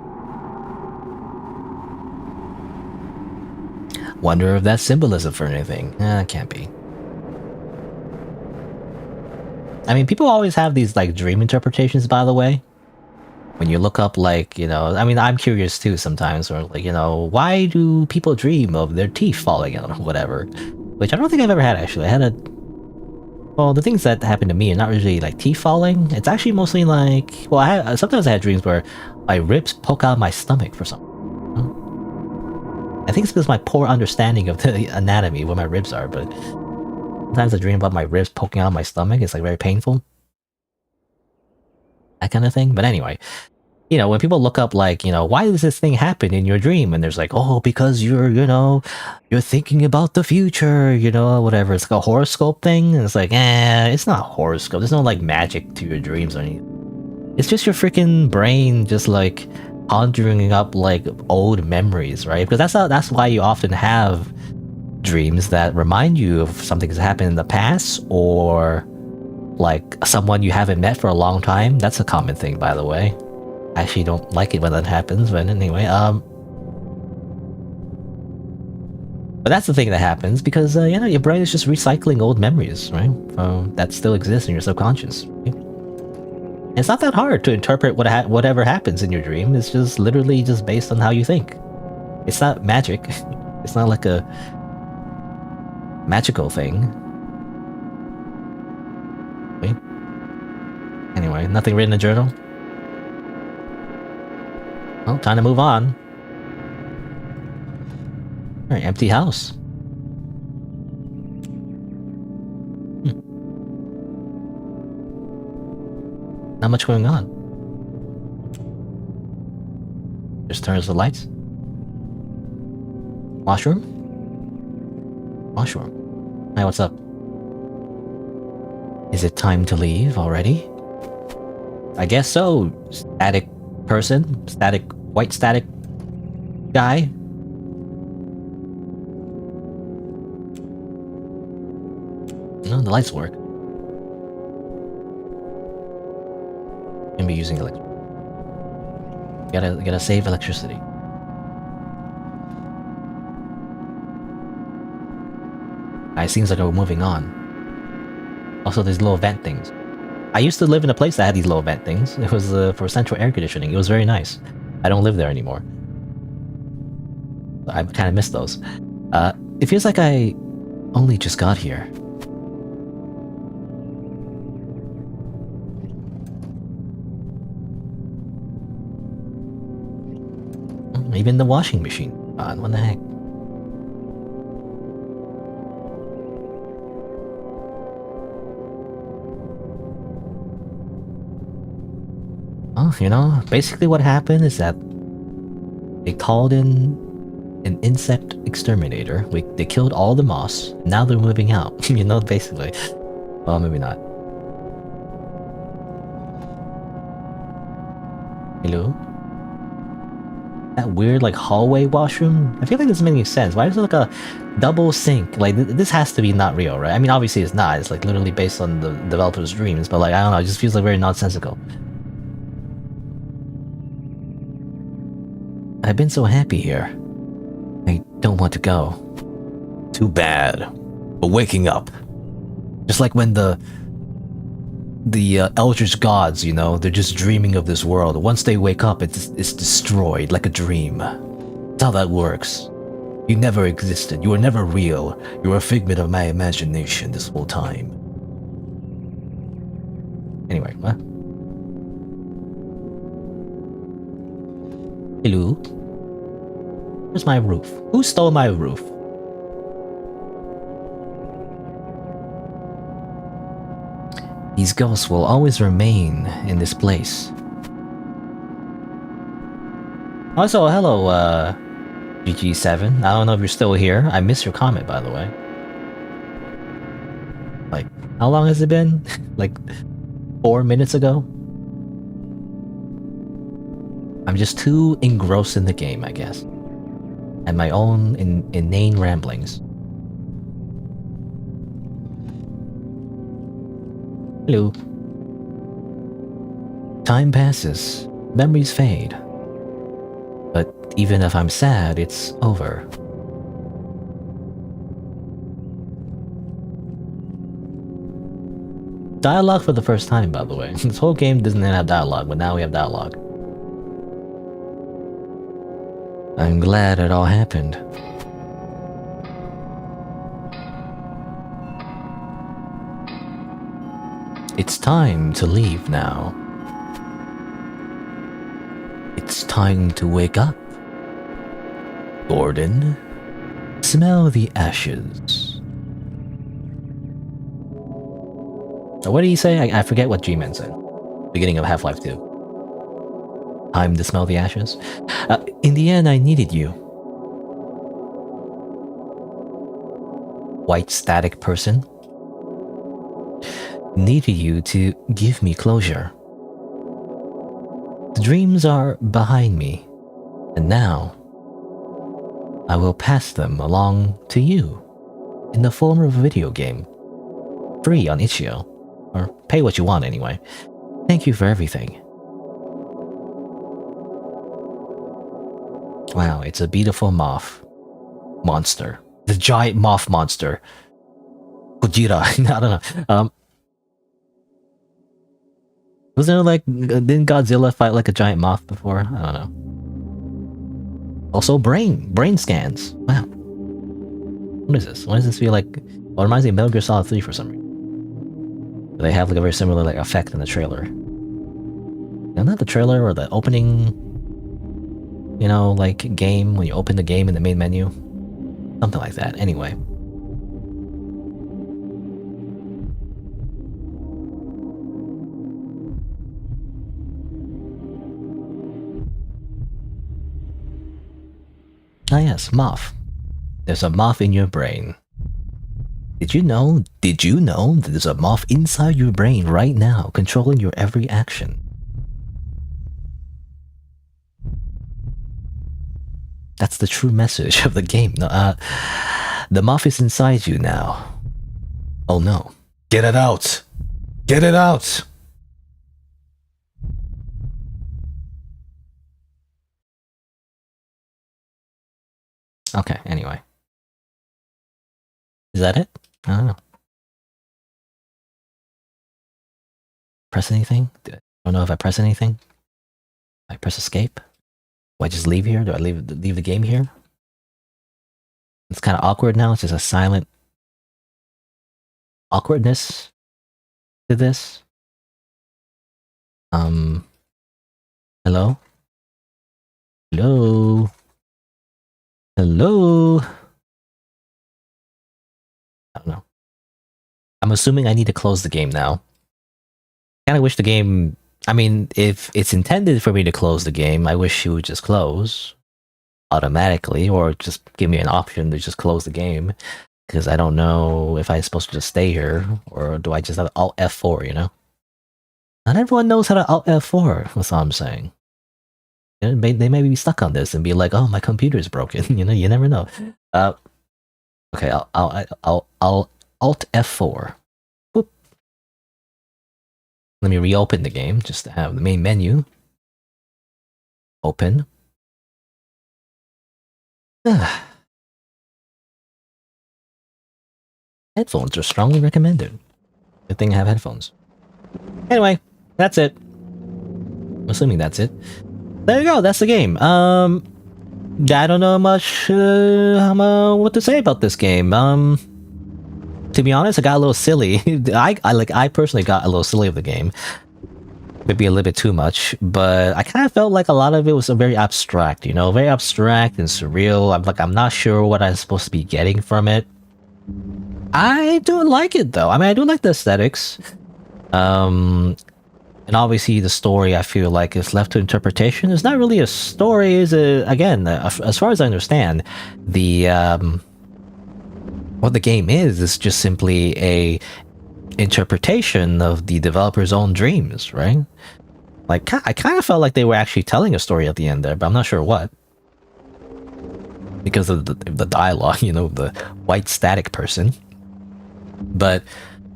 Speaker 1: Wonder if that's symbolism for anything. It can't be. I mean, people always have these like dream interpretations, by the way. When you look up like, you know, I mean, I'm curious too sometimes, or like, you know, why do people dream of their teeth falling out or whatever? Which I don't think I've ever had, actually. I had a... well, the things that happen to me are not really like teeth falling. It's actually mostly like... well, sometimes I had dreams where my ribs poke out of my stomach for some reason. I think it's because of my poor understanding of the anatomy, where my ribs are, but... sometimes I dream about my ribs poking out of my stomach. It's like very painful. That kind of thing. But anyway, you know, when people look up like, you know, why does this thing happen in your dream? And there's like, oh, because you're, you know, you're thinking about the future, you know, whatever. It's like a horoscope thing. And it's like, it's not a horoscope. There's no like magic to your dreams or anything. It's just your freaking brain just like conjuring up like old memories, right? Because that's why you often have dreams that remind you of something that's happened in the past, or like someone you haven't met for a long time. That's a common thing, by the way. I actually don't like it when that happens, but anyway, but that's the thing that happens because, you know, your brain is just recycling old memories, right? That still exist in your subconscious. Right? It's not that hard to interpret whatever happens in your dream. It's just literally just based on how you think. It's not magic. It's not like a magical thing. Wait. Anyway, nothing written in the journal? Well, time to move on. Alright, empty house. Not much going on. Just turns the lights. Washroom? Washroom. Hi, what's up? Is it time to leave already? I guess so, static person. White static guy. No, the lights work. Gonna be using electricity. Gotta save electricity. It seems like we're moving on. Also, these little vent things. I used to live in a place that had these little vent things. It was for central air conditioning. It was very nice. I don't live there anymore. I kind of miss those. It feels like I only just got here. Even the washing machine. God, what the heck? Oh, you know, basically what happened is that they called in an insect exterminator. They killed all the moths. Now they're moving out. You know, basically. Well, maybe not. Hello? That weird, like, hallway washroom? I feel like this doesn't make any sense. Why is it like a double sink? Like, this has to be not real, right? I mean, obviously it's not. It's, like, literally based on the developer's dreams. But, like, I don't know. It just feels like very nonsensical. I've been so happy here. I don't want to go. Too bad. But waking up. Just like when the Eldritch gods, you know, they're just dreaming of this world. Once they wake up, it's destroyed like a dream. That's how that works. You never existed. You were never real. You were a figment of my imagination this whole time. Anyway, what? Hello? Where's my roof? Who stole my roof? These ghosts will always remain in this place. Also, hello, GG7. I don't know if you're still here. I missed your comment, by the way. Like, how long has it been? Like, 4 minutes ago? I'm just too engrossed in the game, I guess. And my own inane ramblings. Hello. Time passes. Memories fade. But even if I'm sad, it's over. Dialogue for the first time, by the way. This whole game doesn't have dialogue, but now we have dialogue. I'm glad it all happened. It's time to leave now. It's time to wake up. Gordon, smell the ashes. What did he say? I forget what G-Man said. Beginning of Half-Life 2. Time to smell the ashes? In the end, I needed you. White static person. Needed you to give me closure. The dreams are behind me, and now I will pass them along to you in the form of a video game. Free on itch.io, or pay what you want anyway. Thank you for everything. Wow, it's a beautiful moth monster. The giant moth monster. Gojira. I don't know. Wasn't it like, didn't Godzilla fight like a giant moth before? I don't know. Also brain scans. Wow. What is this? Why does this feel like, well, it reminds me of Metal Gear Solid 3 for some reason. They have like a very similar like effect in the trailer. And not the trailer or the opening, you know, like game, when you open the game in the main menu. Something like that. Anyway. Ah yes, moth. There's a moth in your brain. Did you know that there's a moth inside your brain right now, controlling your every action? That's the true message of the game. No, the moth is inside you now. Oh no. Get it out! Get it out! Okay, anyway. Is that it? I don't know. Press anything? I don't know if I press anything. I press escape? Do I just leave here? Do I leave the game here? It's kind of awkward now. It's just a silent awkwardness to this. Hello? Hello? Hello? I don't know. I'm assuming I need to close the game now. I kind of wish the game... I mean, if it's intended for me to close the game, I wish it would just close automatically, or just give me an option to just close the game. Because I don't know if I'm supposed to just stay here, or do I just have Alt F4, you know? Not everyone knows how to Alt F4, that's all I'm saying. You know, they may be stuck on this and be like, oh, my computer's broken. You know, you never know. Okay, I'll Alt F4. Whoop. Let me reopen the game just to have the main menu. Open. Headphones are strongly recommended. Good thing I have headphones. Anyway, that's it. I'm assuming that's it. There you go. That's the game. I don't know much what to say about this game. To be honest, I got a little silly. I personally got a little silly of the game. Maybe a little bit too much, but I kind of felt like a lot of it was very abstract, you know, very abstract and surreal. I'm not sure what I'm supposed to be getting from it. I do like it though. I mean, I do like the aesthetics. And obviously the story, I feel like, is left to interpretation. It's not really a story, is it? Again, as far as I understand, the what the game is just simply a interpretation of the developer's own dreams, right? Like, I kind of felt like they were actually telling a story at the end there, but I'm not sure what. Because of the dialogue, you know, the white static person. But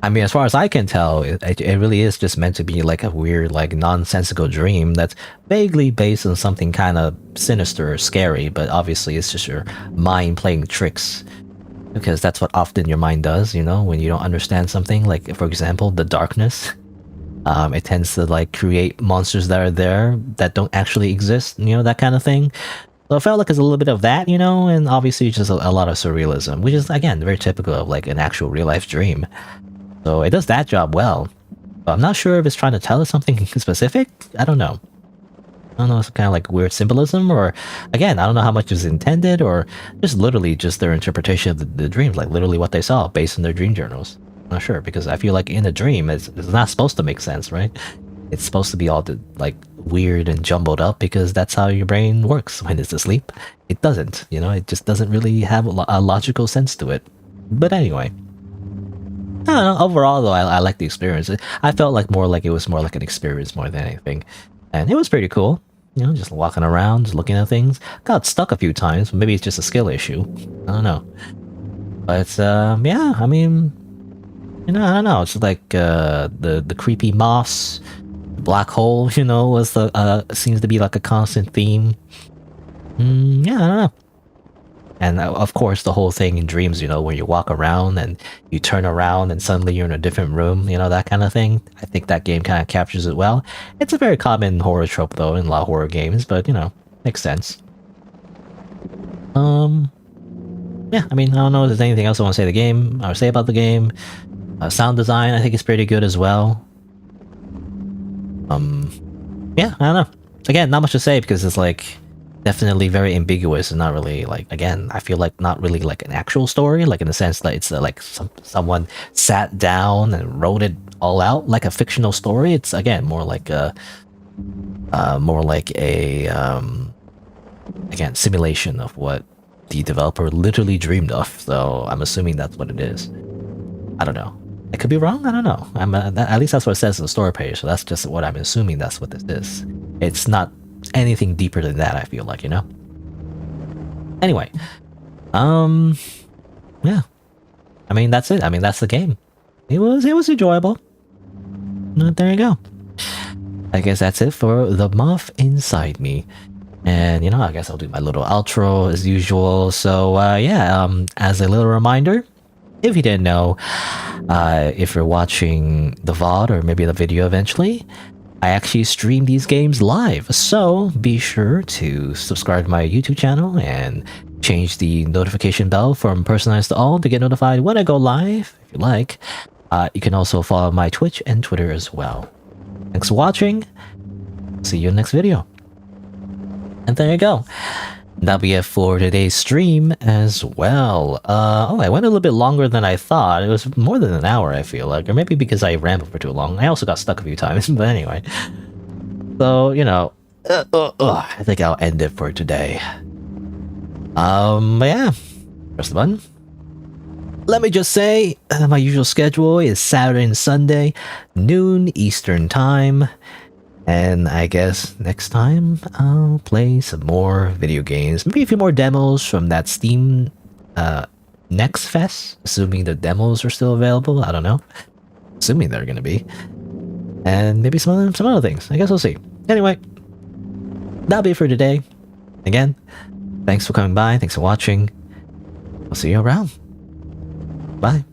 Speaker 1: I mean, as far as I can tell, it really is just meant to be like a weird, like, nonsensical dream that's vaguely based on something kind of sinister or scary, but obviously it's just your mind playing tricks. Because that's what often your mind does, you know, when you don't understand something. Like, for example, the darkness. It tends to, like, create monsters that are there that don't actually exist, you know, that kind of thing. So it felt like it's a little bit of that, you know, and obviously just a lot of surrealism, which is, again, very typical of, like, an actual real-life dream. So it does that job well, but I'm not sure if it's trying to tell us something specific. I don't know. I don't know, it's kind of like weird symbolism, or again, I don't know how much is intended, or just literally just their interpretation of the dreams, like literally what they saw based on their dream journals. I'm not sure, because I feel like in a dream, it's not supposed to make sense, right? It's supposed to be all like weird and jumbled up, because that's how your brain works when it's asleep. It doesn't, you know, it just doesn't really have a logical sense to it. But anyway. I don't know, overall though, I like the experience. I felt like it was more like an experience more than anything. And it was pretty cool. You know, just walking around, just looking at things. Got stuck a few times, but maybe it's just a skill issue. I don't know. But yeah, I mean, you know, I don't know. It's like the creepy moths, black hole, you know, was the seems to be like a constant theme. Yeah, I don't know. And of course, the whole thing in dreams, you know, where you walk around and you turn around and suddenly you're in a different room, you know, that kind of thing. I think that game kind of captures it well. It's a very common horror trope, though, in a lot of horror games, but, you know, makes sense. Yeah, I mean, I don't know if there's anything else I want to say about the game. Sound design, I think, is pretty good as well. Yeah, I don't know. Again, not much to say, because it's like definitely very ambiguous and not really, like, again, I feel like not really like an actual story, like in the sense that it's like someone sat down and wrote it all out like a fictional story. It's, again, more like a again, simulation of what the developer literally dreamed of. So I'm assuming that's what it is. I don't know. I could be wrong. I don't know. At least that's what it says in the story page. So that's just what I'm assuming. That's what this is. It's not anything deeper than that, I feel like, you know? Anyway. Yeah. I mean, that's it. I mean, that's the game. It was enjoyable. There you go. I guess that's it for The Moth Inside Me. And, you know, I guess I'll do my little outro as usual. So, yeah, as a little reminder, if you didn't know, if you're watching the VOD or maybe the video eventually, I actually stream these games live, so be sure to subscribe to my YouTube channel and change the notification bell from personalized to all to get notified when I go live, if you like. You can also follow my Twitch and Twitter as well. Thanks for watching. See you in the next video. And there you go. That'll be it for today's stream as well. Oh, I went a little bit longer than I thought. It was more than an hour, I feel like. Or maybe because I rambled for too long. I also got stuck a few times, but anyway. So, you know, I think I'll end it for today. But yeah. Press the button. Let me just say, my usual schedule is Saturday and Sunday, noon Eastern Time. And I guess next time I'll play some more video games. Maybe a few more demos from that Steam Next Fest. Assuming the demos are still available. I don't know. Assuming they're gonna be. And maybe some other things. I guess we'll see. Anyway, that'll be it for today. Again, thanks for coming by. Thanks for watching. I'll see you around. Bye.